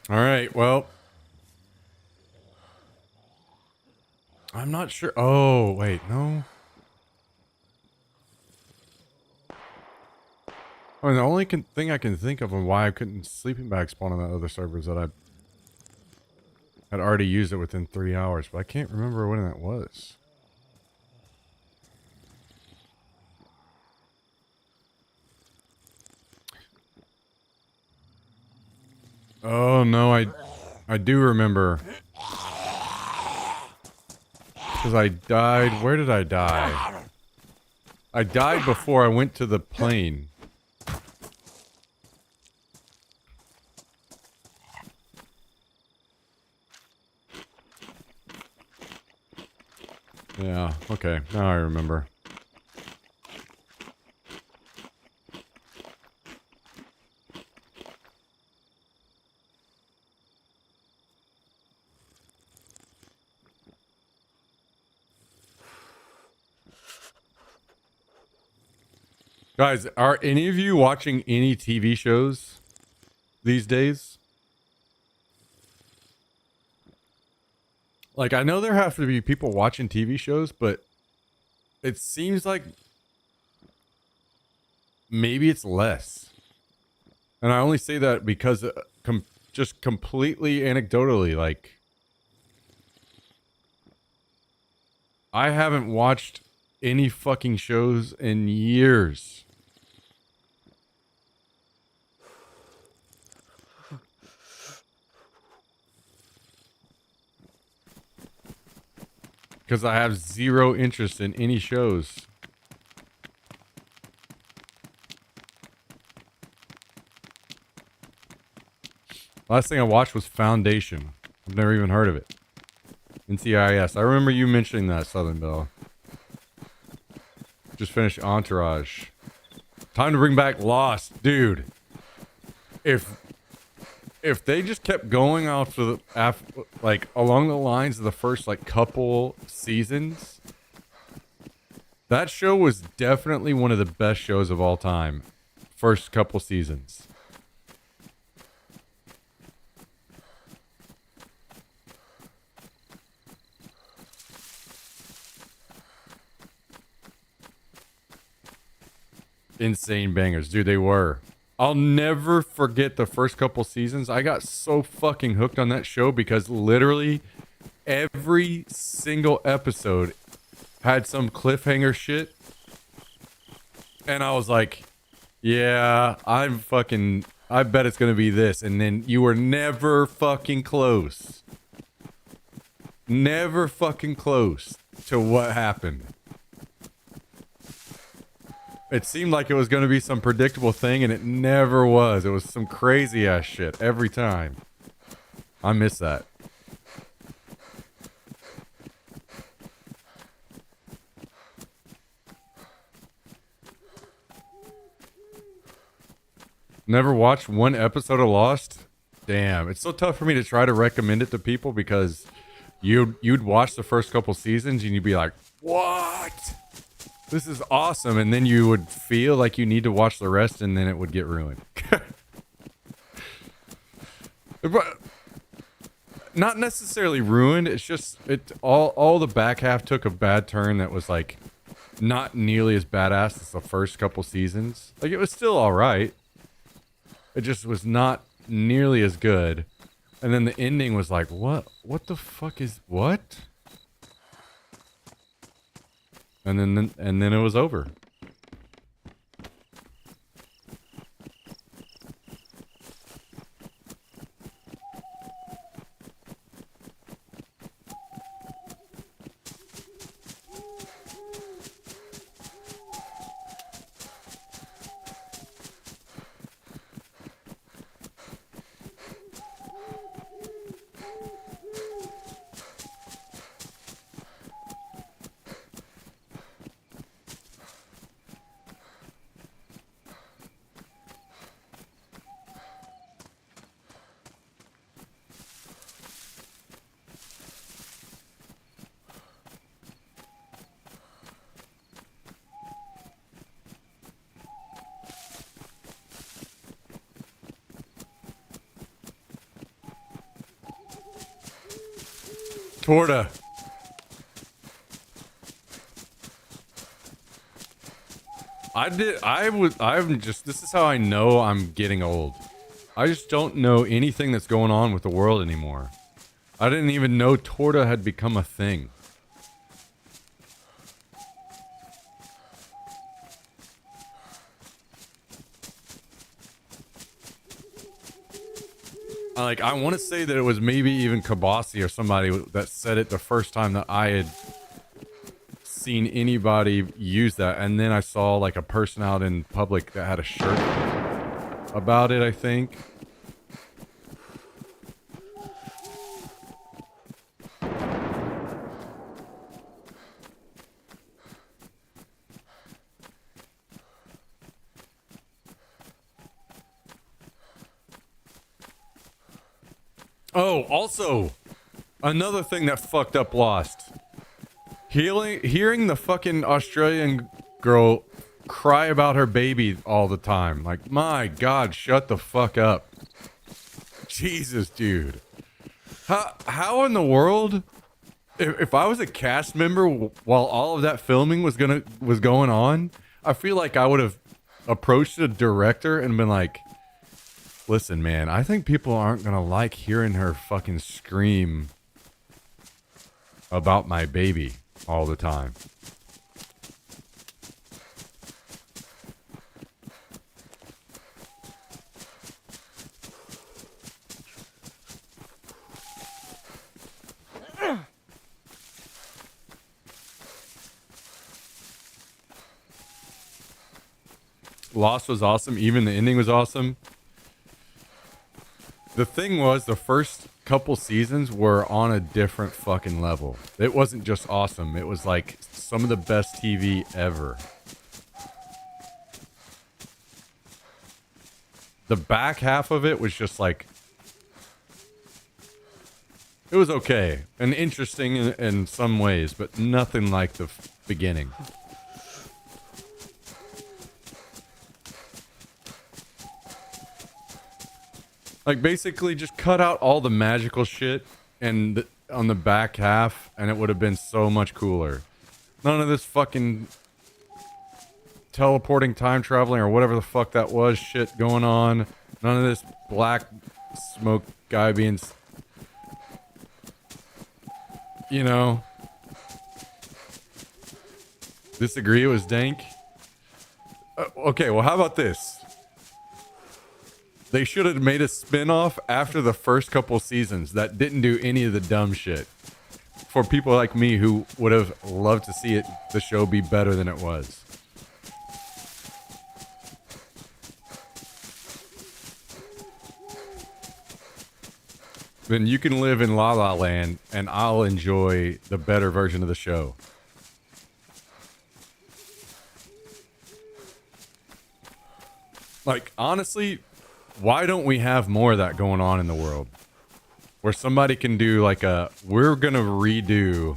All right, well, I'm not sure. Oh, wait, no. I mean, the only thing I can think of on why I couldn't sleeping bag spawn on that other server is that I had already used it within 3 hours, but I can't remember when that was. Oh, no, I do remember. Because I died. Where did I die? I died before I went to the plane. Yeah, okay. Now I remember. Guys, are any of you watching any TV shows these days? Like, I know there have to be people watching TV shows, but it seems like maybe it's less. And I only say that because just completely anecdotally, like, I haven't watched any fucking shows in years. Because I have zero interest in any shows. Last thing I watched was Foundation. I've never even heard of it. NCIS. I remember you mentioning that, Southern Belle. Just finished Entourage. Time to bring back Lost. Dude. If they just kept going off to the, like, along the lines of the first, like, couple seasons, that show was definitely one of the best shows of all time. First couple seasons. Insane bangers. Dude, they were. I'll never forget the first couple seasons. I got so fucking hooked on that show because literally every single episode had some cliffhanger shit. And I was like, yeah, I bet it's going to be this. And then you were never fucking close. Never fucking close to what happened. It seemed like it was going to be some predictable thing, and it never was. It was some crazy ass shit every time. I miss that. Never watched one episode of Lost? Damn, it's so tough for me to try to recommend it to people because you'd watch the first couple seasons and you'd be like, what? This is awesome. And then you would feel like you need to watch the rest and then it would get ruined. Not necessarily ruined. It's just all the back half took a bad turn that was like not nearly as badass as the first couple seasons. Like it was still all right. It just was not nearly as good. And then the ending was like, what the fuck is what? And then it was over. Torta. This is how I know I'm getting old. I just don't know anything that's going on with the world anymore. I didn't even know Torta had become a thing. Like, I want to say that it was maybe even Kabasi or somebody that said it the first time that I had seen anybody use that. And then I saw like a person out in public that had a shirt about it, I think. Oh, also, another thing that fucked up Lost. Hearing the fucking Australian girl cry about her baby all the time. Like, my God, shut the fuck up. Jesus, dude. How in the world, if I was a cast member while all of that filming was going on, I feel like I would have approached the director and been like, listen, man, I think people aren't gonna like hearing her fucking scream about my baby all the time. Lost was awesome. Even the ending was awesome. The thing was, the first couple seasons were on a different fucking level. It wasn't just awesome. It was like some of the best TV ever. The back half of it was just like, it was okay and interesting in some ways, but nothing like the beginning. Like, basically just cut out all the magical shit and on the back half, and it would have been so much cooler. None of this fucking teleporting, time traveling, or whatever the fuck that was shit going on. None of this black smoke guy being, you know. Disagree, it was dank. Okay, well, how about this? They should have made a spin-off after the first couple seasons that didn't do any of the dumb shit. For people like me who would have loved to see the show be better than it was. Then you can live in La La Land and I'll enjoy the better version of the show. Like, honestly, why don't we have more of that going on in the world? Where somebody can do like we're gonna redo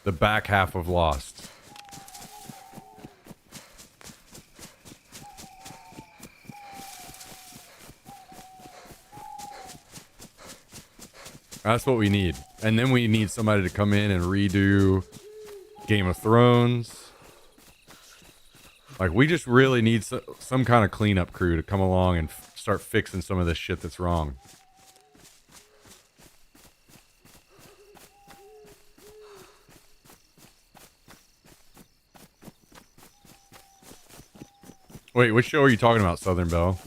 the back half of Lost. That's what we need. And then we need somebody to come in and redo Game of Thrones. Like, we just really need some kind of cleanup crew to come along and start fixing some of this shit that's wrong. Wait, which show are you talking about, Southern Belle?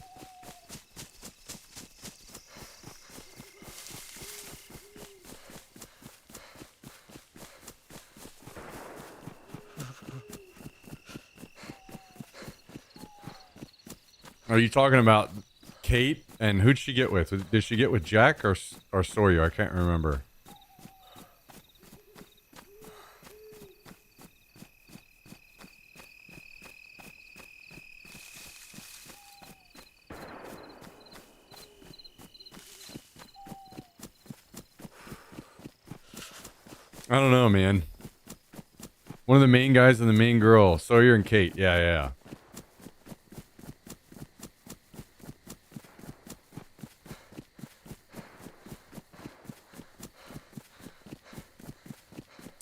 Are you talking about Kate and who'd she get with? Did she get with Jack or Sawyer? I can't remember. I don't know, man. One of the main guys and the main girl, Sawyer and Kate. Yeah.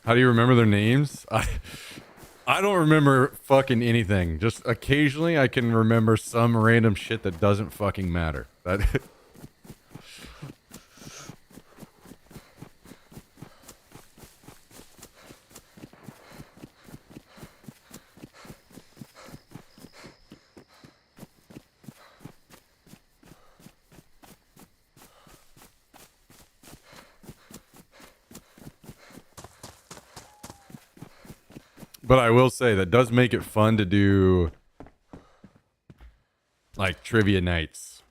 How do you remember their names? I don't remember fucking anything. Just occasionally I can remember some random shit that doesn't fucking matter. That But I will say that does make it fun to do like trivia nights.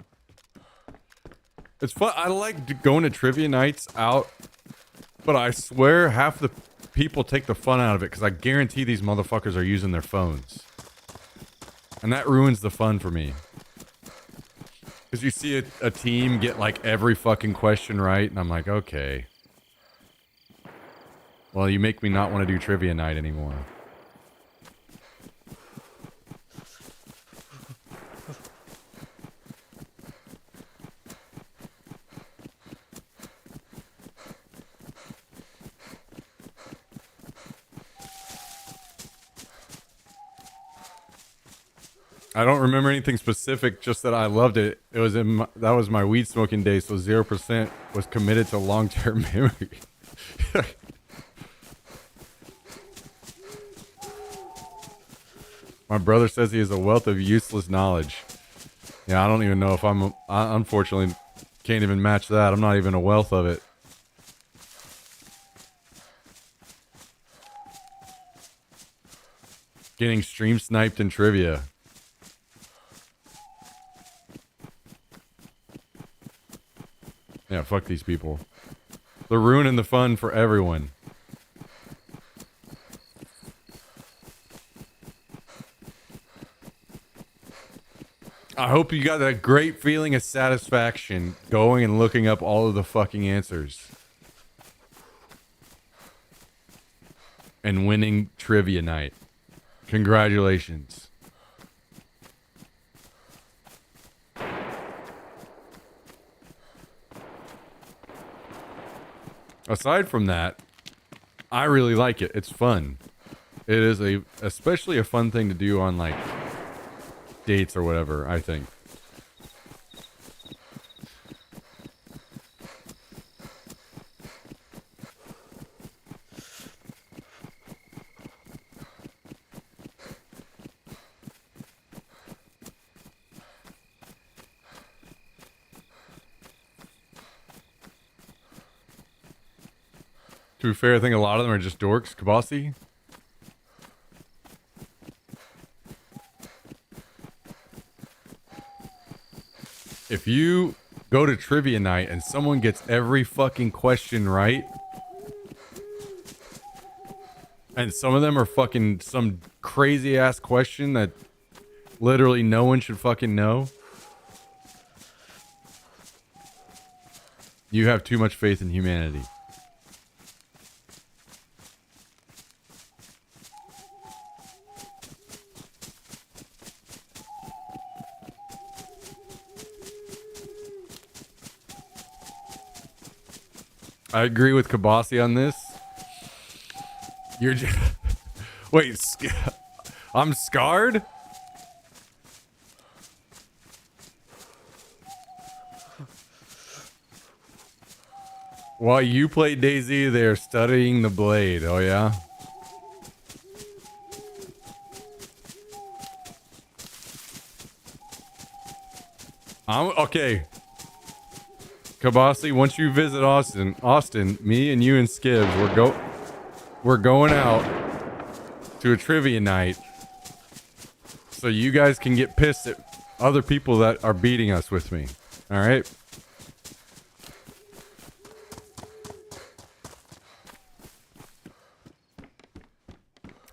It's fun. I like going to trivia nights out, but I swear half the people take the fun out of it because I guarantee these motherfuckers are using their phones. And that ruins the fun for me. Because you see a team get like every fucking question right, and I'm like, okay. Well, you make me not want to do trivia night anymore. I don't remember anything specific, just that I loved it. It was that was my weed smoking day, so 0% was committed to long-term memory. My brother says he has a wealth of useless knowledge. Yeah, I don't even know if I unfortunately can't even match that. I'm not even a wealth of it. Getting stream sniped in trivia. Yeah, fuck these people. They're ruining the fun for everyone. I hope you got that great feeling of satisfaction going and looking up all of the fucking answers. And winning trivia night. Congratulations. Aside from that, I really like it. It's fun. It is especially a fun thing to do on like dates or whatever, I think. To be fair, I think a lot of them are just dorks. Kabasi? If you go to trivia night and someone gets every fucking question right, and some of them are fucking some crazy ass question that literally no one should fucking know, you have too much faith in humanity. I agree with Kabasi on this. You're just... Wait, I'm scarred? While you play DayZ, they're studying the blade. Oh, yeah? Okay. Kabasi, once you visit Austin, me and you and Skibbs, we're going out to a trivia night so you guys can get pissed at other people that are beating us with me. All right?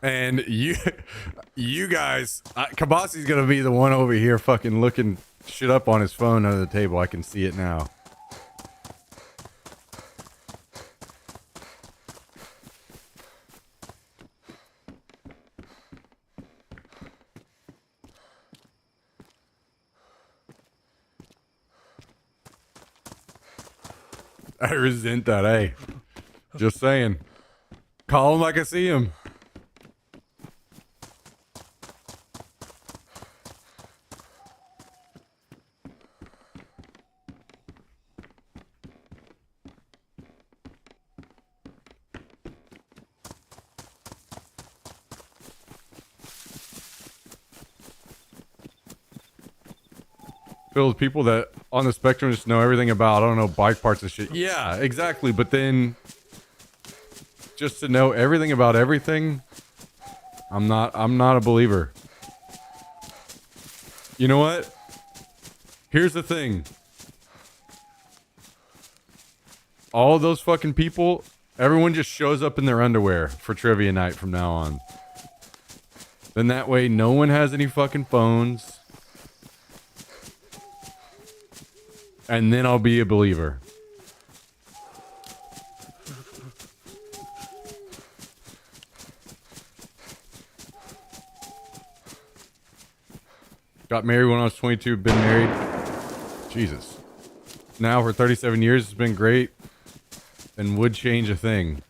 And you guys, Kabasi's gonna be the one over here fucking looking shit up on his phone under the table. I can see it now. I resent that, hey. Just saying. Call him like I see him. Filled with people that on the spectrum just know everything about, I don't know, bike parts and shit. Yeah, exactly. But then just to know everything about everything, I'm not a believer. You know what? Here's the thing. All of those fucking people, everyone just shows up in their underwear for trivia night from now on. Then that way no one has any fucking phones. And then I'll be a believer. Got married when I was 22, been married. Jesus. Now for 37 years, it's been great. And would change a thing.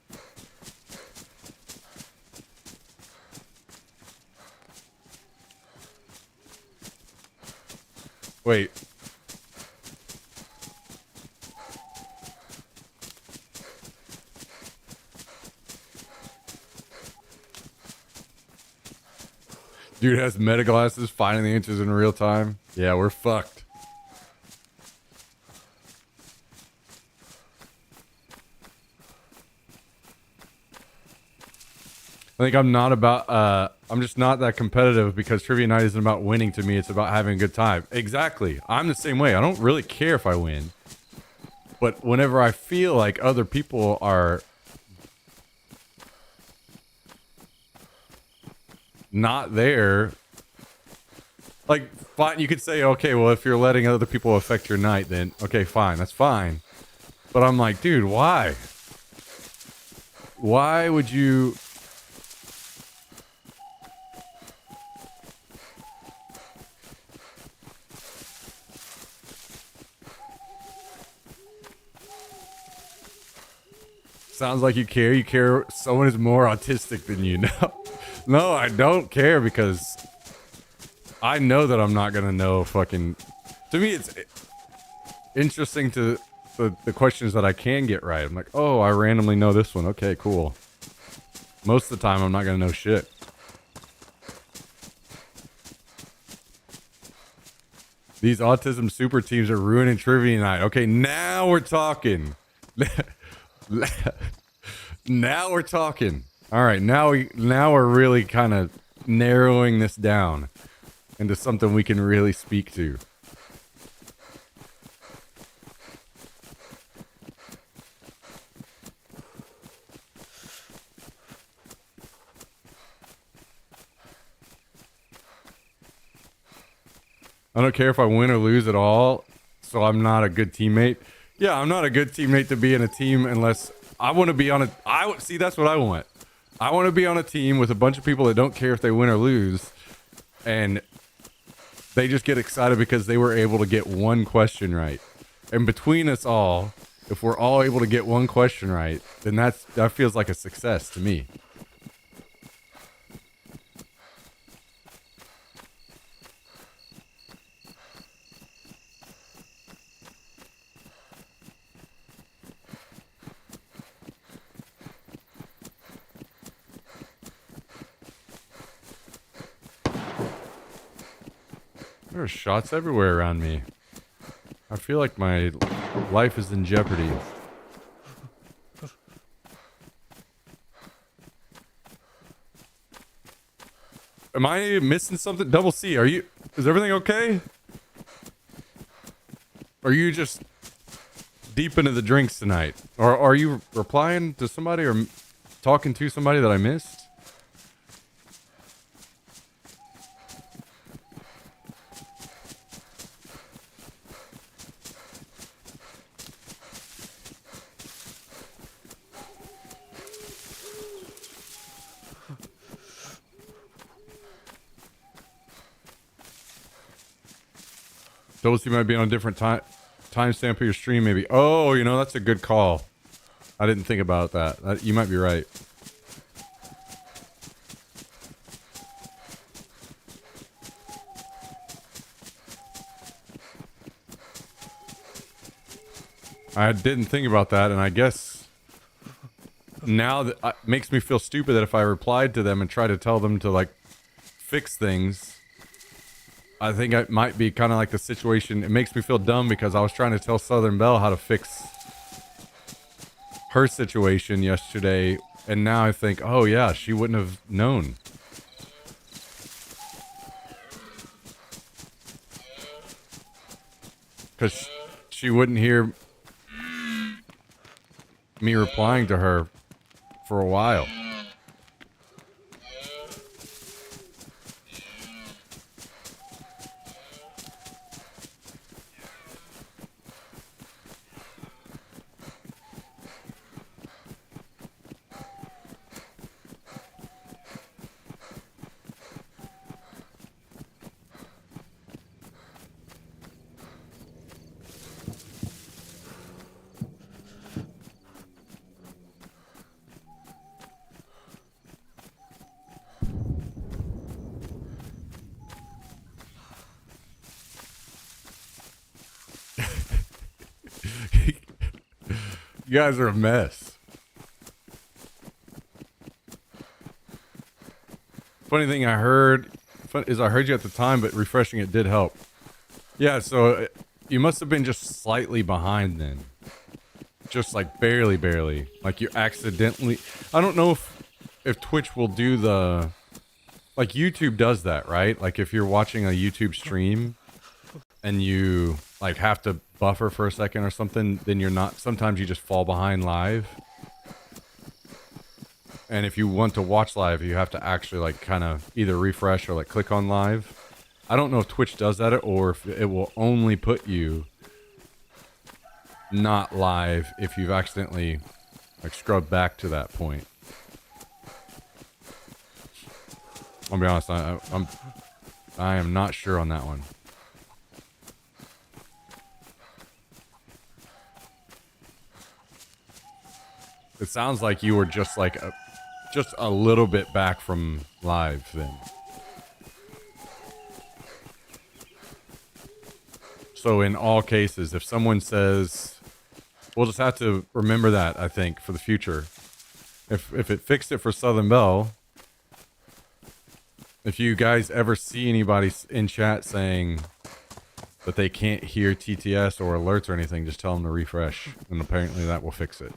Wait. Dude has meta glasses, finding the answers in real time. Yeah, we're fucked. I think I'm not about, I'm just not that competitive because trivia night isn't about winning to me. It's about having a good time. Exactly. I'm the same way. I don't really care if I win. But whenever I feel like other people are not there, like, fine, you could say, okay, well, if you're letting other people affect your night, then okay, fine, that's fine. But I'm like, dude, why would you? Sounds like you care. Someone is more autistic than you. No, I don't care because I know that I'm not gonna know fucking. To me, it's interesting to the questions that I can get right. I'm like, oh, I randomly know this one. Okay, cool. Most of the time, I'm not gonna know shit. These autism super teams are ruining trivia night. Okay, now we're talking. Now we're talking. All right, now we're really kind of narrowing this down into something we can really speak to. I don't care if I win or lose at all, so I'm not a good teammate. Yeah, I'm not a good teammate to be in a team unless I want to be on a... See, that's what I want. I want to be on a team with a bunch of people that don't care if they win or lose, and they just get excited because they were able to get one question right. And between us all, if we're all able to get one question right, then that feels like a success to me. There are shots everywhere around me. I feel like my life is in jeopardy. Am I missing something? Double C, is everything okay? Are you just deep into the drinks tonight? Or are you replying to somebody or talking to somebody that I missed? Those who might be on a different timestamp of your stream, maybe. Oh, that's a good call. I didn't think about that. You might be right. I didn't think about that, and I guess now that makes me feel stupid that if I replied to them and tried to tell them to like fix things, I think it might be kind of like the situation. It makes me feel dumb because I was trying to tell Southern Belle how to fix her situation yesterday, and now I think, oh yeah, she wouldn't have known. Because she wouldn't hear me replying to her for a while. You guys are a mess. Funny thing I heard is I heard you at the time, but refreshing it did help. Yeah, so you must have been just slightly behind then. Just like barely. Like you accidentally... I don't know if Twitch will do the... Like YouTube does that, right? Like if you're watching a YouTube stream and you like have to buffer for a second or something, then you're not... Sometimes you just fall behind live. And if you want to watch live, you have to actually like kind of either refresh or like click on live. I don't know if Twitch does that or if it will only put you not live if you've accidentally like scrubbed back to that point. I'll be honest, I am not sure on that one. It sounds like you were just like just a little bit back from live then. So in all cases, if someone says, we'll just have to remember that, I think, for the future. If it fixed it for Southern Belle, if you guys ever see anybody in chat saying that they can't hear TTS or alerts or anything, just tell them to refresh, and apparently that will fix it.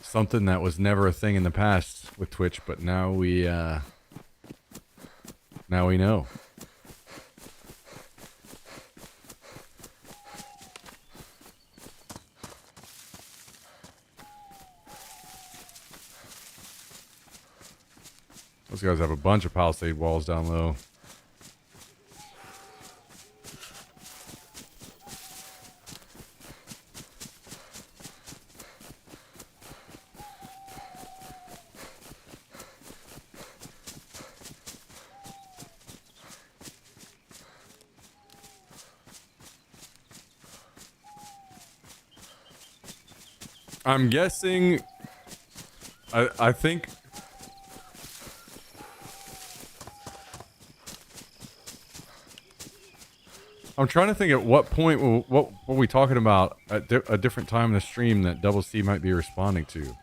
Something that was never a thing in the past with Twitch, but now we know. Those guys have a bunch of palisade walls down low. I'm guessing... I think... I'm trying to think at what point, what were we talking about at a different time in the stream that Double C might be responding to?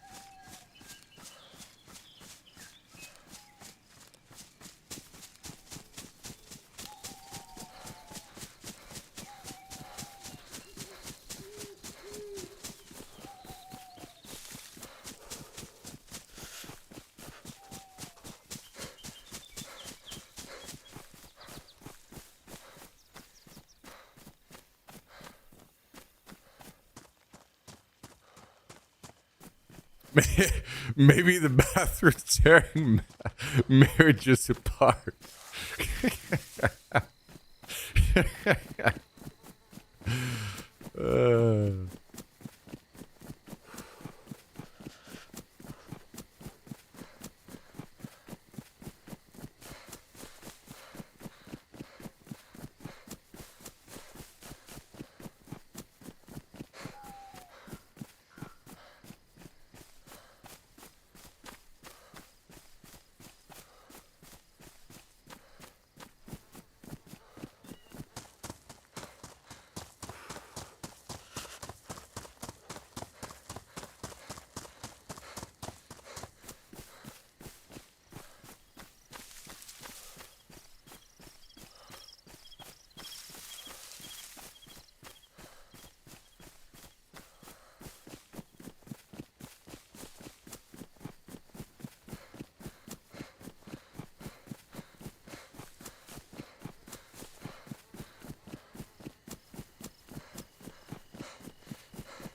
Maybe the bathroom's tearing marriages apart.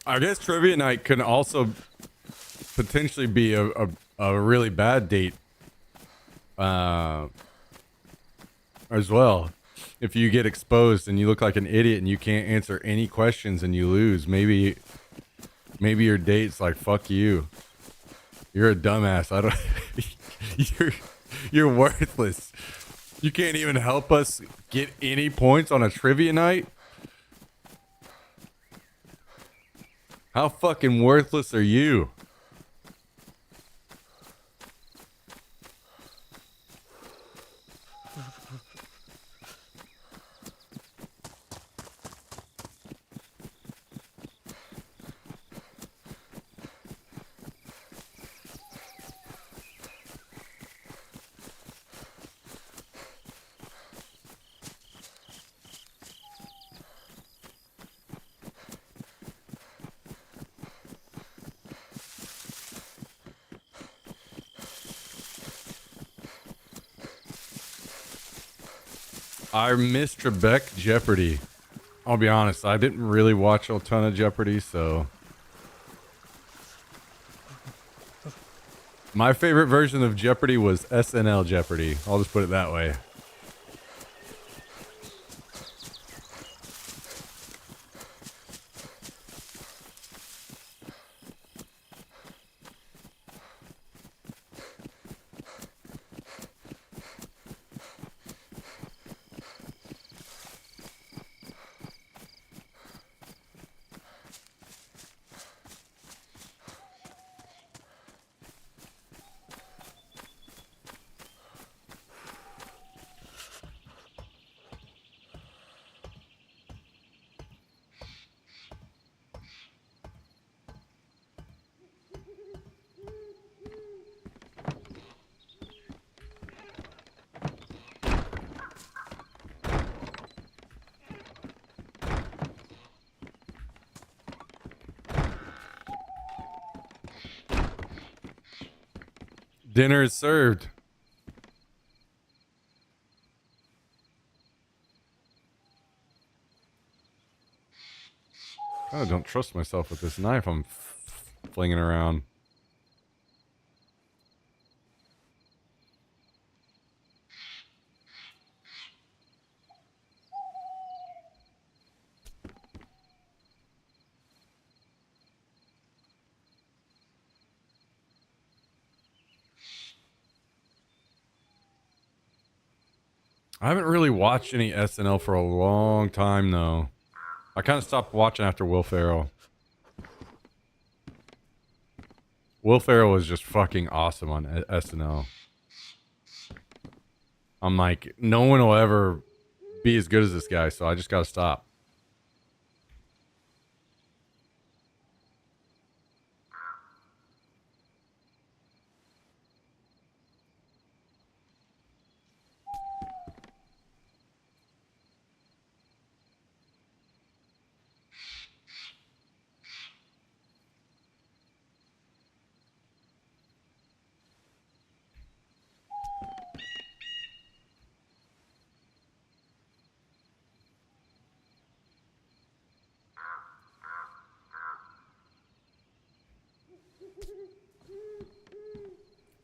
I guess trivia night can also potentially be a really bad date as well. If you get exposed and you look like an idiot and you can't answer any questions and you lose, maybe your date's like, fuck you. You're a dumbass. I don't you're worthless. You can't even help us get any points on a trivia night? How fucking worthless are you? I missed Trebek Jeopardy. I'll be honest, I didn't really watch a ton of Jeopardy, so my favorite version of Jeopardy was SNL Jeopardy. I'll just put it that way. Dinner is served. I don't trust myself with this knife I'm flinging around. I haven't really watched any SNL for a long time, though. I kind of stopped watching after Will Ferrell. Will Ferrell was just fucking awesome on SNL. I'm like, no one will ever be as good as this guy, so I just gotta stop.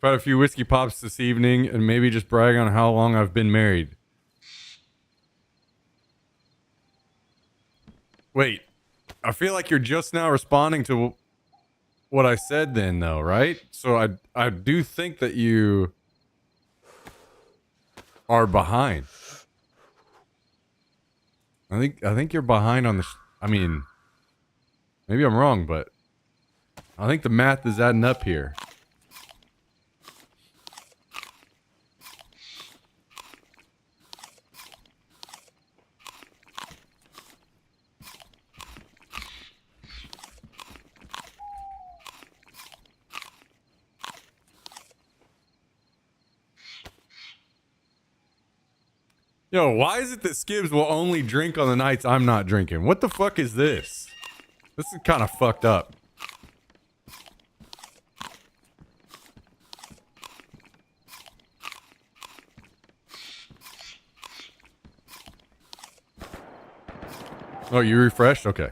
I've had a few whiskey pops this evening and maybe just brag on how long I've been married. Wait, I feel like you're just now responding to what I said then, though, right? So I do think that you are behind. I think you're behind on the. I mean, maybe I'm wrong, but I think the math is adding up here. Yo, why is it that Skibbs will only drink on the nights I'm not drinking? What the fuck is this? This is kind of fucked up. Oh, you refreshed? Okay.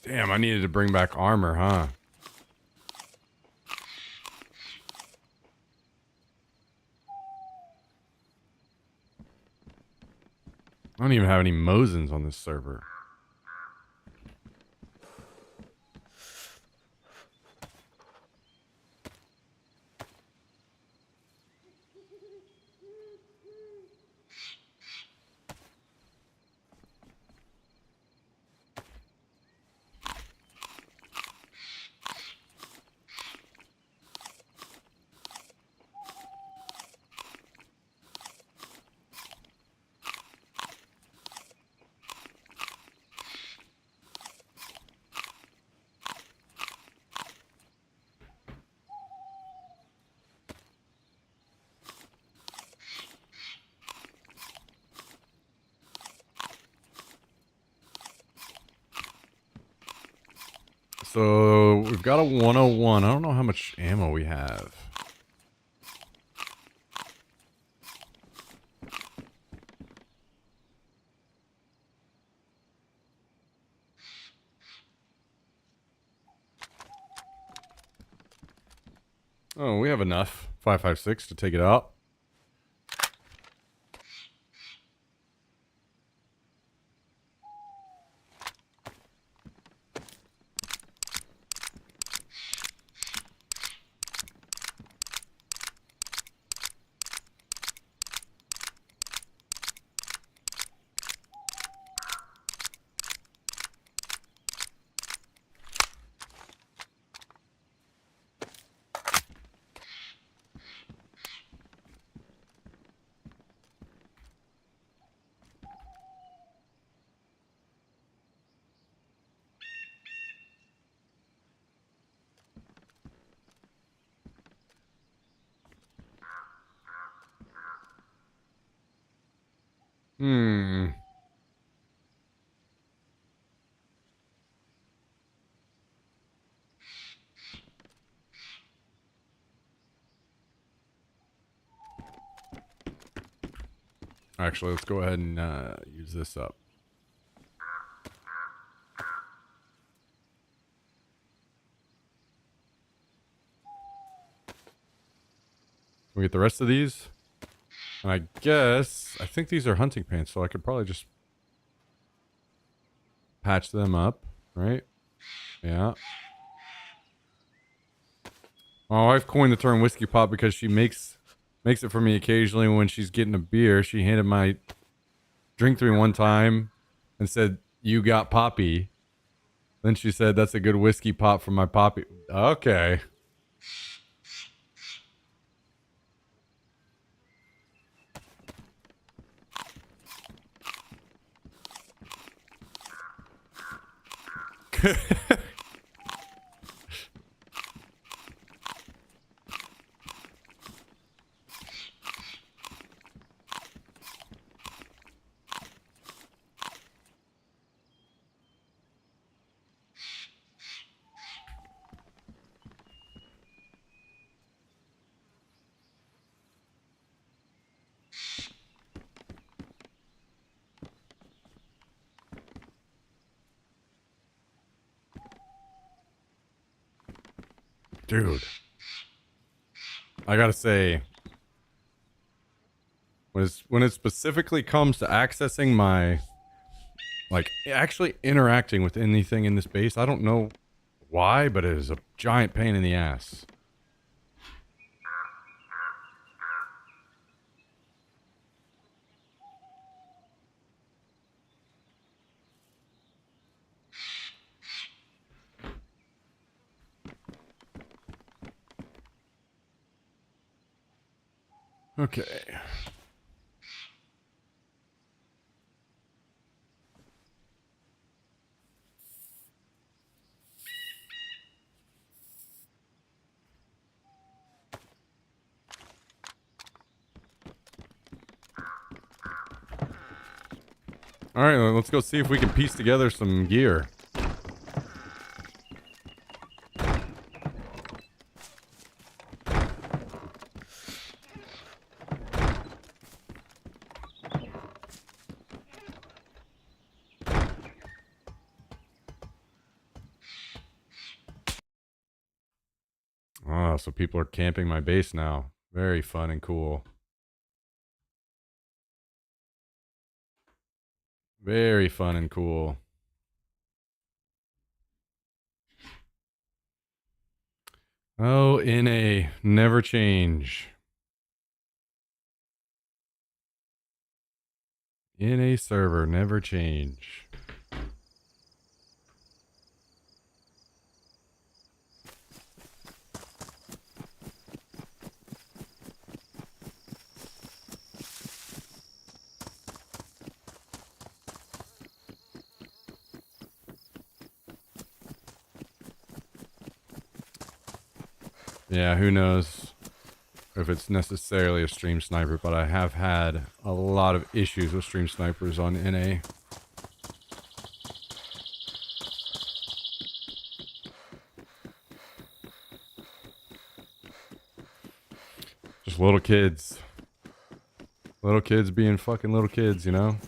Damn, I needed to bring back armor, huh? I don't even have any Mosins on this server. So we've got a 101. I don't know how much ammo we have. Oh, we have enough. 5.56 to take it out. Hmm. Actually, let's go ahead and use this up. Can we get the rest of these? And I think these are hunting pants, so I could probably just patch them up, right? Yeah. My wife coined the term whiskey pop because she makes it for me occasionally when she's getting a beer. She handed my drink to me one time and said, "You got poppy." Then she said, "That's a good whiskey pop for my poppy." Okay. Dude. I gotta say, when it specifically comes to accessing my, like, actually interacting with anything in this base, I don't know why, but it is a giant pain in the ass. Okay. All right, let's go see if we can piece together some gear. Oh, so people are camping my base now. Very fun and cool. Very fun and cool. Oh, NA. Never change. NA server. Never change. Yeah, who knows if it's necessarily a stream sniper, but I have had a lot of issues with stream snipers on NA. Just little kids. Little kids being fucking little kids, you know?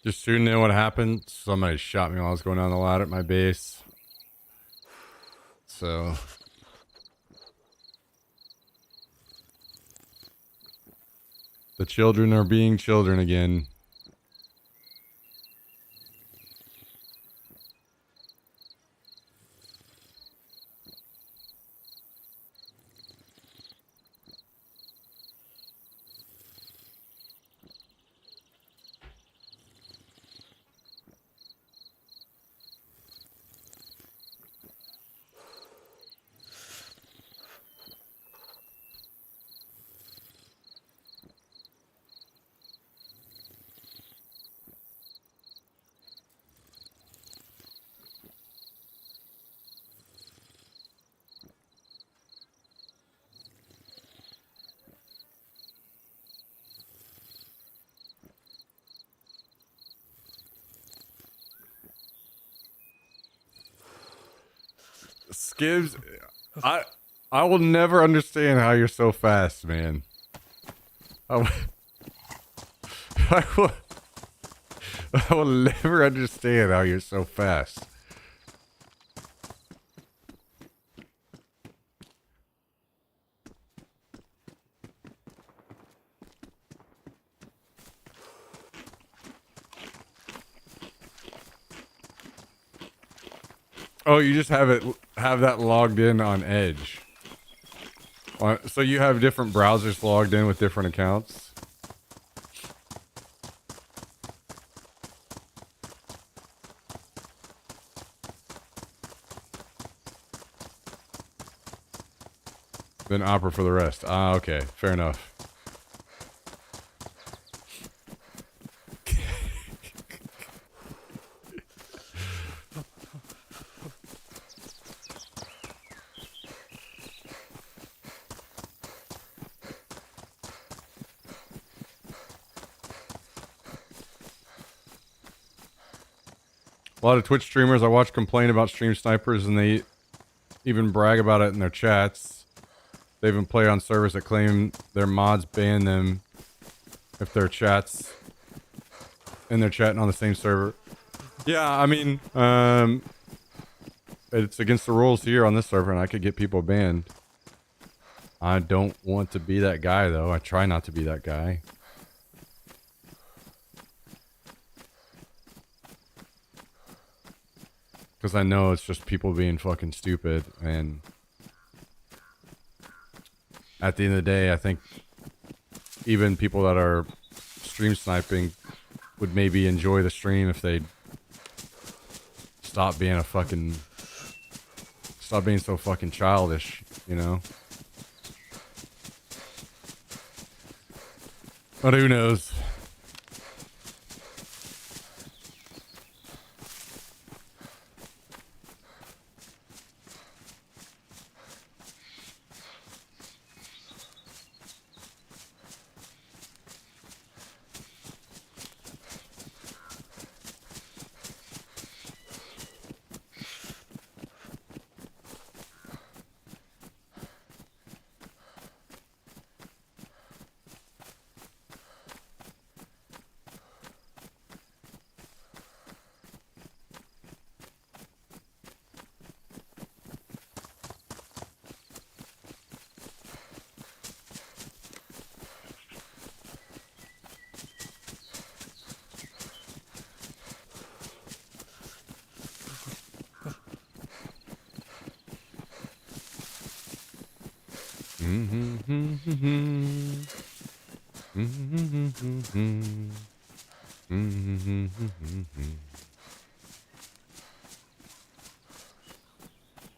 Just shooting in what happened. Somebody shot me while I was going down the ladder at my base. So... the children are being children again. Skibbs, I will never understand how you're so fast, man. I will, I will never understand how you're so fast. Oh, you just have that logged in on Edge. So you have different browsers logged in with different accounts? Then Opera for the rest. Ah, okay. Fair enough. A lot of Twitch streamers I watch complain about stream snipers, and they even brag about it in their chats. They even play on servers that claim their mods ban them if their chats and they're chatting on the same server. Yeah, I mean, it's against the rules here on this server, and I could get people banned. I don't want to be that guy, though. I try not to be that guy. Because I know it's just people being fucking stupid. And at the end of the day, I think even people that are stream sniping would maybe enjoy the stream if they stop being so fucking childish, you know? But who knows?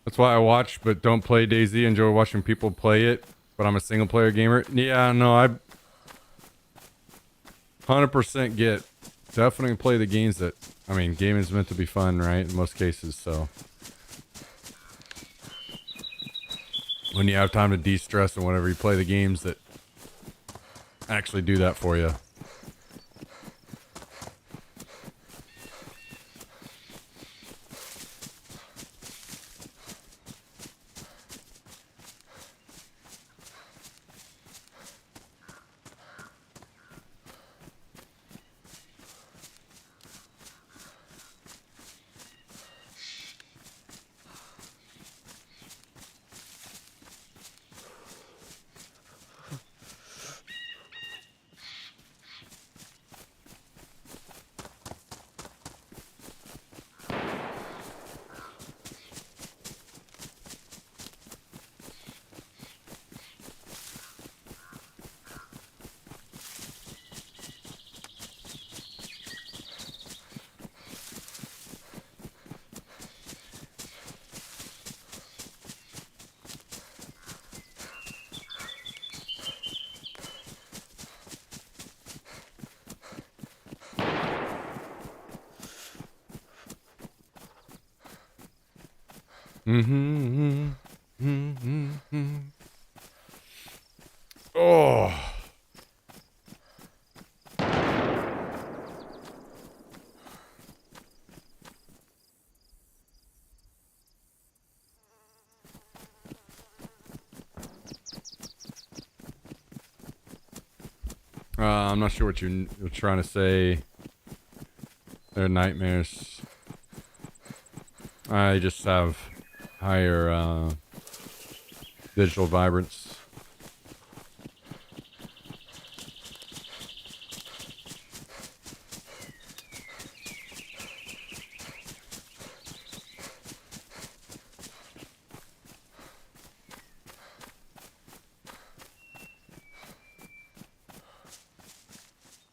That's why I watch but don't play DayZ. Enjoy watching people play it, but I'm a single player gamer. Yeah, no, I 100% get. Definitely play the games that, I mean, gaming's meant to be fun, right? In most cases, so. When you have time to de-stress and whatever, you play the games that actually do that for you. Oh. I'm not sure what you're trying to say. They're nightmares. I just have higher digital vibrance.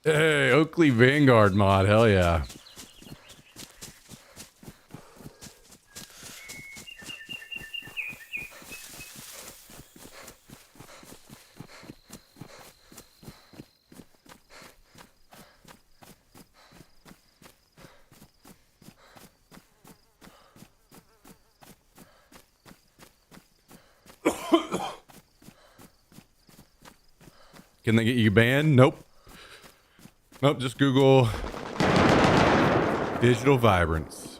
Hey, Oakley Vanguard mod, hell yeah. Can they get you banned? Nope. Nope, just Google digital vibrance.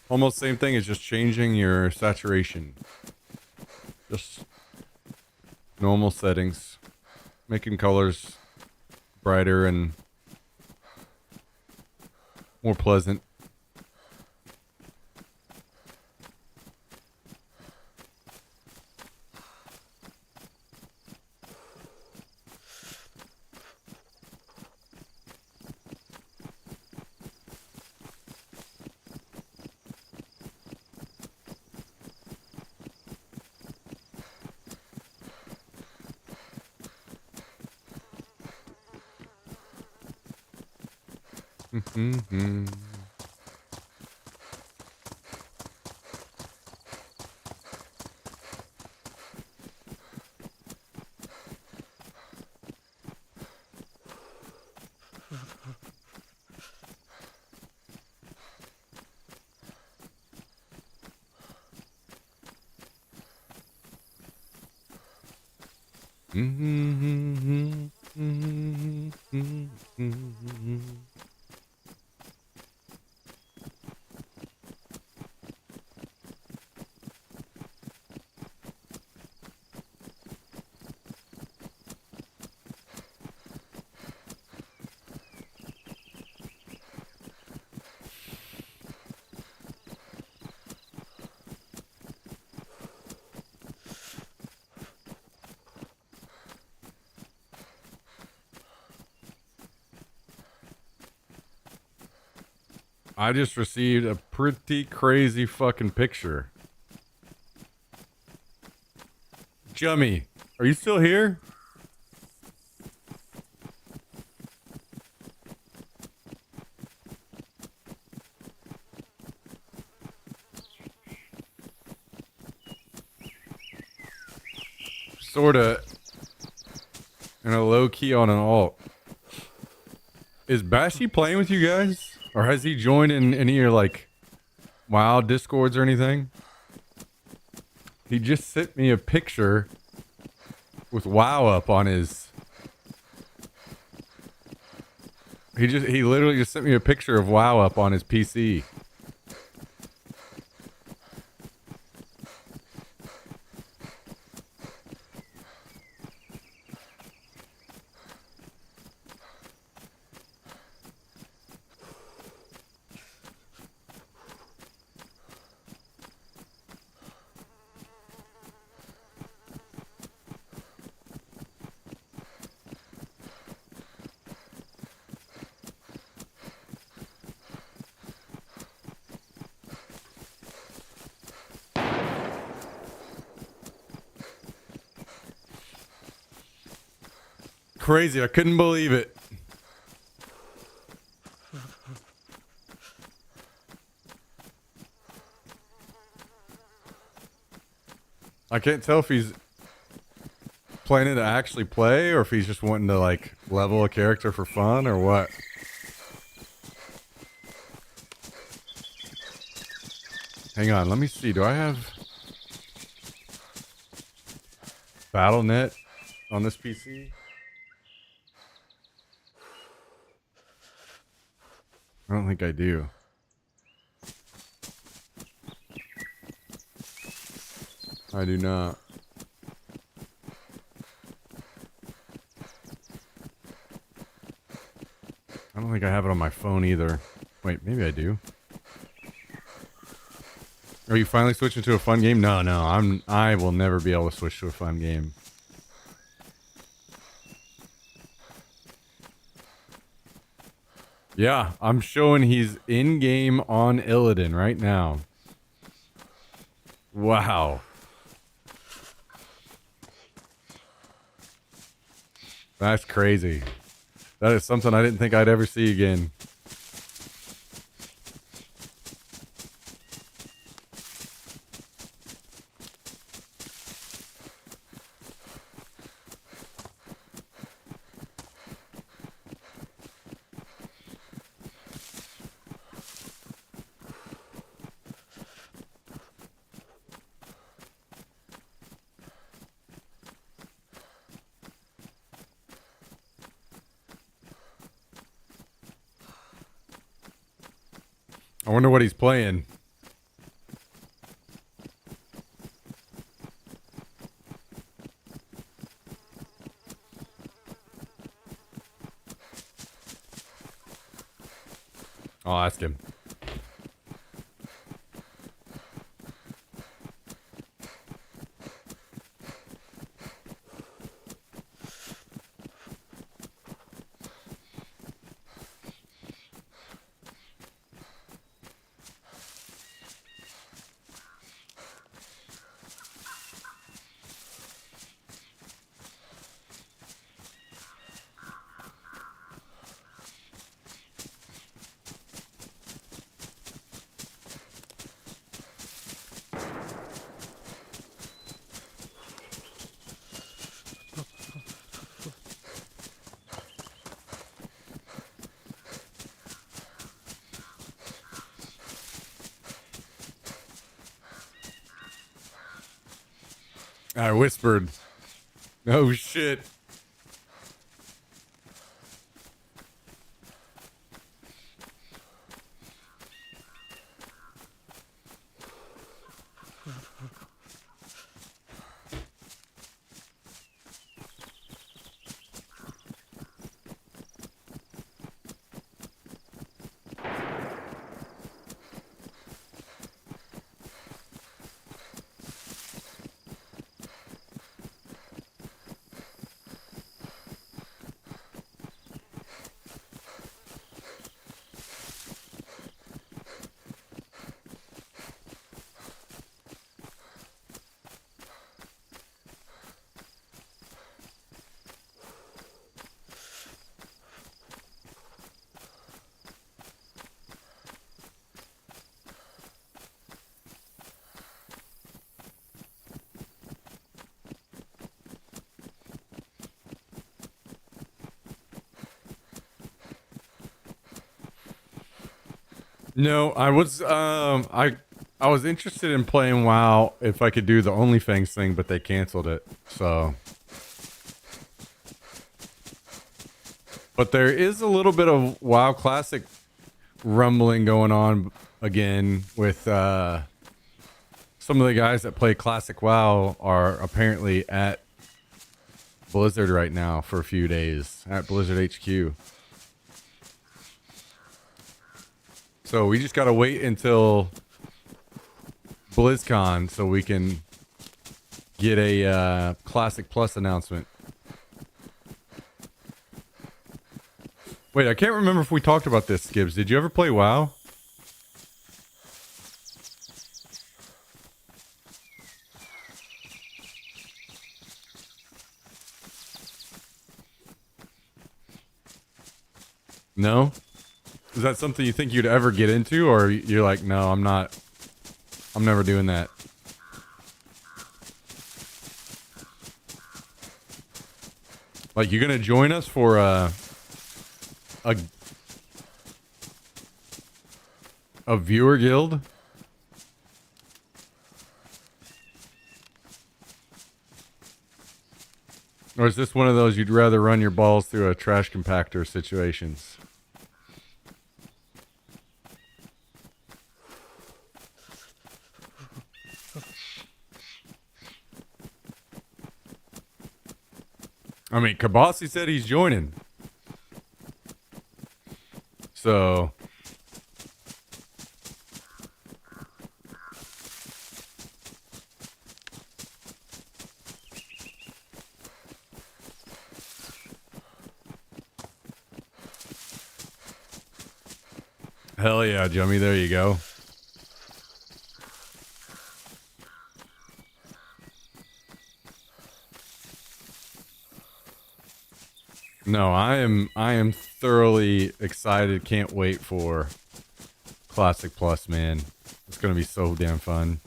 Almost same thing as just changing your saturation. Just normal settings. Making colors brighter and more pleasant. I just received a pretty crazy fucking picture. Jummy, are you still here? Sorta. And a low key on an alt. Is Bashi playing with you guys? Or has he joined in any of your, like, WoW Discords or anything? He just sent me a picture with WoW up on his... He literally just sent me a picture of WoW up on his PC. Crazy, I couldn't believe it. I can't tell if he's planning to actually play or if he's just wanting to, like, level a character for fun or what. Hang on, let me see. Do I have BattleNet on this PC? I don't think I do. I do not. I don't think I have it on my phone either. Wait, maybe I do. Are you finally switching to a fun game? No, I will never be able to switch to a fun game. Yeah, I'm showing he's in-game on Illidan right now. Wow. That's crazy. That is something I didn't think I'd ever see again. I wonder what he's playing. I'll ask him. I whispered. Oh shit. No, I was interested in playing WoW if I could do the OnlyFans thing, but they canceled it. So, but there is a little bit of WoW Classic rumbling going on again with some of the guys that play Classic WoW are apparently at Blizzard right now for a few days at Blizzard HQ. So we just gotta wait until BlizzCon so we can get a Classic Plus announcement. Wait, I can't remember if we talked about this, Skibbs. Did you ever play WoW? No? Is that something you think you'd ever get into, or you're like, no, I'm not. I'm never doing that. Like, you're gonna join us for a viewer guild? Or is this one of those you'd rather run your balls through a trash compactor situations? I mean, Kabasi said he's joining. So... Hell yeah, Jummy, there you go. No, I am thoroughly excited. Can't wait for Classic Plus, man. It's gonna be so damn fun.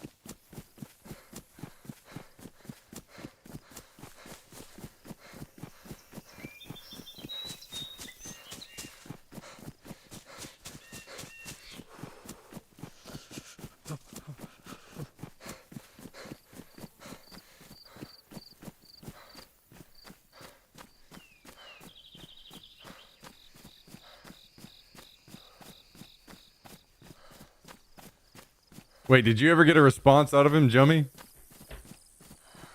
Wait, did you ever get a response out of him, Jummy?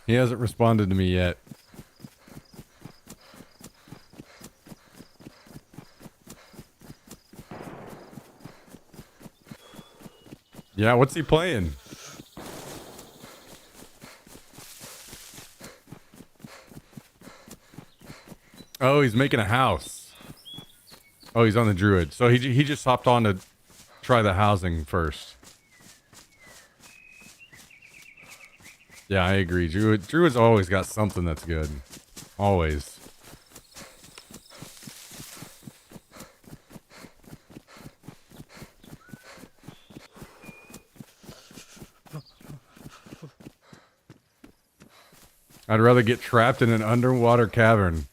He hasn't responded to me yet. Yeah, what's he playing? Oh, he's making a house. Oh, he's on the druid. So he just hopped on to try the housing first. Yeah, I agree. Druid's always got something that's good. Always. I'd rather get trapped in an underwater cavern.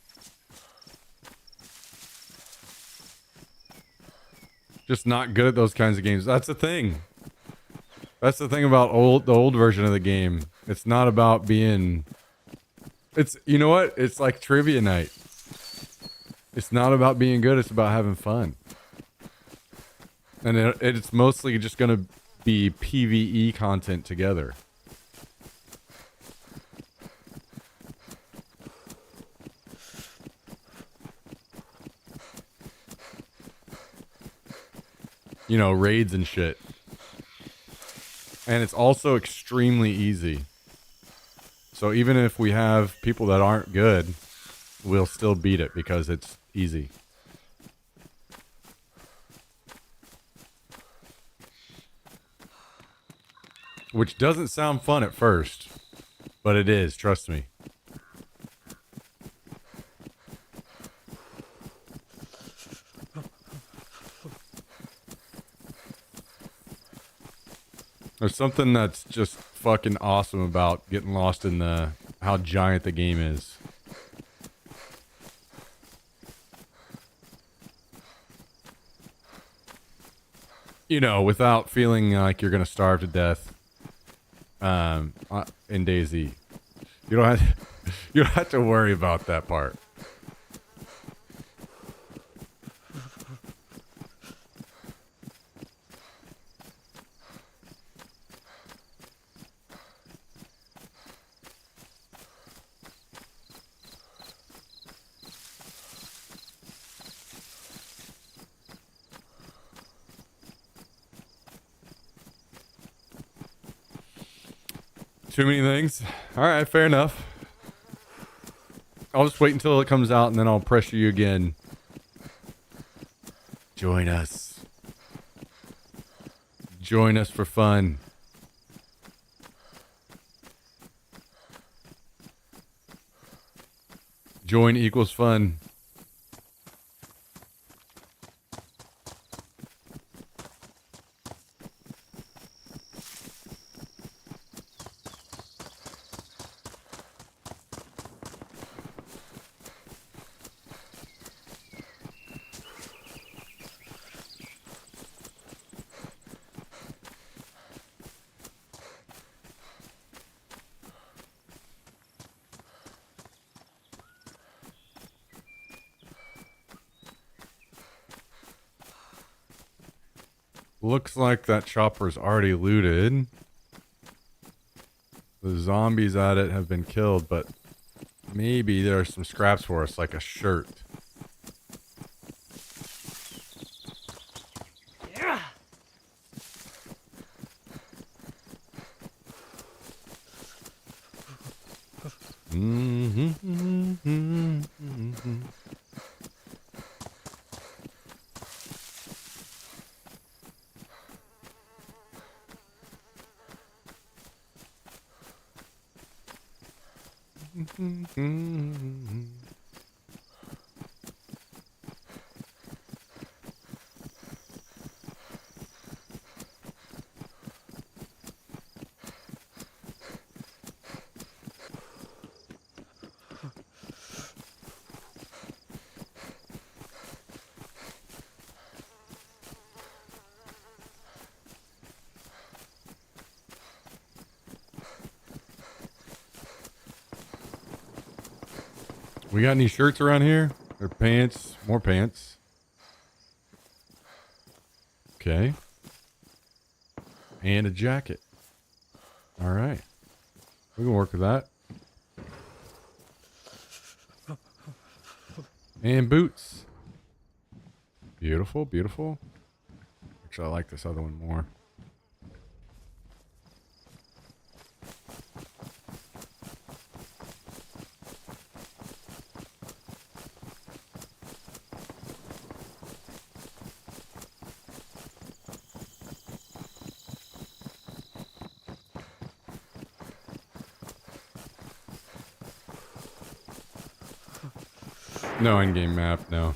Just not good at those kinds of games. That's the thing. That's the thing about the old version of the game. It's not about being... It's, you know what? It's like trivia night. It's not about being good. It's about having fun. And it's mostly just going to be PvE content together. You know, raids and shit. And it's also extremely easy. So even if we have people that aren't good, we'll still beat it because it's easy. Which doesn't sound fun at first, but it is, trust me. There's something that's just fucking awesome about getting lost in how giant the game is. You know, without feeling like you're gonna starve to death. In DayZ, you don't have to worry about that part. Too many things. All right, fair enough. I'll just wait until it comes out and then I'll pressure you again. Join us. Join us for fun. Join equals fun. Looks like that chopper's already looted. The zombies at it have been killed, but maybe there are some scraps for us, like a shirt. Yeah. We got any shirts around here? Or pants? More pants. Okay. And a jacket. All right. We can work with that. And boots. Beautiful, beautiful. Actually, I like this other one more. No in-game map, no.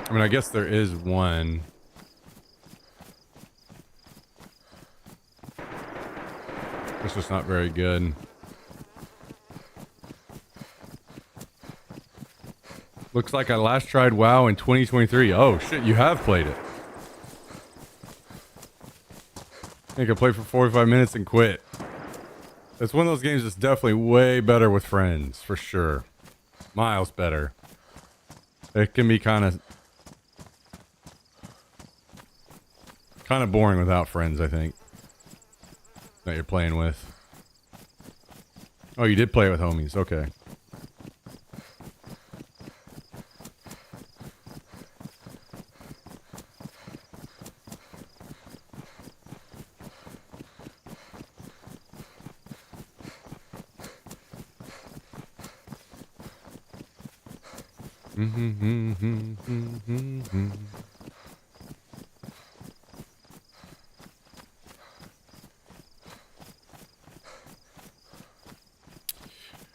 I mean, I guess there is one. It's just not very good. Looks like I last tried WoW in 2023. Oh shit, you have played it. I think I played for 45 minutes and quit. It's one of those games that's definitely way better with friends, for sure. Miles better. It can be kind of boring without friends, I think. That you're playing with. Oh, you did play it with homies. Okay.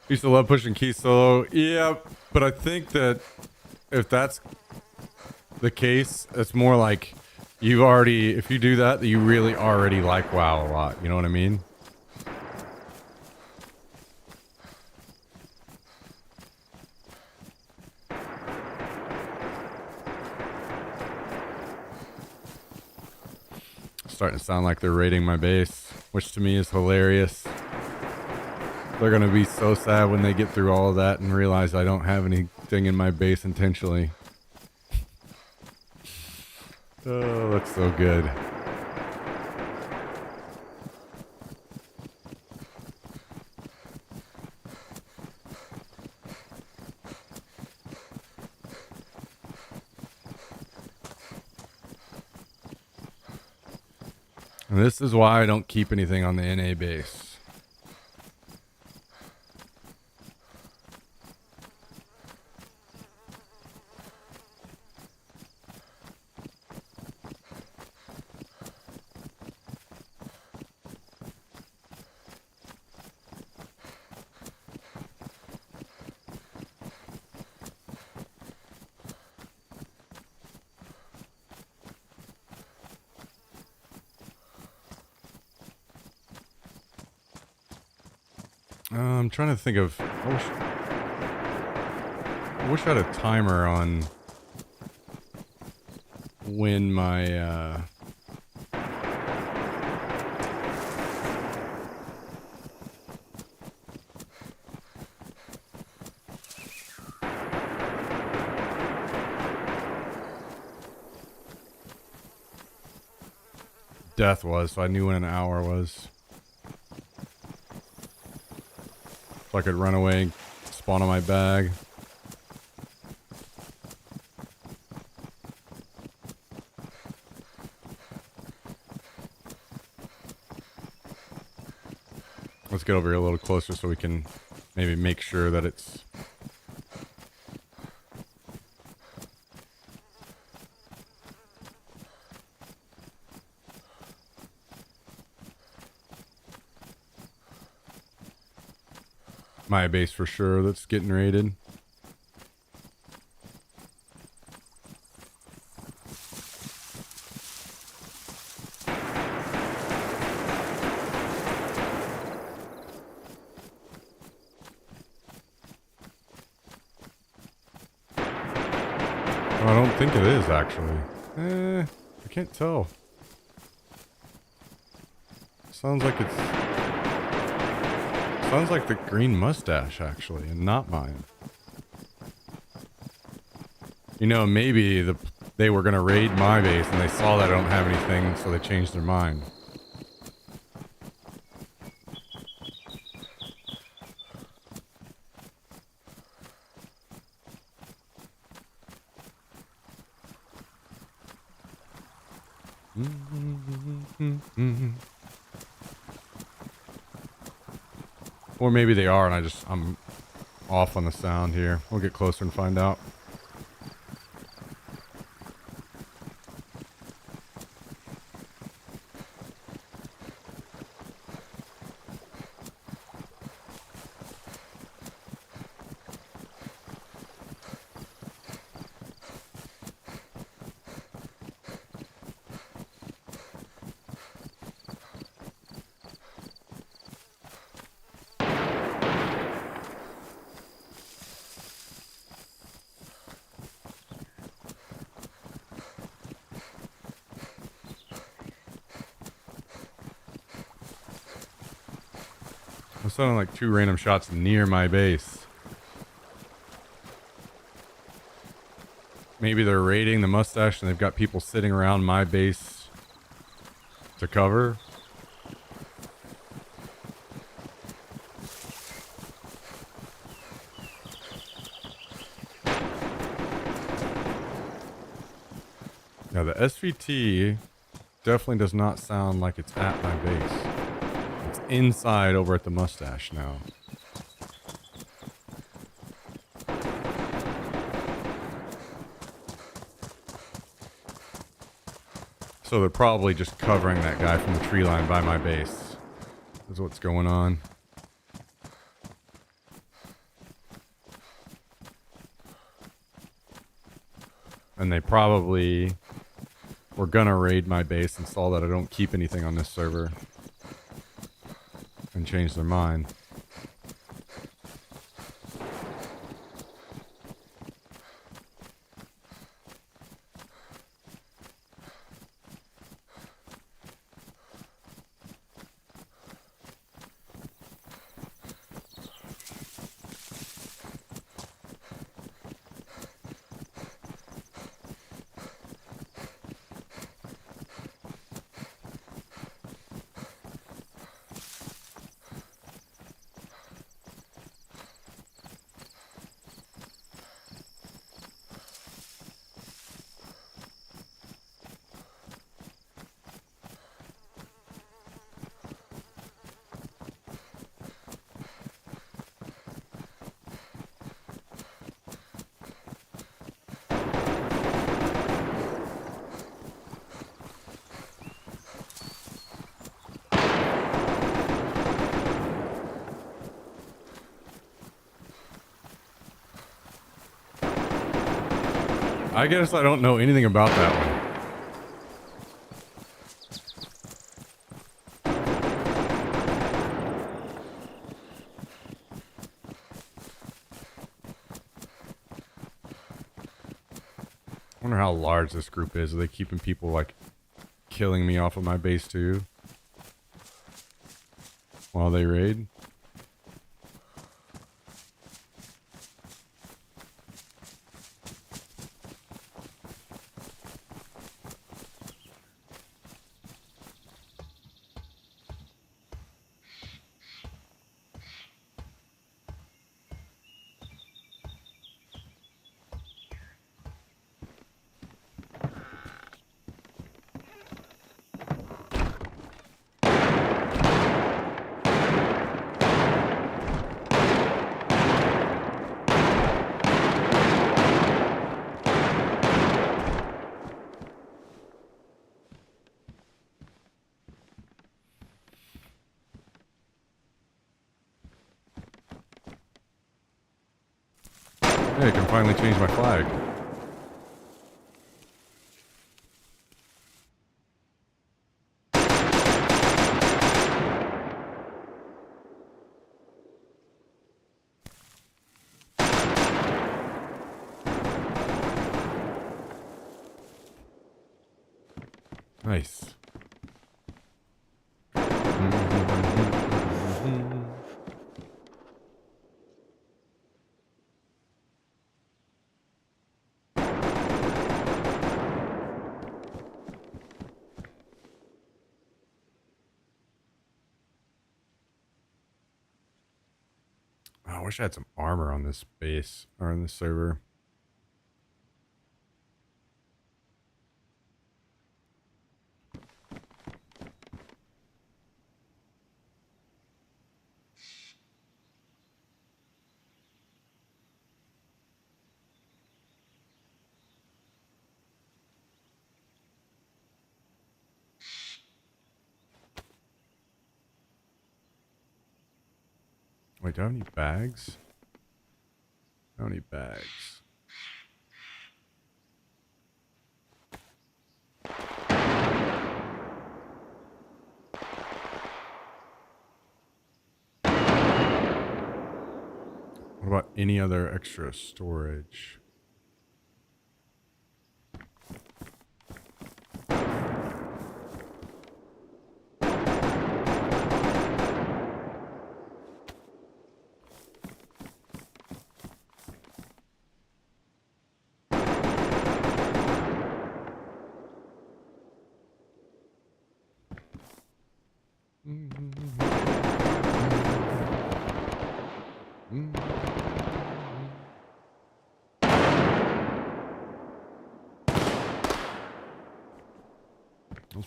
Used to love pushing keys solo. Yeah, but I think that if that's the case, it's more like you've already, if you do that, you really already like WoW a lot. You know what I mean? Starting to sound like they're raiding my base, which to me is hilarious. They're going to be so sad when they get through all of that and realize I don't have anything in my base intentionally. Oh, that's so good. And this is why I don't keep anything on the NA base. I'm trying to think of. I wish I had a timer on when my. Death was, so I knew when an hour was. So I could run away and spawn on my bag. Let's get over here a little closer so we can maybe make sure that it's... my base for sure that's getting raided. I don't think it is, actually. I can't tell. Sounds like it's... sounds like the green mustache, actually, and not mine. You know, maybe they were going to raid my base, and they saw that I don't have anything, so they changed their mind. Or maybe they are, and I'm off on the sound here. We'll get closer and find out. sounded like 2 random shots near my base. Maybe they're raiding the mustache and they've got people sitting around my base to cover. Now the SVT definitely does not sound like it's at my base. It's inside over at the mustache now. So they're probably just covering that guy from the tree line by my base. That's what's going on. And they probably were gonna raid my base and saw that I don't keep anything on this server. And changed their mind. I guess I don't know anything about that one. I wonder how large this group is. Are they keeping people, like, killing me off of my base, too? While they raid? Hey, I can finally change my flag. Nice. I wish I had some armor on this base or on this server. Wait, do I have any bags? I don't need bags. What about any other extra storage? Those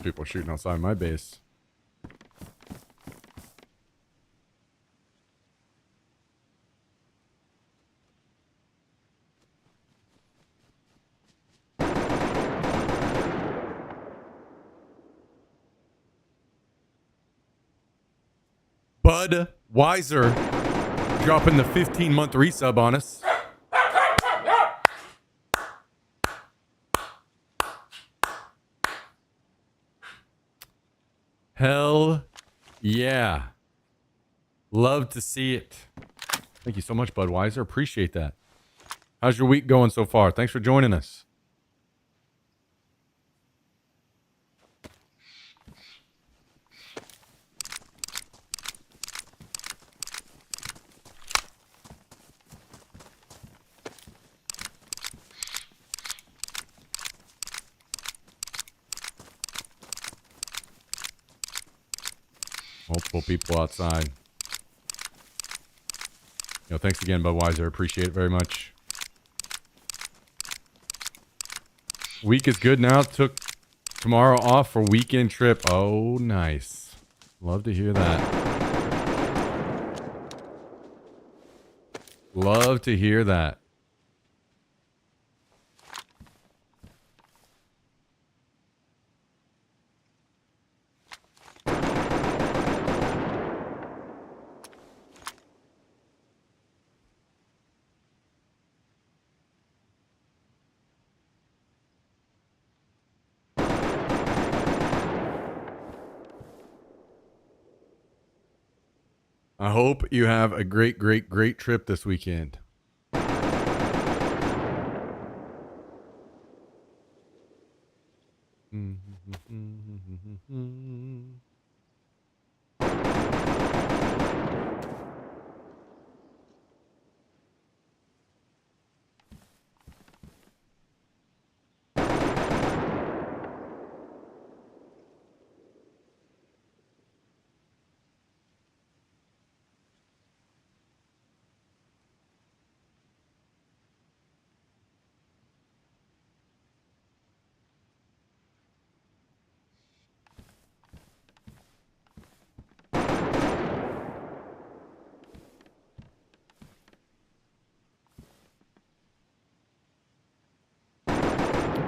people are shooting outside my base. Bud Weiser dropping the 15-month resub on us. Hell yeah. Love to see it. Thank you so much, Budweiser. Appreciate that. How's your week going so far? Thanks for joining us. Multiple people outside. Thanks again, Budweiser. Appreciate it very much. Week is good now. Took tomorrow off for weekend trip. Oh, nice. Love to hear that. Love to hear that. I hope you have a great, great, great trip this weekend.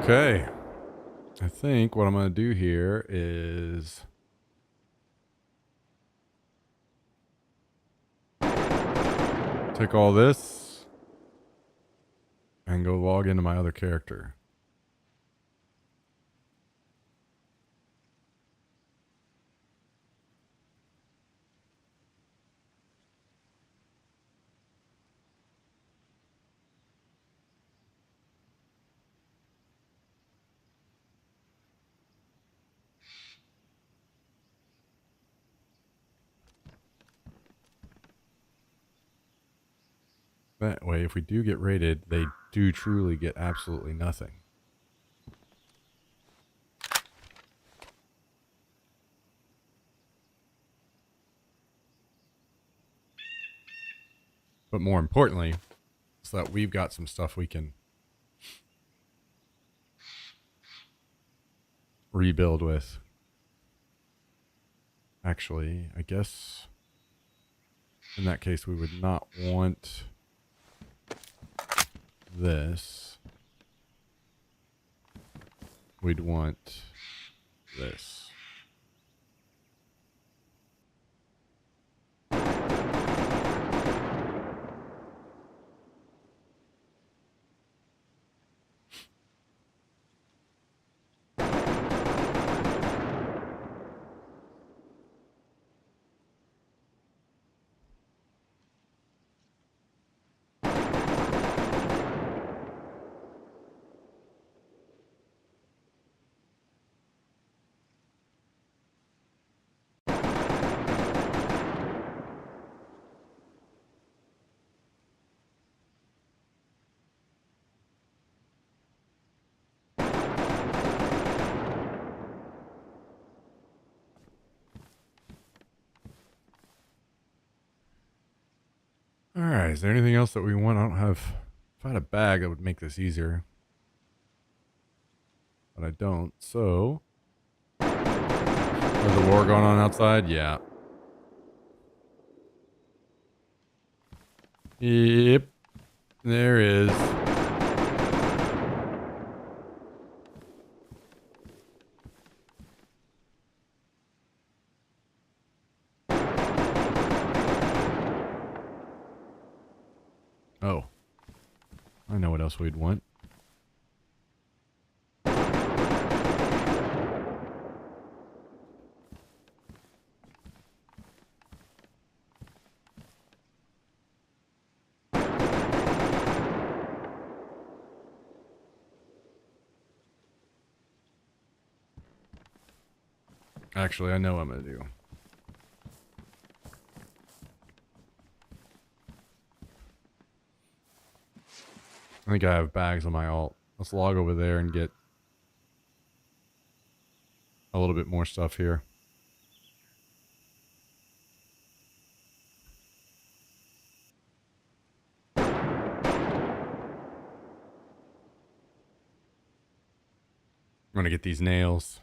Okay. I think what I'm going to do here is take all this and go log into my other character. That way, if we do get raided, they do truly get absolutely nothing. But more importantly, so that we've got some stuff we can rebuild with. Actually, I guess in that case, we would not want this. We'd want this. right, is there anything else that we want? I don't have... If I had a bag, that would make this easier. But I don't, so... There's a war going on outside? Yeah. Yep. There is. Oh. I know what else we'd want. Actually, I know what I'm gonna do. I think I have bags on my alt. Let's log over there and get a little bit more stuff here. I'm gonna get these nails.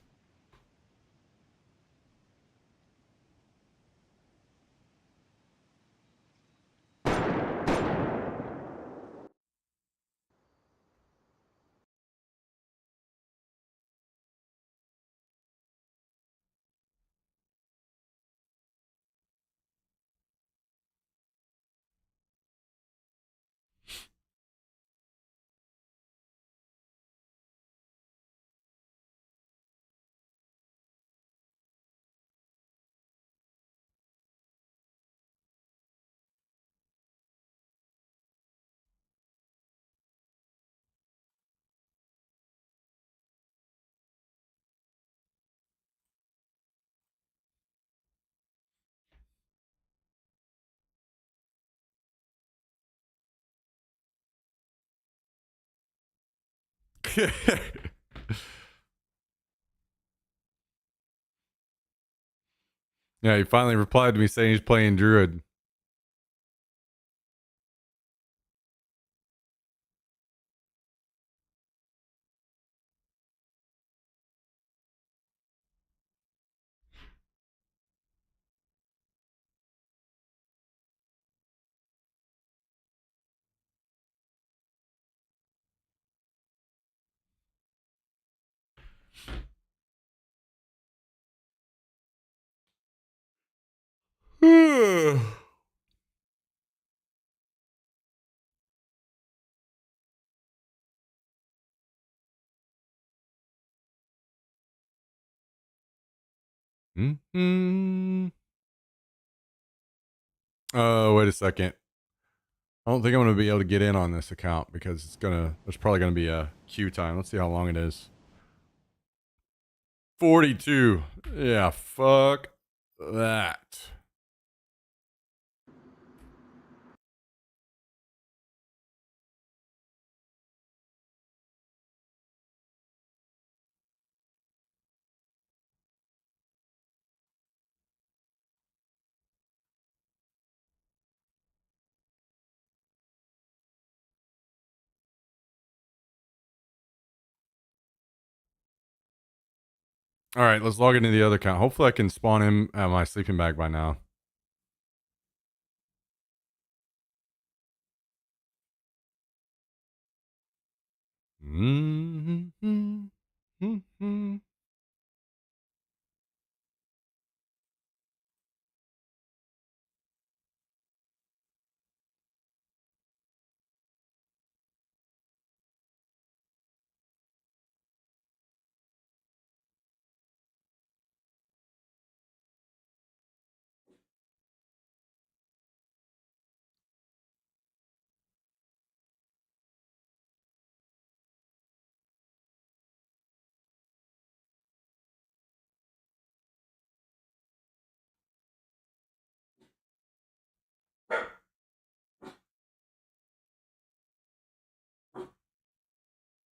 Yeah, he finally replied to me saying he's playing Druid. Mm-hmm. Oh, wait a second. I don't think I'm gonna be able to get in on this account because there's probably gonna be a queue time. Let's see how long it is. 42. Yeah, fuck that. All right, let's log into the other account. Hopefully I can spawn him at my sleeping bag by now. Mm-hmm. Mm-hmm.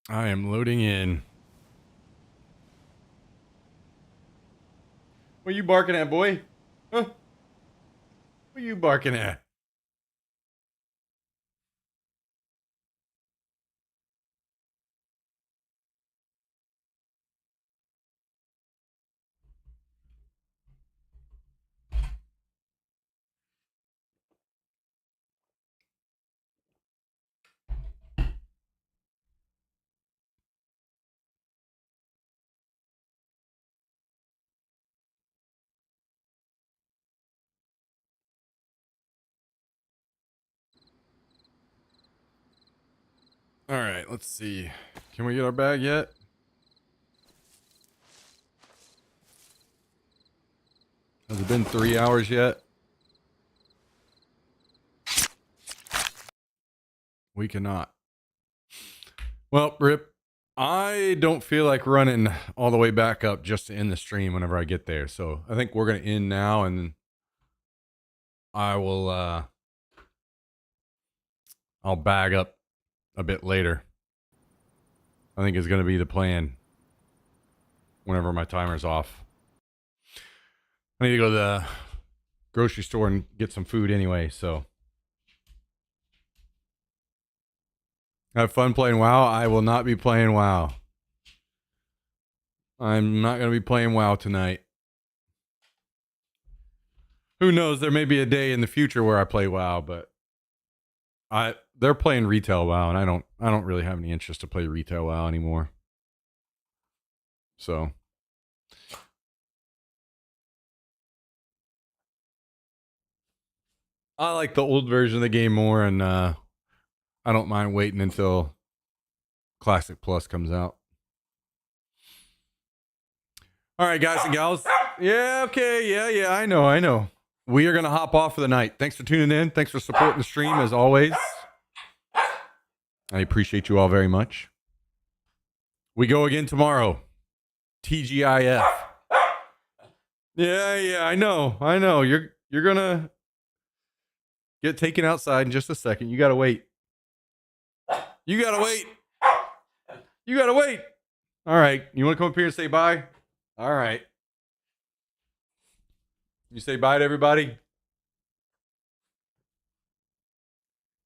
I am loading in. What you barking at, boy? Huh? What you barking at? All right, let's see. Can we get our bag yet? Has it been 3 hours yet? We cannot. Well, Rip, I don't feel like running all the way back up just to end the stream whenever I get there. So I think we're going to end now, and I will, I'll bag up a bit later. I think is going to be the plan whenever my timer's off. I need to go to the grocery store and get some food anyway, so. Have fun playing WoW. I will not be playing WoW. I'm not going to be playing WoW tonight. Who knows? There may be a day in the future where I play WoW, but they're playing retail WoW, and I don't really have any interest to play retail WoW anymore. So I like the old version of the game more, and I don't mind waiting until Classic Plus comes out. All right, guys and gals. Yeah, okay. Yeah, I know. We are going to hop off for the night. Thanks for tuning in. Thanks for supporting the stream, as always. I appreciate you all very much. We go again tomorrow. TGIF. Yeah, I know. You're going to get taken outside in just a second. You got to wait. All right. You want to come up here and say bye? All right. You say bye to everybody?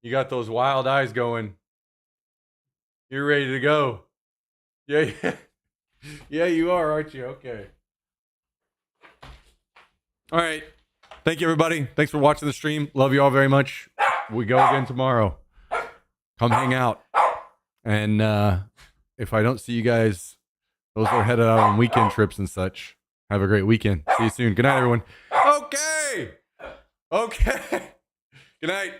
You got those wild eyes going. You're ready to go. Yeah. Yeah, you are, aren't you? Okay. All right. Thank you, everybody. Thanks for watching the stream. Love you all very much. We go again tomorrow. Come hang out. And if I don't see you guys, those are headed out on weekend trips and such. Have a great weekend. See you soon. Good night, everyone. Okay. Good night.